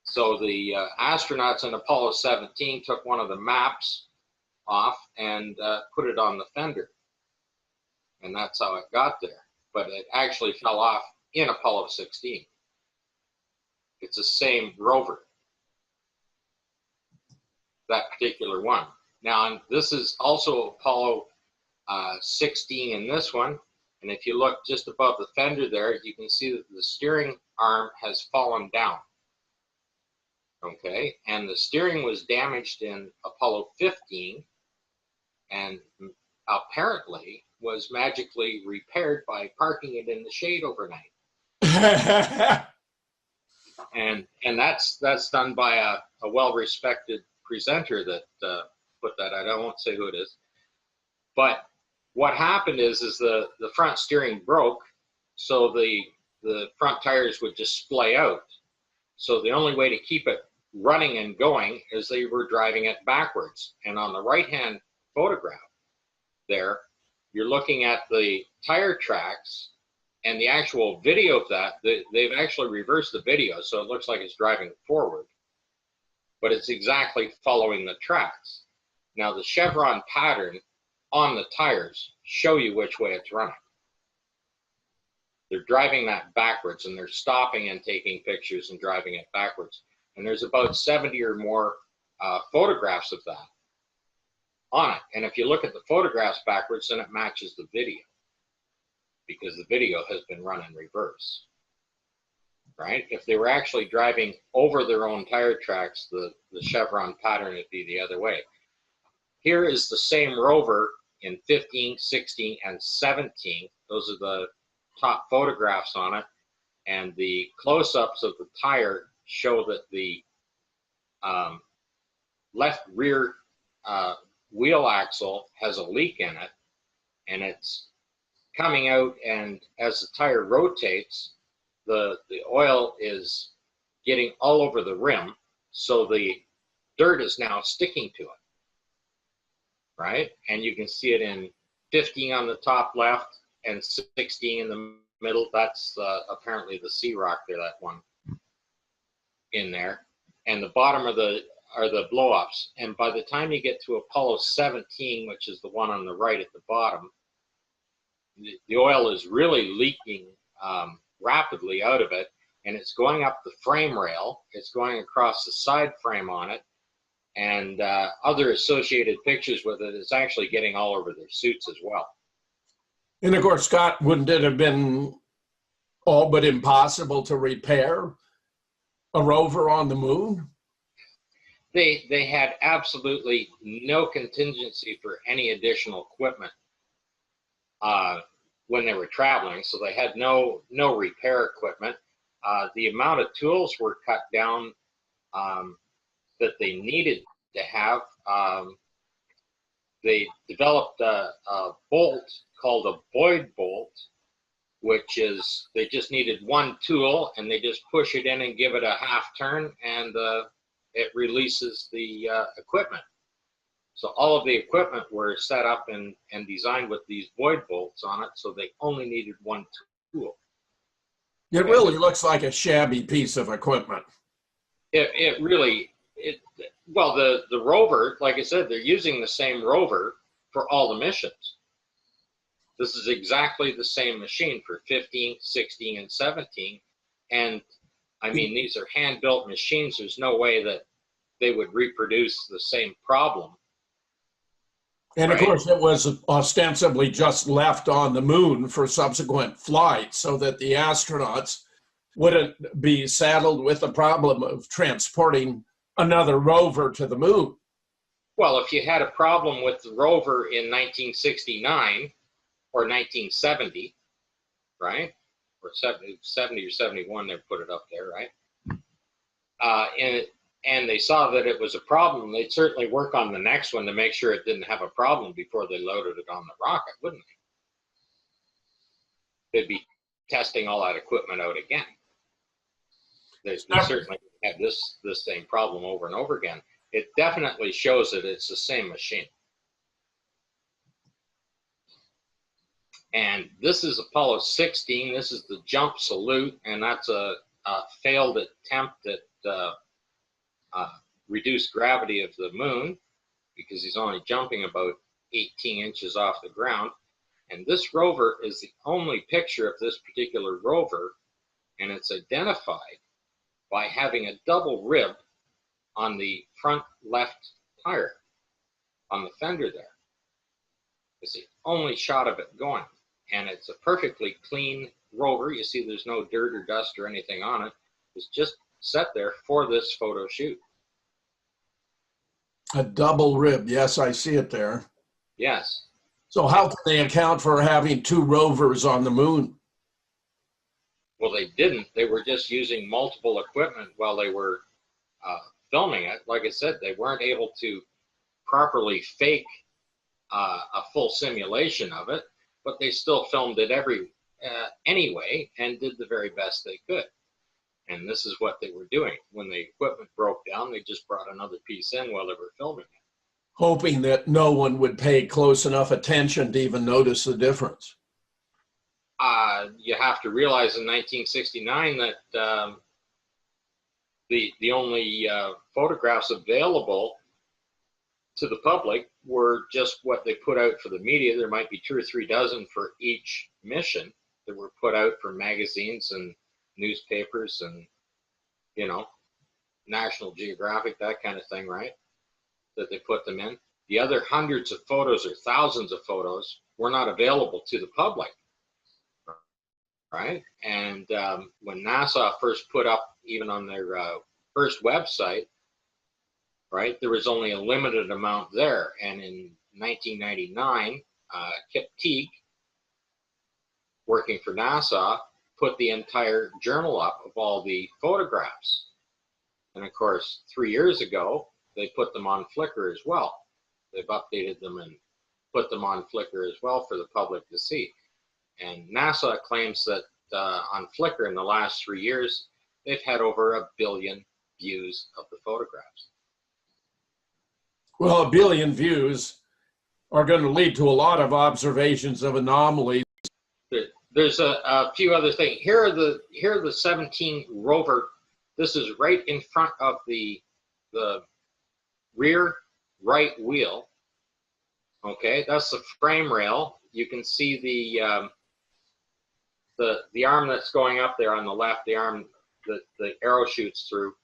S10: So the astronauts in Apollo 17 took one of the maps off and put it on the fender. And that's how it got there. But it actually fell off in Apollo 16. It's the same rover, that particular one. Now, this is also Apollo 16 in this one. And if you look just above the fender there, you can see that the steering arm has fallen down. Okay, and the steering was damaged in Apollo 15 and apparently was magically repaired by parking it in the shade overnight. and that's done by a well-respected presenter that put that out. I won't say who it is. But what happened is the front steering broke, so the front tires would just splay out. So the only way to keep it running and going is they were driving it backwards. And on the right-hand photograph there, you're looking at the tire tracks, and the actual video of that, they've actually reversed the video, so it looks like it's driving forward, but it's exactly following the tracks. Now the chevron pattern on the tires show you which way it's running. They're driving that backwards, and they're stopping and taking pictures and driving it backwards. And there's about 70 or more photographs of that on it. And if you look at the photographs backwards, then it matches the video, because the video has been run in reverse, right? If they were actually driving over their own tire tracks, the chevron pattern would be the other way. Here is the same rover in 15, 16, and 17. Those are the top photographs on it. And the close-ups of the tire show that the left rear wheel axle has a leak in it, and it's coming out, and as the tire rotates, the oil is getting all over the rim, so the dirt is now sticking to it, right? And you can see it in 15 on the top left and 16 in the middle. That's apparently the sea rock there, that one in there. And the bottom are the blow-ups. And by the time you get to Apollo 17, which is the one on the right at the bottom, the oil is really leaking rapidly out of it, and it's going up the frame rail, it's going across the side frame on it, and other associated pictures with it. It's actually getting all over their suits as well.
S13: And of course, Scott, wouldn't it have been all but impossible to repair a rover on the moon?
S10: they had absolutely no contingency for any additional equipment when they were traveling, so they had no repair equipment. The amount of tools were cut down that they needed to have. They developed a bolt called a void bolt, which is they just needed one tool and they just push it in and give it a half turn, and it releases the equipment. So all of the equipment were set up and designed with these void bolts on it, so they only needed one tool.
S13: It really looks like a shabby piece of equipment.
S10: It really, well, the rover, like I said, they're using the same rover for all the missions. This is exactly the same machine for 15, 16, and 17. And I mean, these are hand-built machines. There's no way that they would reproduce the same problem.
S13: And of course, it was ostensibly just left on the moon for subsequent flights so that the astronauts wouldn't be saddled with the problem of transporting another rover to the moon.
S10: Well, if you had a problem with the rover in 1969 or 1970, right? Or 70 or 71, they put it up there, right? And they saw that it was a problem, they'd certainly work on the next one to make sure it didn't have a problem before they loaded it on the rocket, wouldn't they? They'd be testing all that equipment out again. They certainly have this same problem over and over again. It definitely shows that it's the same machine. And this is Apollo 16. This is the jump salute, and that's a failed attempt at reduced gravity of the moon, because he's only jumping about 18 inches off the ground. And this rover is the only picture of this particular rover, and it's identified by having a double rib on the front left tire, on the fender there. It's the only shot of it going, and it's a perfectly clean rover. You see there's no dirt or dust or anything on it. It's just set there for this photo shoot.
S13: A double rib, yes, I see it there.
S10: Yes.
S13: So how can they account for having two rovers on the moon?
S10: Well, they didn't. They were just using multiple equipment while they were filming it. Like I said, they weren't able to properly fake a full simulation of it, but they still filmed it anyway and did the very best they could. And this is what they were doing. When the equipment broke down, they just brought another piece in while they were filming it.
S13: Hoping that no one would pay close enough attention to even notice the difference.
S10: You have to realize in 1969 that the only photographs available to the public were just what they put out for the media. There might be 2 or 3 dozen for each mission that were put out for magazines and newspapers and, you know, National Geographic, that kind of thing, right? That they put them in. The other hundreds of photos or thousands of photos were not available to the public, right? And when NASA first put up, even on their first website, right, there was only a limited amount there. And in 1999, Kip Teague, working for NASA, put the entire journal up of all the photographs. And of course, 3 years ago, they put them on Flickr as well. They've updated them and put them on Flickr as well for the public to see. And NASA claims that on Flickr in the last 3 years, they've had over 1 billion views of the photographs.
S13: Well, 1 billion views are going to lead to a lot of observations of anomalies.
S10: There's a few other things. Here are the 17 rover. This is right in front of the rear right wheel. Okay, that's the frame rail. You can see the arm that's going up there on the left. The arm that the arrow shoots through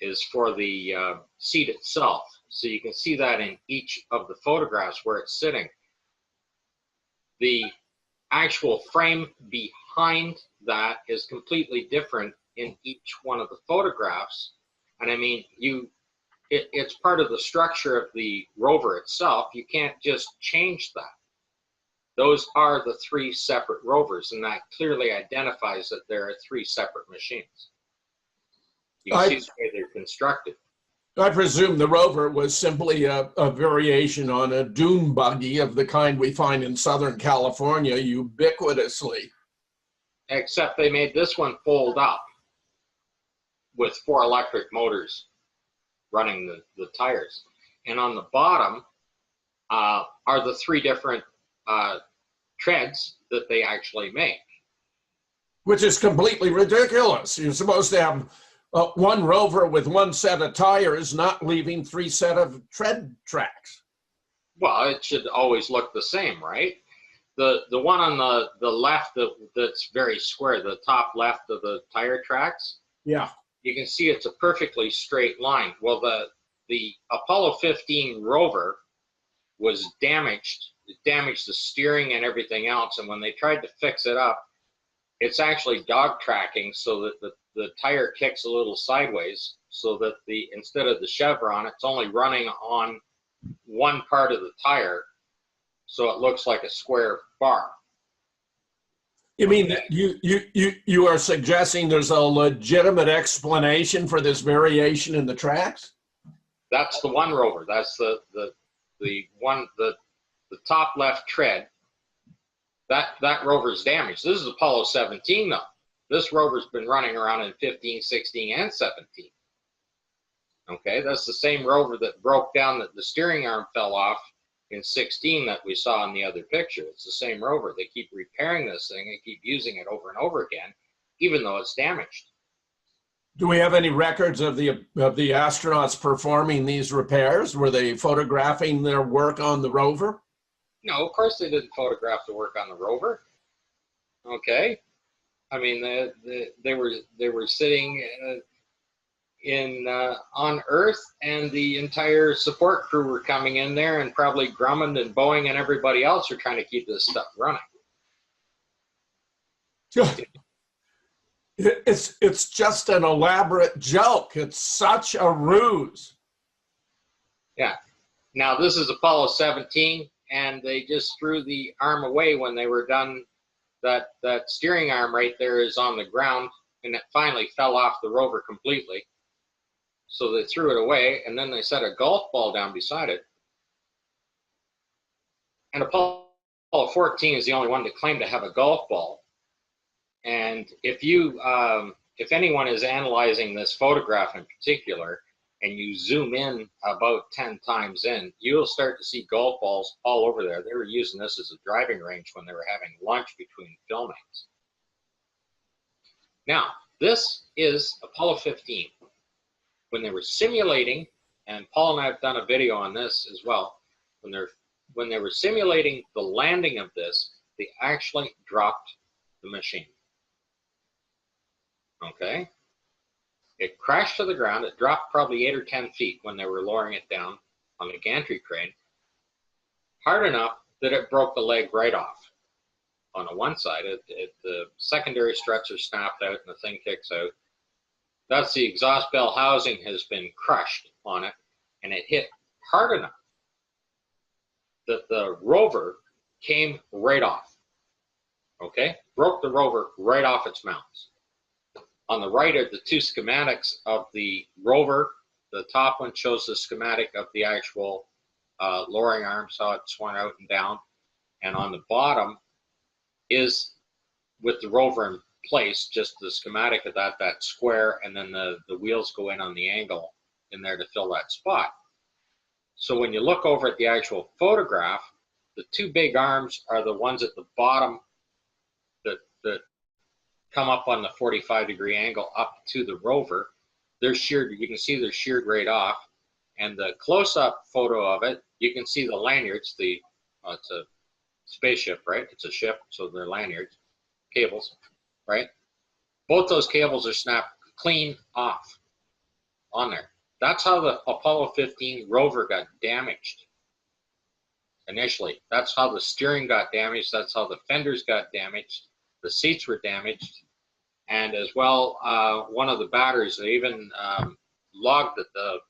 S10: is for the seat itself. So you can see that in each of the photographs where it's sitting. The actual frame behind that is completely different in each one of the photographs. And I mean, it's part of the structure of the rover itself. You can't just change that. Those are the 3 separate rovers, and that clearly identifies that there are 3 separate machines. You see the way they're constructed.
S13: I presume the rover was simply a variation on a dune buggy of the kind we find in Southern California ubiquitously.
S10: Except they made this one fold up with 4 electric motors running the tires. And on the bottom are the 3 different treads that they actually make.
S13: Which is completely ridiculous. You're supposed to have one rover with 1 set of tires, not leaving 3 set of tread tracks.
S10: Well, it should always look the same, right? The one on the left that's very square, the top left of the tire tracks.
S13: Yeah.
S10: You can see it's a perfectly straight line. Well, the Apollo 15 rover was damaged. It damaged the steering and everything else. And when they tried to fix it up, it's actually dog tracking so that the tire kicks a little sideways, so that instead of the chevron, it's only running on one part of the tire, so it looks like a square bar.
S13: You mean that you are suggesting there's a legitimate explanation for this variation in the tracks?
S10: That's the one rover. That's the top left tread. That rover's damaged. This is Apollo 17 though. This rover's been running around in 15, 16, and 17. Okay, that's the same rover that broke down, that the steering arm fell off in 16 that we saw in the other picture. It's the same rover. They keep repairing this thing and keep using it over and over again, even though it's damaged.
S13: Do we have any records of the astronauts performing these repairs? Were they photographing their work on the rover?
S10: No, of course they didn't photograph the work on the rover. Okay, I mean they were sitting on Earth, and the entire support crew were coming in there, and probably Grumman and Boeing and everybody else are trying to keep this stuff running.
S13: It's just an elaborate joke. It's such a ruse.
S10: Yeah. Now this is Apollo 17, and they just threw the arm away when they were done. That steering arm right there is on the ground, and it finally fell off the rover completely. So they threw it away, and then they set a golf ball down beside it. And Apollo 14 is the only one to claim to have a golf ball. And if anyone is analyzing this photograph in particular, and you zoom in about 10 times in, you'll start to see golf balls all over there. They were using this as a driving range when they were having lunch between filmings. Now, this is Apollo 15. When they were simulating, and Paul and I have done a video on this as well, when they were simulating the landing of this, they actually dropped the machine. Okay? It crashed to the ground. It dropped probably 8 or 10 feet when they were lowering it down on the gantry crane, hard enough that it broke the leg right off. On the one side, the secondary struts are snapped out and the thing kicks out. That's the exhaust bell housing has been crushed on it, and it hit hard enough that the rover came right off. Okay? Broke the rover right off its mounts. On the right are the 2 schematics of the rover. The top one shows the schematic of the actual lowering arms, how it swung out and down. And on the bottom is, with the rover in place, just the schematic of that square, and then the wheels go in on the angle in there to fill that spot. So when you look over at the actual photograph, the 2 big arms are the ones at the bottom that come up on the 45-degree angle up to the rover. They're sheared. You can see they're sheared right off. And the close-up photo of it, you can see the lanyards. It's a spaceship, right? It's a ship, so they're lanyards, cables, right? Both those cables are snapped clean off on there. That's how the Apollo 15 rover got damaged initially. That's how the steering got damaged. That's how the fenders got damaged. The seats were damaged. And as well, one of the batters, they even logged that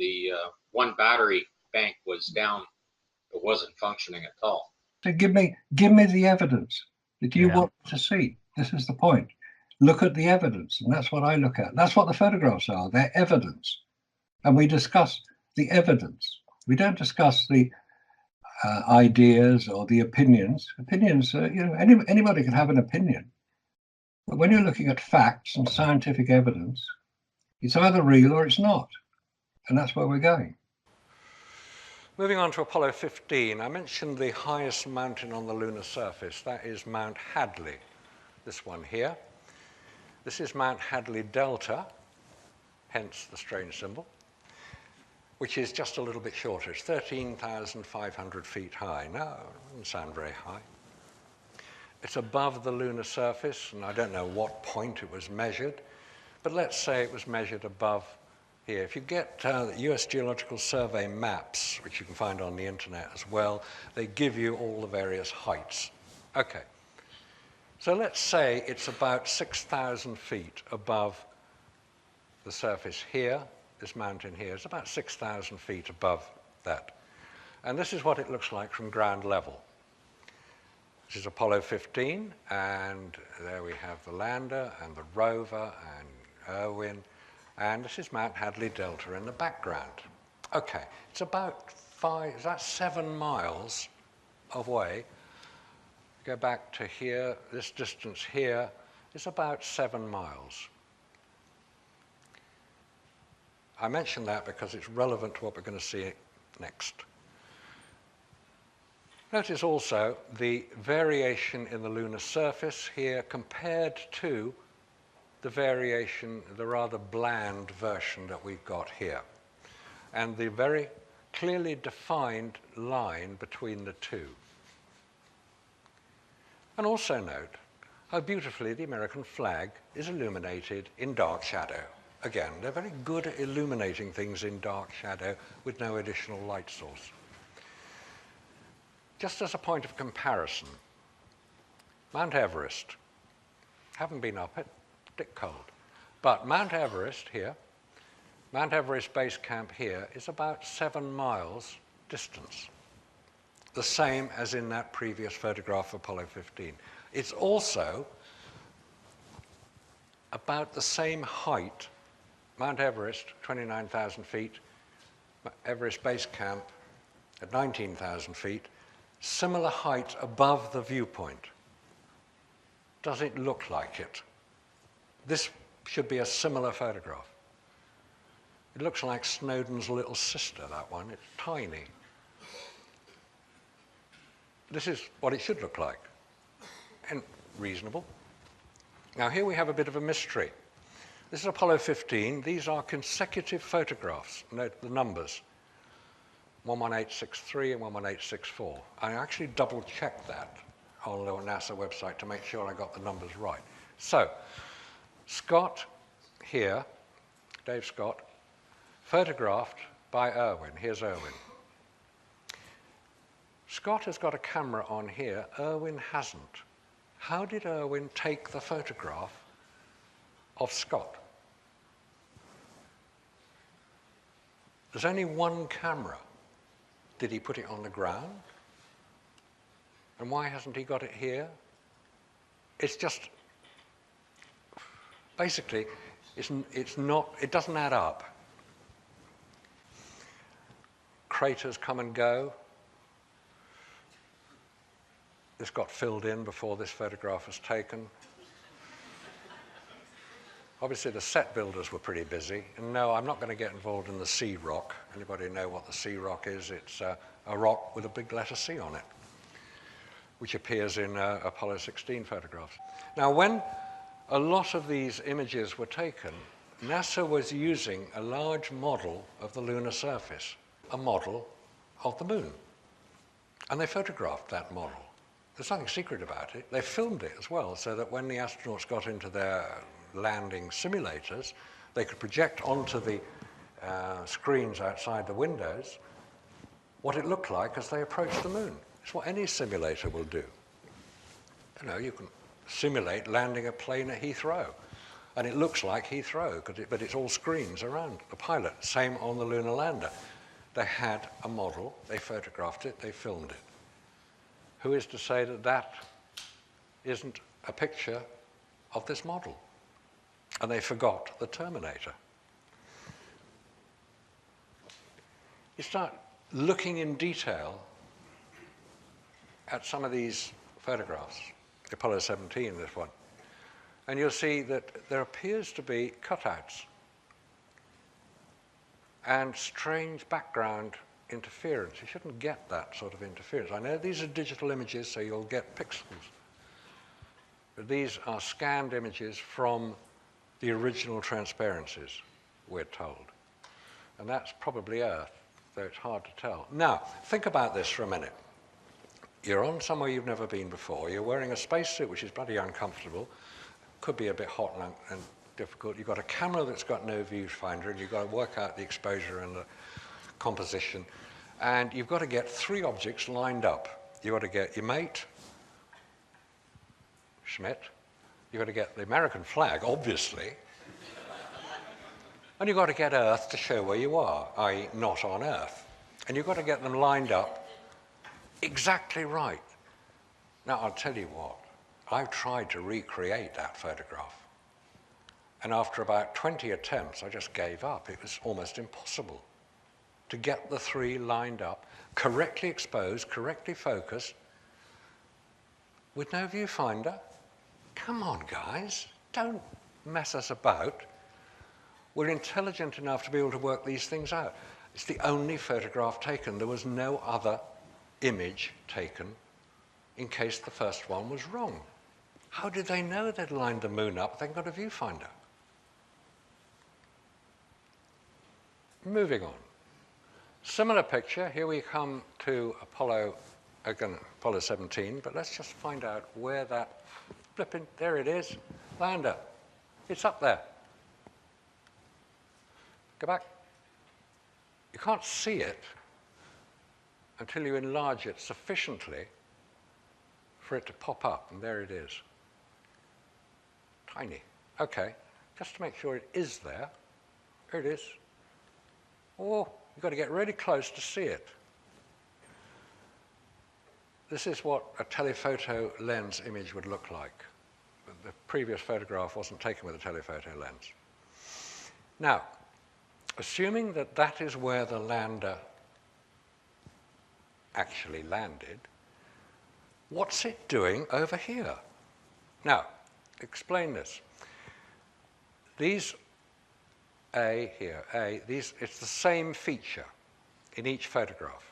S10: the one battery bank was down. It wasn't functioning at all.
S25: So give me the evidence that you want to see. This is the point. Look at the evidence, and that's what I look at. That's what the photographs are. They're evidence, and we discuss the evidence. We don't discuss the ideas or the opinions. Opinions, anybody can have an opinion, but when you're looking at facts and scientific evidence, it's either real or it's not, and that's where we're going.
S7: Moving on to Apollo 15, I mentioned the highest mountain on the lunar surface. That is Mount Hadley, this one here. This is Mount Hadley Delta, hence the strange symbol, which is just a little bit shorter. It's 13,500 feet high. No, it doesn't sound very high. It's above the lunar surface, and I don't know what point it was measured, but let's say it was measured above here. If you get the US Geological Survey maps, which you can find on the internet as well, they give you all the various heights. Okay, so let's say it's about 6,000 feet above the surface here. This mountain here is about 6,000 feet above that. And this is what it looks like from ground level. This is Apollo 15, and there we have the lander and the rover and Irwin, and this is Mount Hadley Delta in the background. Okay, it's about 7 miles away. Go back to here, this distance here is about 7 miles. I mention that because it's relevant to what we're going to see next. Notice also the variation in the lunar surface here compared to the variation, the rather bland version that we've got here, and the very clearly defined line between the two. And also note how beautifully the American flag is illuminated in dark shadow. Again, they're very good at illuminating things in dark shadow with no additional light source. Just as a point of comparison, Mount Everest, haven't been up it, a bit cold, but Mount Everest here, Mount Everest Base Camp here is about 7 miles distance, the same as in that previous photograph of Apollo 15. It's also about the same height. Mount Everest, 29,000 feet, Everest Base Camp at 19,000 feet, similar height above the viewpoint. Does it look like it? This should be a similar photograph. It looks like Snowdon's little sister, that one. It's tiny. This is what it should look like, and reasonable. Now here we have a bit of a mystery. This is Apollo 15. These are consecutive photographs. Note the numbers, 11863 and 11864. I actually double-checked that on the NASA website to make sure I got the numbers right. So, Scott here, Dave Scott, photographed by Irwin. Here's Irwin. Scott has got a camera on here. Irwin hasn't. How did Irwin take the photograph of Scott? There's only one camera. Did he put it on the ground? And why hasn't he got it here? It's just, basically, it's not, it doesn't add up. Craters come and go. This got filled in before this photograph was taken. Obviously, the set builders were pretty busy. And no, I'm not going to get involved in the sea rock. Anybody know what the sea rock is? It's a rock with a big letter C on it, which appears in Apollo 16 photographs. Now, when a lot of these images were taken, NASA was using a large model of the lunar surface, a model of the moon. And they photographed that model. There's nothing secret about it. They filmed it as well, so that when the astronauts got into their landing simulators, they could project onto the screens outside the windows what it looked like as they approached the moon. It's what any simulator will do. You know, you can simulate landing a plane at Heathrow. And it looks like Heathrow, but it's all screens around the pilot. Same on the lunar lander. They had a model, they photographed it, they filmed it. Who is to say that that isn't a picture of this model? And they forgot the Terminator. You start looking in detail at some of these photographs, Apollo 17, this one, and you'll see that there appears to be cutouts and strange background interference. You shouldn't get that sort of interference. I know these are digital images, so you'll get pixels, but these are scanned images from the original transparencies, we're told. And that's probably Earth, though it's hard to tell. Now, think about this for a minute. You're on somewhere you've never been before. You're wearing a spacesuit, which is bloody uncomfortable. Could be a bit hot and difficult. You've got a camera that's got no viewfinder, and you've got to work out the exposure and the composition. And you've got to get 3 objects lined up. You've got to get your mate, Schmidt. You've got to get the American flag, obviously. And you've got to get Earth to show where you are, i.e. not on Earth. And you've got to get them lined up exactly right. Now, I'll tell you what, I've tried to recreate that photograph. And after about 20 attempts, I just gave up. It was almost impossible to get the 3 lined up, correctly exposed, correctly focused, with no viewfinder. Come on, guys, don't mess us about. We're intelligent enough to be able to work these things out. It's the only photograph taken. There was no other image taken in case the first one was wrong. How did they know they'd lined the moon up? They've got a viewfinder. Moving on. Similar picture. Here we come to Apollo 17, but let's just find out where that flipping, there it is, lander. It's up there. Go back. You can't see it until you enlarge it sufficiently for it to pop up, and there it is. Tiny. Okay, just to make sure it is there. There it is. Oh, you've got to get really close to see it. This is what a telephoto lens image would look like. The previous photograph wasn't taken with a telephoto lens. Now, assuming that that is where the lander actually landed, what's it doing over here? Now, explain this. These A here, A, these, it's the same feature in each photograph.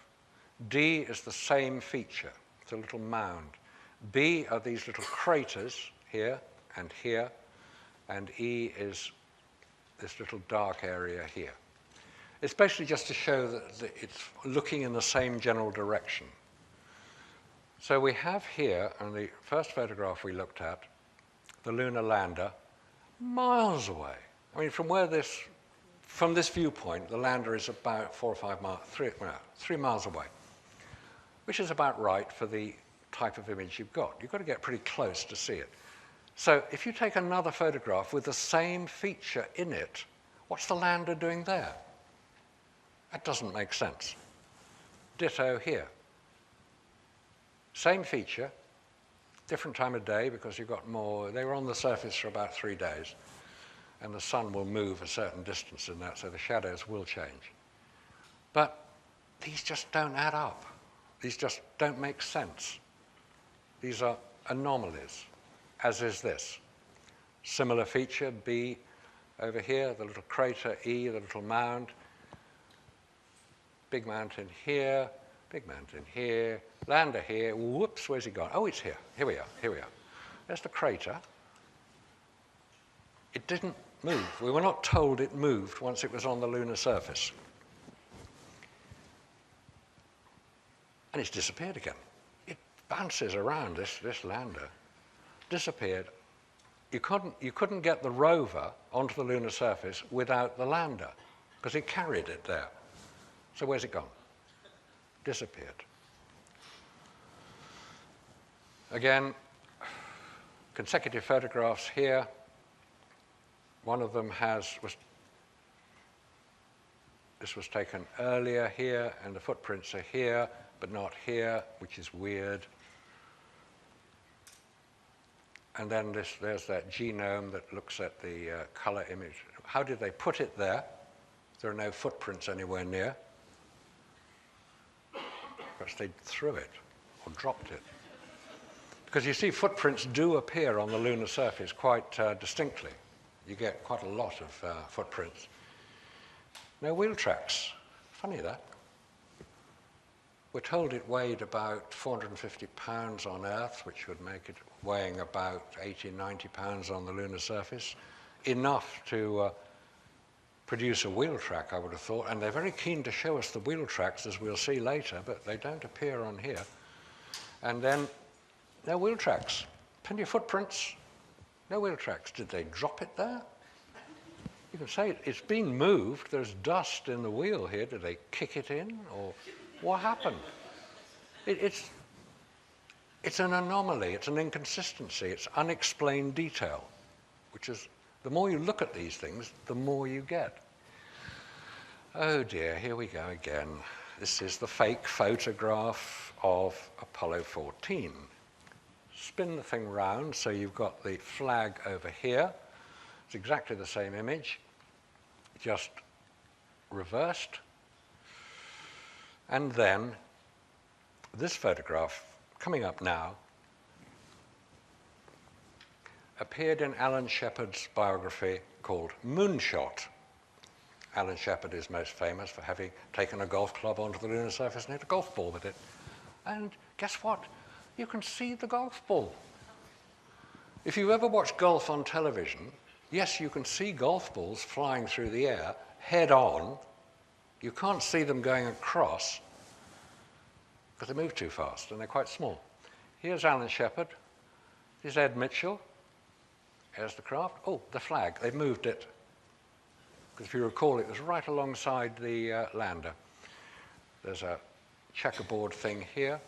S7: D is the same feature. It's a little mound. B are these little craters here, and E is this little dark area here. It's basically just to show that it's looking in the same general direction. So we have here, on the first photograph we looked at, the lunar lander miles away. I mean, from this viewpoint, the lander is about 4 or 5 miles, 3 miles away, which is about right for the type of image you've got. You've got to get pretty close to see it. So if you take another photograph with the same feature in it, what's the lander doing there? That doesn't make sense. Ditto here. Same feature, different time of day because you've got more. They were on the surface for about 3 days, and the sun will move a certain distance in that, so the shadows will change. But these just don't add up. These just don't make sense. These are anomalies, as is this. Similar feature, B over here, the little crater, E, the little mound. Big mountain here, big mountain here, lander here. Whoops, where's he gone? Oh, it's here. Here we are, here we are. There's the crater. It didn't move. We were not told it moved once it was on the lunar surface. And it's disappeared again. It bounces around, this lander. Disappeared. You couldn't get the rover onto the lunar surface without the lander, because it carried it there. So where's it gone? Disappeared. Again, consecutive photographs here. One of them this was taken earlier here, and the footprints are here, but not here, which is weird. And then there's that genome that looks at the color image. How did they put it there? There are no footprints anywhere near. Perhaps they threw it or dropped it. Because you see, footprints do appear on the lunar surface quite distinctly. You get quite a lot of footprints. No wheel tracks. Funny that. We're told it weighed about 450 pounds on Earth, which would make it weighing about 80, 90 pounds on the lunar surface. Enough to produce a wheel track, I would have thought. And they're very keen to show us the wheel tracks, as we'll see later, but they don't appear on here. And then no wheel tracks. Plenty of footprints, no wheel tracks. Did they drop it there? You can say it's being moved. There's dust in the wheel here. Did they kick it in, or what happened? It's an anomaly. It's an inconsistency. It's unexplained detail, which is, the more you look at these things, the more you get. Oh dear, here we go again. This is the fake photograph of Apollo 14. Spin the thing round so you've got the flag over here. It's exactly the same image, just reversed. And then this photograph, coming up now, appeared in Alan Shepard's biography called Moonshot. Alan Shepard is most famous for having taken a golf club onto the lunar surface and hit a golf ball with it. And guess what? You can see the golf ball. If you ever watch golf on television, yes, you can see golf balls flying through the air head on. You can't see them going across because they move too fast and they're quite small. Here's Alan Shepard. Here's Ed Mitchell. There's the craft. Oh, the flag. They've moved it. Because if you recall, it was right alongside the lander. There's a checkerboard thing here.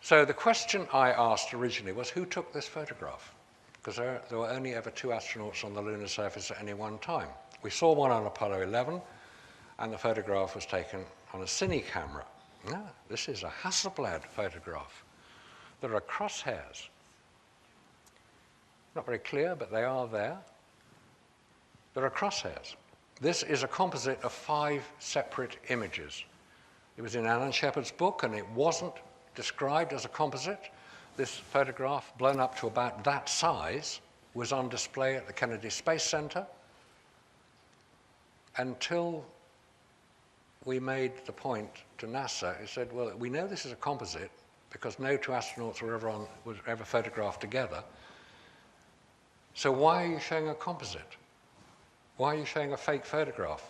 S7: So the question I asked originally was, who took this photograph? Because there were only ever 2 astronauts on the lunar surface at any one time. We saw one on Apollo 11, and the photograph was taken on a cine camera. No, this is a Hasselblad photograph. There are crosshairs. Not very clear, but they are there. There are crosshairs. This is a composite of 5 separate images. It was in Alan Shepard's book, and it wasn't described as a composite. This photograph, blown up to about that size, was on display at the Kennedy Space Center until we made the point to NASA. He said, well, we know this is a composite because no 2 astronauts were ever photographed together. So why are you showing a composite? Why are you showing a fake photograph?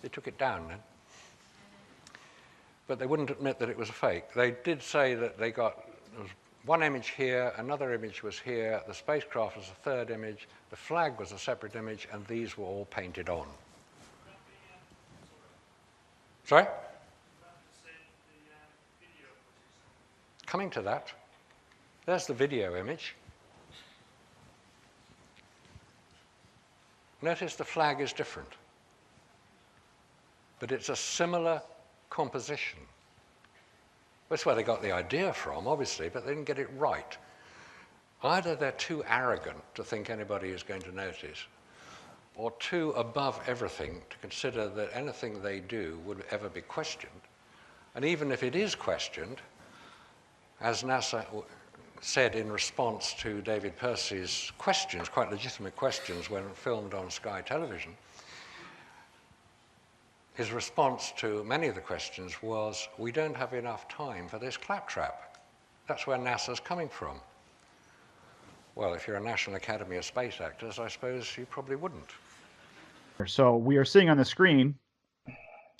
S7: They took it down then. But they wouldn't admit that it was a fake. They did say that there was one image here, another image was here, the spacecraft was a 3rd image, the flag was a separate image, and these were all painted on. Sorry? Coming to that, there's the video image. Notice the flag is different, but it's a similar composition. That's where they got the idea from, obviously, but they didn't get it right. Either they're too arrogant to think anybody is going to notice, or too above everything to consider that anything they do would ever be questioned. And even if it is questioned, as NASA said in response to David Percy's questions, quite legitimate questions when filmed on Sky Television, his response to many of the questions was, we don't have enough time for this claptrap. That's where NASA's coming from. Well, if you're a National Academy of Space Actors, I suppose you probably wouldn't.
S15: So we are seeing on the screen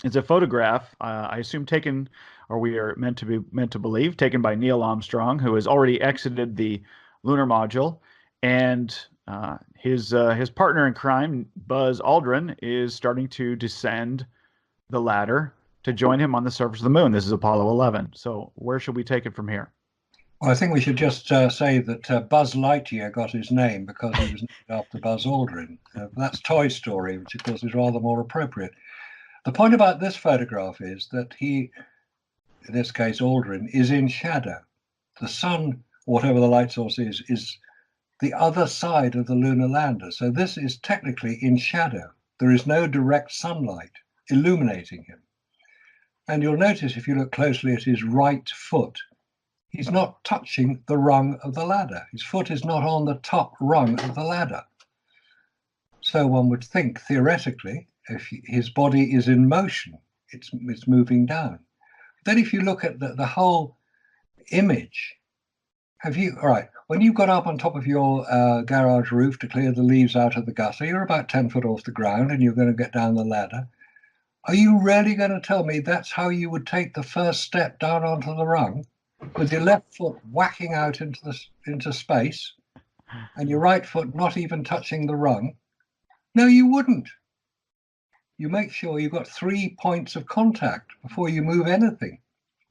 S15: is a photograph, I assume taken, or we are meant to believe, taken by Neil Armstrong, who has already exited the lunar module, and his partner in crime, Buzz Aldrin, is starting to descend the ladder to join him on the surface of the moon. This is Apollo 11. So where should we take it from here?
S25: Well, I think we should just say that Buzz Lightyear got his name because he was named after Buzz Aldrin. That's Toy Story, which of course is rather more appropriate. The point about this photograph is that he, in this case Aldrin, is in shadow. The sun, whatever the light source is the other side of the lunar lander. So this is technically in shadow. There is no direct sunlight illuminating him. And you'll notice if you look closely at his right foot, he's not touching the rung of the ladder. His foot is not on the top rung of the ladder. So one would think, theoretically, if his body is in motion, it's moving down. Then if you look at the whole image, all right, when you got up on top of your garage roof to clear the leaves out of the gutter, you're about 10 foot off the ground and you're going to get down the ladder. Are you really going to tell me that's how you would take the first step down onto the rung, with your left foot whacking out into space and your right foot not even touching the rung? No, you wouldn't. You make sure you've got 3 points of contact before you move anything.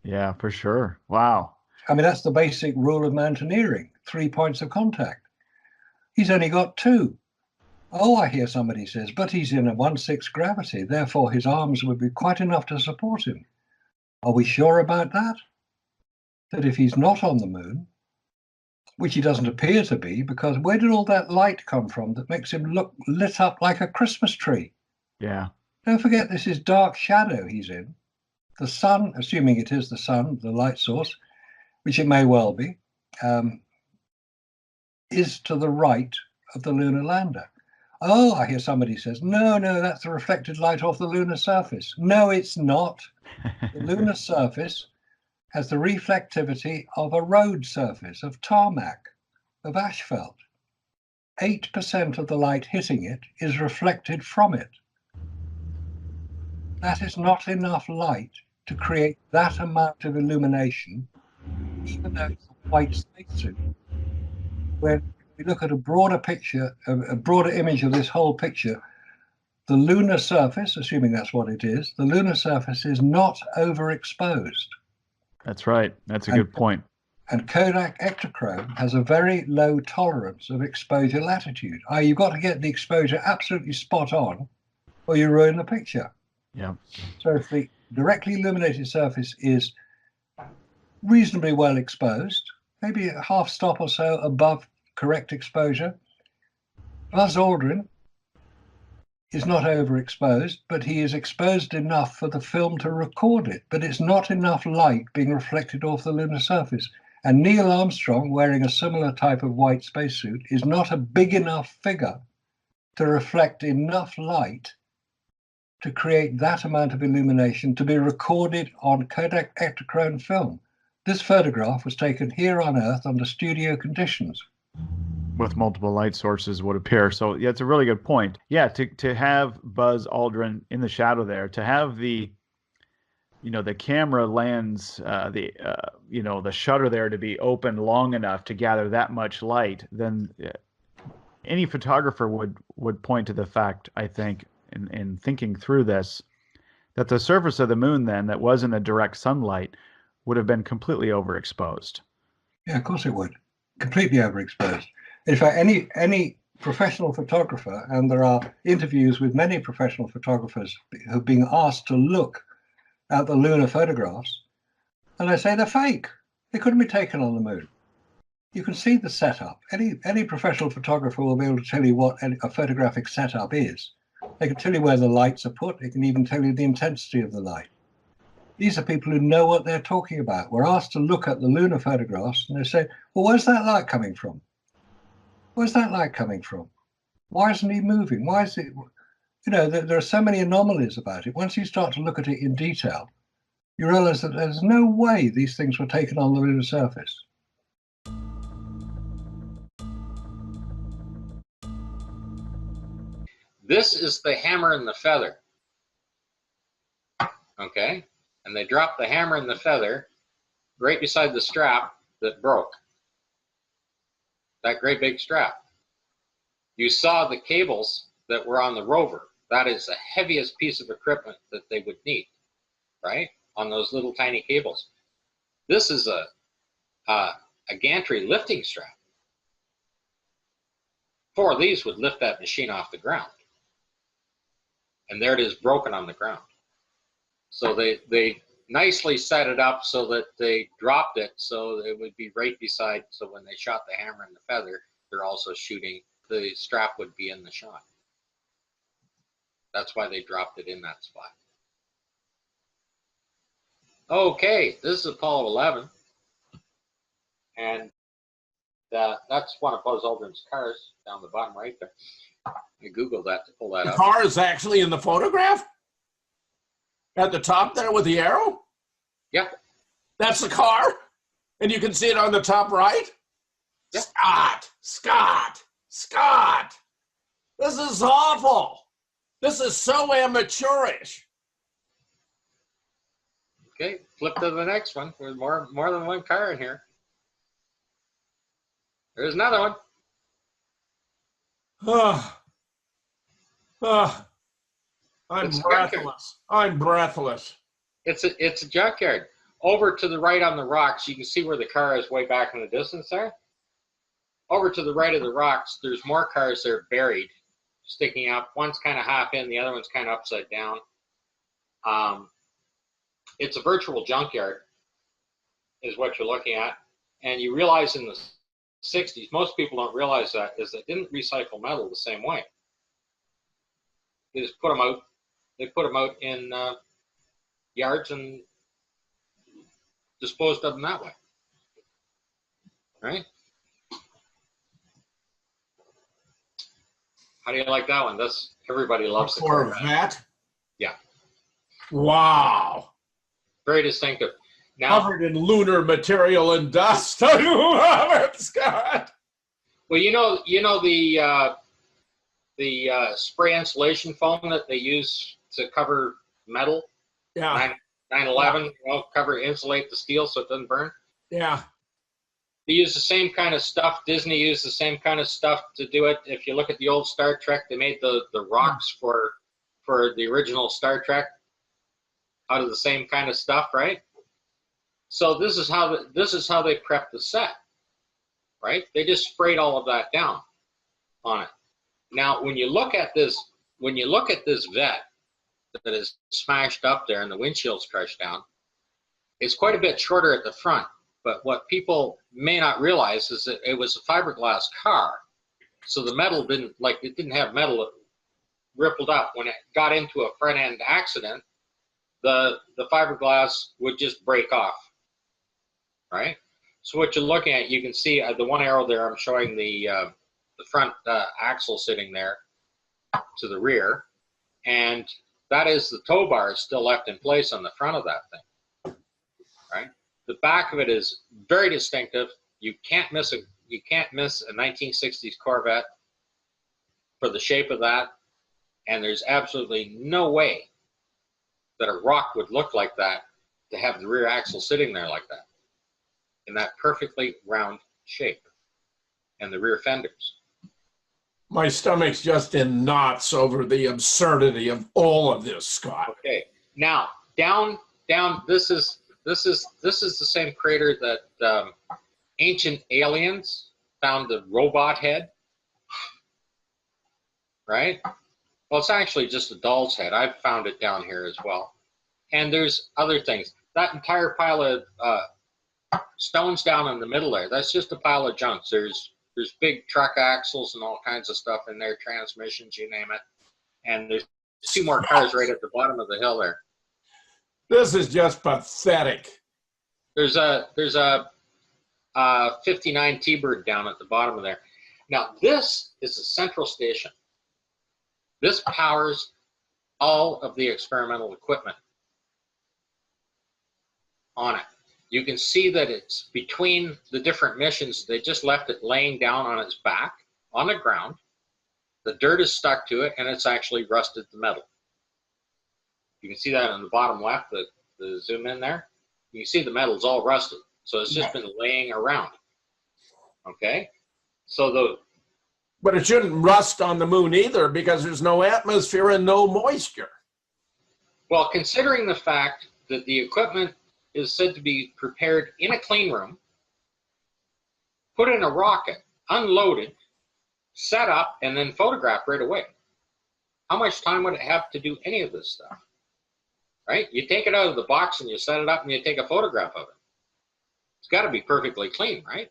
S15: Yeah, for sure. Wow.
S25: I mean, that's the basic rule of mountaineering, 3 points of contact. He's only got 2. Oh, I hear somebody says, but he's in a 1/6 gravity, therefore his arms would be quite enough to support him. Are we sure about that? That if he's not on the moon, which he doesn't appear to be, because where did all that light come from that makes him look lit up like a Christmas tree?
S15: Yeah.
S25: Don't forget, this is dark shadow he's in. The sun, assuming it is the sun, the light source, which it may well be, is to the right of the lunar lander. Oh, I hear somebody says, no, that's the reflected light off the lunar surface. No, it's not. The lunar surface has the reflectivity of a road surface, of tarmac, of asphalt. 8% of the light hitting it is reflected from it. That is not enough light to create that amount of illumination, even though it's a white spacesuit. When we look at a broader picture, a broader image of this whole picture, the lunar surface, assuming that's what it is, the lunar surface is not overexposed.
S15: That's right. That's a good point.
S25: And Kodak Ektachrome has a very low tolerance of exposure latitude. You've got to get the exposure absolutely spot on, or you ruin the picture.
S15: Yeah.
S25: So if the directly illuminated surface is reasonably well exposed, maybe a half stop or so above correct exposure, Buzz Aldrin is not overexposed, but he is exposed enough for the film to record it, but it's not enough light being reflected off the lunar surface. And Neil Armstrong, wearing a similar type of white spacesuit, is not a big enough figure to reflect enough light to create that amount of illumination to be recorded on Kodak Ektachrome film. This photograph was taken here on Earth under studio conditions.
S15: With multiple light sources would appear. So yeah, it's a really good point. Yeah, to have Buzz Aldrin in the shadow there, to have the camera lens, the shutter there to be open long enough to gather that much light, then any photographer would point to the fact, I think, in thinking through this, that the surface of the moon then that was in the direct sunlight would have been completely overexposed.
S25: Yeah, of course it would. Completely overexposed. In fact, any professional photographer, and there are interviews with many professional photographers who've been asked to look at the lunar photographs, and they say they're fake. They couldn't be taken on the moon. You can see the setup. Any professional photographer will be able to tell you what a photographic setup is. They can tell you where the lights are put. They can even tell you the intensity of the light. These are people who know what they're talking about. We're asked to look at the lunar photographs, and they say, well, where's that light coming from? Where's that light coming from? Why isn't he moving? Why is it? There are so many anomalies about it. Once you start to look at it in detail, you realize that there's no way these things were taken on the lunar surface.
S10: This is the hammer and the feather. Okay? And they dropped the hammer and the feather right beside the strap that broke. That great big strap. You saw the cables that were on the rover. That is the heaviest piece of equipment that they would need, right? On those little tiny cables. This is a a gantry lifting strap. 4 of these would lift that machine off the ground. And there it is, broken on the ground. So they nicely set it up so that they dropped it so it would be right beside, so when they shot the hammer and the feather, they're also shooting, the strap would be in the shot. That's why they dropped it in that spot. Okay, this is Apollo 11. And that's one of Buzz Aldrin's cars down the bottom right there. I Googled that to pull that up.
S13: The car is actually in the photograph? At the top there with the arrow?
S10: Yeah.
S13: That's the car? And you can see it on the top right? Yeah. Scott! This is awful. This is so amateurish.
S10: Okay, flip to the next one. There's more than one car in here. There's another one.
S13: I'm breathless. I'm breathless.
S10: It's a junkyard. Over to the right on the rocks, you can see where the car is way back in the distance there. Over to the right of the rocks, there's more cars that are buried, sticking up. One's kind of half in, the other one's kind of upside down. It's a virtual junkyard, is what you're looking at. And you realize in the 60s, most people don't realize that, is they didn't recycle metal the same way. They just put them out. They put them out in yards and disposed of them that way. Right? How do you like that one? Everybody loves the
S13: Corvette.
S10: Yeah.
S13: Wow.
S10: Very distinctive. Now,
S13: covered in lunar material and dust. I love it, Scott.
S10: Well, you know the spray insulation foam that they use to cover metal.
S13: Yeah.
S10: 9/11, insulate the steel so it doesn't burn.
S13: Yeah.
S10: They use the same kind of stuff. Disney used the same kind of stuff to do it. If you look at the old Star Trek, they made the rocks for the original Star Trek out of the same kind of stuff, right? So this is how they prepped the set, right? They just sprayed all of that down on it. Now, when you look at this vet that is smashed up there and the windshield's crushed down, it's quite a bit shorter at the front. But what people may not realize is that it was a fiberglass car, so the metal didn't have metal rippled up. When it got into a front end accident, the fiberglass would just break off, right? So what you're looking at, you can see the one arrow there. I'm showing the front axle sitting there to the rear, and that is the tow bar still left in place on the front of that thing, right? The back of it is very distinctive. You can't miss a 1960s Corvette for the shape of that, and there's absolutely no way that a rock would look like that to have the rear axle sitting there like that, in that perfectly round shape, and the rear fenders.
S13: My stomach's just in knots over the absurdity of all of this, Scott.
S10: Okay, now down. This is the same crater that ancient aliens found the robot head, right? Well, it's actually just a doll's head. I've found it down here as well. And there's other things. That entire pile of stones down in the middle there, that's just a pile of junk. There's big truck axles and all kinds of stuff in there, transmissions, you name it. And there's 2 more cars right at the bottom of the hill there.
S13: This is just pathetic.
S10: There's a 59 T-Bird down at the bottom of there. Now, this is the central station. This powers all of the experimental equipment on it. You can see that it's between the different missions. They just left it laying down on its back on the ground. The dirt is stuck to it, and it's actually rusted the metal. You can see that on the bottom left, the zoom in there. You can see the metal's all rusted. So it's just been laying around. Okay?
S13: But it shouldn't rust on the moon either, because there's no atmosphere and no moisture.
S10: Well, considering the fact that the equipment is said to be prepared in a clean room put in a rocket, unloaded, set up, and then photographed right away. How much time would it have to do any of this stuff? Right? You take it out of the box and you set it up and you take a photograph of it. It's got to be perfectly clean, right?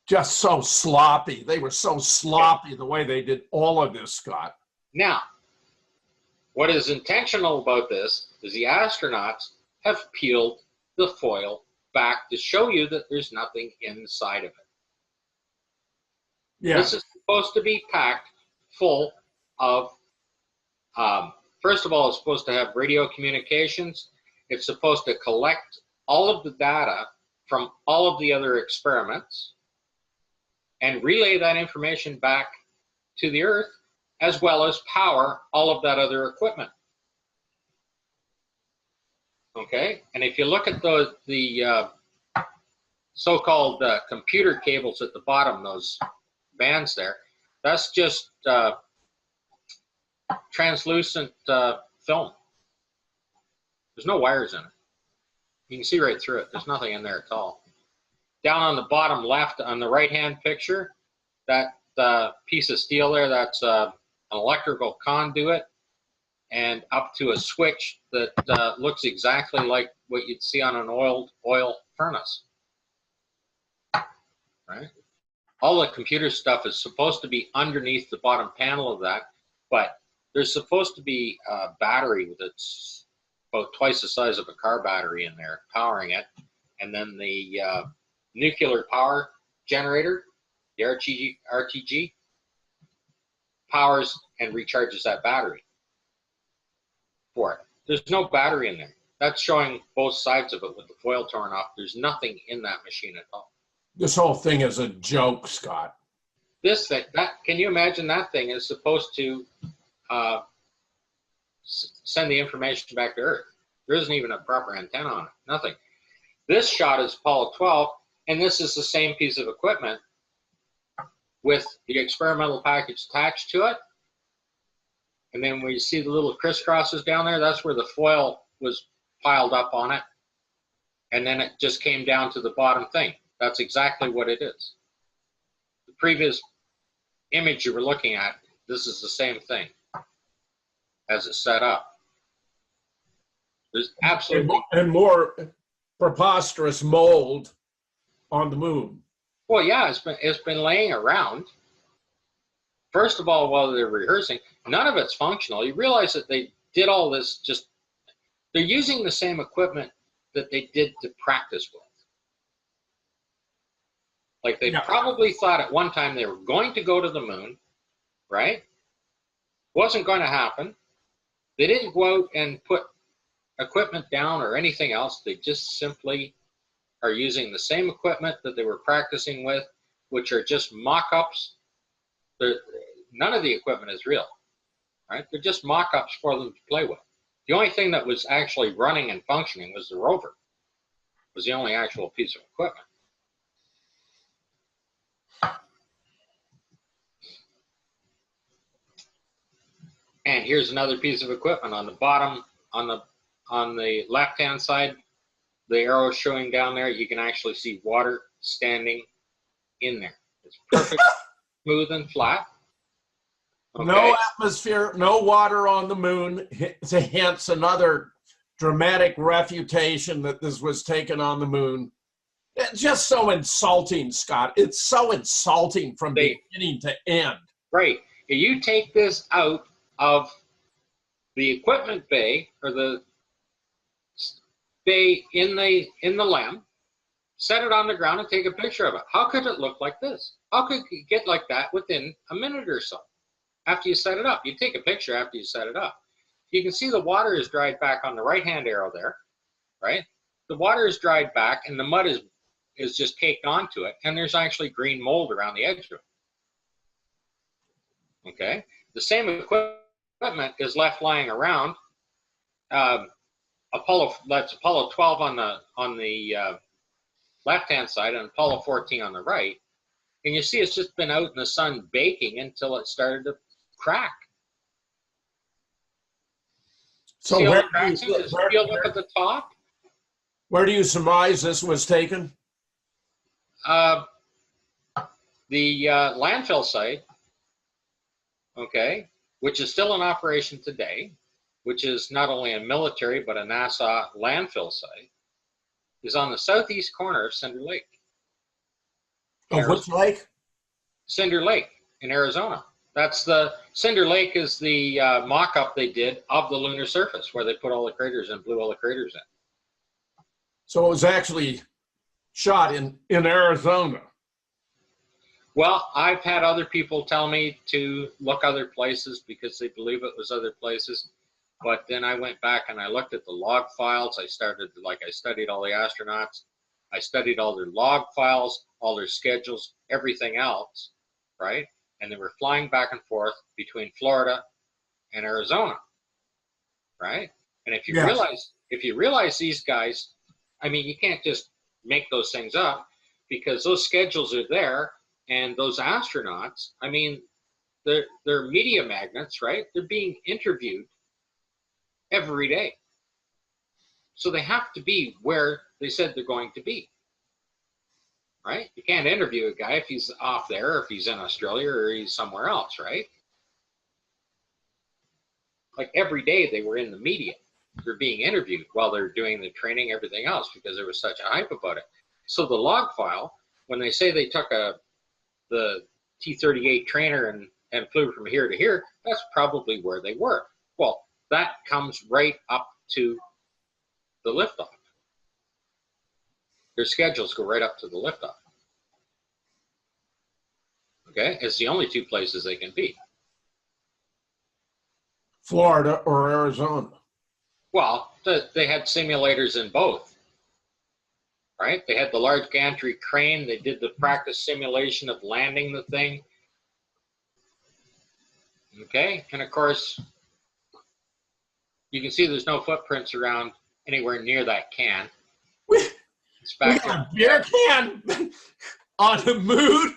S13: Just so sloppy. They were so sloppy the way they did all of this, Scott.
S10: Now, what is intentional about this is the astronauts have peeled the foil back to show you that there's nothing inside of it.
S13: Yeah.
S10: This is supposed to be packed full of, first of all, it's supposed to have radio communications. It's supposed to collect all of the data from all of the other experiments and relay that information back to the Earth, as well as power all of that other equipment. Okay, and if you look at the so-called computer cables at the bottom, those bands there, that's just translucent film. There's no wires in it. You can see right through it. There's nothing in there at all. Down on the bottom left, on the right-hand picture, that piece of steel there, that's an electrical conduit, and up to a switch that looks exactly like what you'd see on an oil furnace. Right? All the computer stuff is supposed to be underneath the bottom panel of that, but there's supposed to be a battery that's about twice the size of a car battery in there powering it, and then the nuclear power generator, the RTG, powers and recharges that battery for it. There's no battery in there. That's showing both sides of it with the foil torn off. There's nothing in that machine at all.
S13: This whole thing is a joke, Scott.
S10: This thing, can you imagine that thing is supposed to send the information back to Earth? There isn't even a proper antenna on it, nothing. This shot is Apollo 12, and this is the same piece of equipment with the experimental package attached to it. And then when you see the little crisscrosses down there, that's where the foil was piled up on it. And then it just came down to the bottom thing. That's exactly what it is. The previous image you were looking at, this is the same thing as it's set up. There's absolutely...
S13: And more preposterous mold on the moon.
S10: Well, yeah, it's been laying around. First of all, while they're rehearsing, none of it's functional. You realize that they did all this they're using the same equipment that they did to practice with. Like they probably thought at one time they were going to go to the moon, right? Wasn't going to happen. They didn't go out and put equipment down or anything else. They just simply are using the same equipment that they were practicing with, which are just mock-ups. None of the equipment is real, right? They're just mock-ups for them to play with. The only thing that was actually running and functioning was the rover. It was the only actual piece of equipment. And here's another piece of equipment on the bottom, on the left-hand side. The arrow showing down there, you can actually see water standing in there. It's perfect, smooth and flat. Okay.
S13: No atmosphere, no water on the moon. Hence another dramatic refutation that this was taken on the moon. It's just so insulting, Scott. It's so insulting from beginning to end.
S10: Right. If you take this out of the equipment bay, or the bay in the LEM, set it on the ground and take a picture of it. How could it look like this? How could it get like that within a minute or so after you set it up? You take a picture after you set it up. You can see the water is dried back on the right-hand arrow there, right? The water is dried back and the mud is just caked onto it, and there's actually green mold around the edge of it. Okay? The same equipment is left lying around. That's Apollo 12 on the left-hand side and Apollo 14 on the right. And you see it's just been out in the sun baking until it started to crack.
S13: So
S10: see
S13: where
S10: cracks in? Does it feel up at the top?
S13: Where do you surmise this was taken?
S10: The landfill site, okay, which is still in operation today, which is not only a military but a NASA landfill site, is on the southeast corner of Cinder Lake.
S13: Of which lake?
S10: Cinder Lake in Arizona. That's the Cinder Lake is the mock-up they did of the lunar surface where they put all the craters and blew all the craters in.
S13: So it was actually shot in Arizona.
S10: Well, I've had other people tell me to look other places because they believe it was other places. But then I went back and I looked at the log files. I studied all the astronauts. I studied all their log files, all their schedules, everything else, right? And they were flying back and forth between Florida and Arizona, right? And if you realize these guys, I mean, you can't just make those things up because those schedules are there, and those astronauts, I mean, they're media magnets, right? They're being interviewed every day. So they have to be where they said they're going to be, right? You can't interview a guy if he's off there, or if he's in Australia, or he's somewhere else, right? Like every day they were in the media. They're being interviewed while they're doing the training, everything else, because there was such a hype about it. So the log file, when they say they took the T-38 trainer and flew from here to here, that's probably where they were. Well, that comes right up to the liftoff. Their schedules go right up to the liftoff. Okay, it's the only two places they can be.
S13: Florida or Arizona.
S10: Well, they had simulators in both, right? They had the large gantry crane. They did the practice simulation of landing the thing. Okay, and of course, you can see there's no footprints around anywhere near that can. It's back
S13: we got a beer can on the moon.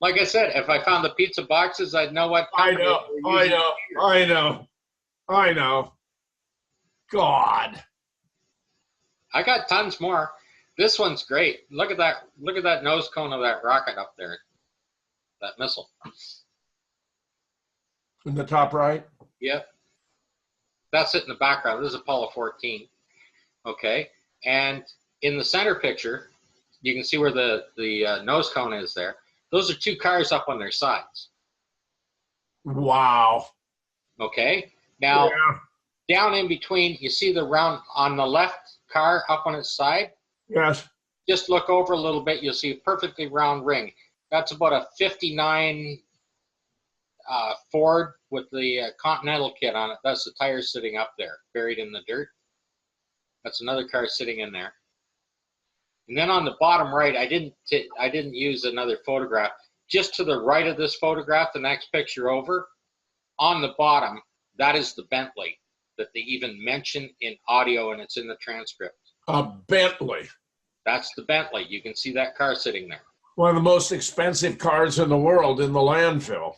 S10: Like I said, if I found the pizza boxes, I'd know what.
S13: I know. God.
S10: I got tons more. This one's great. Look at that. Look at that nose cone of that rocket up there. That missile.
S13: In the top right?
S10: Yep. That's it in the background. This is Apollo 14. Okay. And in the center picture, you can see where the nose cone is there. Those are two cars up on their sides.
S13: Wow.
S10: Okay. Now, down in between, you see the round on the left car up on its side?
S13: Yes.
S10: Just look over a little bit, you'll see a perfectly round ring. That's about a 59 Ford with the Continental kit on it. That's the tire sitting up there, buried in the dirt. That's another car sitting in there. And then on the bottom right, I didn't use another photograph. Just to the right of this photograph, the next picture over, on the bottom, that is the Bentley that they even mention in audio, and it's in the transcript.
S13: A Bentley.
S10: That's the Bentley. You can see that car sitting there.
S13: One of the most expensive cars in the world in the landfill.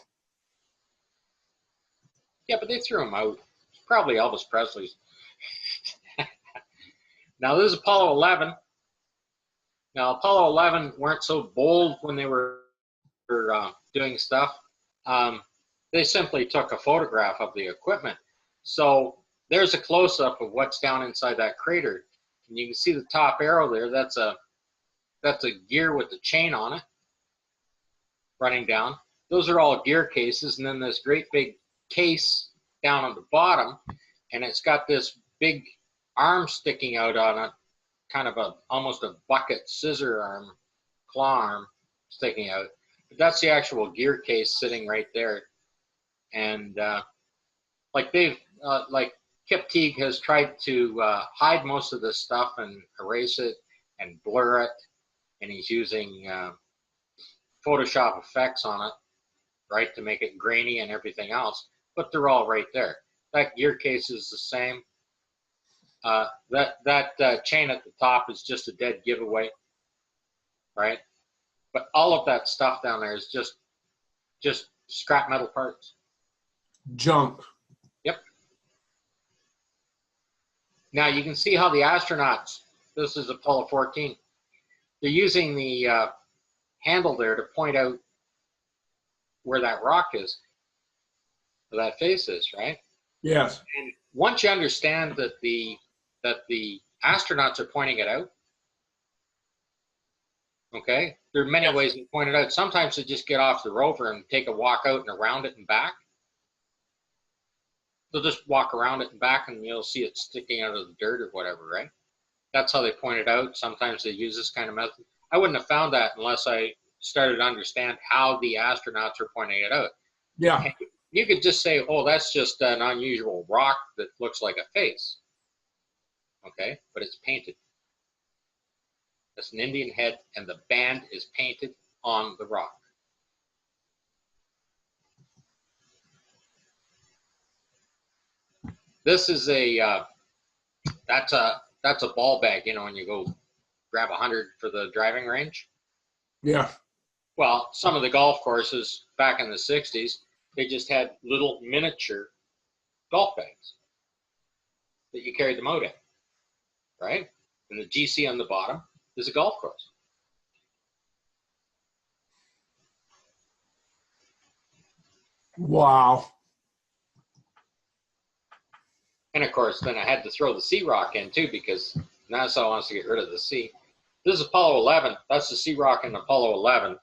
S10: Yeah, but they threw him out. It's probably Elvis Presley's. Now, this is Apollo 11. Now, Apollo 11 weren't so bold when they were doing stuff. They simply took a photograph of the equipment. So there's a close-up of what's down inside that crater. And you can see the top arrow there. That's a gear with the chain on it running down. Those are all gear cases. And then this great big case down on the bottom, and it's got this big arm sticking out on it, kind of almost a bucket scissor arm, claw arm sticking out. But that's the actual gear case sitting right there. And like Kip Teague has tried to hide most of this stuff and erase it and blur it, and he's using Photoshop effects on it, right, to make it grainy and everything else. But they're all right there. That gear case is the same. That chain at the top is just a dead giveaway, right? But all of that stuff down there is just scrap metal parts.
S13: Junk.
S10: Yep. Now you can see how the astronauts, this is Apollo 14, they're using the handle there to point out where that rock is, where that face is, right?
S13: Yes.
S10: And once you understand that the astronauts are pointing it out, okay, there are many ways to point it out. Sometimes they just get off the rover and take a walk out and around it and back. They'll just walk around it and back, and you'll see it sticking out of the dirt or whatever, right? That's how they point it out. Sometimes they use this kind of method. I wouldn't have found that unless I started to understand how the astronauts are pointing it out.
S13: Yeah.
S10: And you could just say, oh, that's just an unusual rock that looks like a face. Okay, but it's painted. It's an Indian head, and the band is painted on the rock. This is that's a ball bag, you know, when you go grab 100 for the driving range.
S13: Yeah.
S10: Well, some of the golf courses back in the 60s, they just had little miniature golf bags that you carried them out in, right? And the GC on the bottom is a golf course.
S13: Wow.
S10: And of course, then I had to throw the sea rock in too, because NASA wants to get rid of the sea. This is Apollo 11. That's the sea rock in Apollo 11.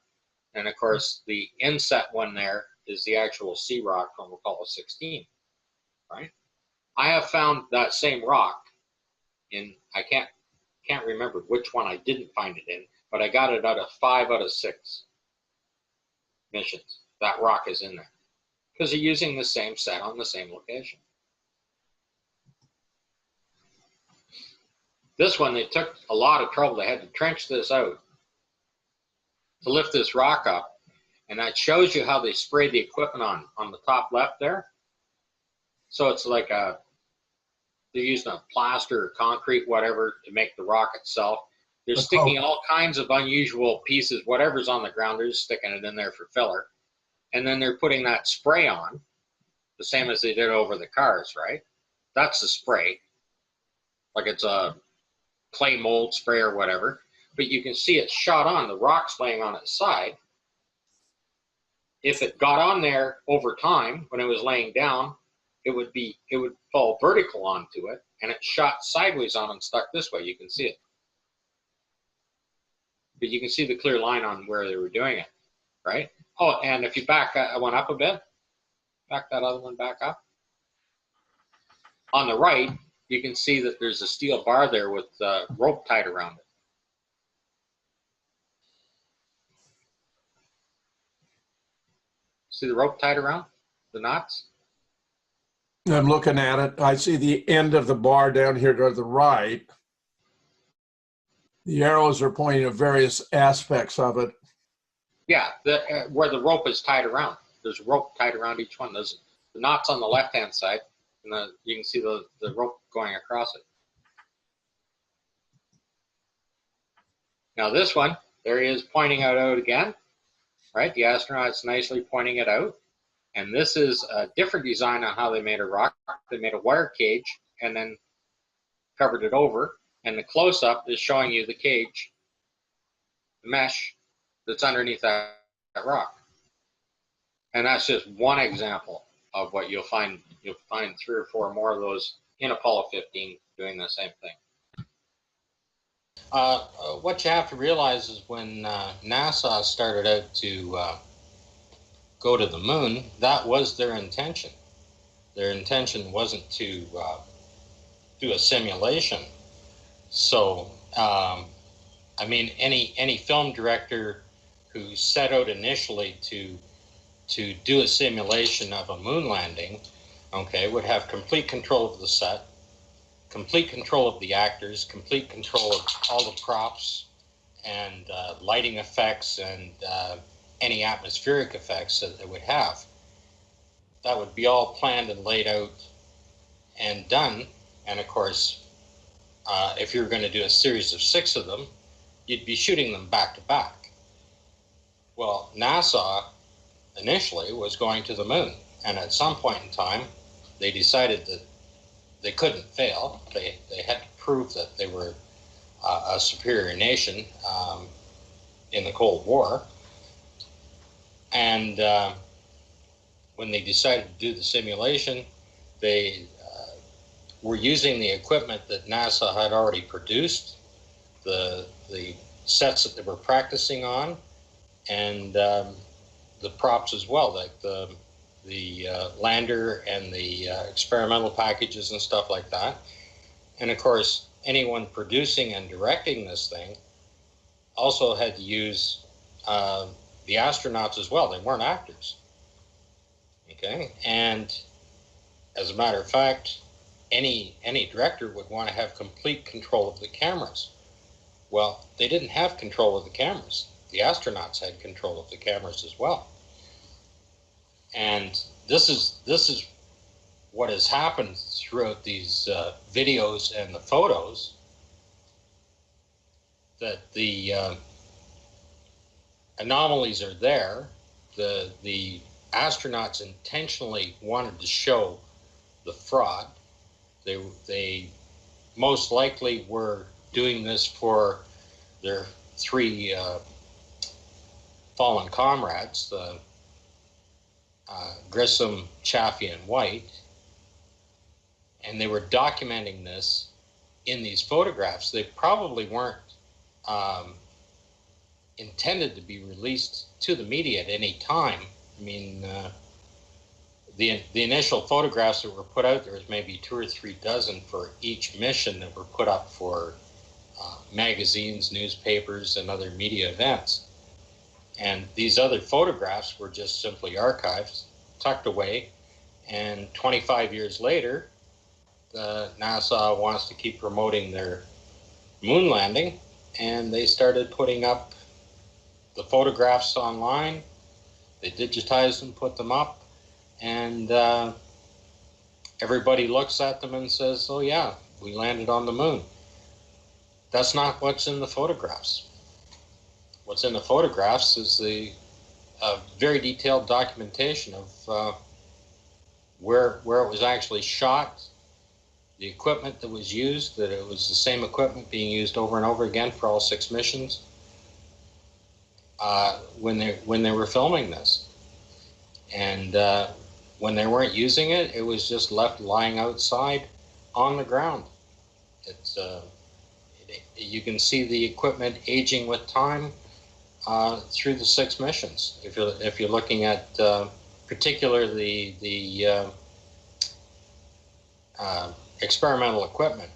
S10: And of course, the inset one there is the actual sea rock from Apollo 16, right? I have found that same rock in, I can't remember which one I didn't find it in, but I got it out of 5 out of 6 missions. That rock is in there because they're using the same set on the same location. This one, they took a lot of trouble. They had to trench this out to lift this rock up. And that shows you how they sprayed the equipment on the top left there. So it's like they're using a plaster or concrete, whatever, to make the rock itself. They're sticking all kinds of unusual pieces, whatever's on the ground, they're just sticking it in there for filler. And then they're putting that spray on, the same as they did over the cars, right? That's the spray. Like it's a clay mold spray or whatever, but you can see it's shot on, the rock's laying on its side. If it got on there over time, when it was laying down, it would fall vertical onto it, and it shot sideways on and stuck this way. You can see it. But you can see the clear line on where they were doing it, right? Oh, and if you back one up a bit, back that other one back up. On the right, you can see that there's a steel bar there with rope tied around it. See the rope tied around the knots?
S13: I'm looking at it. I see the end of the bar down here to the right. The arrows are pointing to various aspects of it.
S10: Yeah, where the rope is tied around. There's rope tied around each one. There's the knots on the left-hand side, and you can see the rope going across it. Now this one, there he is pointing it out again, right? The astronaut's nicely pointing it out. And this is a different design on how they made a rock. They made a wire cage and then covered it over. And the close-up is showing you the cage, the mesh that's underneath that rock. And that's just one example of what you'll find. You'll find 3 or 4 more of those in Apollo 15 doing the same thing. What you have to realize is when NASA started out to go to the moon, that was their intention. Their intention wasn't to do a simulation. So, I mean, any film director who set out initially to do a simulation of a moon landing, okay, would have complete control of the set, complete control of the actors, complete control of all the props and lighting effects and any atmospheric effects that it would have. That would be all planned and laid out and done. And of course, if you were going to do a series of 6 of them, you'd be shooting them back to back. Well, NASA initially was going to the moon, and at some point in time, they decided that they couldn't fail. They had to prove that they were a superior nation in the Cold War. And when they decided to do the simulation, they were using the equipment that NASA had already produced, the sets that they were practicing on, and the props as well, like the lander and the experimental packages and stuff like that. And of course, anyone producing and directing this thing also had to use the astronauts as well. They weren't actors. Okay, and as a matter of fact, any director would want to have complete control of the cameras. Well, they didn't have control of the cameras. The astronauts had control of the cameras as well. And this is what has happened throughout these videos and the photos, that the anomalies are there. The astronauts intentionally wanted to show the fraud. They most likely were doing this for their three fallen comrades, the Grissom, Chaffee, and White, and they were documenting this in these photographs. They probably weren't intended to be released to the media at any time. I mean, the initial photographs that were put out there was maybe 2 or 3 dozen for each mission that were put up for magazines, newspapers, and other media events. And these other photographs were just simply archived, tucked away, and 25 years later, NASA wants to keep promoting their moon landing, and they started putting up the photographs online. They digitized them, put them up, and everybody looks at them and says, oh yeah, we landed on the moon. That's not what's in the photographs. What's in the photographs is the very detailed documentation of where it was actually shot, the equipment that was used, that it was the same equipment being used over and over again for all 6 missions when they were filming this. And when they weren't using it, it was just left lying outside on the ground. It's you can see the equipment aging with time through the 6 missions. If you're looking at particularly the experimental equipment,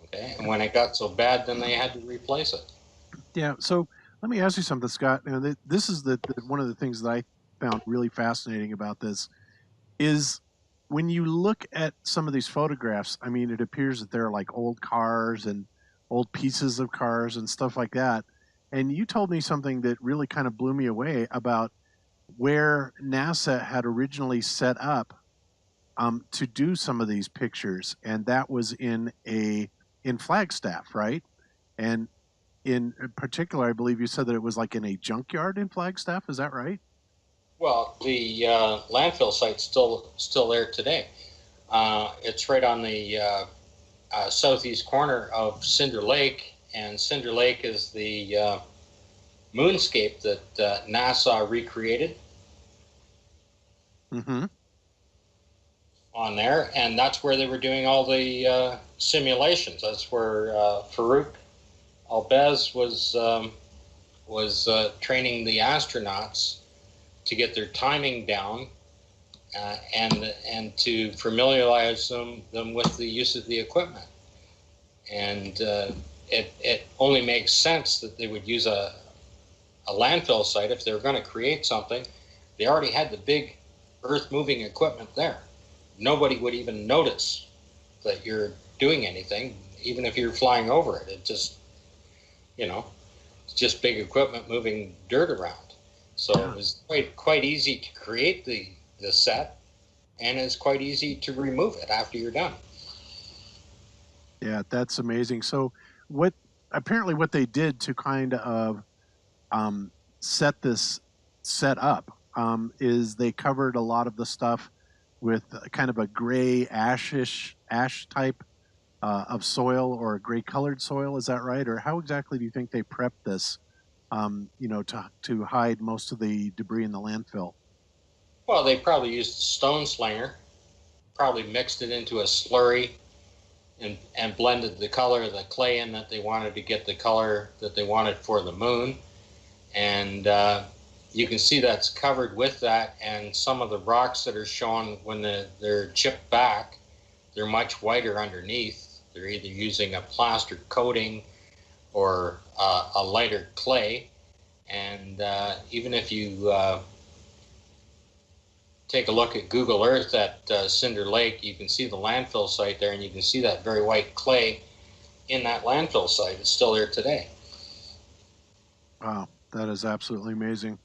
S10: okay, and when it got so bad, then they had to replace it.
S17: Yeah. So let me ask you something, Scott. You know, this is one of the things that I found really fascinating about this is when you look at some of these photographs. I mean, it appears that they're like old cars and old pieces of cars and stuff like that. And you told me something that really kind of blew me away about where NASA had originally set up to do some of these pictures, and that was in Flagstaff, right? And in particular, I believe you said that it was like in a junkyard in Flagstaff. Is that right?
S10: Well, the landfill site's still there today. It's right on the southeast corner of Cinder Lake, and Cinder Lake is the moonscape that NASA recreated on there, and that's where they were doing all the simulations. That's where Farouk Albez was training the astronauts to get their timing down and to familiarize them with the use of the equipment. And it only makes sense that they would use a landfill site if they were going to create something. They already had the big earth-moving equipment there. Nobody would even notice that you're doing anything, even if you're flying over it. It just, it's just big equipment moving dirt around. So it was quite easy to create the set, and it's quite easy to remove it after you're done.
S17: Yeah, that's amazing. So what they did to kind of set this set up is they covered a lot of the stuff with kind of a gray ash type of soil, or a gray colored soil. Is that right? Or how exactly do you think they prepped this, to hide most of the debris in the landfill?
S10: Well, they probably used a stone slinger, probably mixed it into a slurry and blended the color of the clay in that they wanted to get the color that they wanted for the moon. And you can see that's covered with that, and some of the rocks that are shown when they're chipped back, they're much whiter underneath. They're either using a plaster coating or a lighter clay. And even if you take a look at Google Earth at Cinder Lake, you can see the landfill site there, and you can see that very white clay in that landfill site. It's still there today.
S17: Wow, that is absolutely amazing.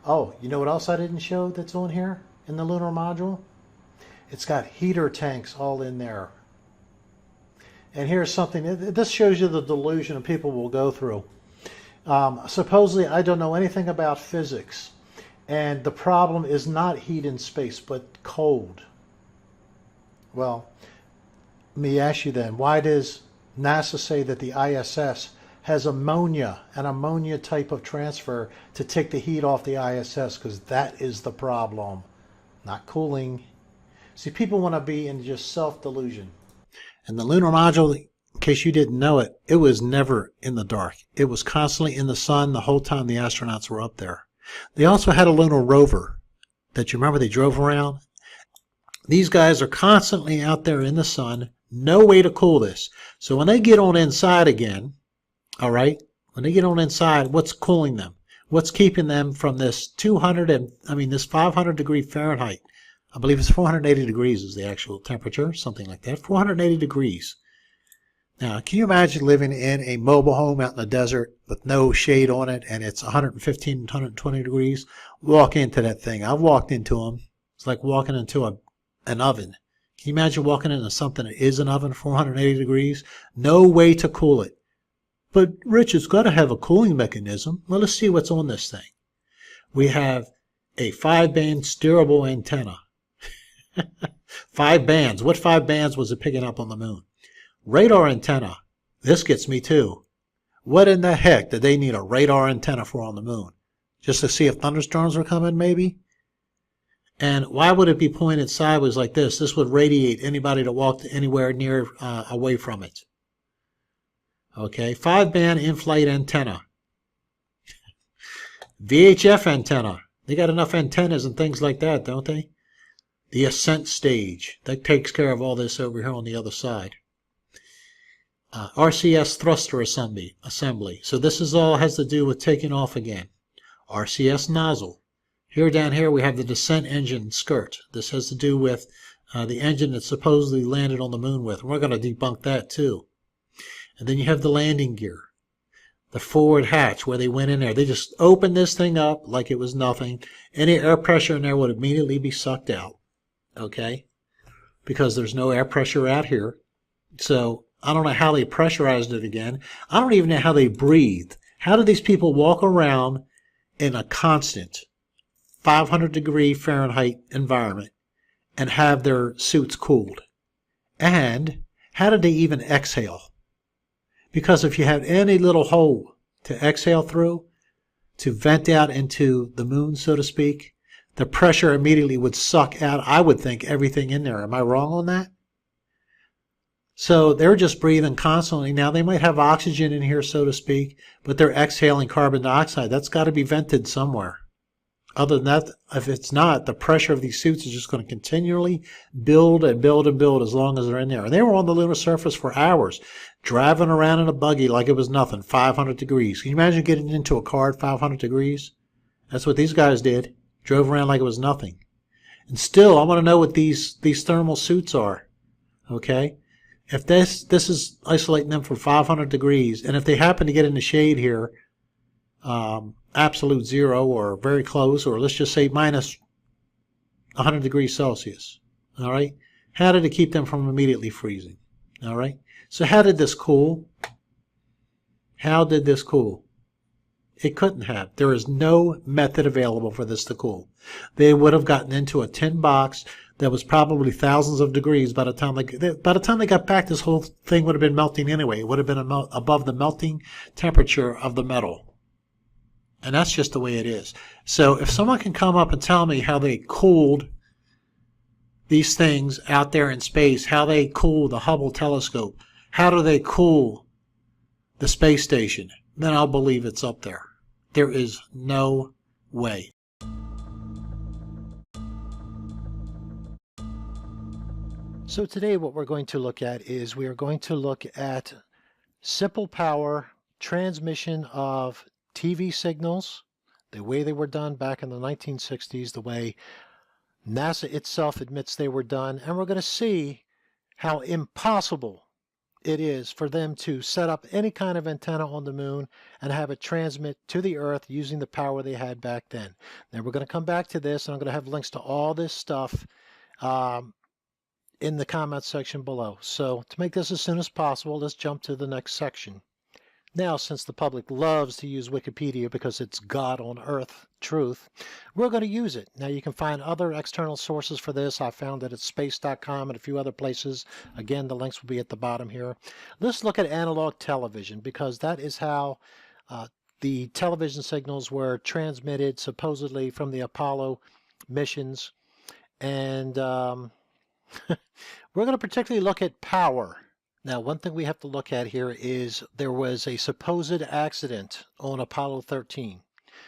S16: Oh, you know what else I didn't show that's on here in the lunar module? It's got heater tanks all in there. And here's something, this shows you the delusion people will go through. Supposedly, I don't know anything about physics, and the problem is not heat in space, but cold. Well, let me ask you then, why does NASA say that the ISS has ammonia, an ammonia type of transfer to take the heat off the ISS? Because that is the problem, not cooling. See, people want to be in just self-delusion. And the lunar module, in case you didn't know it, it was never in the dark. It was constantly in the sun the whole time the astronauts were up there. They also had a lunar rover that you remember they drove around. These guys are constantly out there in the sun, no way to cool this. So when they get on inside again, all right, when they get on inside, what's cooling them? What's keeping them from this 500 degree Fahrenheit? I believe it's 480 degrees is the actual temperature, something like that, 480 degrees. Now, can you imagine living in a mobile home out in the desert with no shade on it, and it's 115, 120 degrees? Walk into that thing. I've walked into them. It's like walking into an oven. Can you imagine walking into something that is an oven, 480 degrees? No way to cool it. But, Rich, it's got to have a cooling mechanism. Well, let's see what's on this thing. We have a 5-band steerable antenna. 5 bands. What 5 bands was it picking up on the moon? Radar antenna. This gets me too. What in the heck did they need a radar antenna for on the moon? Just to see if thunderstorms were coming, maybe? And why would it be pointed sideways like this? This would radiate anybody that walked anywhere near away from it. Okay, 5-band in-flight antenna. VHF antenna. They got enough antennas and things like that, don't they? The ascent stage. That takes care of all this over here on the other side. RCS thruster assembly. So this is all has to do with taking off again. RCS nozzle. Here down here we have the descent engine skirt. This has to do with the engine that supposedly landed on the moon with. We're going to debunk that too. And then you have the landing gear. The forward hatch where they went in there. They just opened this thing up like it was nothing. Any air pressure in there would immediately be sucked out. Okay? Because there's no air pressure out here. So I don't know how they pressurized it again. I don't even know how they breathed. How do these people walk around in a constant 500 degree Fahrenheit environment and have their suits cooled? And how did they even exhale? Because if you had any little hole to exhale through, to vent out into the moon, so to speak, the pressure immediately would suck out, I would think, everything in there. Am I wrong on that? So they're just breathing constantly. Now, they might have oxygen in here, so to speak, but they're exhaling carbon dioxide. That's got to be vented somewhere. Other than that, if it's not, the pressure of these suits is just going to continually build and build and build as long as they're in there. And they were on the lunar surface for hours, driving around in a buggy like it was nothing, 500 degrees. Can you imagine getting into a car at 500 degrees? That's what these guys did. Drove around like it was nothing. And still, I want to know what these thermal suits are. Okay? If this is isolating them for 500 degrees, and if they happen to get in the shade here, absolute zero or very close, or let's just say minus 100 degrees Celsius. All right? How did it keep them from immediately freezing? All right? So how did this cool? How did this cool? It couldn't have. There is no method available for this to cool. They would have gotten into a tin box. that was probably thousands of degrees by the time they got back. This whole thing would have been melting anyway. It would have been above the melting temperature of the metal. And that's just the way it is. So if someone can come up and tell me how they cooled these things out there in space, how they cool the Hubble telescope, how do they cool the space station, then I'll believe it's up there. There is no way. So today what we're going to look at is we are going to look at simple power transmission of TV signals, the way they were done back in the 1960s, the way NASA itself admits they were done, and we're going to see how impossible it is for them to set up any kind of antenna on the moon and have it transmit to the Earth using the power they had back then. Now we're going to come back to this, and I'm going to have links to all this stuff in the comment section below. So to make this as soon as possible, let's jump to the next section. Now, since the public loves to use Wikipedia because it's God on earth truth, we're going to use it. Now, you can find other external sources for this. I found it at space.com and a few other places. Again, the links will be at the bottom here. Let's look at analog television, because that is how the television signals were transmitted supposedly from the Apollo missions. And we're going to particularly look at power. Now, one thing we have to look at here is there was a supposed accident on Apollo 13.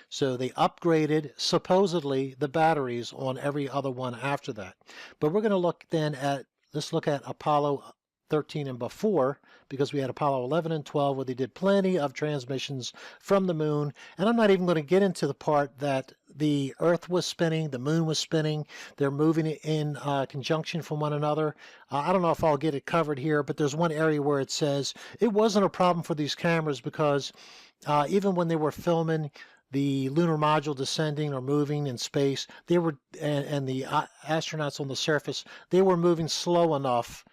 S16: So they upgraded, supposedly, the batteries on every other one after that. But we're going to look then at, let's look at Apollo 13 and before, because we had Apollo 11 and 12 where they did plenty of transmissions from the moon. And I'm not even going to get into the part that the Earth was spinning, the moon was spinning, they're moving in conjunction from one another. I don't know if I'll get it covered here, but there's one area where it says it wasn't a problem for these cameras because even when they were filming the lunar module descending or moving in space, they were, and the astronauts on the surface, they were moving slow enough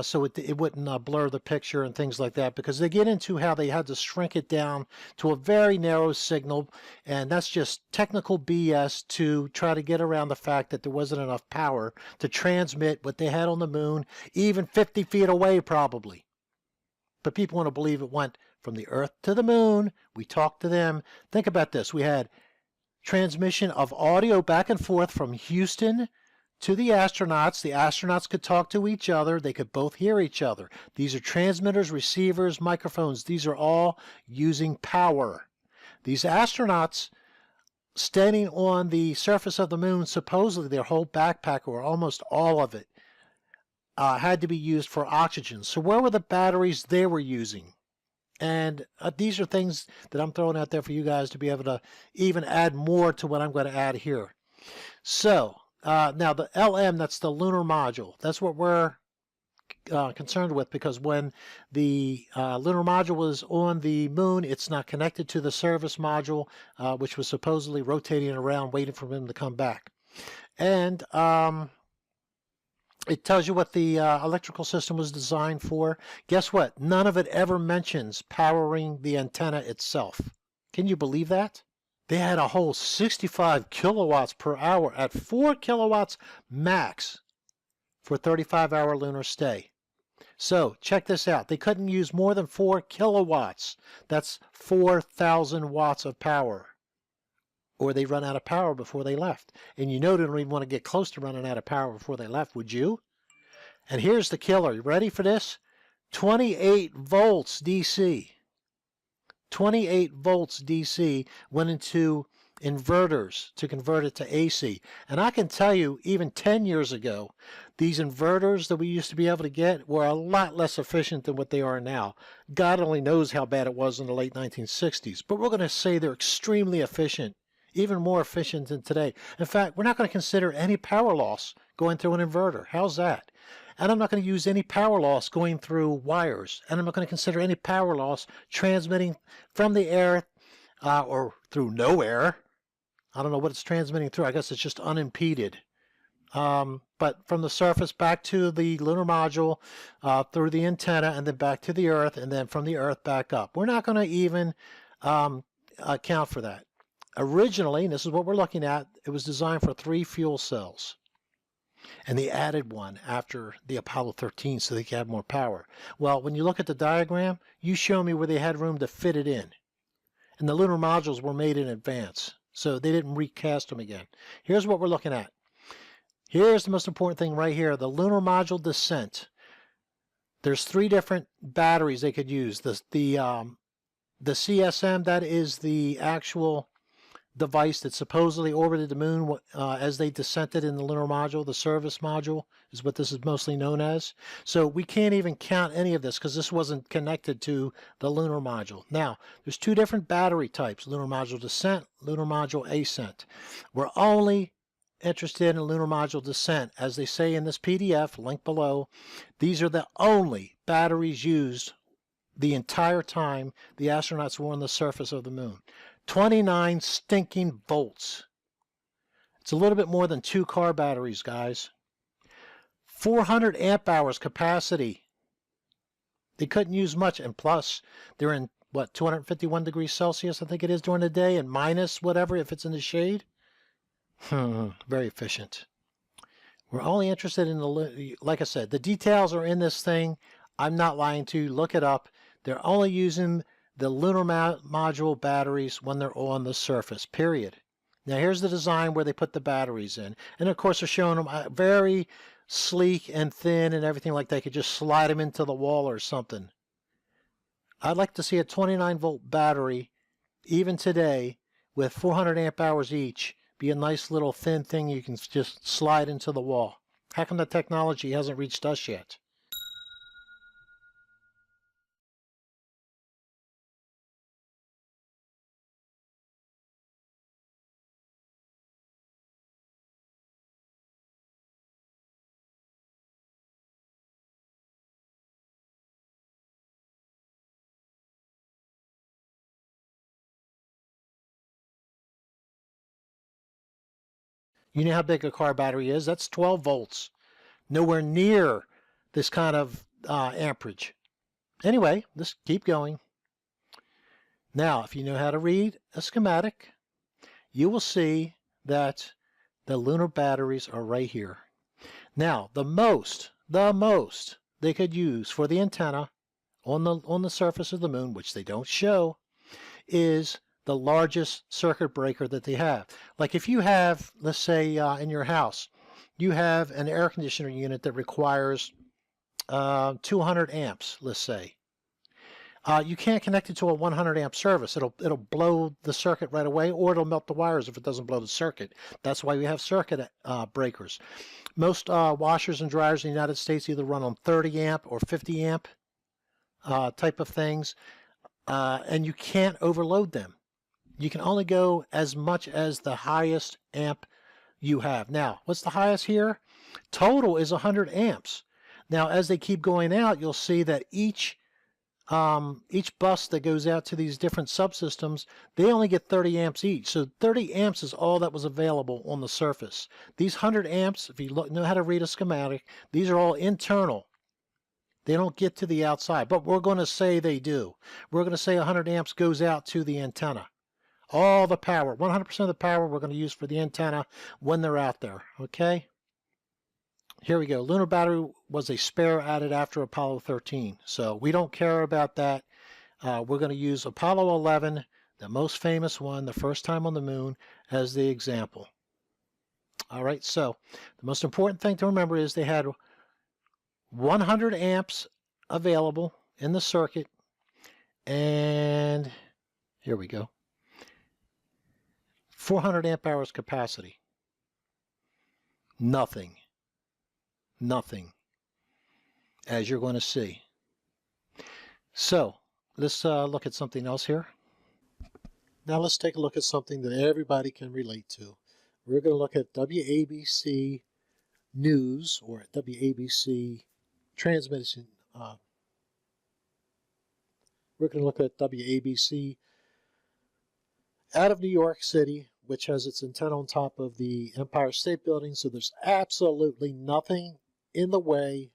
S16: so it wouldn't blur the picture and things like that, because they get into how they had to shrink it down to a very narrow signal, and that's just technical BS to try to get around the fact that there wasn't enough power to transmit what they had on the moon, even 50 feet away probably. But people want to believe it went from the Earth to the moon. We talked to them. Think about this. We had transmission of audio back and forth from Houston to the astronauts. The astronauts could talk to each other. They could both hear each other. These are transmitters, receivers, microphones. These are all using power. These astronauts standing on the surface of the moon, supposedly their whole backpack, or almost all of it, had to be used for oxygen. So where were the batteries they were using? And these are things that I'm throwing out there for you guys to be able to even add more to what I'm going to add here. So now the LM, that's the lunar module. That's what we're concerned with, because when the lunar module was on the moon, it's not connected to the service module, which was supposedly rotating around waiting for them to come back. And it tells you what the electrical system was designed for. Guess what? None of it ever mentions powering the antenna itself. Can you believe that? They had a whole 65 kilowatts per hour at 4 kilowatts max for a 35-hour lunar stay. So check this out. They couldn't use more than 4 kilowatts. That's 4,000 watts of power. Or they run out of power before they left. And you know they don't even want to get close to running out of power before they left, would you? And here's the killer. You ready for this? 28 volts DC. 28 volts DC went into inverters to convert it to AC. And I can tell you, even 10 years ago, these inverters that we used to be able to get were a lot less efficient than what they are now. God only knows how bad it was in the late 1960s. But we're going to say they're extremely efficient. Even more efficient than today. In fact, we're not going to consider any power loss going through an inverter. How's that? And I'm not going to use any power loss going through wires. And I'm not going to consider any power loss transmitting from the air or through no air. I don't know what it's transmitting through. I guess it's just unimpeded. But from the surface back to the lunar module, through the antenna, and then back to the Earth, and then from the Earth back up. We're not going to even account for that. Originally, and this is what we're looking at, it was designed for 3 fuel cells. And they added one after the Apollo 13 so they could have more power. Well, when you look at the diagram, you show me where they had room to fit it in. And the lunar modules were made in advance, so they didn't recast them again. Here's what we're looking at. Here's the most important thing right here, the lunar module descent. There's 3 different batteries they could use. The CSM, that is the actual device that supposedly orbited the moon as they descended in the lunar module. The service module is what this is mostly known as. So we can't even count any of this because this wasn't connected to the lunar module. Now, there's 2 different battery types, lunar module descent, lunar module ascent. We're only interested in lunar module descent. As they say in this PDF, link below, these are the only batteries used the entire time the astronauts were on the surface of the moon. 29 stinking volts. It's a little bit more than 2 car batteries, guys. 400 amp hours capacity. They couldn't use much, and plus they're in, what, 251 degrees Celsius, I think it is, during the day, and minus whatever if it's in the shade. Very efficient. We're only interested in the, like I said, the details are in this thing. I'm not lying to you. Look it up. They're only using the lunar module batteries when they're on the surface, period. Now here's the design where they put the batteries in. And of course they're showing them very sleek and thin and everything like that. You could just slide them into the wall or something. I'd like to see a 29-volt battery, even today, with 400 amp hours each, be a nice little thin thing you can just slide into the wall. How come the technology hasn't reached us yet? You know how big a car battery is? That's 12 volts. Nowhere near this kind of amperage. Anyway, let's keep going. Now, if you know how to read a schematic, you will see that the lunar batteries are right here. Now, the most they could use for the antenna on the surface of the moon, which they don't show, is the largest circuit breaker that they have. Like if you have, let's say in your house, you have an air conditioner unit that requires 200 amps, let's say. You can't connect it to a 100 amp service. It'll blow the circuit right away, or it'll melt the wires if it doesn't blow the circuit. That's why we have circuit breakers. Most washers and dryers in the United States either run on 30 amp or 50 amp type of things, and you can't overload them. You can only go as much as the highest amp you have. Now, what's the highest here? Total is 100 amps. Now, as they keep going out, you'll see that each bus that goes out to these different subsystems, they only get 30 amps each. So 30 amps is all that was available on the surface. These 100 amps, if you know how to read a schematic, these are all internal. They don't get to the outside, but we're going to say they do. We're going to say 100 amps goes out to the antenna. All the power, 100% of the power we're going to use for the antenna when they're out there, okay? Here we go. Lunar battery was a spare added after Apollo 13, so we don't care about that. We're going to use Apollo 11, the most famous one, the first time on the moon, as the example. All right, so the most important thing to remember is they had 100 amps available in the circuit, and here we go. 400 amp hours capacity. Nothing, as you're going to see. So let's look at something else here. Now let's take a look at something that everybody can relate to. We're going to look at WABC News, or WABC transmission. We're going to look at WABC out of New York City, which has its antenna on top of the Empire State Building, so there's absolutely nothing in the way,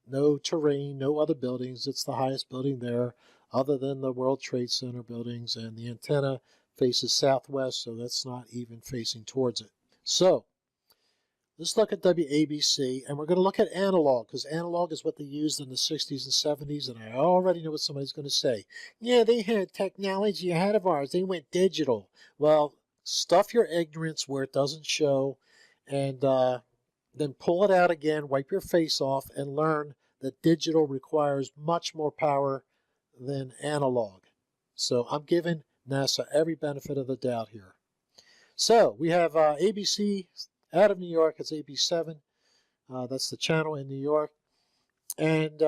S16: no terrain, no other buildings. It's the highest building there, other than the World Trade Center buildings, and the antenna faces southwest, so that's not even facing towards it. So let's look at WABC, and we're going to look at analog, because analog is what they used in the 60s and 70s, and I already know what somebody's going to say. Yeah, they had technology ahead of ours. They went digital. Well, stuff your ignorance where it doesn't show, and then pull it out again, wipe your face off, and learn that digital requires much more power than analog. So I'm giving NASA every benefit of the doubt here. So we have ABC out of New York. It's AB7. That's the channel in New York. And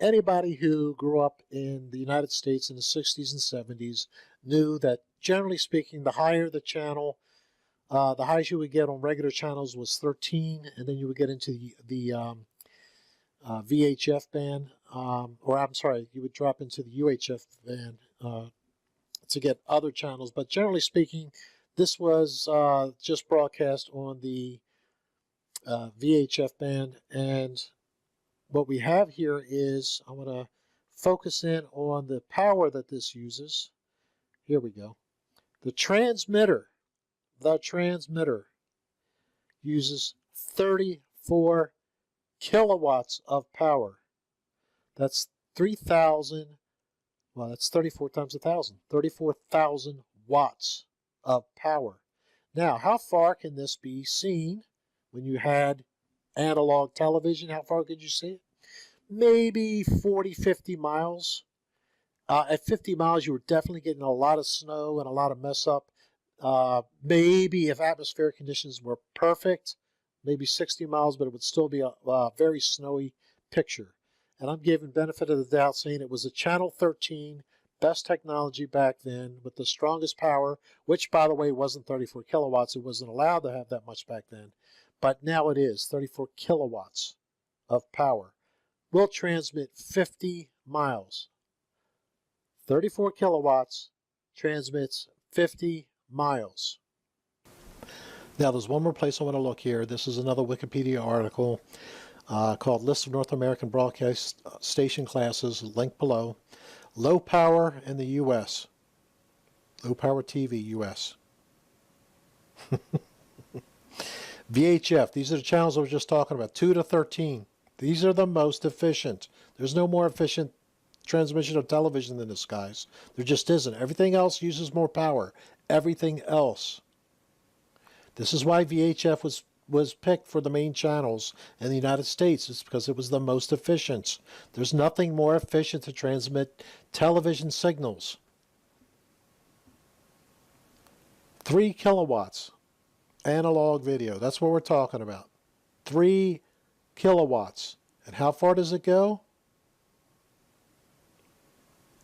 S16: anybody who grew up in the United States in the 60s and 70s knew that, generally speaking, the higher the channel, the highest you would get on regular channels was 13, and then you would get into the VHF band, or I'm sorry, you would drop into the UHF band to get other channels. But generally speaking, this was just broadcast on the VHF band. And what we have here is, I want to focus in on the power that this uses. Here we go. The transmitter uses 34 kilowatts of power. That's 3,000, well, that's 34 times 1,000, 34,000 watts of power. Now, how far can this be seen when you had analog television? How far could you see it? Maybe 40, 50 miles. At 50 miles, you were definitely getting a lot of snow and a lot of mess up. Maybe if atmospheric conditions were perfect, maybe 60 miles, but it would still be a very snowy picture. And I'm giving benefit of the doubt, saying it was a channel 13, best technology back then, with the strongest power, which, by the way, wasn't 34 kilowatts. It wasn't allowed to have that much back then. But now it is 34 kilowatts of power. Will transmit 50 miles. 34 kilowatts transmits 50 miles. Now, there's one more place I want to look here. This is another Wikipedia article called List of North American Broadcast Station Classes, link below. Low power in the U.S. Low power TV, U.S. VHF, these are the channels I was just talking about, 2 to 13. These are the most efficient. There's no more efficient transmission of television than this, guys. There just isn't. Everything else uses more power. Everything else. This is why VHF was picked for the main channels in the United States. It's because it was the most efficient. There's nothing more efficient to transmit television signals. 3 kilowatts analog video. That's what we're talking about. 3 kilowatts. And how far does it go?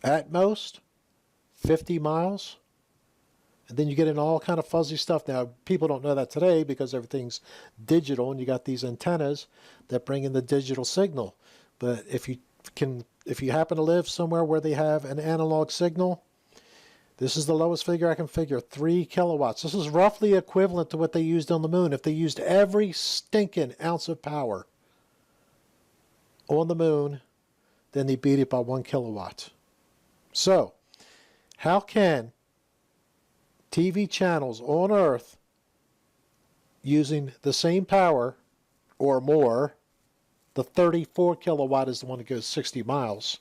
S16: At most 50 miles. And then you get in all kind of fuzzy stuff. Now, people don't know that today because everything's digital, and you got these antennas that bring in the digital signal. But if you happen to live somewhere where they have an analog signal, this is the lowest figure I can figure, 3 kilowatts. This is roughly equivalent to what they used on the moon. If they used every stinking ounce of power on the moon, then they beat it by 1 kilowatt. So, how can TV channels on Earth using the same power or more, the 34 kilowatt is the one that goes 60 miles.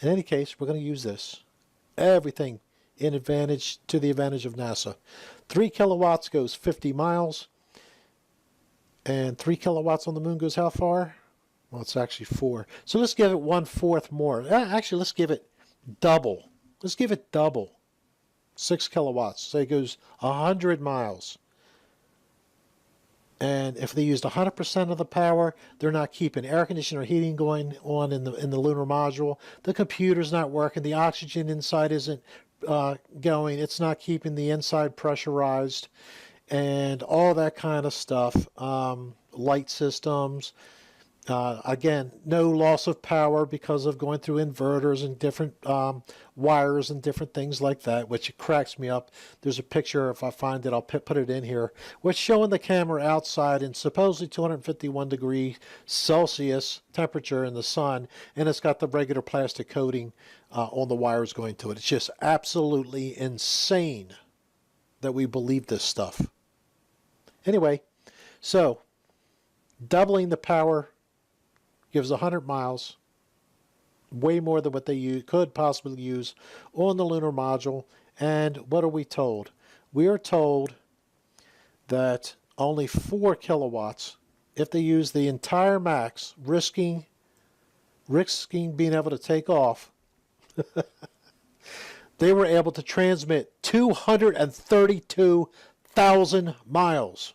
S16: In any case, we're going to use this. Everything to the advantage of NASA. 3 kilowatts goes 50 miles. And 3 kilowatts on the moon goes how far? Well, it's actually 4. So let's give it 1/4 more. Actually, let's give it double. Let's give it double. 6 kilowatts. So it goes 100 miles. And if they used 100% of the power, they're not keeping air conditioning or heating going on in the lunar module. The computer's not working. The oxygen inside isn't going. It's not keeping the inside pressurized, and all that kind of stuff. Light systems. Again, no loss of power because of going through inverters and different wires and different things like that, which cracks me up. There's a picture, if I find it, I'll put it in here, which showing the camera outside in supposedly 251 degrees Celsius temperature in the sun, and it's got the regular plastic coating on the wires going to it. It's just absolutely insane that we believe this stuff. Anyway, So, doubling the power gives 100 miles, way more than what they could possibly use on the lunar module. And what are we told? We are told that only 4 kilowatts, if they use the entire max, risking being able to take off, they were able to transmit 232,000 miles.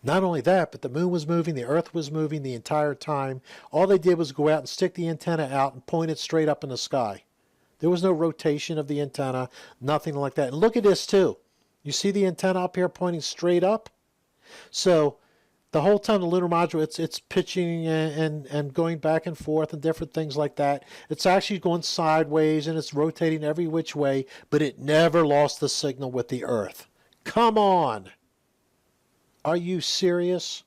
S16: Not only that, but the moon was moving, the earth was moving the entire time. All they did was go out and stick the antenna out and point it straight up in the sky. There was no rotation of the antenna, nothing like that. And look at this too. You see the antenna up here pointing straight up? So the whole time the lunar module, it's pitching and going back and forth and different things like that. It's actually going sideways and it's rotating every which way, but it never lost the signal with the earth. Come on! Are you serious?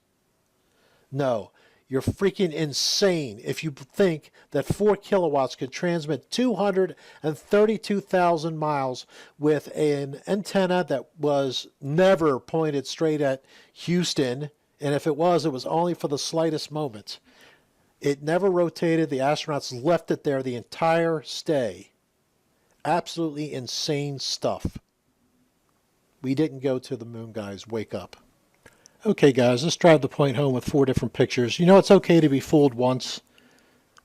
S16: No. You're freaking insane if you think that 4 kilowatts could transmit 232,000 miles with an antenna that was never pointed straight at Houston. And if it was only for the slightest moment. It never rotated. The astronauts left it there the entire stay. Absolutely insane stuff. We didn't go to the moon, guys. Wake up. Okay, guys, let's drive the point home with 4 different pictures. You know, it's okay to be fooled once.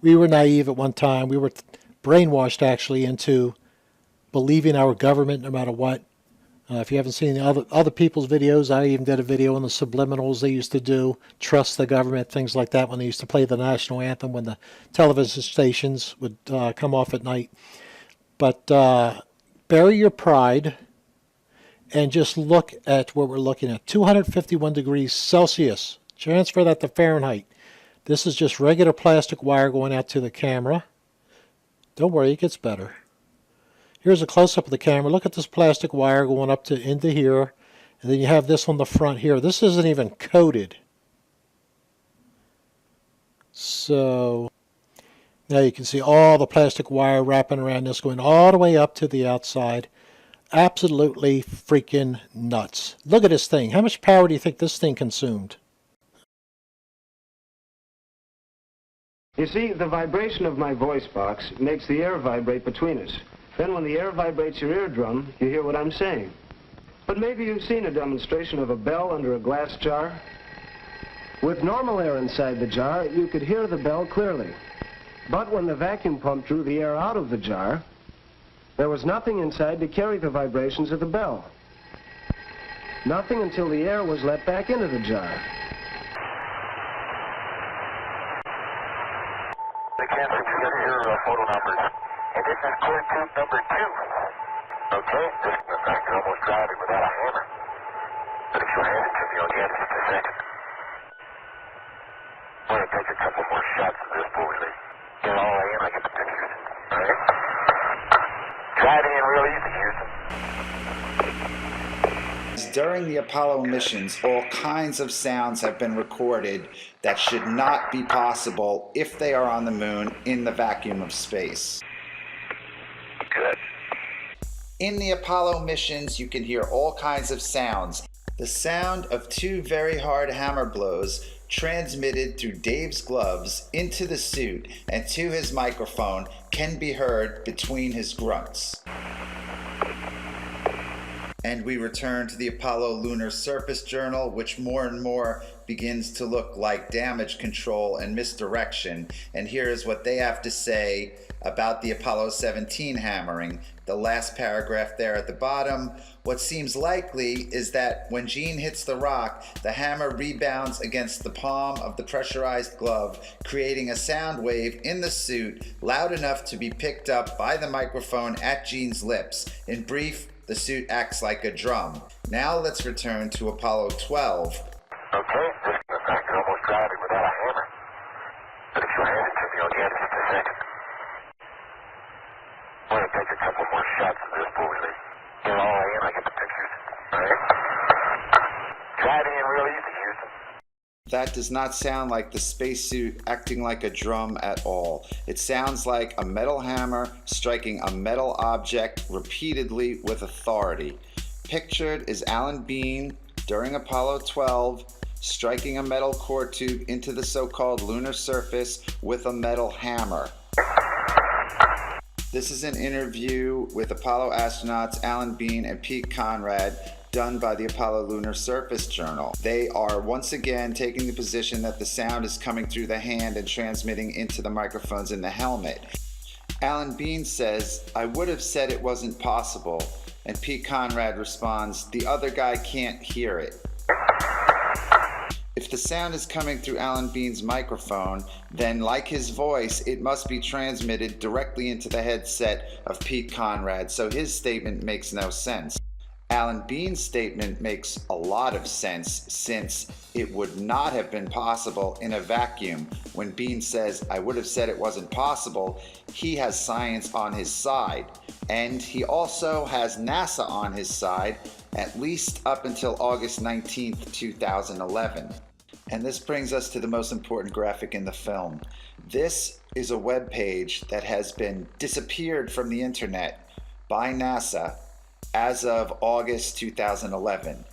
S16: We were naive at one time. We were brainwashed, actually, into believing our government no matter what. If you haven't seen the other people's videos, I even did a video on the subliminals they used to do, trust the government, things like that, when they used to play the national anthem when the television stations would come off at night. But bury your pride and just look at what we're looking at. 251 degrees Celsius. Transfer that to Fahrenheit. This is just regular plastic wire going out to the camera. Don't worry, it gets better. Here's a close-up of the camera. Look at this plastic wire going up to into here. And then you have this on the front here. This isn't even coated. So now you can see all the plastic wire wrapping around this, going all the way up to the outside. Absolutely freaking nuts. Look at this thing. How much power do you think this thing consumed?
S3: You see, the vibration of my voice box makes the air vibrate between us. Then when the air vibrates your eardrum, you hear what I'm saying. But maybe you've seen a demonstration of a bell under a glass jar. With normal air inside the jar, you could hear the bell clearly. But when the vacuum pump drew the air out of the jar, there was nothing inside to carry the vibrations of the bell. Nothing until the air was let back into the jar.
S21: The camera, you got your photo numbers. And this is clear tube number 2. Okay, just in fact, you're almost driving without a hammer. But if you hand it to me, I'll get it in just a second. I'm going to take a couple more shots of this before we leave. Get all I am, I get the pictures. All right? Driving in real easy, Houston.
S22: During the Apollo missions, all kinds of sounds have been recorded that should not be possible if they are on the moon in the vacuum of space.
S21: Good.
S22: In the Apollo missions, you can hear all kinds of sounds. The sound of 2 very hard hammer blows transmitted through Dave's gloves into the suit and to his microphone can be heard between his grunts. And we return to the Apollo Lunar Surface Journal, which more and more begins to look like damage control and misdirection. And here is what they have to say about the Apollo 17 hammering. The last paragraph there at the bottom. What seems likely is that when Gene hits the rock, the hammer rebounds against the palm of the pressurized glove, creating a sound wave in the suit loud enough to be picked up by the microphone at Gene's lips. In brief, the suit acts like a drum. Now let's return to Apollo 12.
S21: Okay, just in fact, you're almost driving without a hammer. But if you hand it to me, I'll get it in just a second. I'm going to take a couple more shots of this before we leave. Get all I am, I get the pictures. All right? Driving in real easy, Houston.
S22: That does not sound like the spacesuit acting like a drum at all. It sounds like a metal hammer striking a metal object repeatedly with authority. Pictured is Alan Bean during Apollo 12, striking a metal core tube into the so-called lunar surface with a metal hammer. This is an interview with Apollo astronauts Alan Bean and Pete Conrad, done by the Apollo Lunar Surface Journal. They are once again taking the position that the sound is coming through the hand and transmitting into the microphones in the helmet. Alan Bean says, "I would have said it wasn't possible," and Pete Conrad responds, "The other guy can't hear it." If the sound is coming through Alan Bean's microphone, then like his voice, it must be transmitted directly into the headset of Pete Conrad, so his statement makes no sense. Alan Bean's statement makes a lot of sense, since it would not have been possible in a vacuum. When Bean says, "I would have said it wasn't possible," he has science on his side. And he also has NASA on his side, at least up until August 19th, 2011. And this brings us to the most important graphic in the film. This is a web page that has been disappeared from the internet by NASA as of August 2011.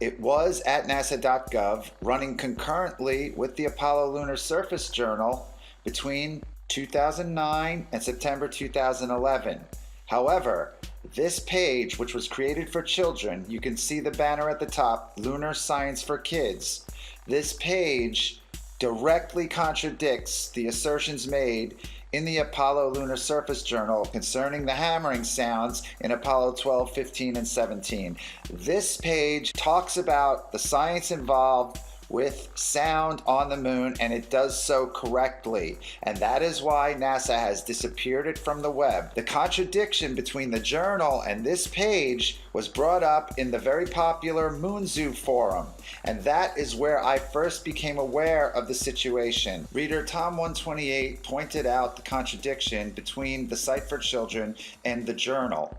S22: It was at nasa.gov, running concurrently with the Apollo Lunar Surface Journal between 2009 and September 2011. However, this page, which was created for children, you can see the banner at the top, Lunar Science for Kids. This page directly contradicts the assertions made in the Apollo Lunar Surface Journal concerning the hammering sounds in Apollo 12, 15, and 17. This page talks about the science involved with sound on the moon, and it does so correctly. And that is why NASA has disappeared it from the web. The contradiction between the journal and this page was brought up in the very popular Moon Zoo forum, and that is where I first became aware of the situation. Reader Tom128 pointed out the contradiction between the site for children and the journal,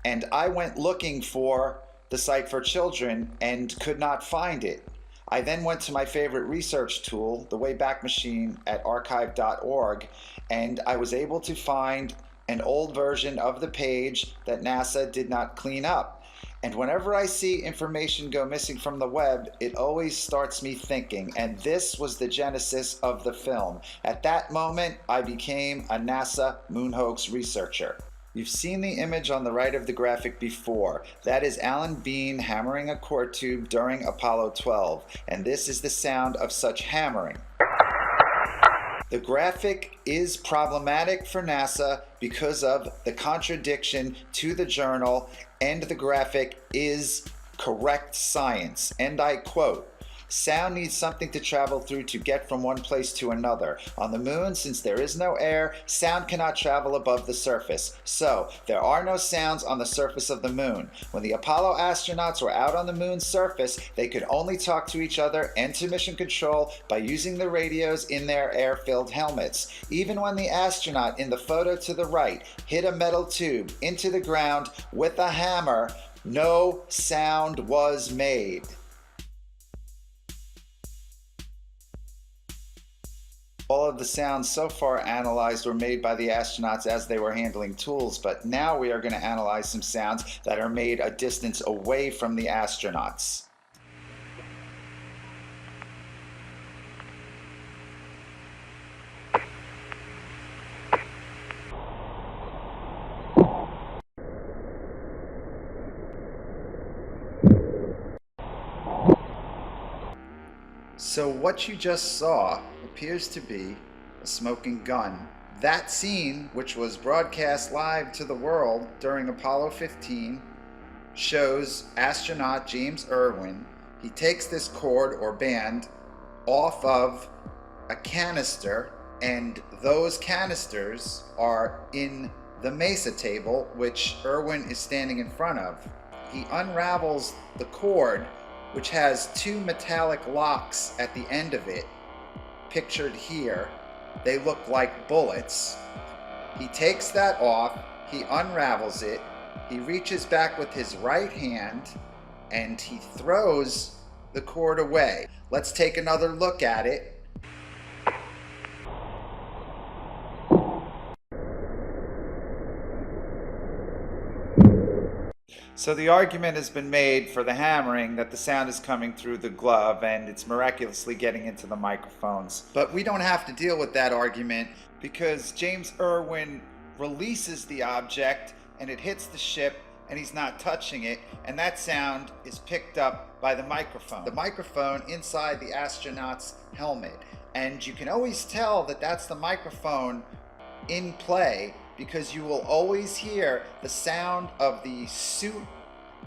S22: and I went looking for the site for children and could not find it. I then went to my favorite research tool, the Wayback Machine at archive.org, and I was able to find an old version of the page that NASA did not clean up. And whenever I see information go missing from the web, it always starts me thinking, and this was the genesis of the film. At that moment, I became a NASA moon hoax researcher. You've seen the image on the right of the graphic before. That is Alan Bean hammering a core tube during Apollo 12, and this is the sound of such hammering. The graphic is problematic for NASA because of the contradiction to the journal, and the graphic is correct science. And I quote, "Sound needs something to travel through to get from one place to another. On the moon, since there is no air, sound cannot travel above the surface. So, there are no sounds on the surface of the moon. When the Apollo astronauts were out on the moon's surface, they could only talk to each other and to mission control by using the radios in their air-filled helmets. Even when the astronaut in the photo to the right hit a metal tube into the ground with a hammer, no sound was made." All of the sounds so far analyzed were made by the astronauts as they were handling tools, but now we are going to analyze some sounds that are made a distance away from the astronauts. So what you just saw appears to be a smoking gun. That scene, which was broadcast live to the world during Apollo 15, shows astronaut James Irwin. He takes this cord or band off of a canister, and those canisters are in the mesa table, which Irwin is standing in front of. He unravels the cord, which has two metallic locks at the end of it, pictured here. They look like bullets. He takes that off, he unravels it, he reaches back with his right hand, and he throws the cord away. Let's take another look at it. So the argument has been made for the hammering that the sound is coming through the glove and it's miraculously getting into the microphones. But we don't have to deal with that argument because James Irwin releases the object and it hits the ship and he's not touching it, and that sound is picked up by the microphone inside the astronaut's helmet. And you can always tell that that's the microphone in play because you will always hear the sound of the suit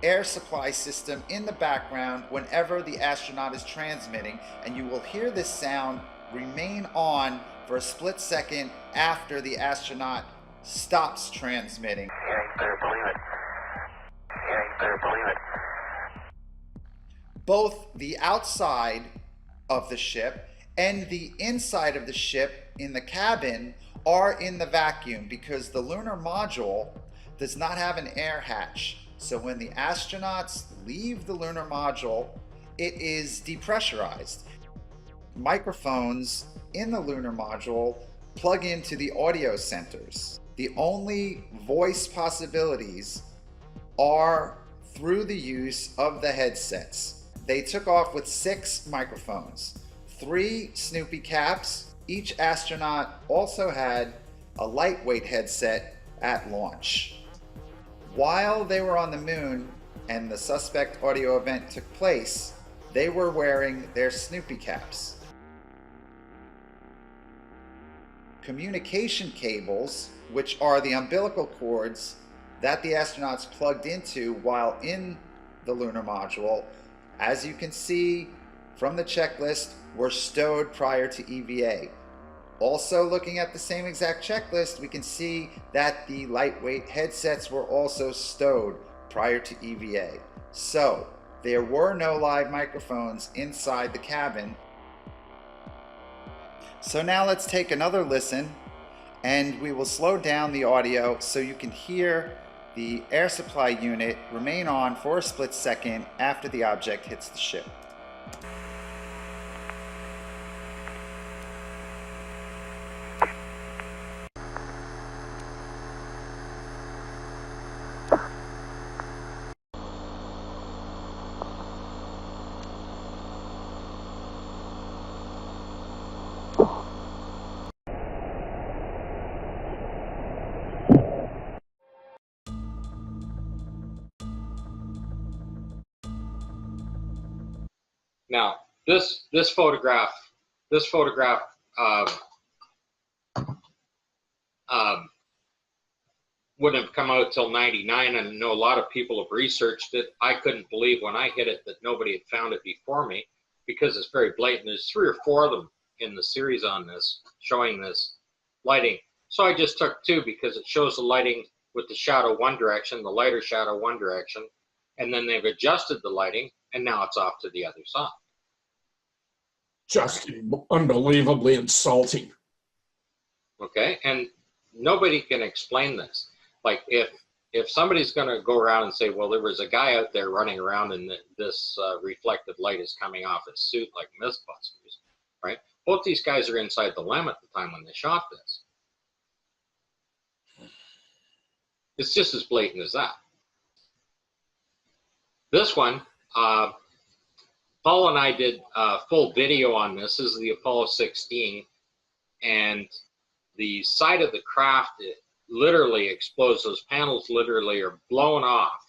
S22: air supply system in the background whenever the astronaut is transmitting, and you will hear this sound remain on for a split second after the astronaut stops transmitting.
S21: Yeah, you better believe it. Yeah, you better believe it.
S22: Both the outside of the ship and the inside of the ship in the cabin are in the vacuum because the lunar module does not have an air hatch. So when the astronauts leave the lunar module, it is depressurized. Microphones in the lunar module plug into the audio centers. The only voice possibilities are through the use of the headsets. They took off with 6 microphones, 3 Snoopy caps. Each astronaut also had a lightweight headset at launch. While they were on the moon and the suspect audio event took place, they were wearing their Snoopy caps. Communication cables, which are the umbilical cords that the astronauts plugged into while in the lunar module, as you can see from the checklist, were stowed prior to EVA. Also, looking at the same exact checklist, we can see that the lightweight headsets were also stowed prior to EVA. So, there were no live microphones inside the cabin. So now let's take another listen, and we will slow down the audio so you can hear the air supply unit remain on for a split second after the object hits the ship.
S10: Now, this photograph wouldn't have come out till '99, and I know a lot of people have researched it. I couldn't believe when I hit it that nobody had found it before me because it's very blatant. There's 3 or 4 of them in the series on this, showing this lighting. So I just took 2 because it shows the lighting with the shadow one direction, the lighter shadow one direction, and then they've adjusted the lighting, and now it's off to the other side.
S13: Just unbelievably insulting.
S10: Okay, and nobody can explain this. Like if somebody's going to go around and say, well, there was a guy out there running around and this reflected light is coming off his suit like Mythbusters, right? Both these guys are inside the LEM at the time when they shot this. It's just as blatant as that. This one, Paul and I did a full video on this. This is the Apollo 16, and the side of the craft, it literally explodes. Those panels literally are blown off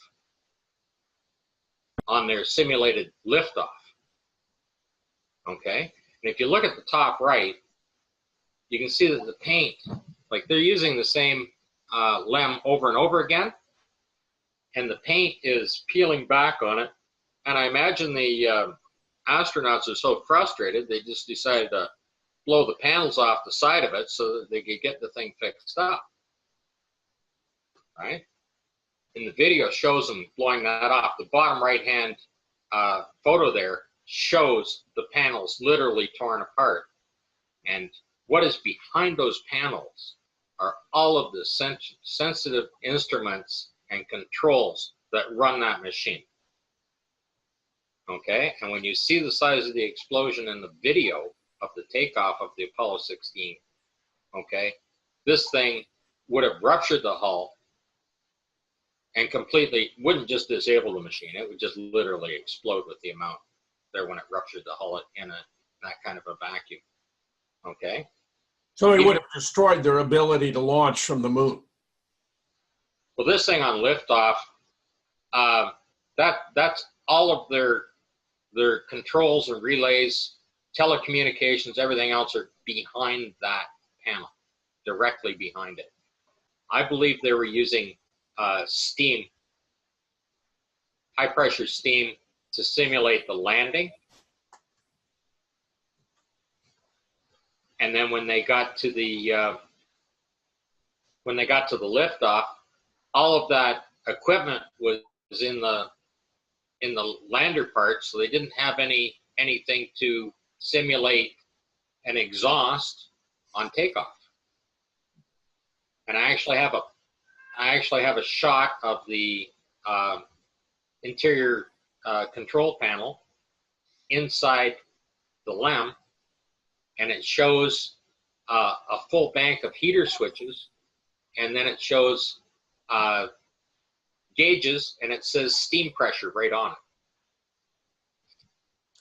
S10: on their simulated liftoff. Okay, and if you look at the top right, you can see that the paint, like they're using the same LEM over and over again, and the paint is peeling back on it. And I imagine the astronauts are so frustrated, they just decided to blow the panels off the side of it so that they could get the thing fixed up, right? And the video shows them blowing that off. The bottom right-hand photo there shows the panels literally torn apart. And what is behind those panels are all of the sensitive instruments and controls that run that machine. Okay, and when you see the size of the explosion in the video of the takeoff of the Apollo 16, okay, this thing would have ruptured the hull and completely wouldn't just disable the machine. It would just literally explode with the amount there when it ruptured the hull in that kind of a vacuum. Okay.
S13: So it would have destroyed their ability to launch from the moon.
S10: Well, this thing on liftoff, that's all of their controls and relays, telecommunications, everything else are behind that panel, directly behind it. I believe they were using steam, high pressure steam, to simulate the landing. And then when they got to the liftoff, all of that equipment was in the lander part, so they didn't have anything to simulate an exhaust on takeoff. And I actually have a shot of the interior control panel inside the LEM, and it shows a full bank of heater switches, and then it shows gauges, and it says steam pressure right on it.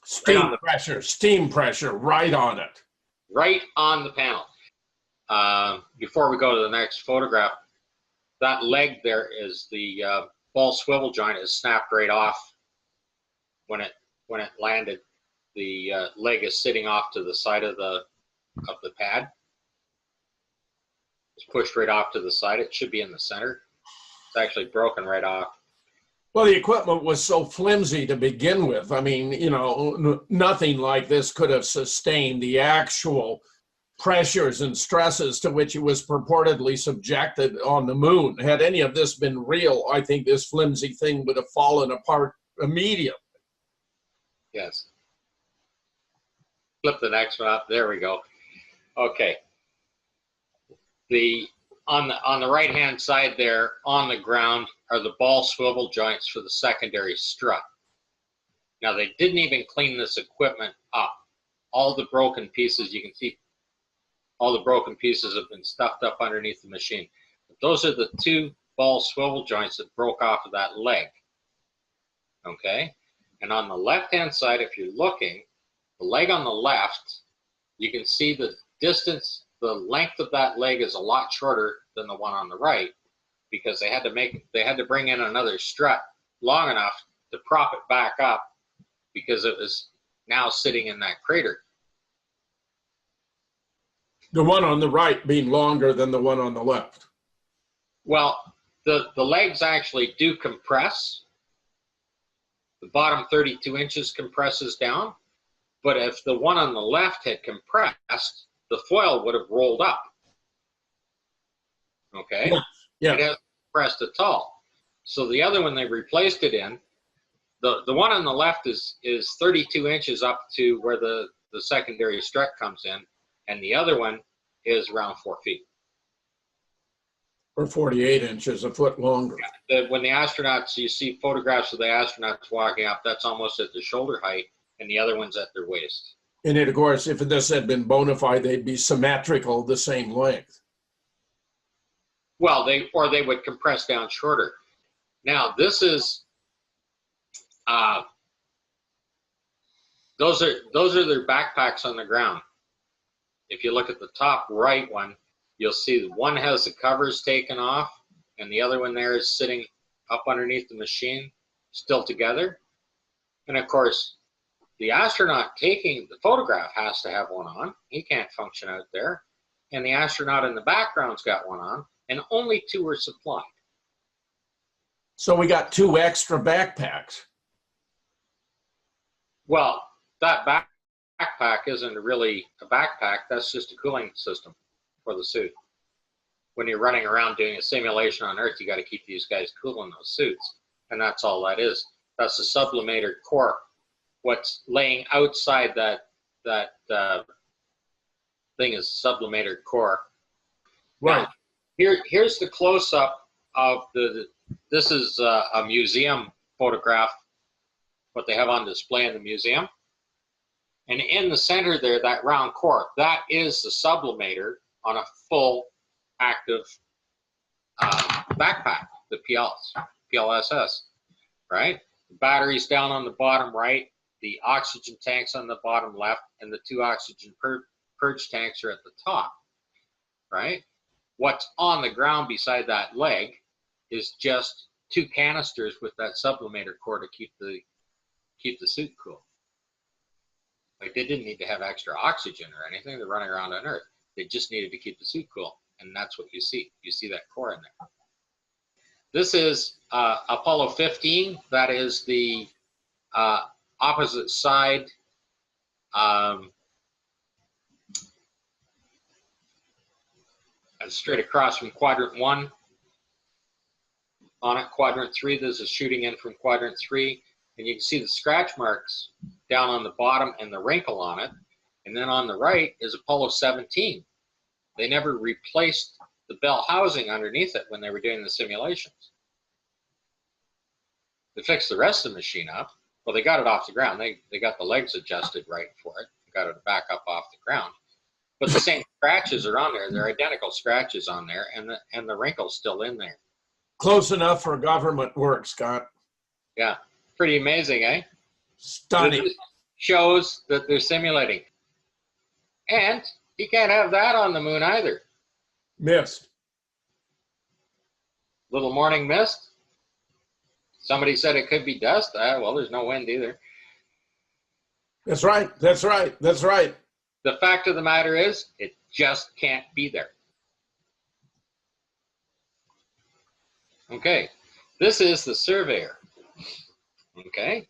S13: Steam pressure right on it.
S10: Right on the panel. Before we go to the next photograph, that leg there is the ball swivel joint is snapped right off when it landed. The leg is sitting off to the side of the pad. It's pushed right off to the side. It should be in the center. It's actually broken right off.
S13: Well, the equipment was so flimsy to begin with. I mean, you know, nothing like this could have sustained the actual pressures and stresses to which it was purportedly subjected on the moon. Had any of this been real, I think this flimsy thing would have fallen apart immediately.
S10: Yes. Flip the next one up. There we go. Okay. On the right hand side there, on the ground, are the ball swivel joints for the secondary strut. Now they didn't even clean this equipment up. All the broken pieces, you can see all the broken pieces have been stuffed up underneath the machine. But those are the two ball swivel joints that broke off of that leg. Okay? And on the left hand side, if you're looking, the leg on the left, you can see the distance, the length of that leg is a lot shorter than the one on the right, because they had to bring in another strut long enough to prop it back up, because it was now sitting in that crater.
S13: The one on the right being longer than the one on the left.
S10: Well, the legs actually do compress. The bottom 32 inches compresses down, but if the one on the left had compressed, the foil would have rolled up. Okay?
S13: Yeah.
S10: It hasn't compressed at all. So the other one they replaced it in, the one on the left is 32 inches up to where the secondary strut comes in, and the other one is around 4 feet.
S13: Or 48 inches, a foot longer.
S10: When the astronauts, you see photographs of the astronauts walking up, that's almost at the shoulder height, and the other one's at their waist.
S13: And it, of course, if this had been bona fide, they'd be symmetrical, the same length.
S10: Well, they would compress down shorter. Now, this is, those are their backpacks on the ground. If you look at the top right one, you'll see one has the covers taken off, and the other one there is sitting up underneath the machine, still together. And of course, the astronaut taking the photograph has to have one on. He can't function out there. And the astronaut in the background's got one on, and only two are supplied.
S13: So we got two extra backpacks.
S10: Well, that backpack isn't really a backpack. That's just a cooling system for the suit. When you're running around doing a simulation on Earth, you got to keep these guys cool in those suits. And that's all that is. That's the sublimator core. What's laying outside that thing is sublimator core.
S13: Right.
S10: Now, here's the close-up of this is a museum photograph, what they have on display in the museum. And in the center there, that round core, that is the sublimator on a full active backpack, the PLs. PLSS, right? The battery's down on the bottom right, the oxygen tank's on the bottom left, and the 2 oxygen purge tanks are at the top, right? What's on the ground beside that leg is just 2 canisters with that sublimator core to keep the suit cool. Like, they didn't need to have extra oxygen or anything. They're running around on Earth. They just needed to keep the suit cool, and that's what you see. You see that core in there. This is Apollo 15. That is the opposite side. Straight across from quadrant 1. On it, quadrant 3, this is shooting in from quadrant 3. And you can see the scratch marks down on the bottom and the wrinkle on it. And then on the right is Apollo 17. They never replaced the bell housing underneath it when they were doing the simulations. They fixed the rest of the machine up. Well, they got it off the ground. They got the legs adjusted right for it. They got it back up off the ground. But the same scratches are on there. They're identical scratches on there, and the wrinkle's still in there.
S13: Close enough for government work, Scott.
S10: Yeah, pretty amazing, eh?
S13: Stunning.
S10: This shows that they're simulating. And you can't have that on the moon either.
S13: Mist.
S10: Little morning mist. Somebody said it could be dust. Well, there's no wind either.
S13: That's right. That's right. That's right.
S10: The fact of the matter is, it just can't be there. Okay, this is the Surveyor. Okay,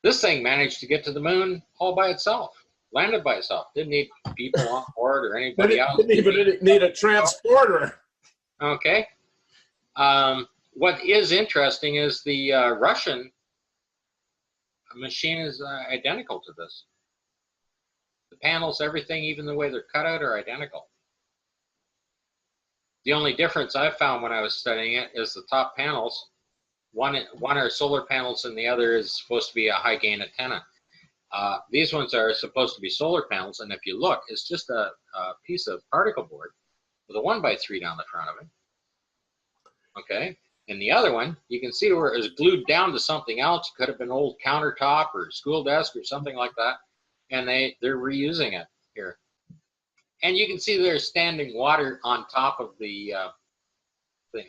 S10: this thing managed to get to the moon all by itself, landed by itself. Didn't need people on board or anybody else.
S13: Didn't even need a transporter.
S10: Okay. What is interesting is the Russian machine is identical to this. The panels, everything, even the way they're cut out, are identical. The only difference I found when I was studying it is the top panels. One are solar panels and the other is supposed to be a high gain antenna. These ones are supposed to be solar panels, and if you look, it's just a piece of particle board with a 1x3 down the front of it. Okay, and the other one, you can see where it was glued down to something else. It could have been old countertop or school desk or something like that, and they're reusing it here. And you can see there's standing water on top of the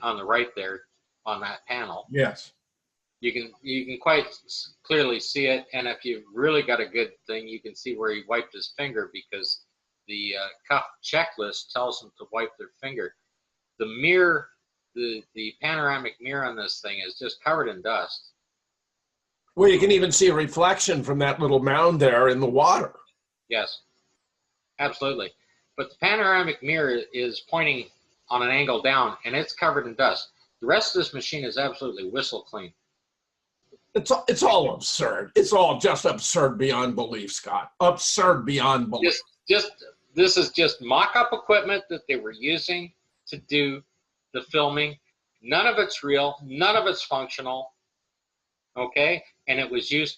S10: on the right there on that panel.
S13: Yes.
S10: You can quite clearly see it, and if you've really got a good thing, you can see where he wiped his finger, because the cuff checklist tells them to wipe their finger. The mirror, the panoramic mirror on this thing is just covered in dust.
S13: Well, you can even see a reflection from that little mound there in the water.
S10: Yes, absolutely. But the panoramic mirror is pointing on an angle down, and it's covered in dust. The rest of this machine is absolutely whistle clean.
S13: It's all absurd. It's all just absurd beyond belief, Scott. Absurd beyond belief.
S10: This is just mock-up equipment that they were using to do the filming. None of it's real. None of it's functional. Okay? And it was used,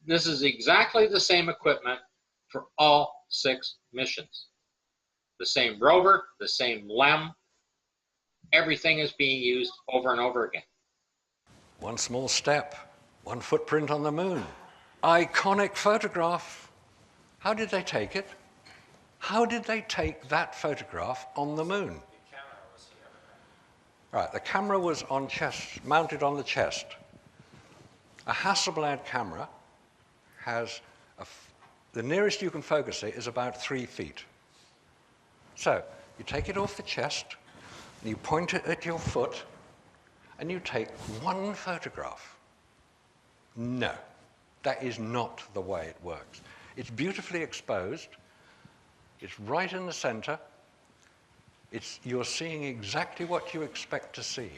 S10: this is exactly the same equipment for all 6 missions. The same rover, the same LEM. Everything is being used over and over again.
S7: One small step, one footprint on the moon. Iconic photograph. How did they take it? How did they take that photograph on the moon? Right, the camera was mounted on the chest. A Hasselblad camera has, the nearest you can focus it is about 3 feet. So you take it off the chest, and you point it at your foot, and you take one photograph. No, that is not the way it works. It's beautifully exposed. It's right in the center. You're seeing exactly what you expect to see.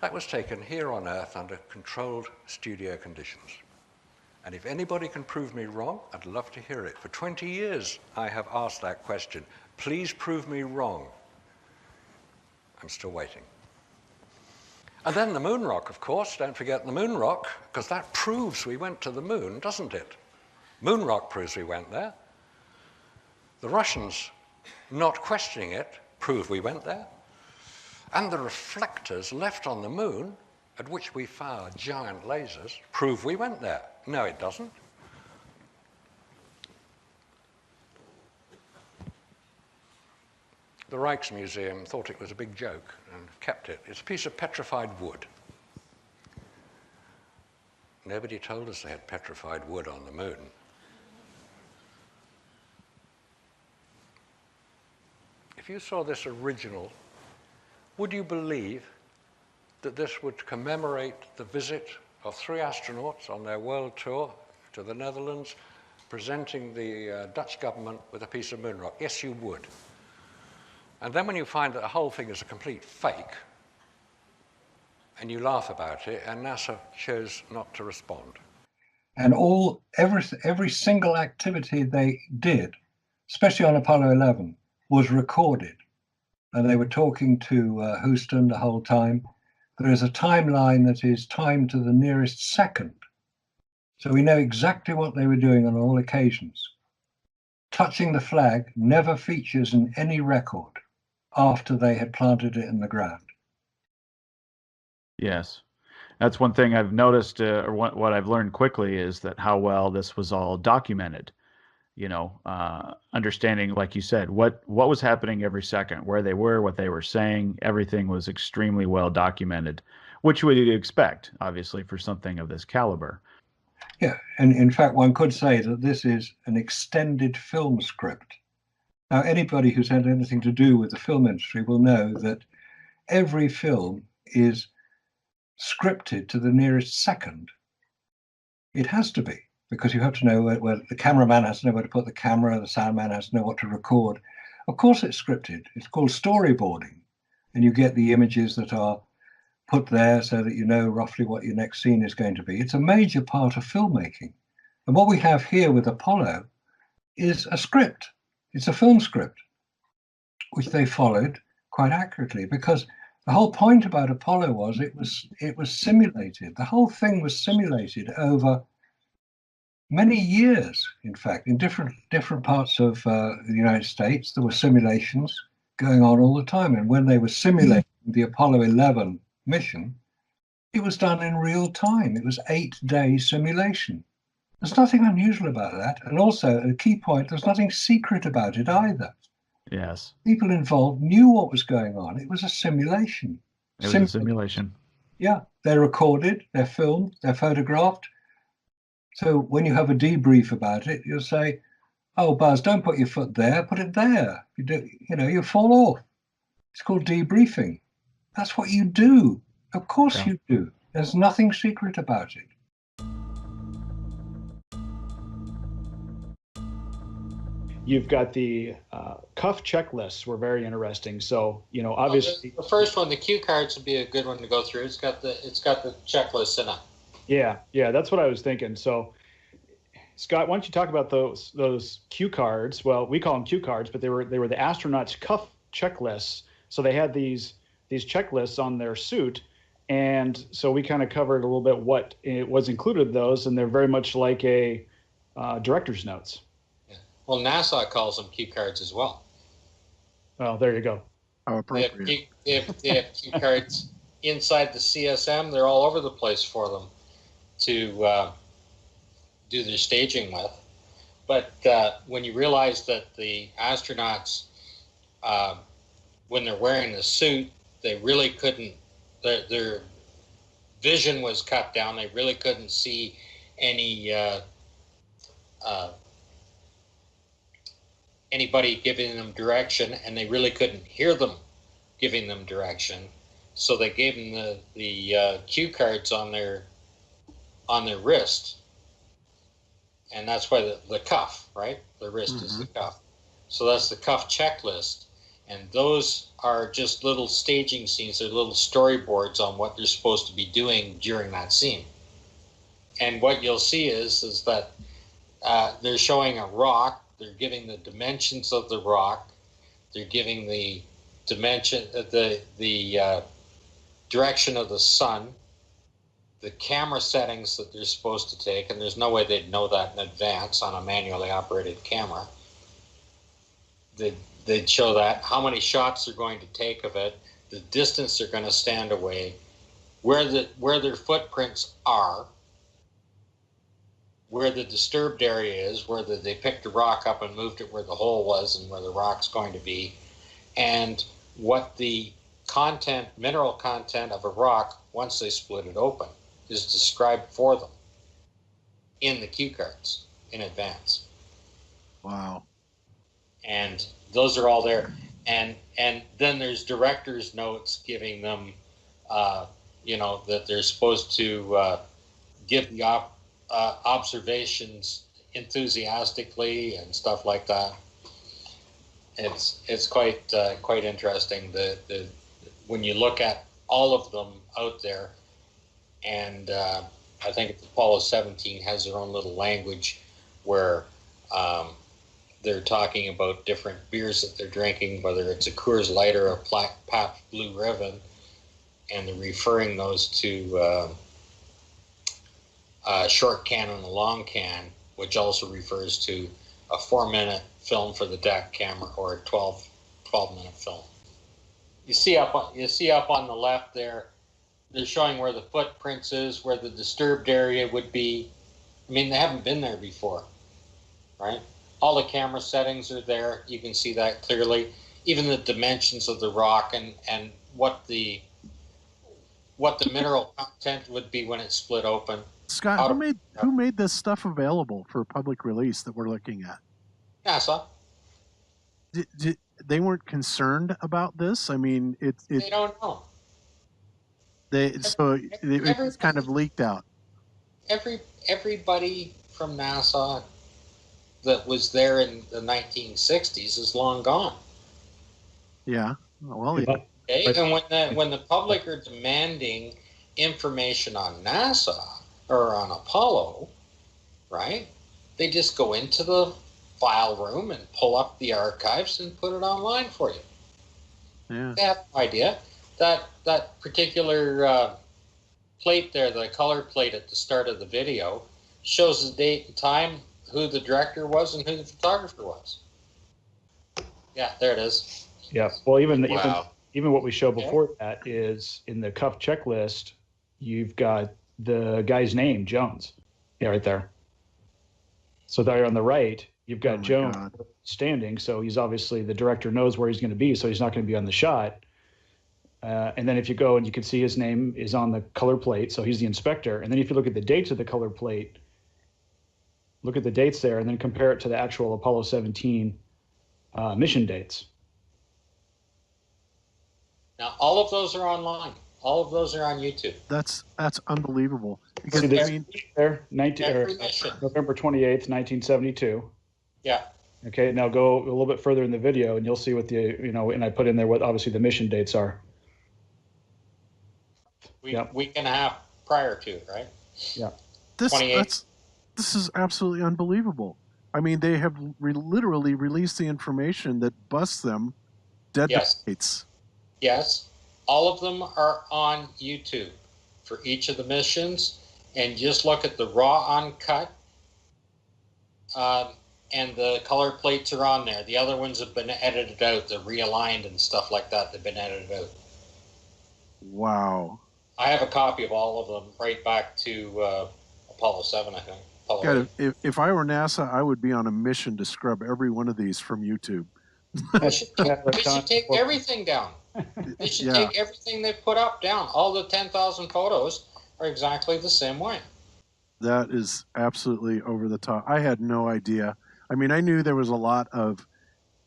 S7: That was taken here on Earth under controlled studio conditions. And if anybody can prove me wrong, I'd love to hear it. For 20 years, I have asked that question. Please prove me wrong. I'm still waiting. And then the moon rock, of course. Don't forget the moon rock, because that proves we went to the moon, doesn't it? Moon rock proves we went there. The Russians, not questioning it, proved we went there. And the reflectors left on the moon, at which we fire giant lasers, prove we went there. No, it doesn't. The Rijksmuseum thought it was a big joke and kept it. It's a piece of petrified wood. Nobody told us they had petrified wood on the moon. If you saw this original, would you believe that this would commemorate the visit of 3 astronauts on their world tour to the Netherlands, presenting the Dutch government with a piece of moon rock? Yes, you would. And then when you find that the whole thing is a complete fake, and you laugh about it, and NASA chose not to respond.
S25: And every single activity they did, especially on Apollo 11, was recorded. And they were talking to Houston the whole time. There is a timeline that is timed to the nearest second. So we know exactly what they were doing on all occasions. Touching the flag never features in any record after they had planted it in the ground.
S15: Yes. That's one thing I've noticed, or what I've learned quickly, is that how well this was all documented. You know, understanding, like you said, what was happening every second, where they were, what they were saying, everything was extremely well documented, which we would expect, obviously, for something of this caliber.
S25: Yeah, and in fact, one could say that this is an extended film script. Now, anybody who's had anything to do with the film industry will know that every film is scripted to the nearest second. It has to be, because you have to know where the cameraman has to know where to put the camera, the sound man has to know what to record. Of course it's scripted. It's called storyboarding. And you get the images that are put there so that you know roughly what your next scene is going to be. It's a major part of filmmaking. And what we have here with Apollo is a script. It's a film script, which they followed quite accurately, because the whole point about Apollo was it was simulated. The whole thing was simulated over many years. In fact, in different parts of the United States, there were simulations going on all the time. And when they were simulating the Apollo 11 mission, it was done in real time. It was 8-day simulation. There's nothing unusual about that. And also, a key point, there's nothing secret about it either.
S15: Yes.
S25: People involved knew what was going on. It was a simulation.
S15: It was a simulation.
S25: Yeah. They're recorded, they're filmed, they're photographed. So when you have a debrief about it, you'll say, oh, Buzz, don't put your foot there, put it there. You fall off. It's called debriefing. That's what you do. Of course you do. There's nothing secret about it.
S15: You've got the cuff checklists were very interesting. So, obviously
S10: the first one, the cue cards, would be a good one to go through. It's got the checklist in it.
S15: Yeah, that's what I was thinking. So, Scott, why don't you talk about those cue cards? Well, we call them cue cards, but they were the astronauts' cuff checklists. So they had these checklists on their suit, and so we kind of covered a little bit what it was included in those, and they're very much like a director's notes.
S10: Well, NASA calls them cue cards as well.
S15: Well, there you go.
S17: How appropriate.
S10: They have cue cards inside the CSM. They're all over the place for them to do their staging with. But when you realize that the astronauts, when they're wearing the suit, they really couldn't, their vision was cut down. They really couldn't see anybody giving them direction, and they really couldn't hear them giving them direction. So they gave them the cue cards on their wrist, and that's why the cuff, right? The wrist is the cuff. So that's the cuff checklist, and those are just little staging scenes. They're little storyboards on what they're supposed to be doing during that scene. And what you'll see is that they're showing a rock. They're giving the dimensions of the rock. They're giving the dimension, the direction of the sun, the camera settings that they're supposed to take, and there's no way they'd know that in advance on a manually operated camera. They'd show that, how many shots they're going to take of it, the distance they're going to stand away, where their footprints are, where the disturbed area is, where they picked a rock up and moved it where the hole was and where the rock's going to be, and what the mineral content of a rock, once they split it open, is described for them in the cue cards in advance.
S17: Wow.
S10: And those are all there. And then there's director's notes giving them, that they're supposed to give the observations enthusiastically and stuff like that. It's quite interesting. When you look at all of them out there, and I think Apollo 17 has their own little language where they're talking about different beers that they're drinking, whether it's a Coors Light or a Pabst Blue Ribbon, and they're referring those to a short can and a long can, which also refers to a 4-minute film for the DAC camera or a 12-minute film. You see up on the left there, they're showing where the footprints is, where the disturbed area would be. I mean, they haven't been there before, right? All the camera settings are there. You can see that clearly. Even the dimensions of the rock and what the mineral content would be when it's split open.
S17: Scott, who made this stuff available for public release that we're looking at?
S10: NASA.
S17: They weren't concerned about this? I mean,
S10: they don't know.
S17: It's kind of leaked out.
S10: Everybody from NASA that was there in the 1960s is long gone.
S17: Yeah. Well, yeah.
S10: Okay? And when the public are demanding information on NASA or on Apollo, right? They just go into the file room and pull up the archives and put it online for you.
S17: Yeah.
S10: They have no idea. That particular plate there, the color plate at the start of the video, shows the date and time, who the director was and who the photographer was. Yeah, there it is.
S15: Yeah. Well, even what we showed
S10: Okay.
S15: before that is in the cuff checklist, you've got the guy's name, Jones. Yeah, right there. So there on the right, you've got Jones standing. So he's obviously, the director knows where he's going to be, so he's not going to be on the shot. And then if you go and you can see his name is on the color plate, so he's the inspector. And then if you look at the dates of the color plate, look at the dates there, and then compare it to the actual Apollo 17 mission dates.
S10: Now, all of those are online. All of those are on YouTube.
S17: That's unbelievable. Because,
S15: See,
S17: I mean,
S15: there, November 28th, 1972.
S10: Yeah.
S15: Okay, now go a little bit further in the video, and you'll see what and I put in there what obviously the mission dates are.
S10: Week and a half prior to, right?
S15: Yeah.
S17: This is absolutely unbelievable. I mean, they have literally released the information that busts them dead to rights.
S10: Yes. All of them are on YouTube for each of the missions. And just look at the raw uncut. And the color plates are on there. The other ones have been edited out. They're realigned and stuff like that. They've been edited out.
S17: Wow.
S10: I have a copy of all of them right back to Apollo 7, I think.
S17: God, if I were NASA, I would be on a mission to scrub every one of these from YouTube.
S10: They should take everything down. They should take everything they put up down. All the 10,000 photos are exactly the same way.
S17: That is absolutely over the top. I had no idea. I mean, I knew there was a lot of,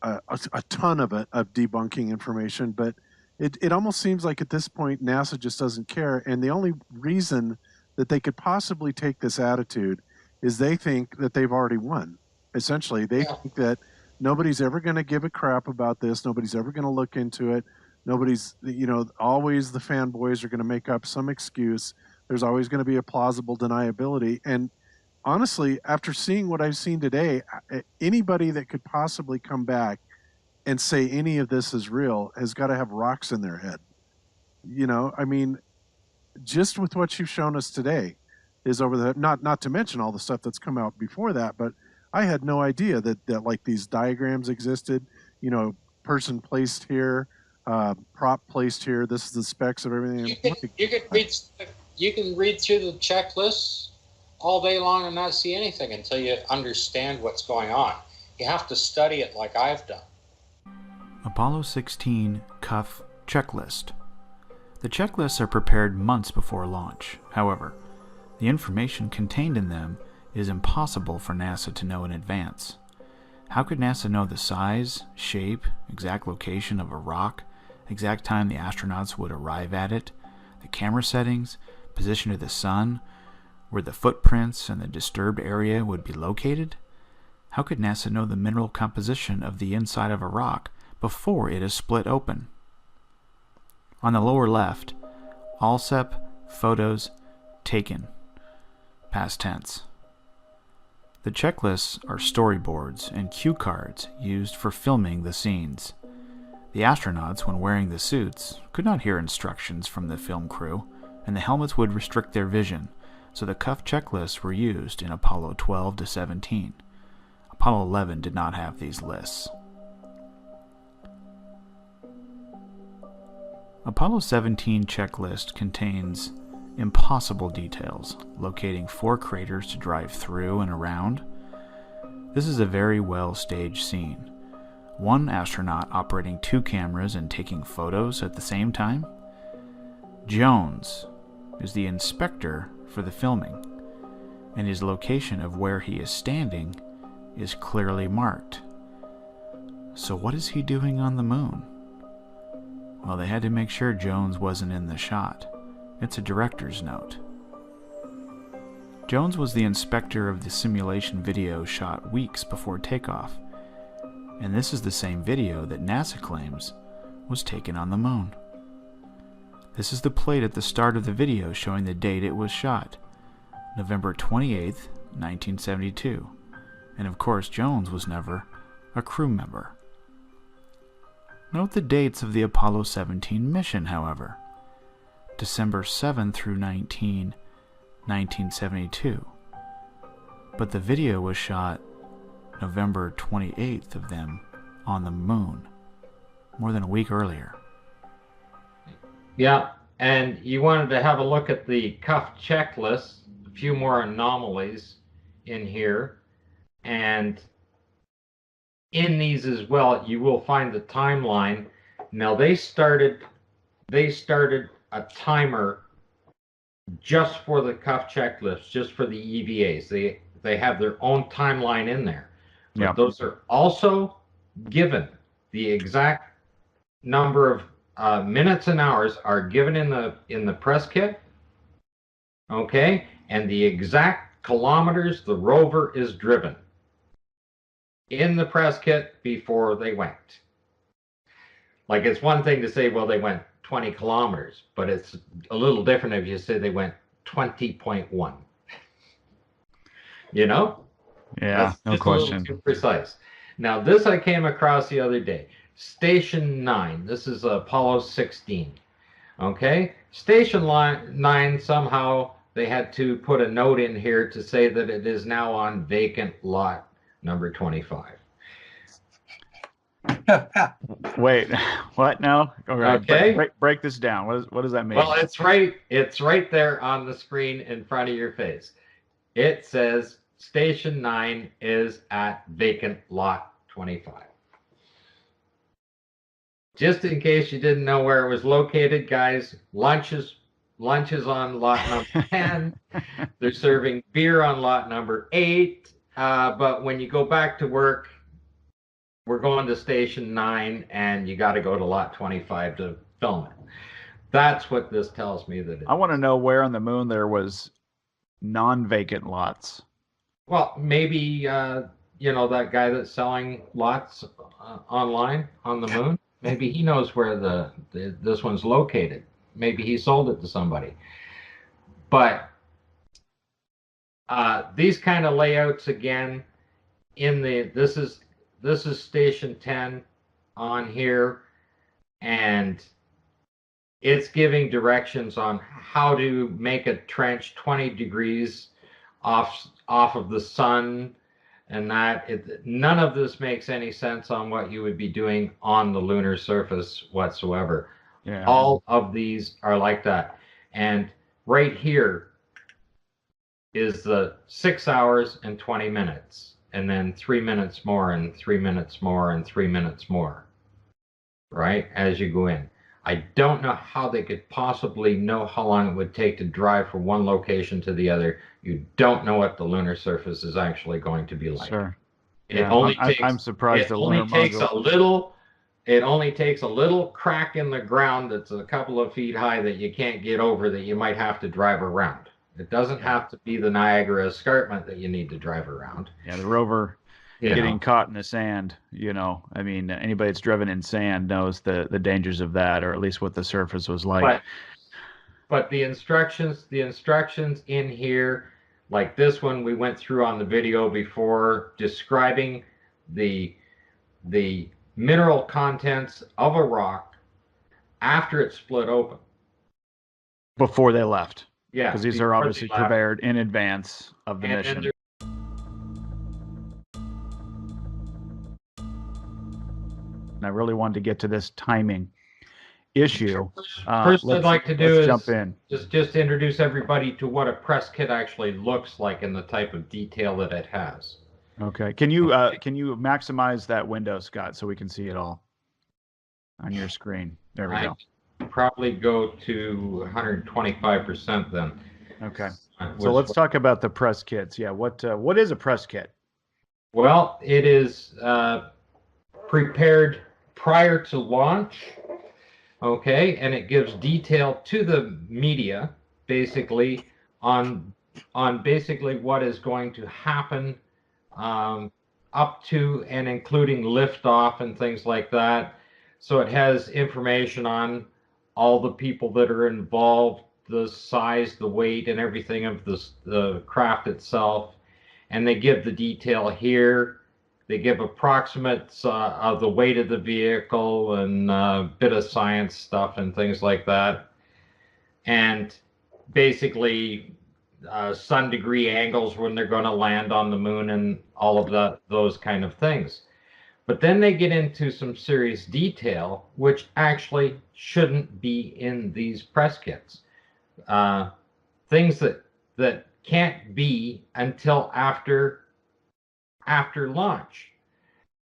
S17: a ton of it, of debunking information, but it almost seems like at this point, NASA just doesn't care. And the only reason that they could possibly take this attitude is they think that they've already won. Essentially, they think that nobody's ever going to give a crap about this. Nobody's ever going to look into it. Nobody's, always the fanboys are going to make up some excuse. There's always going to be a plausible deniability. And honestly, after seeing what I've seen today, anybody that could possibly come back and say any of this is real has got to have rocks in their head. I mean, just with what you've shown us today is over the, not to mention all the stuff that's come out before that, but I had no idea that like these diagrams existed, person placed here, prop placed here. This is the specs of everything.
S10: You can read through the checklists all day long and not see anything until you understand what's going on. You have to study it like I've done.
S5: Apollo 16 Cuff Checklist. The checklists are prepared months before launch. However, the information contained in them is impossible for NASA to know in advance. How could NASA know the size, shape, exact location of a rock, exact time the astronauts would arrive at it, the camera settings, position of the sun, where the footprints and the disturbed area would be located? How could NASA know the mineral composition of the inside of a rock before it is split open? On the lower left, ALSEP photos taken, past tense. The checklists are storyboards and cue cards used for filming the scenes. The astronauts, when wearing the suits, could not hear instructions from the film crew, and the helmets would restrict their vision, so the cuff checklists were used in Apollo 12 to 17. Apollo 11 did not have these lists. Apollo 17 checklist contains impossible details, locating 4 craters to drive through and around. This is a very well staged scene. One astronaut operating 2 cameras and taking photos at the same time. Jones is the inspector for the filming, and his location of where he is standing is clearly marked. So what is he doing on the moon? Well, they had to make sure Jones wasn't in the shot. It's a director's note. Jones was the inspector of the simulation video shot weeks before takeoff, and this is the same video that NASA claims was taken on the moon. This is the plate at the start of the video showing the date it was shot, November 28th, 1972, and of course Jones was never a crew member. Note the dates of the Apollo 17 mission, however. December 7 through 19, 1972. But the video was shot November 28th of them on the moon, more than a week earlier.
S11: Yeah, and you wanted to have a look at the cuff checklist, a few more anomalies in here, and in these as well, you will find the timeline. Now they started a timer just for the cuff checklist, just for the EVAs. They have their own timeline in there. But
S15: yeah.
S11: Those are also given. The exact number of minutes and hours are given in the press kit. Okay, and the exact kilometers the rover is driven in the press kit before they went. Like, it's one thing to say, well, they went 20 kilometers, but it's a little different if you say they went 20.1. You know?
S15: Yeah, no question.
S11: A little too precise. Now, this I came across the other day. Station 9. This is Apollo 16. Okay? Station 9, somehow they had to put a note in here to say that it is now on vacant lot number 25.
S15: Wait, what now? All right,
S11: okay.
S15: Break this down. What does that mean?
S11: Well, it's right there on the screen in front of your face. It says Station 9 is at vacant lot 25. Just in case you didn't know where it was located, guys, lunch is on lot number 10. They're serving beer on lot number 8. But when you go back to work, we're going to Station 9, and you got to go to lot 25 to film it. That's what this tells me that it is.
S15: I want to know where on the moon there was non-vacant lots.
S11: Well, maybe, that guy that's selling lots online on the moon, maybe he knows where this one's located. Maybe he sold it to somebody. But these kind of layouts, again, this is Station 10 on here, and it's giving directions on how to make a trench 20 degrees off of the sun, and none of this makes any sense on what you would be doing on the lunar surface whatsoever.
S15: Yeah.
S11: All of these are like that. And right here is the 6 hours and 20 minutes, and then 3 minutes more, and 3 minutes more, and 3 minutes more, right, as you go in. I don't know how they could possibly know how long it would take to drive from one location to the other. You don't know what the lunar surface is actually going to be like.
S15: Sure.
S11: I'm
S15: surprised the lunar
S11: module. It only takes a little crack in the ground that's a couple of feet high that you can't get over, that you might have to drive around. It doesn't have to be the Niagara Escarpment that you need to drive around.
S15: Yeah, the rover getting caught in the sand, I mean, anybody that's driven in sand knows the dangers of that, or at least what the surface was like.
S11: But the instructions in here, like this one we went through on the video before, describing the mineral contents of a rock after it's split open.
S15: Before they left.
S11: Yeah.
S15: Because these are obviously prepared in advance of the mission. And I really wanted to get to this timing issue.
S11: First, I'd like to do is
S15: jump in.
S11: Just introduce everybody to what a press kit actually looks like and the type of detail that it has.
S15: Okay. Can you maximize that window, Scott, so we can see it all on your screen? There we go.
S11: Probably go to 125% then.
S15: Okay. So let's talk about the press kits. Yeah. What is a press kit?
S11: Well, it is prepared prior to launch. Okay, and it gives detail to the media, basically on basically what is going to happen up to and including liftoff and things like that. So it has information on all the people that are involved, the size, the weight, and everything of the craft itself, and they give the detail here. They give approximates of the weight of the vehicle and a bit of science stuff and things like that. And basically sun degree angles when they're going to land on the moon and all of those kind of things. But then they get into some serious detail, which actually shouldn't be in these press kits. Things that can't be until after launch.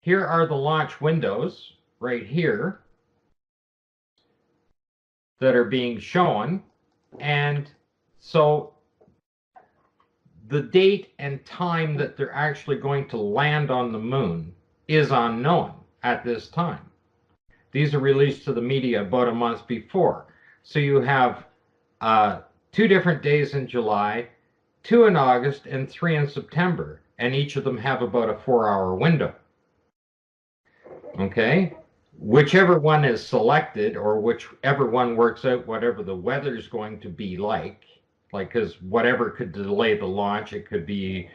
S11: Here are the launch windows right here that are being shown, and so the date and time that they're actually going to land on the moon is unknown at this time. These are released to the media about a month before. So you have 2 different days in July, 2 in August, and 3 in September. And each of them have about a 4-hour window. Okay? Whichever one is selected, or whichever one works out whatever the weather is going to be like, because whatever could delay the launch, it could be,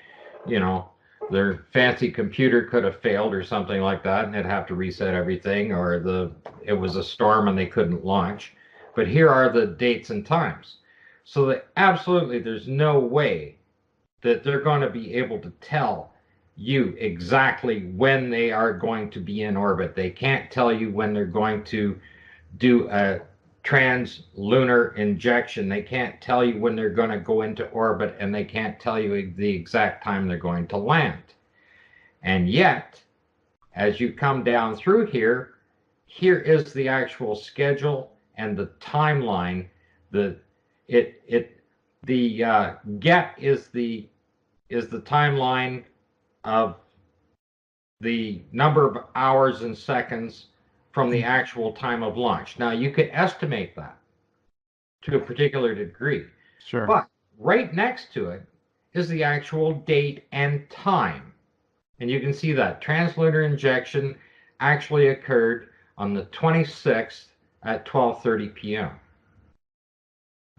S11: their fancy computer could have failed or something like that, and they'd have to reset everything, or it was a storm and they couldn't launch. But here are the dates and times. So that absolutely there's no way that they're going to be able to tell you exactly when they are going to be in orbit. They can't tell you when they're going to do a trans-lunar injection. They can't tell you when they're going to go into orbit, and they can't tell you the exact time they're going to land. And yet, as you come down through here is the actual schedule and the timeline. The get is the timeline of the number of hours and seconds from the actual time of launch. Now, you could estimate that to a particular degree.
S15: Sure.
S11: But right next to it is the actual date and time. And you can see that translunar injection actually occurred on the 26th at 12:30 p.m.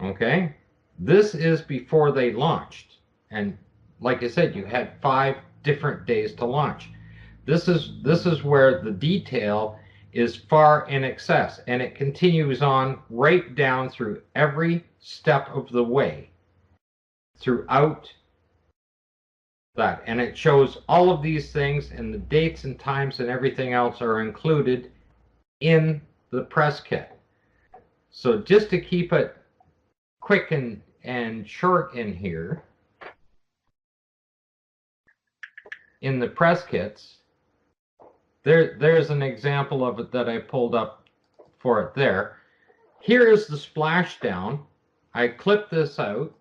S11: Okay? This is before they launched. And like I said, you had 5 different days to launch. This is where the detail is far in excess, and it continues on right down through every step of the way throughout that. And it shows all of these things, and the dates and times and everything else are included in the press kit. So just to keep it quick and short in here, in the press kits, there's an example of it that I pulled up for it there. Here is the splashdown. I clipped this out.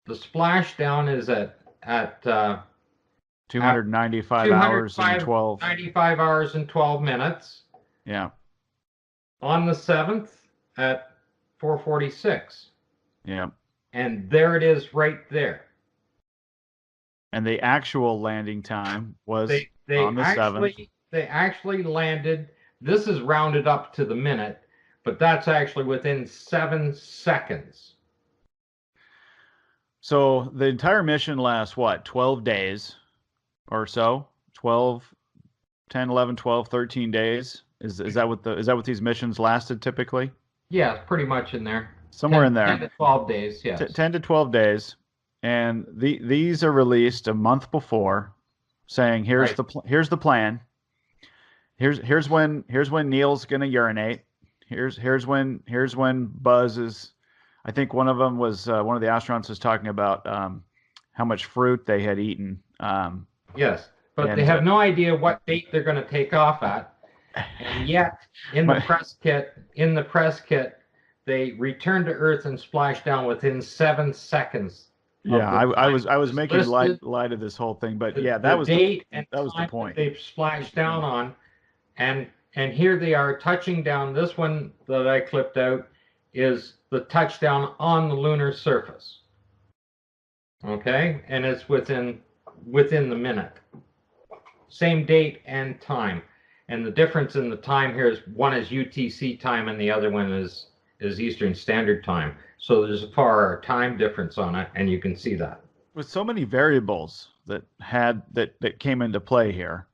S11: The splashdown is at
S15: 295 hours and 12.
S11: 95 hours and 12 minutes.
S15: Yeah.
S11: On the 7th at 4:46.
S15: Yeah.
S11: And there it is right there.
S15: And the actual landing time was
S11: they
S15: on the 7th.
S11: They actually landed, this is rounded up to the minute, but that's actually within 7 seconds.
S15: So the entire mission lasts, what, 12 days or so? 12, 10, 11, 12, 13 days? Is that what these missions lasted typically?
S11: Yeah, pretty much in there.
S15: Somewhere in there.
S11: 10 to 12 days, yes.
S15: 10 to 12 days. And these are released a month before, saying here's the plan. Here's when Neil's gonna urinate. Here's when Buzz is. I think one of them was one of the astronauts was talking about how much fruit they had eaten.
S11: Yes, but they have no idea what date they're going to take off at, and yet in the press kit, they return to Earth and splash down within 7 seconds.
S15: Yeah, I was making light of this whole thing, but yeah, that was
S11: date and
S15: that was the
S11: time
S15: point.
S11: They've splashed down on, and here they are touching down. This one that I clipped out is the touchdown on the lunar surface. Okay, and it's within the minute. Same date and time, and the difference in the time here is one is UTC time and the other one is Eastern Standard Time. So there's a far time difference on it, and you can see that.
S15: With so many variables that came into play here,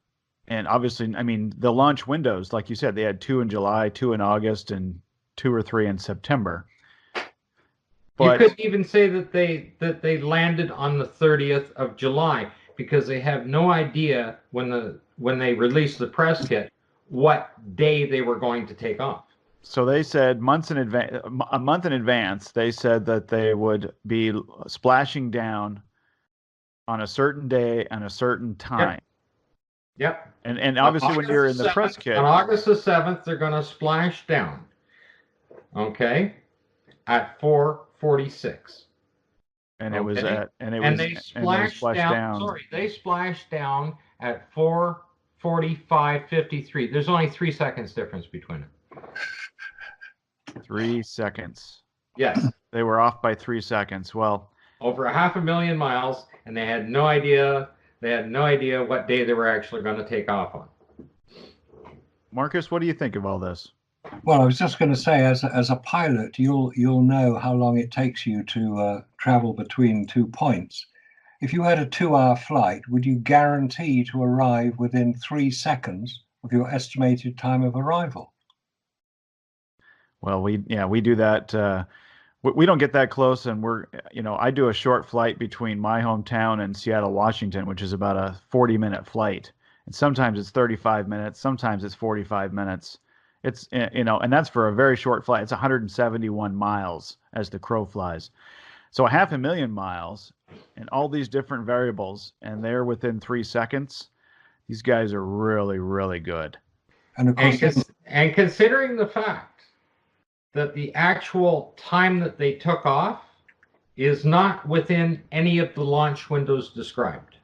S15: and obviously, I mean, the launch windows, like you said, they had 2 in July, 2 in August, and 2 or 3 in September. But
S11: you couldn't even say that they landed on the 30th of July because they have no idea when they released the press kit what day they were going to take off.
S15: So they said a month in advance, they said that they would be splashing down on a certain day and a certain time.
S11: Yep.
S15: And obviously when you're in the press kit.
S11: On August the 7th, they're going to splash down. Okay? At 4:46.
S15: And it was at
S11: they splashed down. Sorry, they splashed down at 4:45:53. There's only 3 seconds difference between it.
S15: 3 seconds.
S11: Yes.
S15: They were off by 3 seconds. Well,
S11: over 500,000 miles, and they had no idea. They had no idea what day they were actually going to take off on.
S15: Marcus, what do you think of all this?
S25: Well, I was just going to say, as a pilot, you'll know how long it takes you to travel between 2 points. If you had a 2-hour flight, would you guarantee to arrive within 3 seconds of your estimated time of arrival?
S15: Well, we do that. We don't get that close, and I do a short flight between my hometown and Seattle, Washington, which is about a 40-minute flight. And sometimes it's 35 minutes, sometimes it's 45 minutes. It's, and that's for a very short flight. It's 171 miles as the crow flies. So 500,000 miles and all these different variables, and they're within 3 seconds. These guys are really, really good.
S25: And of course,
S11: and considering the fact that the actual time that they took off is not within any of the launch windows described.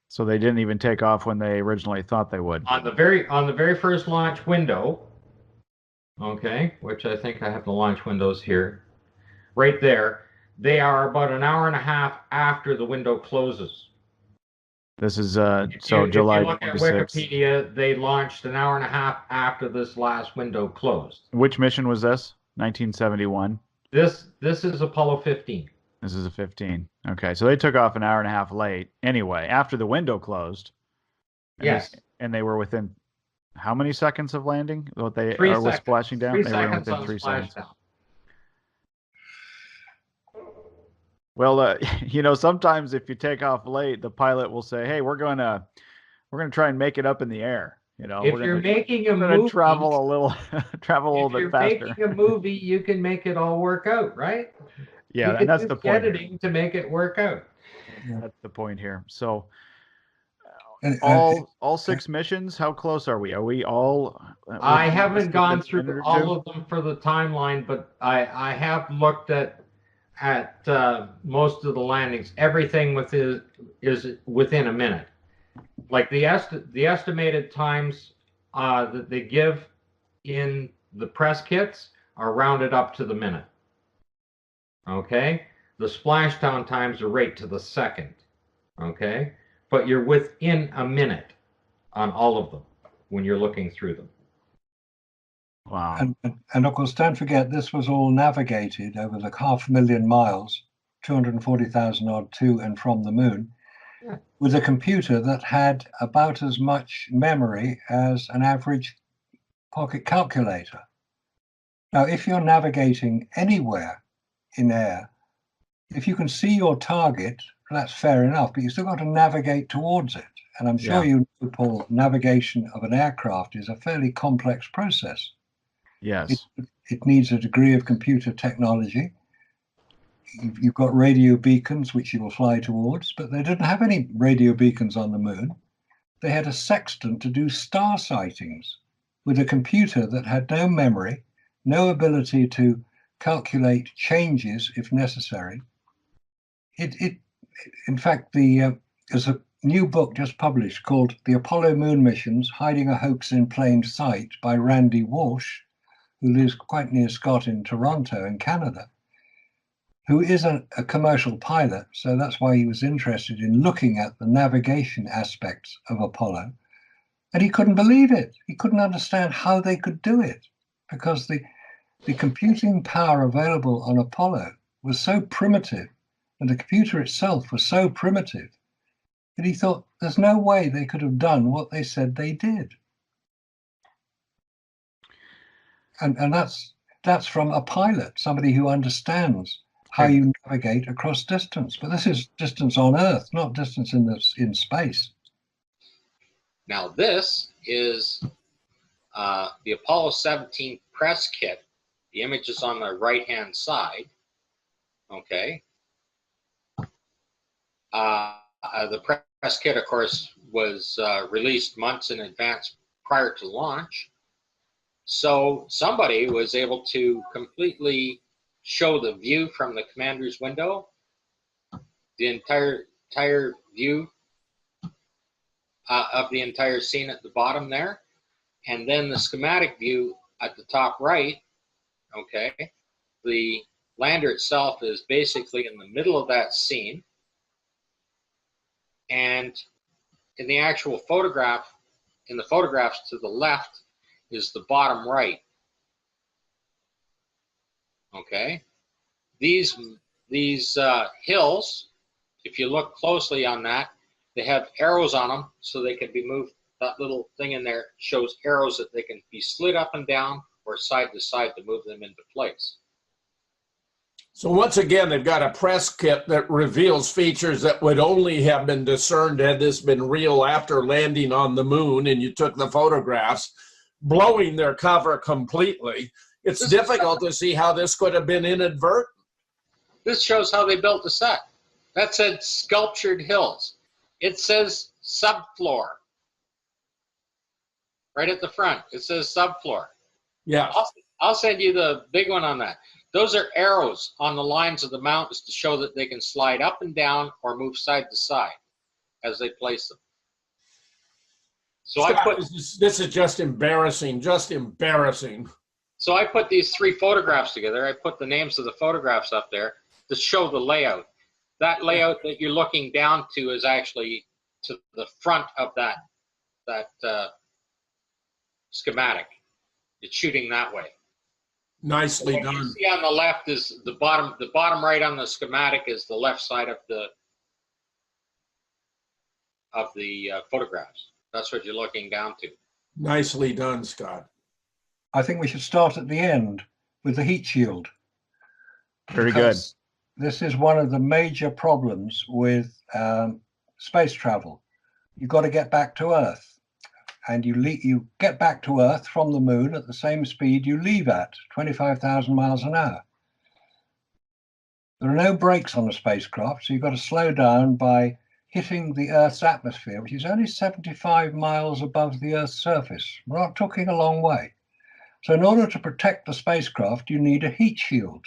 S15: So they didn't even take off when they originally thought they would.
S11: On the very first launch window, okay, which I think I have the launch windows here, right there, they are about an hour and a half after the window closes.
S15: This is
S11: If
S15: July
S11: you look
S15: 26th.
S11: at Wikipedia, they launched an hour and a half after this last window closed.
S15: Which mission was this? 1971.
S11: This is Apollo 15.
S15: This is a 15. Okay, so they took off an hour and a half late anyway, after the window closed.
S11: Yes.
S15: And they were within how many seconds of landing? What they
S11: 3
S15: were
S11: seconds.
S15: splashing down?
S11: 3
S15: they
S11: seconds
S15: were
S11: on
S15: within 3
S11: splash
S15: seconds.
S11: down.
S15: Well, you know, sometimes if you take off late, the pilot will say, "Hey, we're gonna try and make it up in the air." You know,
S11: If you're making a
S15: we're gonna
S11: movie,
S15: travel a little bit faster.
S11: making a movie, you can make it all work out, right?
S15: Yeah,
S11: you
S15: and that's
S11: use
S15: the point here.
S11: editing to make it work out.
S15: That's the point here. So, all 6 missions. How close are we? Are we all?
S11: I haven't gone through all
S15: two?
S11: of them for the timeline, but I have looked at most of the landings. Everything is within a minute. Like the estimated times that they give in the press kits are rounded up to the minute. Okay, the splashdown times are right to the second. Okay, but you're within a minute on all of them when you're looking through them.
S15: Wow.
S25: And of course, don't forget, this was all navigated over the 500,000 miles, 240,000 odd to and from the moon, with a computer that had about as much memory as an average pocket calculator. Now, if you're navigating anywhere in air, if you can see your target, that's fair enough, but you still got to navigate towards it. And I'm sure you know, Paul, navigation of an aircraft is a fairly complex process.
S15: Yes.
S25: It needs a degree of computer technology. You've got radio beacons, which you will fly towards, but they didn't have any radio beacons on the moon. They had a sextant to do star sightings with a computer that had no memory, no ability to calculate changes if necessary. In fact, there's a new book just published called The Apollo Moon Missions, Hiding a Hoax in Plain Sight by Randy Walsh, who lives quite near Scott in Toronto in Canada, who is a commercial pilot. So that's why he was interested in looking at the navigation aspects of Apollo. And he couldn't believe it. He couldn't understand how they could do it, because the computing power available on Apollo was so primitive, and the computer itself was so primitive, that he thought there's no way they could have done what they said they did. And that's from a pilot, somebody who understands how you navigate across distance. But this is distance on Earth, not distance in space.
S10: Now this is the Apollo 17 press kit. The image is on the right-hand side. Okay. The press kit, of course, was released months in advance prior to launch. So somebody was able to completely show the view from the commander's window, the entire view of the entire scene at the bottom there, and then the schematic view at the top right. Okay, the lander itself is basically in the middle of that scene, and in the actual photograph, in the photographs to the left is the bottom right. Okay, these hills, if you look closely on that, they have arrows on them so they can be moved. That little thing in there shows arrows that they can be slid up and down or side to side to move them into place.
S13: So once again, they've got a press kit that reveals features that would only have been discerned had this been real after landing on the moon and you took the photographs, blowing their cover completely. It's difficult to see how this could have been inadvertent.
S10: This shows how they built the set. That said sculptured hills. It says subfloor. Right at the front, it says subfloor.
S13: Yeah.
S10: I'll send you the big one on that. Those are arrows on the lines of the mountains to show that they can slide up and down or move side to side as they place them. So
S13: Scott, this is just embarrassing, just embarrassing.
S10: So I put these 3 photographs together. I put the names of the photographs up there to show the layout. That layout that you're looking down to is actually to the front of that schematic. It's shooting that way.
S13: Nicely
S10: what
S13: done.
S10: You see on the left is the bottom right on the schematic is the left side of the photographs. That's what you're looking down to.
S13: Nicely done, Scott.
S25: I think we should start at the end with the heat shield.
S15: Very good.
S25: this is one of the major problems with space travel. You've got to get back to Earth, and you get back to Earth from the moon at the same speed you leave at, 25,000 miles an hour. There are no brakes on a spacecraft, so you've got to slow down by hitting the Earth's atmosphere, which is only 75 miles above the Earth's surface. We're not talking a long way. So in order to protect the spacecraft, you need a heat shield.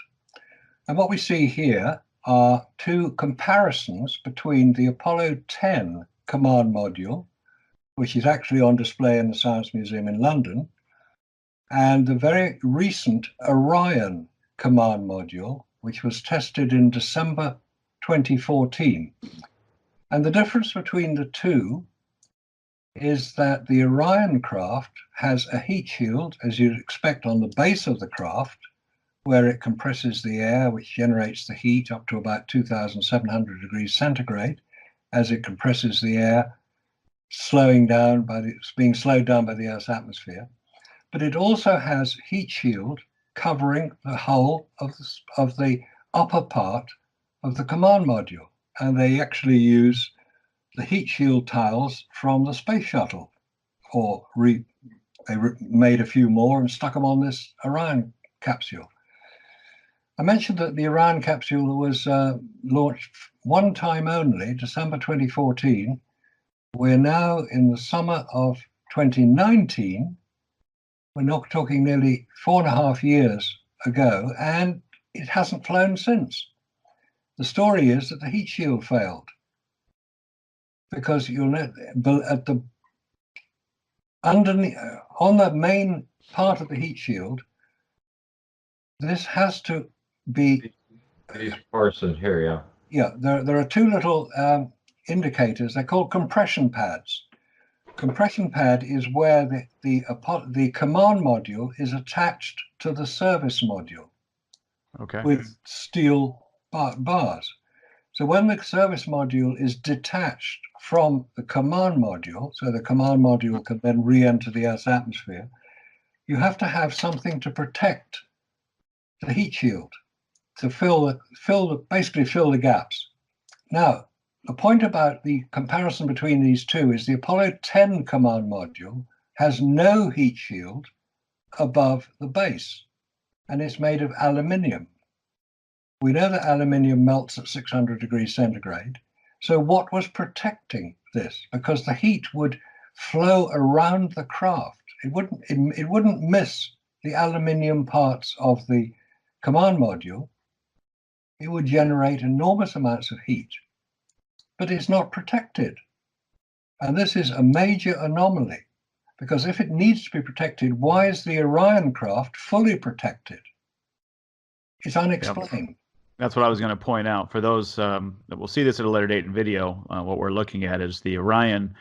S25: And what we see here are two comparisons between the Apollo 10 command module, which is actually on display in the Science Museum in London, and the very recent Orion command module, which was tested in December 2014. And the difference between the two is that the Orion craft has a heat shield, as you'd expect, on the base of the craft, where it compresses the air, which generates the heat up to about 2,700 degrees centigrade, as it compresses the air, being slowed down by the Earth's atmosphere. But it also has heat shield covering the whole of the upper part of the command module. And they actually use the heat shield tiles from the space shuttle, or they made a few more and stuck them on this Orion capsule. I mentioned that the Orion capsule was launched one time only, December 2014. We're now in the summer of 2019. We're not talking nearly 4.5 years ago, and it hasn't flown since. The story is that the heat shield failed, because underneath, on the main part of the heat shield, this has to be.
S11: These portions here, yeah.
S25: Yeah, there are two little indicators. They're called compression pads. Compression pad is where the command module is attached to the service module,
S15: okay,
S25: with steel bars. So when the service module is detached from the command module, so the command module can then re-enter the Earth's atmosphere, you have to have something to protect the heat shield, to basically fill the gaps. Now, the point about the comparison between these two is the Apollo 10 command module has no heat shield above the base, and it's made of aluminium. We know that aluminium melts at 600 degrees centigrade. So what was protecting this? Because the heat would flow around the craft. It wouldn't miss the aluminium parts of the command module. It would generate enormous amounts of heat, but it's not protected. And this is a major anomaly, because if it needs to be protected, why is the Orion craft fully protected? It's unexplained.
S15: Yep. That's what I was going to point out. For those that will see this at a later date in video, what we're looking at is the Orion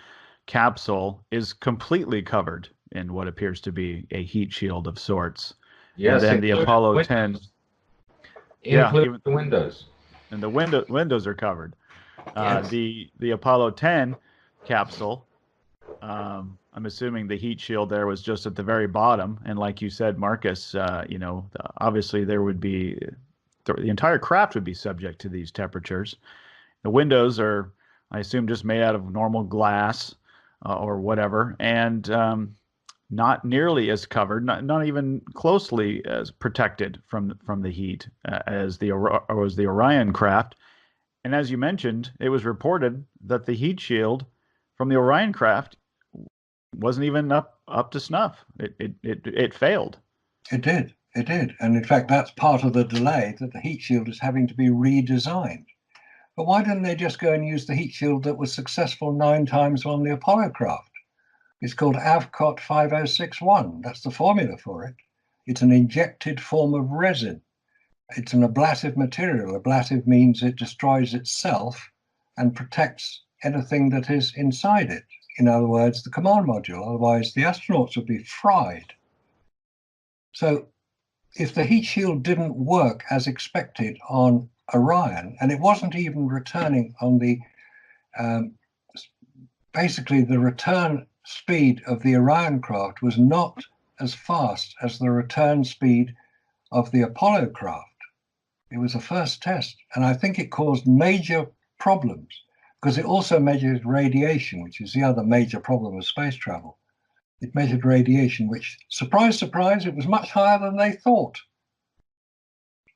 S15: capsule is completely covered in what appears to be a heat shield of sorts.
S11: Yes,
S15: and then the Apollo 10,
S11: including the windows.
S15: And the windows are covered.
S11: Yes.
S15: The Apollo 10 capsule, I'm assuming the heat shield there was just at the very bottom. And like you said, Marcus, obviously there would be, the entire craft would be subject to these temperatures. The windows are, I assume, just made out of normal glass or whatever, and not nearly as covered, not even closely as protected from the heat as the Orion craft. And as you mentioned, it was reported that the heat shield from the Orion craft wasn't even up to snuff. It failed.
S25: It did. And in fact, that's part of the delay, that the heat shield is having to be redesigned. But why didn't they just go and use the heat shield that was successful 9 times on the Apollo craft? It's called AVCOT 5061. That's the formula for it. It's an injected form of resin. It's an ablative material. Ablative means it destroys itself and protects anything that is inside it. In other words, the command module. Otherwise, the astronauts would be fried. So if the heat shield didn't work as expected on Orion, and it wasn't even returning on the, basically the return speed of the Orion craft was not as fast as the return speed of the Apollo craft. It was a first test, and I think it caused major problems because it also measured radiation, which is the other major problem of space travel. It measured radiation, which, surprise, surprise, it was much higher than they thought.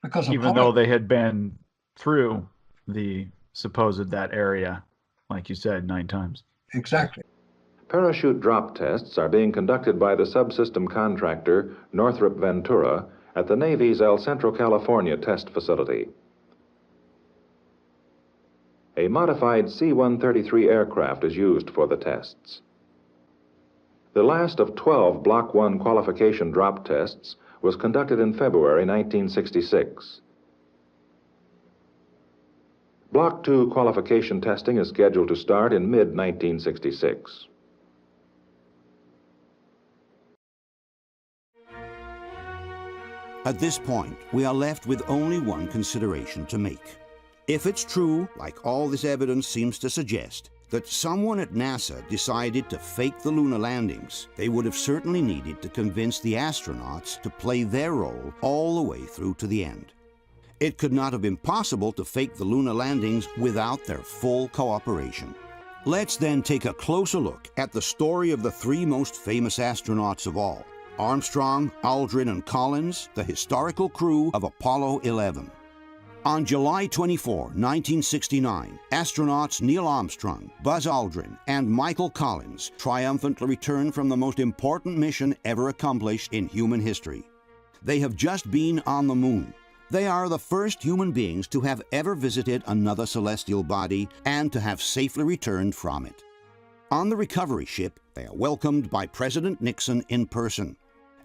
S25: Because
S15: even though they had been through the supposed that area, like you said, 9 times.
S25: Exactly.
S2: Parachute drop tests are being conducted by the subsystem contractor Northrop Ventura at the Navy's El Centro, California test facility. A modified C-133 aircraft is used for the tests. The last of 12 Block 1 qualification drop tests was conducted in February 1966. Block 2 qualification testing is scheduled to start in mid-1966.
S1: At this point, we are left with only one consideration to make. If it's true, like all this evidence seems to suggest, that someone at NASA decided to fake the lunar landings, they would have certainly needed to convince the astronauts to play their role all the way through to the end. It could not have been possible to fake the lunar landings without their full cooperation. Let's then take a closer look at the story of the 3 most famous astronauts of all: Armstrong, Aldrin, and Collins, the historical crew of Apollo 11. On July 24, 1969, astronauts Neil Armstrong, Buzz Aldrin, and Michael Collins triumphantly returned from the most important mission ever accomplished in human history. They have just been on the moon. They are the first human beings to have ever visited another celestial body and to have safely returned from it. On the recovery ship, they are welcomed by President Nixon in person.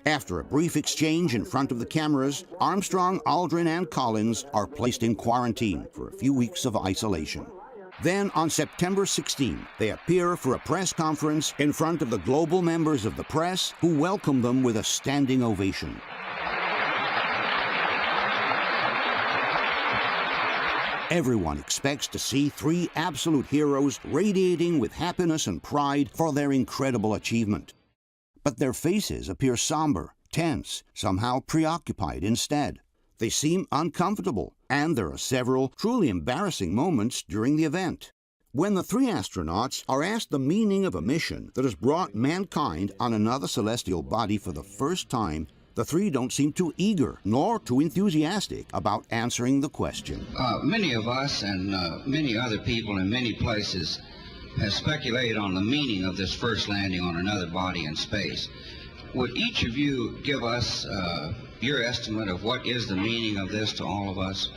S1: After a brief exchange in front of the cameras, Armstrong, Aldrin, and Collins are placed in quarantine for a few weeks of isolation. Then, on September 16, they appear for a press conference in front of the global members of the press, who welcome them with a standing ovation. Everyone expects to see 3 absolute heroes radiating with happiness and pride for their incredible achievement. But their faces appear somber, tense, somehow preoccupied instead. They seem uncomfortable, and there are several truly embarrassing moments during the event. When the 3 astronauts are asked the meaning of a mission that has brought mankind on another celestial body for the first time, the 3 don't seem too eager nor too enthusiastic about answering the question.
S9: Many of us and many other people in many places have speculated on the meaning of this first landing on another body in space. Would each of you give us your estimate of what is the meaning of this to all of us?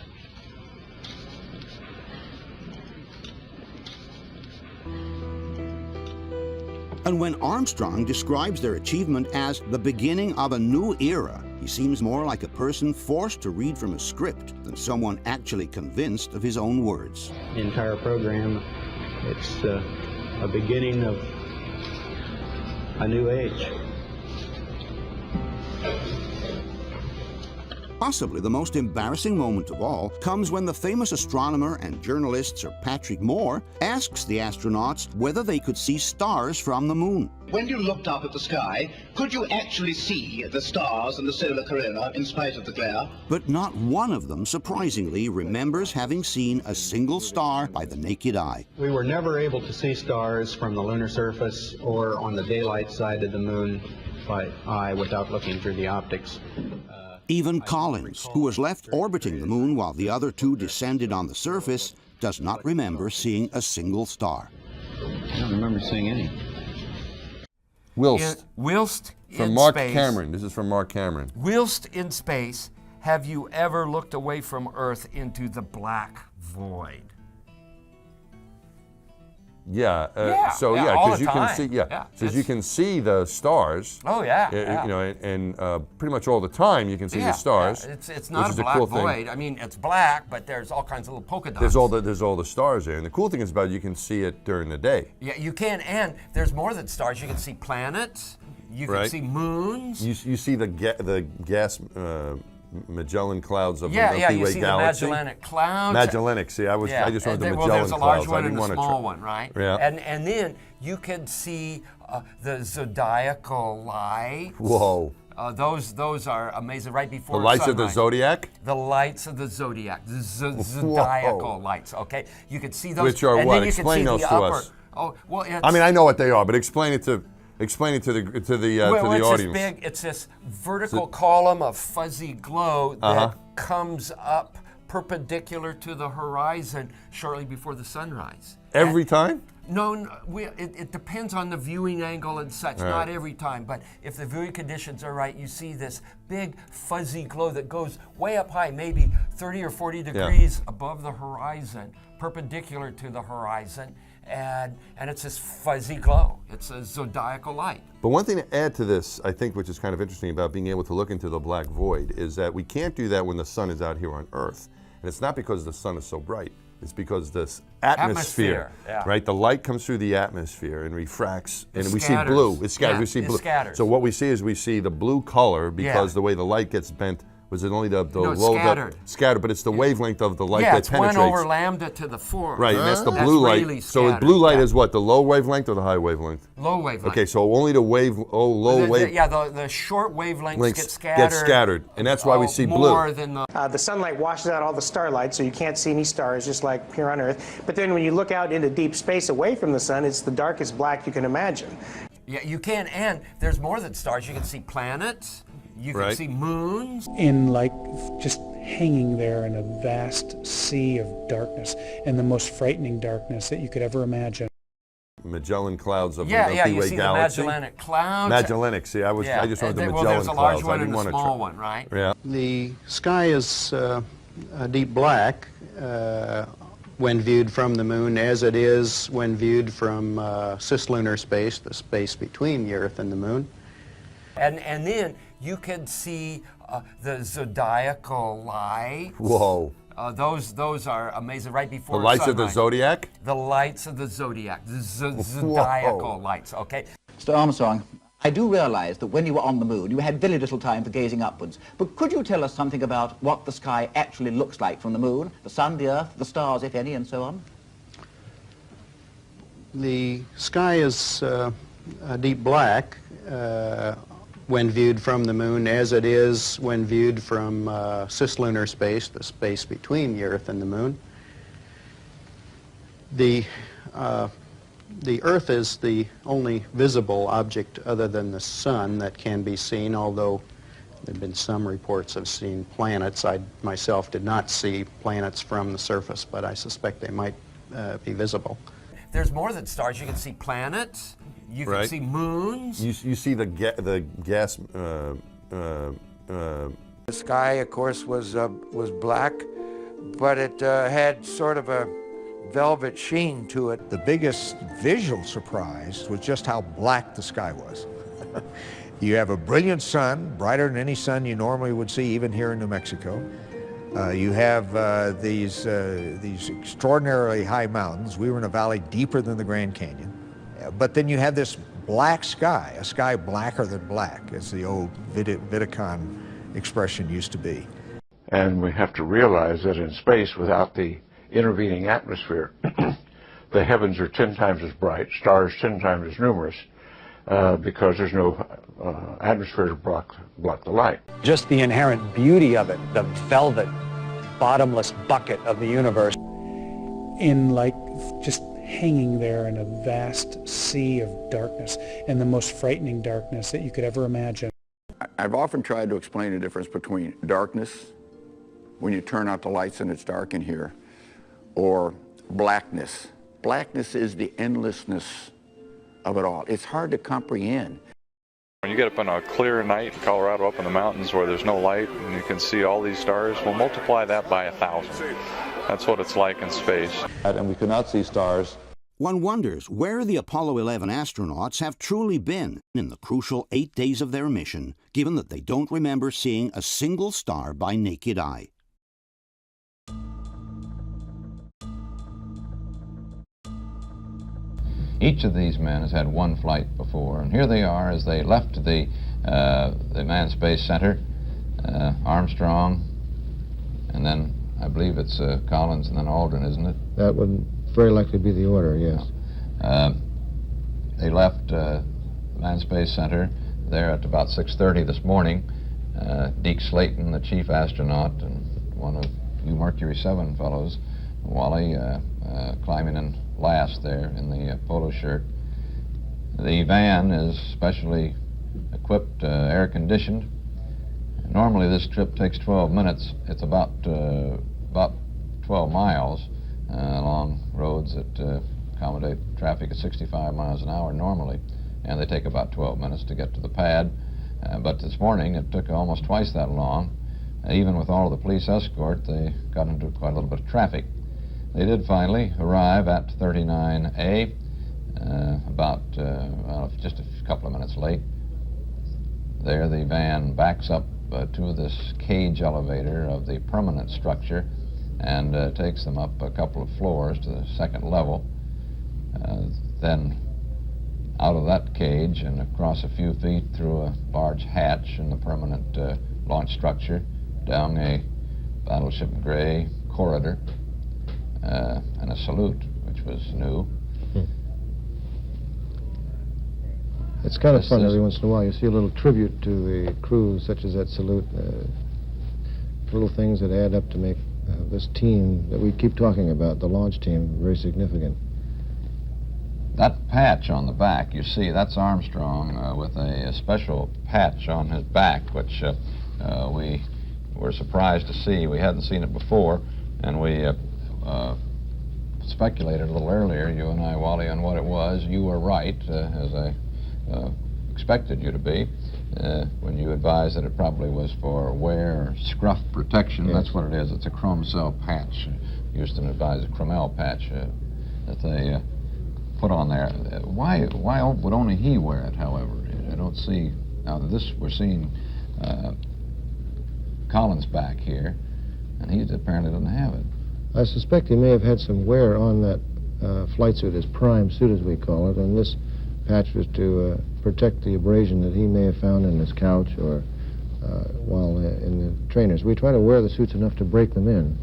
S1: And when Armstrong describes their achievement as the beginning of a new era, he seems more like a person forced to read from a script than someone actually convinced of his own words.
S19: The entire program, it's a beginning of a new age.
S1: Possibly the most embarrassing moment of all comes when the famous astronomer and journalist Sir Patrick Moore asks the astronauts whether they could see stars from the moon.
S23: When you looked up at the sky, could you actually see the stars and the solar corona in spite of the glare?
S1: But not one of them, surprisingly, remembers having seen a single star by the naked eye.
S19: We were never able to see stars from the lunar surface or on the daylight side of the moon by eye without looking through the optics.
S1: Even Collins, who was left orbiting the moon while the other 2 descended on the surface, does not remember seeing a single star.
S19: I don't remember seeing any.
S24: Whilst
S26: from
S24: Mark
S26: space,
S24: Cameron. This is from Mark Cameron.
S26: Whilst in space, have you ever looked away from Earth into the black void?
S24: Yeah.
S26: All
S24: because
S26: the
S24: you
S26: time.
S24: can see. You can see the stars.
S26: Oh yeah.
S24: You know, and pretty much all the time you can see the stars.
S26: Yeah. It's not a black
S24: cool
S26: void.
S24: thing.
S26: I mean, it's black, but there's all kinds of little polka dots.
S24: There's all the stars there, and the cool thing is about it, you can see it during the day.
S26: Yeah, you can, and there's more than stars. You can see planets. You can see moons.
S24: You see the gas. Magellan clouds of the Milky Way
S26: you see
S24: galaxy.
S26: The Magellanic clouds.
S24: Magellanic. See, I just wanted the Magellan clouds.
S26: Well, there's a large one
S24: I didn't
S26: and a
S24: want
S26: small one, right?
S24: Yeah.
S26: And then you can see the zodiacal light.
S24: Whoa.
S26: Those are amazing. Right before
S24: The lights
S26: sunrise.
S24: of the zodiac?
S26: The lights of the zodiac, the zodiacal lights. Okay, you can see those.
S24: Which are
S26: and
S24: what?
S26: Then you
S24: Explain
S26: can see
S24: those
S26: the
S24: to
S26: upper.
S24: us.
S26: Oh, well, it's,
S24: I mean, I know what they are, but explain it to the audience.
S26: It's this vertical column of fuzzy glow that comes up perpendicular to the horizon shortly before the sunrise.
S24: Every time?
S26: No, it depends on the viewing angle and such, not every time, but if the viewing conditions are right, you see this big fuzzy glow that goes way up high, maybe 30 or 40 degrees above the horizon, perpendicular to the horizon, and it's this fuzzy glow. It's a zodiacal light.
S24: But one thing to add to this, I think, which is kind of interesting about being able to look into the black void, is that we can't do that when the sun is out here on Earth. And it's not because the sun is so bright. It's because this atmosphere, right? The light comes through the atmosphere and refracts, and we see blue. It scatters. We see blue.
S26: Scatters.
S24: So what we see is we see the blue color because the way the light gets bent. Was it only the low? Scattered, but it's the wavelength of the light that penetrates.
S26: Yeah, it's 1 over lambda to the 4.
S24: Right, and that's the blue light.
S26: Really
S24: so the blue light is what? The low wavelength or the high wavelength?
S26: Low wavelength.
S24: Okay, so only the low wave.
S26: Yeah, the short wavelengths get scattered.
S24: And that's why we see blue.
S26: More than
S6: the sunlight washes out all the starlight, so you can't see any stars, just like here on Earth. But then when you look out into deep space away from the sun, it's the darkest black you can imagine.
S26: Yeah, you can, and there's more than stars. You can see planets. You can see moons.
S8: In like just hanging there in a vast sea of darkness, and the most frightening darkness that you could ever imagine.
S24: Magellan clouds of the
S26: Milky
S24: Way
S26: you see
S24: galaxy.
S26: The Magellanic clouds.
S24: Magellanic. See, I just wanted the Magellan
S26: there's a large
S24: clouds.
S26: one
S24: I didn't
S26: and
S24: want
S26: a small one, right?
S24: Yeah.
S19: The sky is a deep black when viewed from the moon, as it is when viewed from cislunar space, the space between the Earth and the moon.
S26: And then you can see the zodiacal light.
S24: Whoa.
S26: Those are amazing. Right before
S24: the lights
S26: sunrise.
S24: of the zodiac?
S26: The lights of the zodiac, the zodiacal lights, okay?
S12: Mr. Armstrong, I do realize that when you were on the moon, you had very little time for gazing upwards. But could you tell us something about what the sky actually looks like from the moon, the sun, the earth, the stars, if any, and so on?
S19: The sky is a deep black when viewed from the moon, as it is when viewed from cislunar space, the space between the Earth and the moon. The Earth is the only visible object other than the sun that can be seen, although there have been some reports of seeing planets. I myself did not see planets from the surface, but I suspect they might be visible.
S26: There's more than stars. You can see planets. You can see moons.
S24: You see the gas.
S14: The sky, of course, was black, but it had sort of a velvet sheen to it.
S18: The biggest visual surprise was just how black the sky was. You have a brilliant sun, brighter than any sun you normally would see, even here in New Mexico. You have these extraordinarily high mountains. We were in a valley deeper than the Grand Canyon. But then you have this black sky, a sky blacker than black, as the old Vidicon expression used to be.
S20: And we have to realize that in space, without the intervening atmosphere, the heavens are 10 times as bright, stars 10 times as numerous, because there's no atmosphere to block the light.
S27: Just the inherent beauty of it, the velvet, bottomless bucket of the universe.
S8: In like just hanging there in a vast sea of darkness, and the most frightening darkness that you could ever imagine.
S28: I've often tried to explain the difference between darkness, when you turn out the lights and it's dark in here, or blackness. Blackness is the endlessness of it all. It's hard to comprehend.
S29: When you get up on a clear night in Colorado, up in the mountains where there's no light and you can see all these stars, we'll multiply that by 1,000. That's what it's like in space.
S30: And we could not see stars.
S1: One wonders where the Apollo 11 astronauts have truly been in the crucial 8 days of their mission, given that they don't remember seeing a single star by naked eye.
S31: Each of these men has had one flight before, and here they are as they left the Manned Space Center, Armstrong, and then I believe it's Collins and then Aldrin, isn't it?
S32: That would very likely be the order, yes.
S31: They left Manned Space Center. there at about 6:30 this morning. Deke Slayton, the chief astronaut, and one of you Mercury 7 fellows, Wally, climbing in last there in the polo shirt. The van is specially equipped, air-conditioned. Normally this trip takes 12 minutes. It's about 12 miles along roads that accommodate traffic at 65 miles an hour normally, and they take about 12 minutes to get to the pad. But this morning it took almost twice that long. Even with all of the police escort, they got into quite a little bit of traffic. They did finally arrive at 39A, just a couple of minutes late. There the van backs up to this cage elevator of the permanent structure and takes them up a couple of floors to the second level. Then out of that cage and across a few feet through a large hatch in the permanent launch structure down a battleship gray corridor and a salute, which was new.
S18: It's kind of fun every once in a while. You see a little tribute to the crew, such as that salute. Little things that add up to make this team that we keep talking about, the launch team, very significant.
S31: That patch on the back, you see, that's Armstrong with a special patch on his back, which we were surprised to see. We hadn't seen it before, and we speculated a little earlier, you and I, Wally, on what it was. You were right, as I expected you to be, when you advised that it probably was for wear or scruff protection. Yes. That's what it is. It's a chrome cell patch. Houston advised a chromel patch that they put on there. Why would only he wear it, however? I don't see, now this, we're seeing Collins back here, and he apparently doesn't have it.
S18: I suspect he may have had some wear on that flight suit, his prime suit as we call it, and this patch was to protect the abrasion that he may have found in his couch or while in the trainers. We try to wear the suits enough to break them in,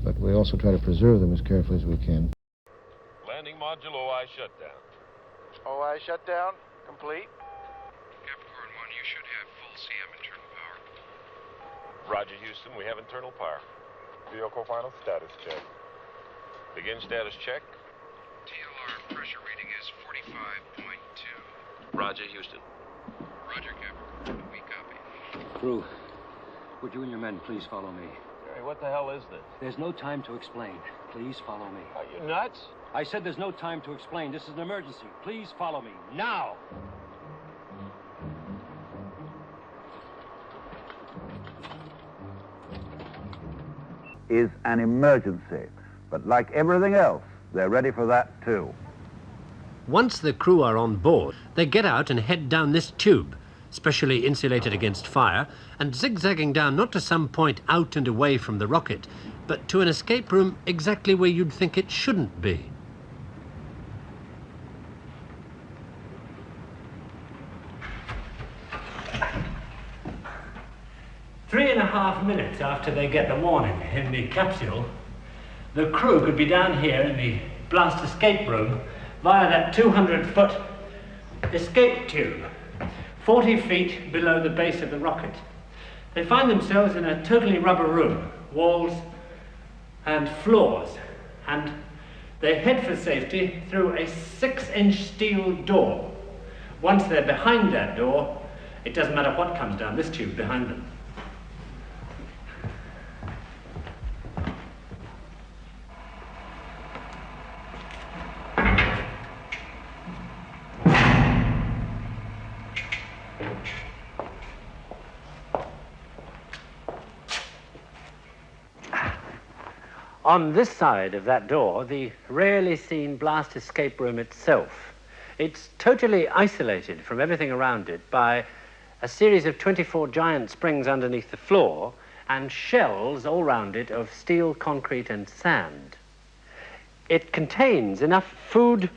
S18: but we also try to preserve them as carefully as we can.
S3: Landing module OI shutdown.
S4: OI shutdown, complete.
S3: Capricorn 1, you should have full CM internal power. Roger, Houston, we have internal power. Vehicle final status check. Begin status check. TLR pressure reading is 45.2. Roger, Houston. Roger, Capricorn. We copy.
S5: Crew, would you and your men please follow me?
S3: Hey, what the hell is this?
S5: There's no time to explain. Please follow me.
S3: Are you nuts?
S5: I said there's no time to explain. This is an emergency. Please follow me. Now!
S7: Is an emergency, but like everything else, they're ready for that too.
S10: Once the crew are on board, they get out and head down this tube, specially insulated against fire, and zigzagging down not to some point out and away from the rocket, but to an escape room exactly where you'd think it shouldn't be.
S11: Three and a half minutes after they get the warning in the capsule, the crew could be down here in the blast escape room via that 200-foot escape tube, 40 feet below the base of the rocket. They find themselves in a totally rubber room, walls and floors, and they head for safety through a 6-inch steel door. Once they're behind that door, it doesn't matter what comes down this tube behind them. On this side of that door, the rarely seen blast escape room itself. It's totally isolated from everything around it by a series of 24 giant springs underneath the floor and shells all round it of steel, concrete, and sand. It contains enough food,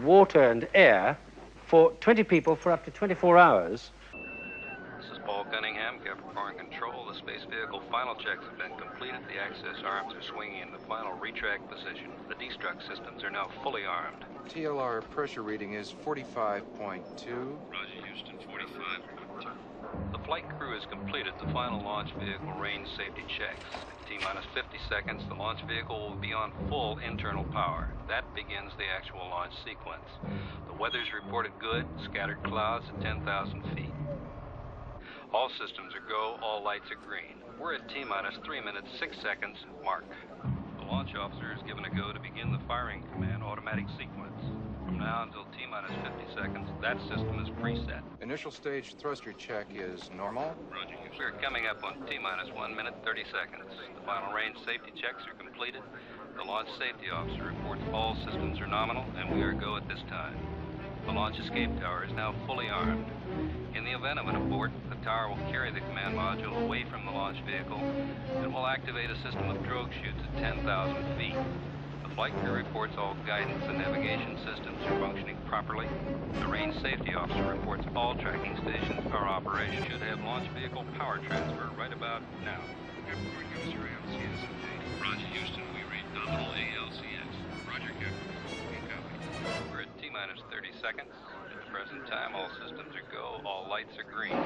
S11: water, and air for 20 people for up to 24 hours.
S13: This is Paul Cunningham, Capricorn Control. The space vehicle final checks have been completed. The access arms are swinging in the final retract position. The destruct systems are now fully armed.
S4: TLR pressure reading is 45.2.
S13: Roger, Houston, 45. The flight crew has completed the final launch vehicle range safety checks. At T-minus 50 seconds, the launch vehicle will be on full internal power. That begins the actual launch sequence. The weather's reported good, scattered clouds at 10,000 feet. All systems are go, all lights are green. We're at T-minus 3 minutes, 6 seconds, mark. The launch officer is given a go to begin the firing command automatic sequence. From now until T-minus 50 seconds, that system is preset.
S2: Initial stage thruster check is normal.
S13: Roger. We're coming up on T-minus 1 minute, 30 seconds. The final range safety checks are completed. The launch safety officer reports all systems are nominal, and we are go at this time. The launch escape tower is now fully armed. In the event of an abort, the tower will carry the command module away from the launch vehicle and will activate a system of drogue chutes at 10,000 feet. The flight crew reports all guidance and navigation systems are functioning properly. The range safety officer reports all tracking stations are operational. Should have launch vehicle power transfer right about now. Capricorn gives your ALCS update. Roger, Houston, we read nominal ALCS. Roger, Captain. We're at T-minus 30 seconds. At the present time, all systems are go, all lights are green.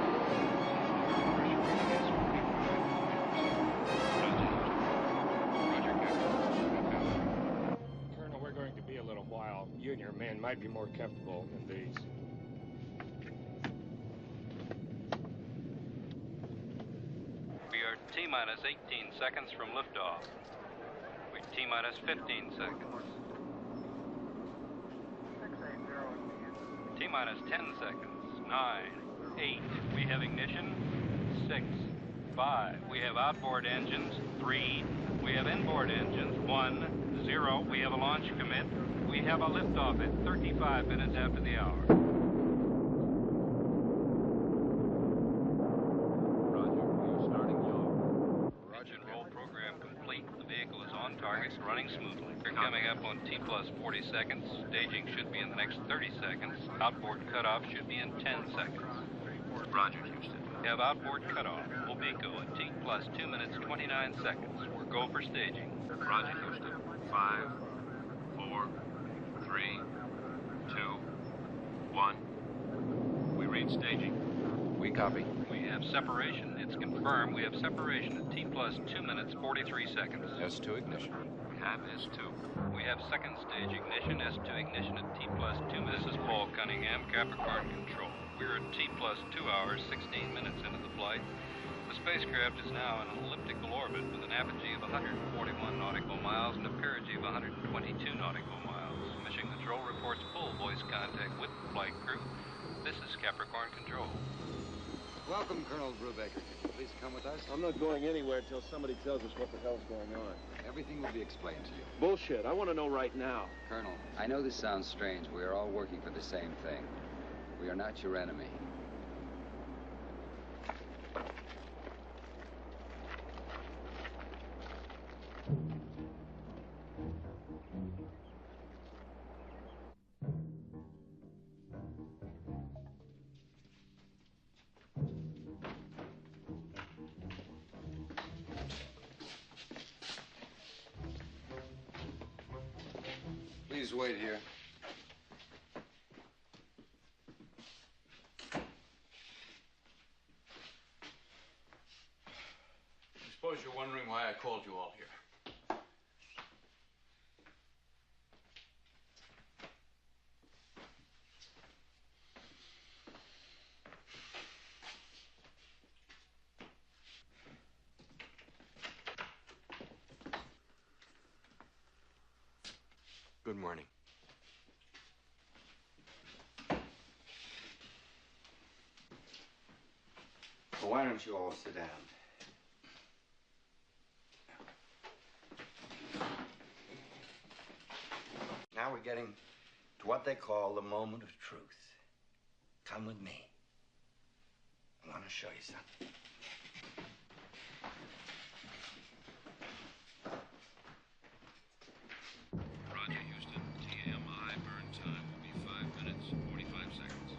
S6: Colonel, we're going to be a little while. You and your men might be more comfortable in these.
S13: We are T-minus 18 seconds from liftoff. We're T-minus 15 seconds. T-minus 10 seconds. 9, 8. We have ignition. 6, 5. We have outboard engines. 3. We have inboard engines. 1, 0. We have a launch commit. We have a liftoff at 35 minutes after the hour. Roger, we are starting yaw. Engine roll program complete. The vehicle is on target, running smoothly. We're coming up on T-plus 40 seconds. Staging should be in the next 30 seconds. Outboard cutoff should be in 10 seconds. Roger, Houston. We have outboard cutoff. We'll be go at T-plus 2 minutes, 29 seconds. We're go for staging. Roger, Houston. 5, 4, 3, 2, 1. We read staging.
S2: We copy.
S13: We have separation. It's confirmed we have separation at T-plus 2 minutes, 43 seconds.
S2: S2 ignition.
S13: We have S2. We have second stage ignition, S2 ignition at T-plus 2 minutes. This is Paul Cunningham, Capricorn Control. We're at T-plus 2 hours, 16 minutes into the flight. The spacecraft is now in an elliptical orbit with an apogee of 141 nautical miles and a perigee of 122 nautical miles. Mission Control reports full voice contact with the flight crew. This is Capricorn Control.
S9: Welcome, Colonel Brubaker. Could you please come with us?
S12: I'm not going anywhere until somebody tells us what the hell's going on.
S9: Everything will be explained to you.
S12: Bullshit. I want to know right now.
S9: Colonel, I know this sounds strange. We are all working for the same thing. We are not your enemy. Please wait here.
S15: I suppose you're wondering why I called you all here.
S12: Good morning.
S16: Well, why don't you all sit down? Now we're getting to what they call the moment of truth. Come with me. I want to show you something.
S13: Roger, Houston. TMI burn time will be 5 minutes, 45 seconds.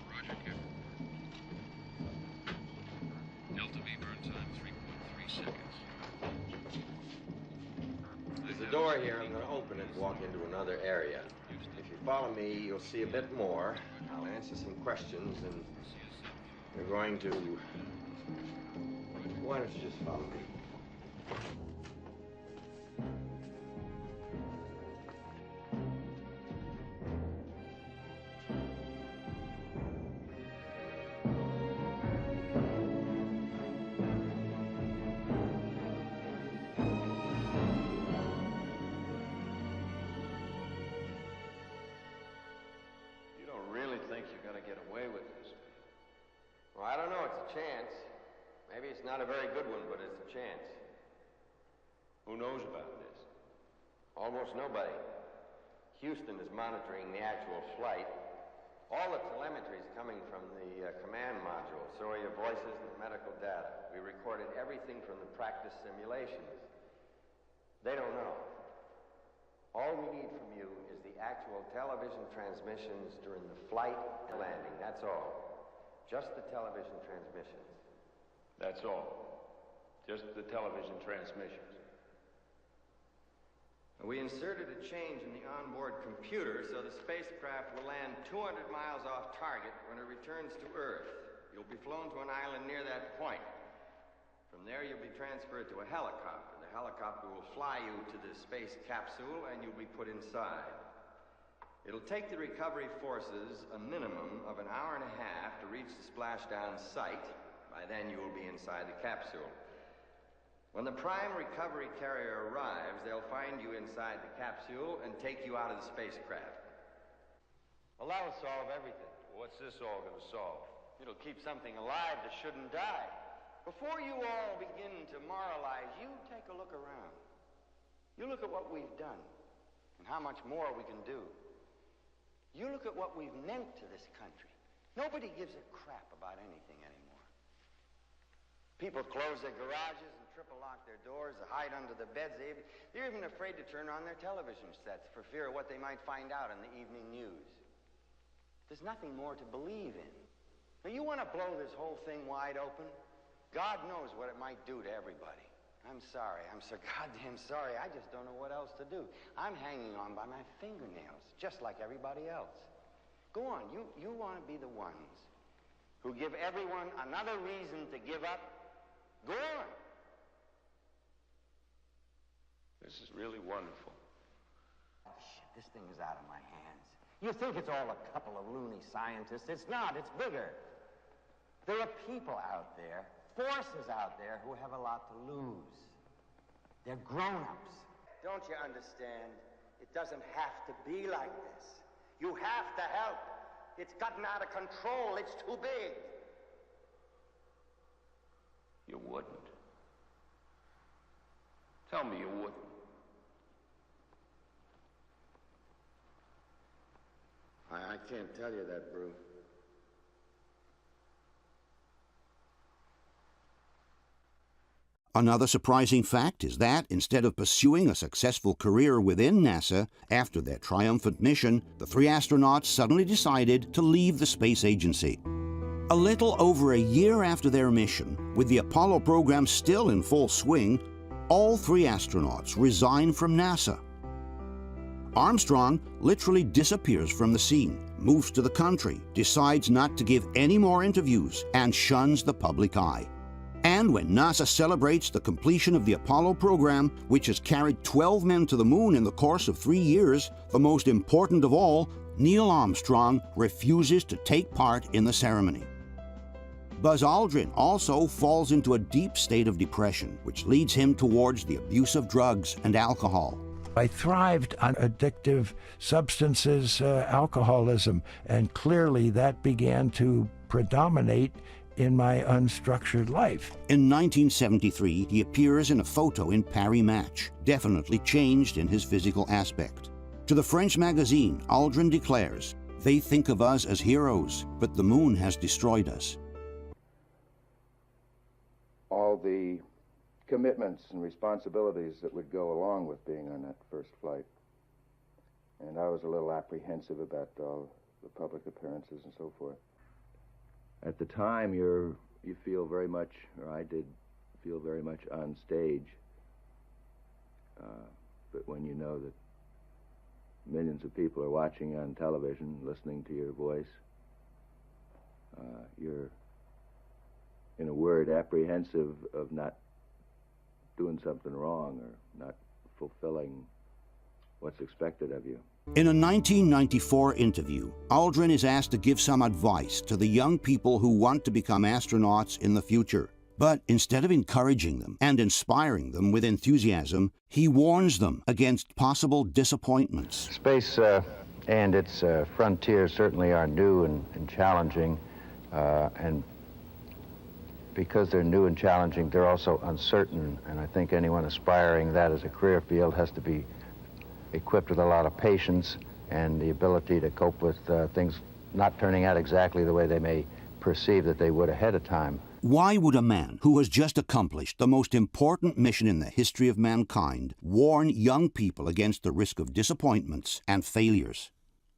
S13: Roger, Captain. Delta V burn time, 3.3 seconds.
S16: There's a door here. I'm going to open it and walk into another area. If you follow me, you'll see a bit more. I'll answer some questions, and You're going to... Why don't you just follow me?
S8: You don't really think you're going to get away with this?
S16: Well, I don't know. It's a chance. Maybe it's not a very good one, but it's a chance.
S8: Who knows about this?
S16: Almost nobody. Houston is monitoring the actual flight. All the telemetry is coming from the command module, so are your voices and the medical data. We recorded everything from the practice simulations. They don't know. All we need from you is the actual television transmissions during the flight and landing. That's all. Just the television transmissions.
S8: That's all. Just the television transmissions.
S16: We inserted a change in the onboard computer so the spacecraft will land 200 miles off target when it returns to Earth. You'll be flown to an island near that point. From there, you'll be transferred to a helicopter. The helicopter will fly you to the space capsule and you'll be put inside. It'll take the recovery forces a minimum of an hour and a half to reach the splashdown site. By then, you will be inside the capsule. When the prime recovery carrier arrives, they'll find you inside the capsule and take you out of the spacecraft. Well, that'll solve everything.
S8: What's this all going to solve?
S16: It'll keep something alive that shouldn't die. Before you all begin to moralize, you take a look around. You look at what we've done and how much more we can do. You look at what we've meant to this country. Nobody gives a crap about anything anymore. People close their garages and triple lock their doors, they hide under the beds. They're even afraid to turn on their television sets for fear of what they might find out in the evening news. There's nothing more to believe in. Now, you want to blow this whole thing wide open? God knows what it might do to everybody. I'm sorry. I'm so goddamn sorry. I just don't know what else to do. I'm hanging on by my fingernails, just like everybody else. Go on. You want to be the ones who give everyone another reason to give up? Go on.
S8: This is really wonderful.
S16: Oh, shit, this thing is out of my hands. You think it's all a couple of loony scientists. It's not. It's bigger. There are people out there, forces out there, who have a lot to lose. They're grown-ups. Don't you understand? It doesn't have to be like this. You have to help. It's gotten out of control. It's too big.
S8: You wouldn't. Tell me you wouldn't.
S16: I can't tell you that, Brew.
S1: Another surprising fact is that, instead of pursuing a successful career within NASA after their triumphant mission, the three astronauts suddenly decided to leave the space agency. A little over a year after their mission, with the Apollo program still in full swing, all three astronauts resign from NASA. Armstrong literally disappears from the scene, moves to the country, decides not to give any more interviews, and shuns the public eye. And when NASA celebrates the completion of the Apollo program, which has carried 12 men to the moon in the course of 3 years, the most important of all, Neil Armstrong refuses to take part in the ceremony. Buzz Aldrin also falls into a deep state of depression, which leads him towards the abuse of drugs and alcohol.
S18: I thrived on addictive substances, alcoholism, and clearly that began to predominate in my unstructured life.
S1: In 1973, he appears in a photo in Paris Match, definitely changed in his physical aspect. To the French magazine, Aldrin declares, "They think of us as heroes, but the moon has destroyed us."
S14: All the commitments and responsibilities that would go along with being on that first flight. And I was a little apprehensive about all the public appearances and so forth. At the time, you feel very much, or I did feel very much on stage. But when you know that millions of people are watching on television, listening to your voice, you're in a word, apprehensive of not doing something wrong or not fulfilling what's expected of you.
S1: In a 1994 interview, Aldrin is asked to give some advice to the young people who want to become astronauts in the future. But instead of encouraging them and inspiring them with enthusiasm, he warns them against possible disappointments.
S17: Space and its frontiers certainly are new and challenging, and because they're new and challenging, they're also uncertain, and I think anyone aspiring that as a career field has to be equipped with a lot of patience and the ability to cope with things not turning out exactly the way they may perceive that they would ahead of time.
S1: Why would a man who has just accomplished the most important mission in the history of mankind warn young people against the risk of disappointments and failures?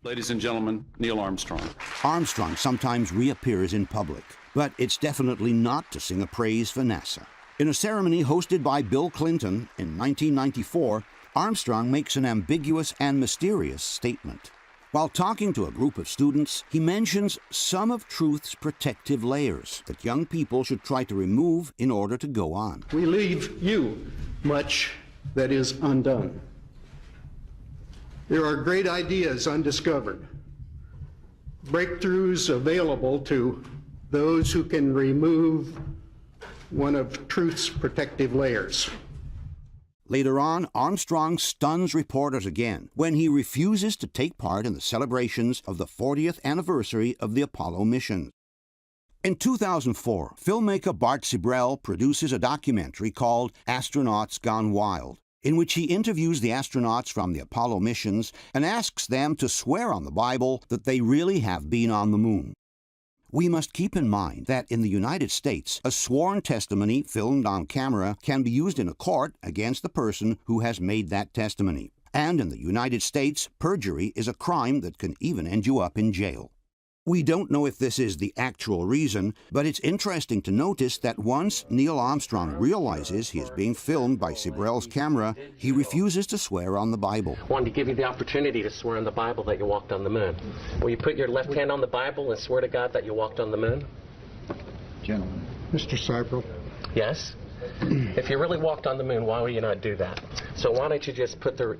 S19: Ladies and gentlemen, Neil Armstrong.
S1: Armstrong sometimes reappears in public, but it's definitely not to sing a praise for NASA. In a ceremony hosted by Bill Clinton in 1994, Armstrong makes an ambiguous and mysterious statement. While talking to a group of students, he mentions some of truth's protective layers that young people should try to remove in order to go on.
S19: We leave you much that is undone. There are great ideas undiscovered, breakthroughs available to those who can remove one of truth's protective layers.
S1: Later on, Armstrong stuns reporters again when he refuses to take part in the celebrations of the 40th anniversary of the Apollo mission. In 2004, filmmaker Bart Sibrel produces a documentary called Astronauts Gone Wild, in which he interviews the astronauts from the Apollo missions and asks them to swear on the Bible that they really have been on the moon. We must keep in mind that in the United States, a sworn testimony filmed on camera can be used in a court against the person who has made that testimony. And in the United States, perjury is a crime that can even end you up in jail. We don't know if this is the actual reason, but it's interesting to notice that once Neil Armstrong realizes he is being filmed by Sibrel's camera, he refuses to swear on the Bible.
S20: I wanted to give you the opportunity to swear on the Bible that you walked on the moon. Will you put your left hand on the Bible and swear to God that you walked on the moon?
S19: Gentlemen. Mr. Sibrel.
S20: Yes? If you really walked on the moon, why would you not do that? So why don't you just put the...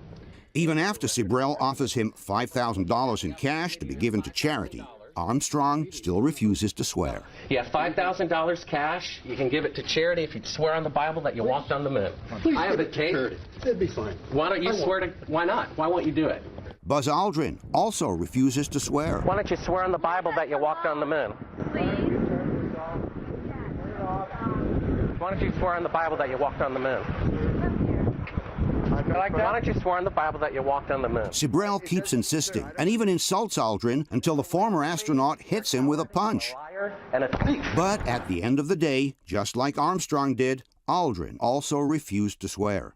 S1: Even after Sibrel offers him $5,000 in cash to be given to charity, Armstrong still refuses to swear.
S20: You have $5,000 cash. You can give it to charity if you swear on the Bible that you walked on the moon.
S19: Please
S20: I have
S19: give
S20: a
S19: it to
S20: tape.
S19: charity. It'd be fine.
S20: Why don't you swear to... Why not? Why won't you do it?
S1: Buzz Aldrin also refuses to swear.
S20: Why don't you swear on the Bible that you walked on the moon? Why don't you swear on the Bible that you walked on the moon? Why don't you swear on the Bible that you walked on the moon?
S1: Sibrel keeps insisting and even insults Aldrin until the former astronaut hits him with a punch. But at the end of the day, just like Armstrong did, Aldrin also refused to swear.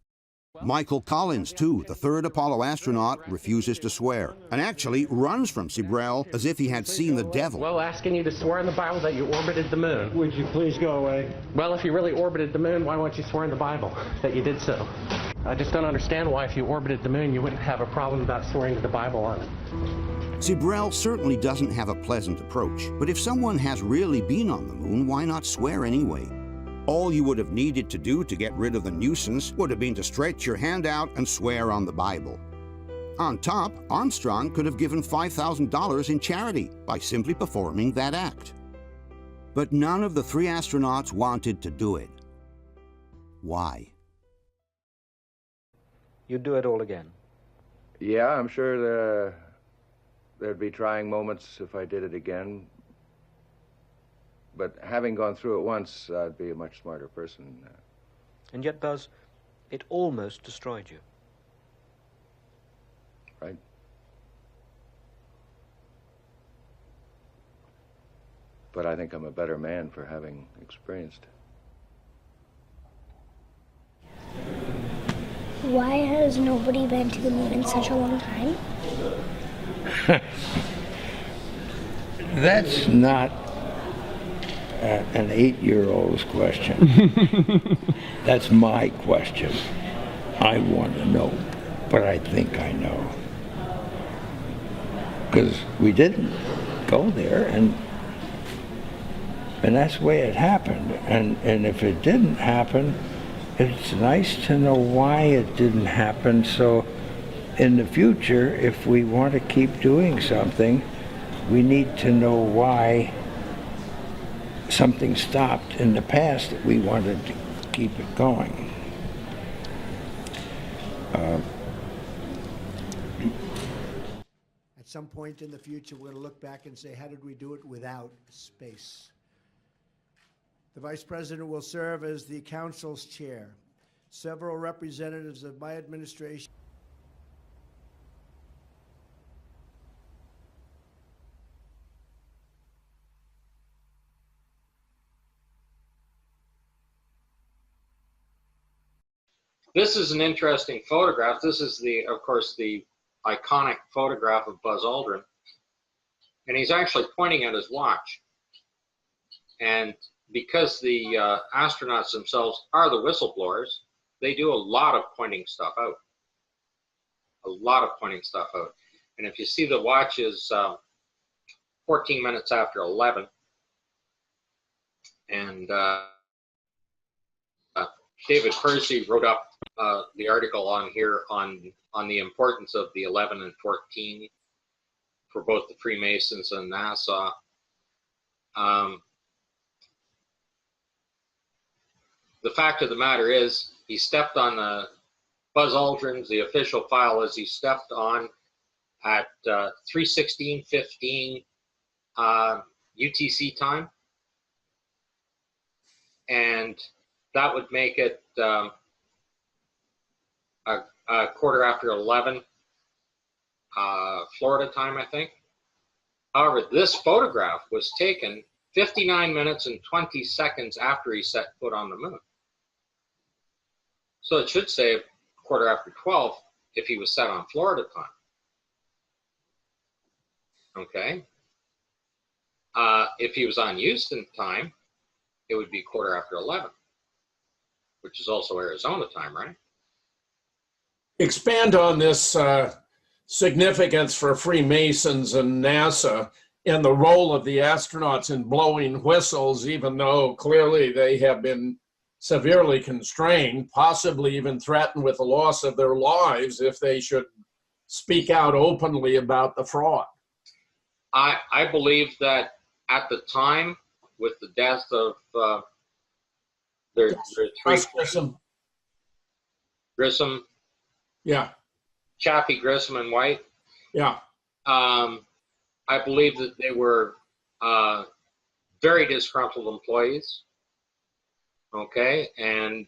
S1: Michael Collins, too, the third Apollo astronaut, refuses to swear and actually runs from Sibrel as if he had seen the devil.
S20: Well, asking you to swear on the Bible that you orbited the moon.
S19: Would you please go away?
S20: Well, if you really orbited the moon, why won't you swear in the Bible that you did so? I just don't understand why if you orbited the moon, you wouldn't have a problem about swearing to the Bible on it.
S1: Sibrel certainly doesn't have a pleasant approach, but if someone has really been on the moon, why not swear anyway? All you would have needed to do to get rid of the nuisance would have been to stretch your hand out and swear on the Bible. On top, Armstrong could have given $5,000 in charity by simply performing that act. But none of the three astronauts wanted to do it. Why?
S21: You'd do it all again?
S14: Yeah, I'm sure there'd be trying moments if I did it again. But having gone through it once, I'd be a much smarter person.
S21: And yet, Buzz, it almost destroyed you.
S14: Right. But I think I'm a better man for having experienced it.
S22: Why has nobody been to the moon in such a long time?
S23: That's not an 8-year-old's question. That's my question. I want to know, but I think I know. Because we didn't go there, and And that's the way it happened. And if it didn't happen, it's nice to know why it didn't happen. So in the future, if we want to keep doing something, we need to know why something stopped in the past that we wanted to keep it going.
S3: At some point in the future, we're going to look back and say, how did we do it without space? The Vice President will serve as the Council's chair. Several representatives of my administration
S5: This is an interesting photograph. This is of course, the iconic photograph of Buzz Aldrin. And he's actually pointing at his watch. And because the astronauts themselves are the whistleblowers, they do a lot of pointing stuff out. A lot of pointing stuff out. And if you see, the watch is 14 minutes after 11. And David Percy wrote up the article on here on the importance of the 11 and 14 for both the Freemasons and NASA. The fact of the matter is, he stepped on Buzz Aldrin's, the official file is he stepped on at 3:16:15 UTC time, and that would make it a quarter after 11 Florida time, I think. However, this photograph was taken 59 minutes and 20 seconds after he set foot on the moon. So it should say quarter after 12 if he was set on Florida time. Okay. If he was on Houston time, it would be quarter after 11, which is also Arizona time, right?
S7: Expand on this significance for Freemasons and NASA and the role of the astronauts in blowing whistles, even though clearly they have been severely constrained, possibly even threatened with the loss of their lives if they should speak out openly about the fraud.
S5: I believe that at the time, with the death of their three Grissom,
S7: yeah,
S5: Chaffee, Grissom, and White,
S7: yeah,
S5: I believe that they were very disgruntled employees. Okay, and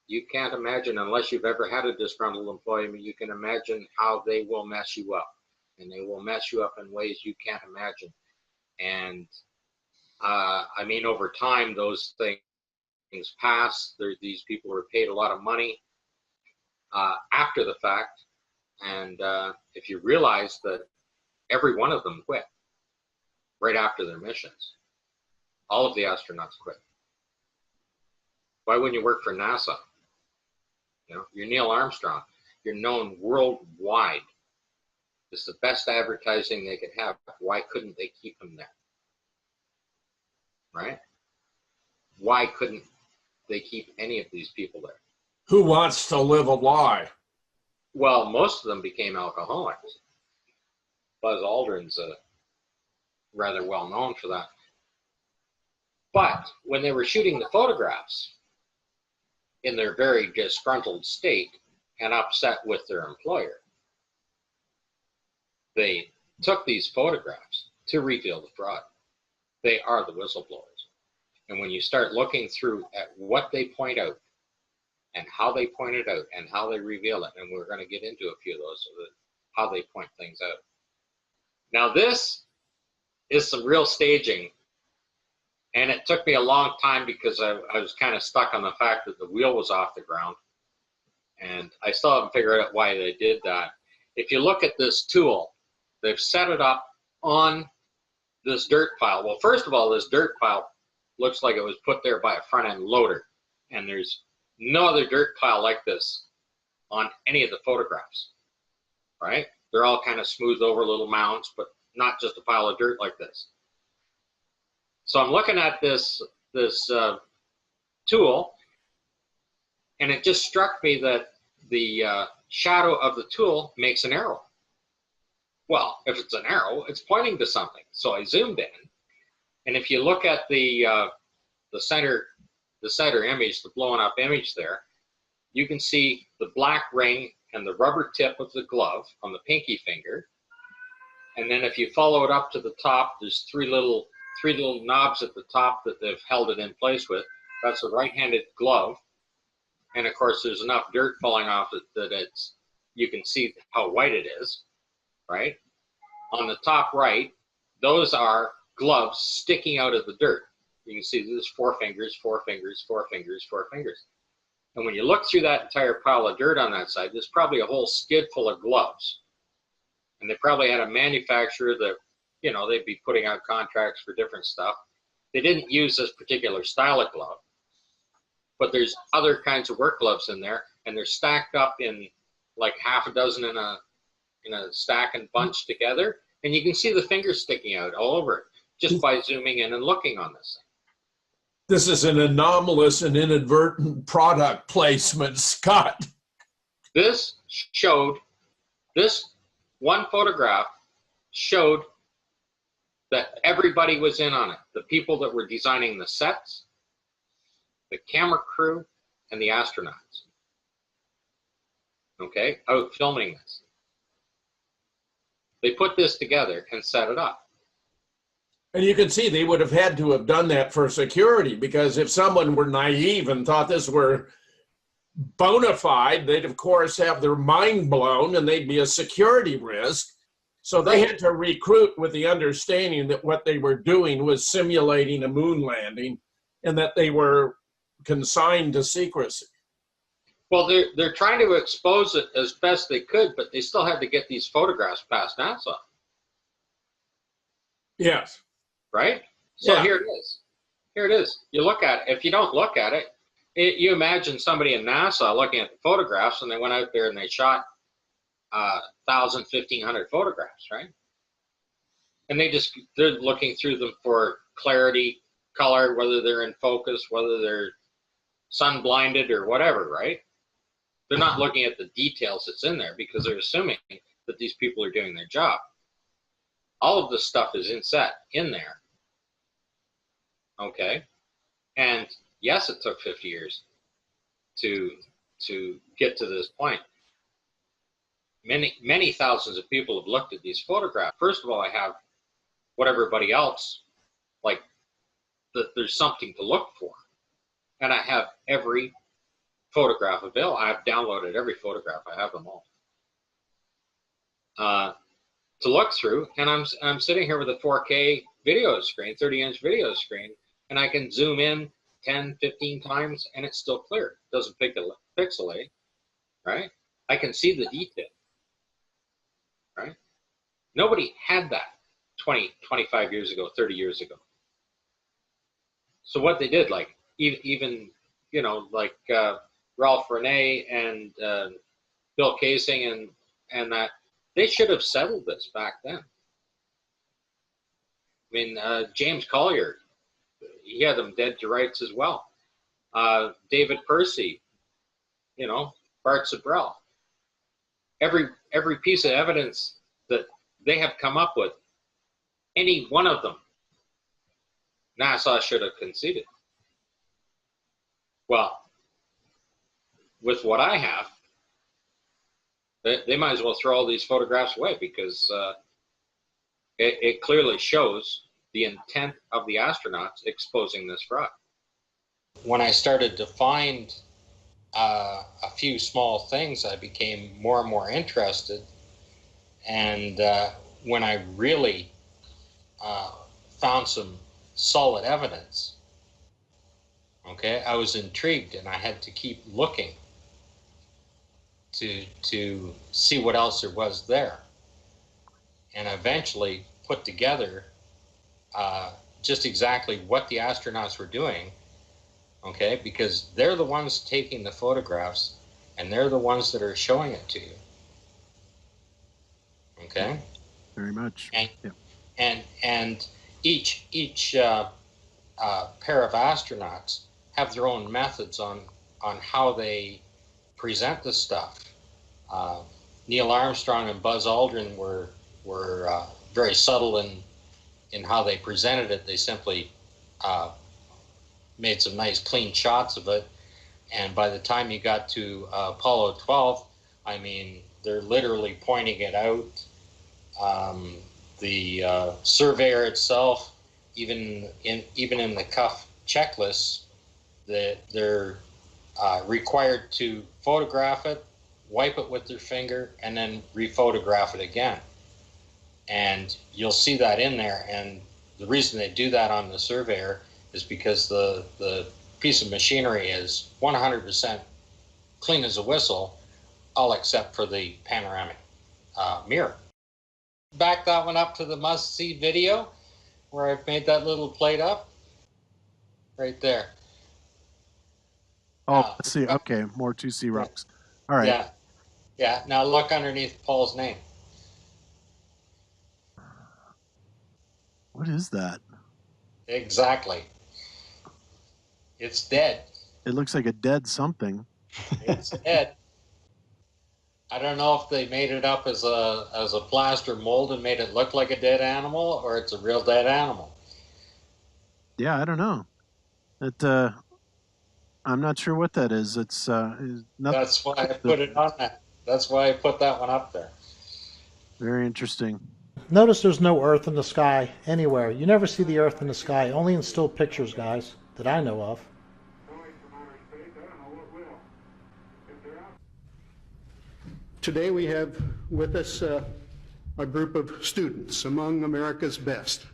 S5: you can't imagine, unless you've ever had a disgruntled employee, you can imagine how they will mess you up. And they will mess you up in ways you can't imagine. And I mean, over time, those things pass. These people were paid a lot of money after the fact. And if you realize that every one of them quit right after their missions, all of the astronauts quit. Why wouldn't you work for NASA? You know, you're Neil Armstrong. You're known worldwide. It's the best advertising they could have. Why couldn't they keep him there? Right? Why couldn't they keep any of these people there?
S7: Who wants to live a lie?
S5: Well, most of them became alcoholics. Buzz Aldrin's rather well known for that. But when they were shooting the photographs in their very disgruntled state and upset with their employer, they took these photographs to reveal the fraud. They are the whistleblowers. And when you start looking through at what they point out and how they point it out and how they reveal it, and we're going to get into a few of those, how they point things out. Now this is some real staging, and it took me a long time because I was kind of stuck on the fact that the wheel was off the ground, and I still haven't figured out why they did that. If you look at this tool, they've set it up on this dirt pile. Well, first of all, this dirt pile looks like it was put there by a front-end loader, and there's no other dirt pile like this on any of the photographs, right? They're all kind of smoothed over little mounds, but not just a pile of dirt like this. So I'm looking at this tool, and it just struck me that the shadow of the tool makes an arrow. Well, if it's an arrow, it's pointing to something. So I zoomed in, and if you look at the center image, the blown up image there, you can see the black ring and the rubber tip of the glove on the pinky finger. And then if you follow it up to the top, there's three little knobs at the top that they've held it in place with. That's a right-handed glove. And of course, there's enough dirt falling off it that you can see how white it is, right? On the top right, those are gloves sticking out of the dirt. You can see there's 4 fingers, 4 fingers, 4 fingers, 4 fingers. And when you look through that entire pile of dirt on that side, there's probably a whole skid full of gloves. And they probably had a manufacturer that, you know, they'd be putting out contracts for different stuff. They didn't use this particular style of glove, but there's other kinds of work gloves in there, and they're stacked up in like half a dozen in a stack and bunched together, and you can see the fingers sticking out all over it just by zooming in and looking on this thing.
S7: This is an anomalous and inadvertent product placement, Scott.
S5: This one photograph showed that everybody was in on it. The people that were designing the sets, the camera crew, and the astronauts. Okay, out filming this. They put this together and set it up.
S7: And you can see they would have had to have done that for security, because if someone were naive and thought this were bona fide, they'd of course have their mind blown and they'd be a security risk. So they had to recruit with the understanding that what they were doing was simulating a moon landing and that they were consigned to secrecy.
S5: Well, they're trying to expose it as best they could, but they still had to get these photographs past NASA.
S7: Yes.
S5: Right? So
S7: Yeah.
S5: here it is. Here it is. You look at it. If you don't look at it, you imagine somebody in NASA looking at the photographs, and they went out there and they shot 1,000, 1,500 photographs, right? And they're looking through them for clarity, color, whether they're in focus, whether they're sun blinded or whatever, right? They're not looking at the details that's in there because they're assuming that these people are doing their job. All of this stuff is in there. Okay? And yes, it took 50 years to get to this point. Many thousands of people have looked at these photographs. First of all, I have what everybody else, like, that there's something to look for. And I have every photograph available. I've downloaded every photograph. I have them all to look through. And I'm sitting here with a 4K video screen, 30-inch video screen, and I can zoom in 10, 15 times, and it's still clear. It doesn't pixelate, right? I can see the detail, right? Nobody had that 20, 25 years ago, 30 years ago. So what they did, like, even you know, like Ralph Renee and Bill Casing and that, they should have settled this back then. I mean, James Collier, he had them dead to rights as well. David Percy, you know, Bart Sabrell. Every piece of evidence that they have come up with, any one of them, NASA should have conceded. Well, with what I have, they might as well throw all these photographs away because it clearly shows the intent of the astronauts exposing this fraud. When I started to find a few small things, I became more and more interested. And when I really found some solid evidence, okay, I was intrigued and I had to keep looking to see what else there was there. And eventually put together just exactly what the astronauts were doing, okay, because they're the ones taking the photographs and they're the ones that are showing it to you. Okay?
S4: Very much.
S5: And,
S4: yeah.
S5: and each pair of astronauts have their own methods on how they present the stuff. Neil Armstrong and Buzz Aldrin were very subtle in how they presented it. They simply made some nice clean shots of it, and by the time you got to Apollo 12, I mean, they're literally pointing it out. The surveyor itself, even in the cuff checklists, that they're required to photograph it, wipe it with their finger, and then rephotograph it again. And you'll see that in there. And the reason they do that on the surveyor is because the piece of machinery is 100% clean as a whistle, all except for the panoramic mirror. Back that one up to the must-see video where I've made that little plate up. Right there.
S4: Oh, let's see. Okay, more 2C rocks. All right.
S5: Yeah. Yeah. Now look underneath Paul's name.
S4: What is that?
S5: Exactly. It's dead.
S4: It looks like a dead something.
S5: It's dead. I don't know if they made it up as a plaster mold and made it look like a dead animal, or it's a real dead animal.
S4: Yeah, I don't know. I'm not sure what that is. It's nothing.
S5: That's why I put it on that. That's why I put that one up there.
S4: Very interesting.
S10: Notice there's no Earth in the sky anywhere. You never see the Earth in the sky, only in still pictures, guys, that I know of.
S19: Today we have with us a group of students among America's best.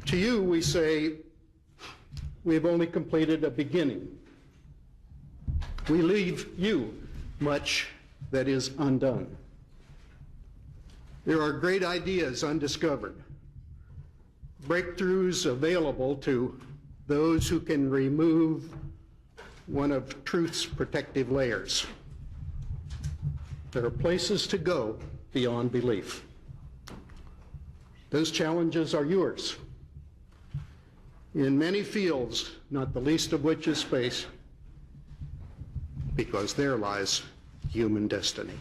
S19: To you, we say, we have only completed a beginning. We leave you much that is undone. There are great ideas undiscovered, breakthroughs available to those who can remove one of truth's protective layers. There are places to go beyond belief. Those challenges are yours. In many fields, not the least of which is space, because there lies human destiny.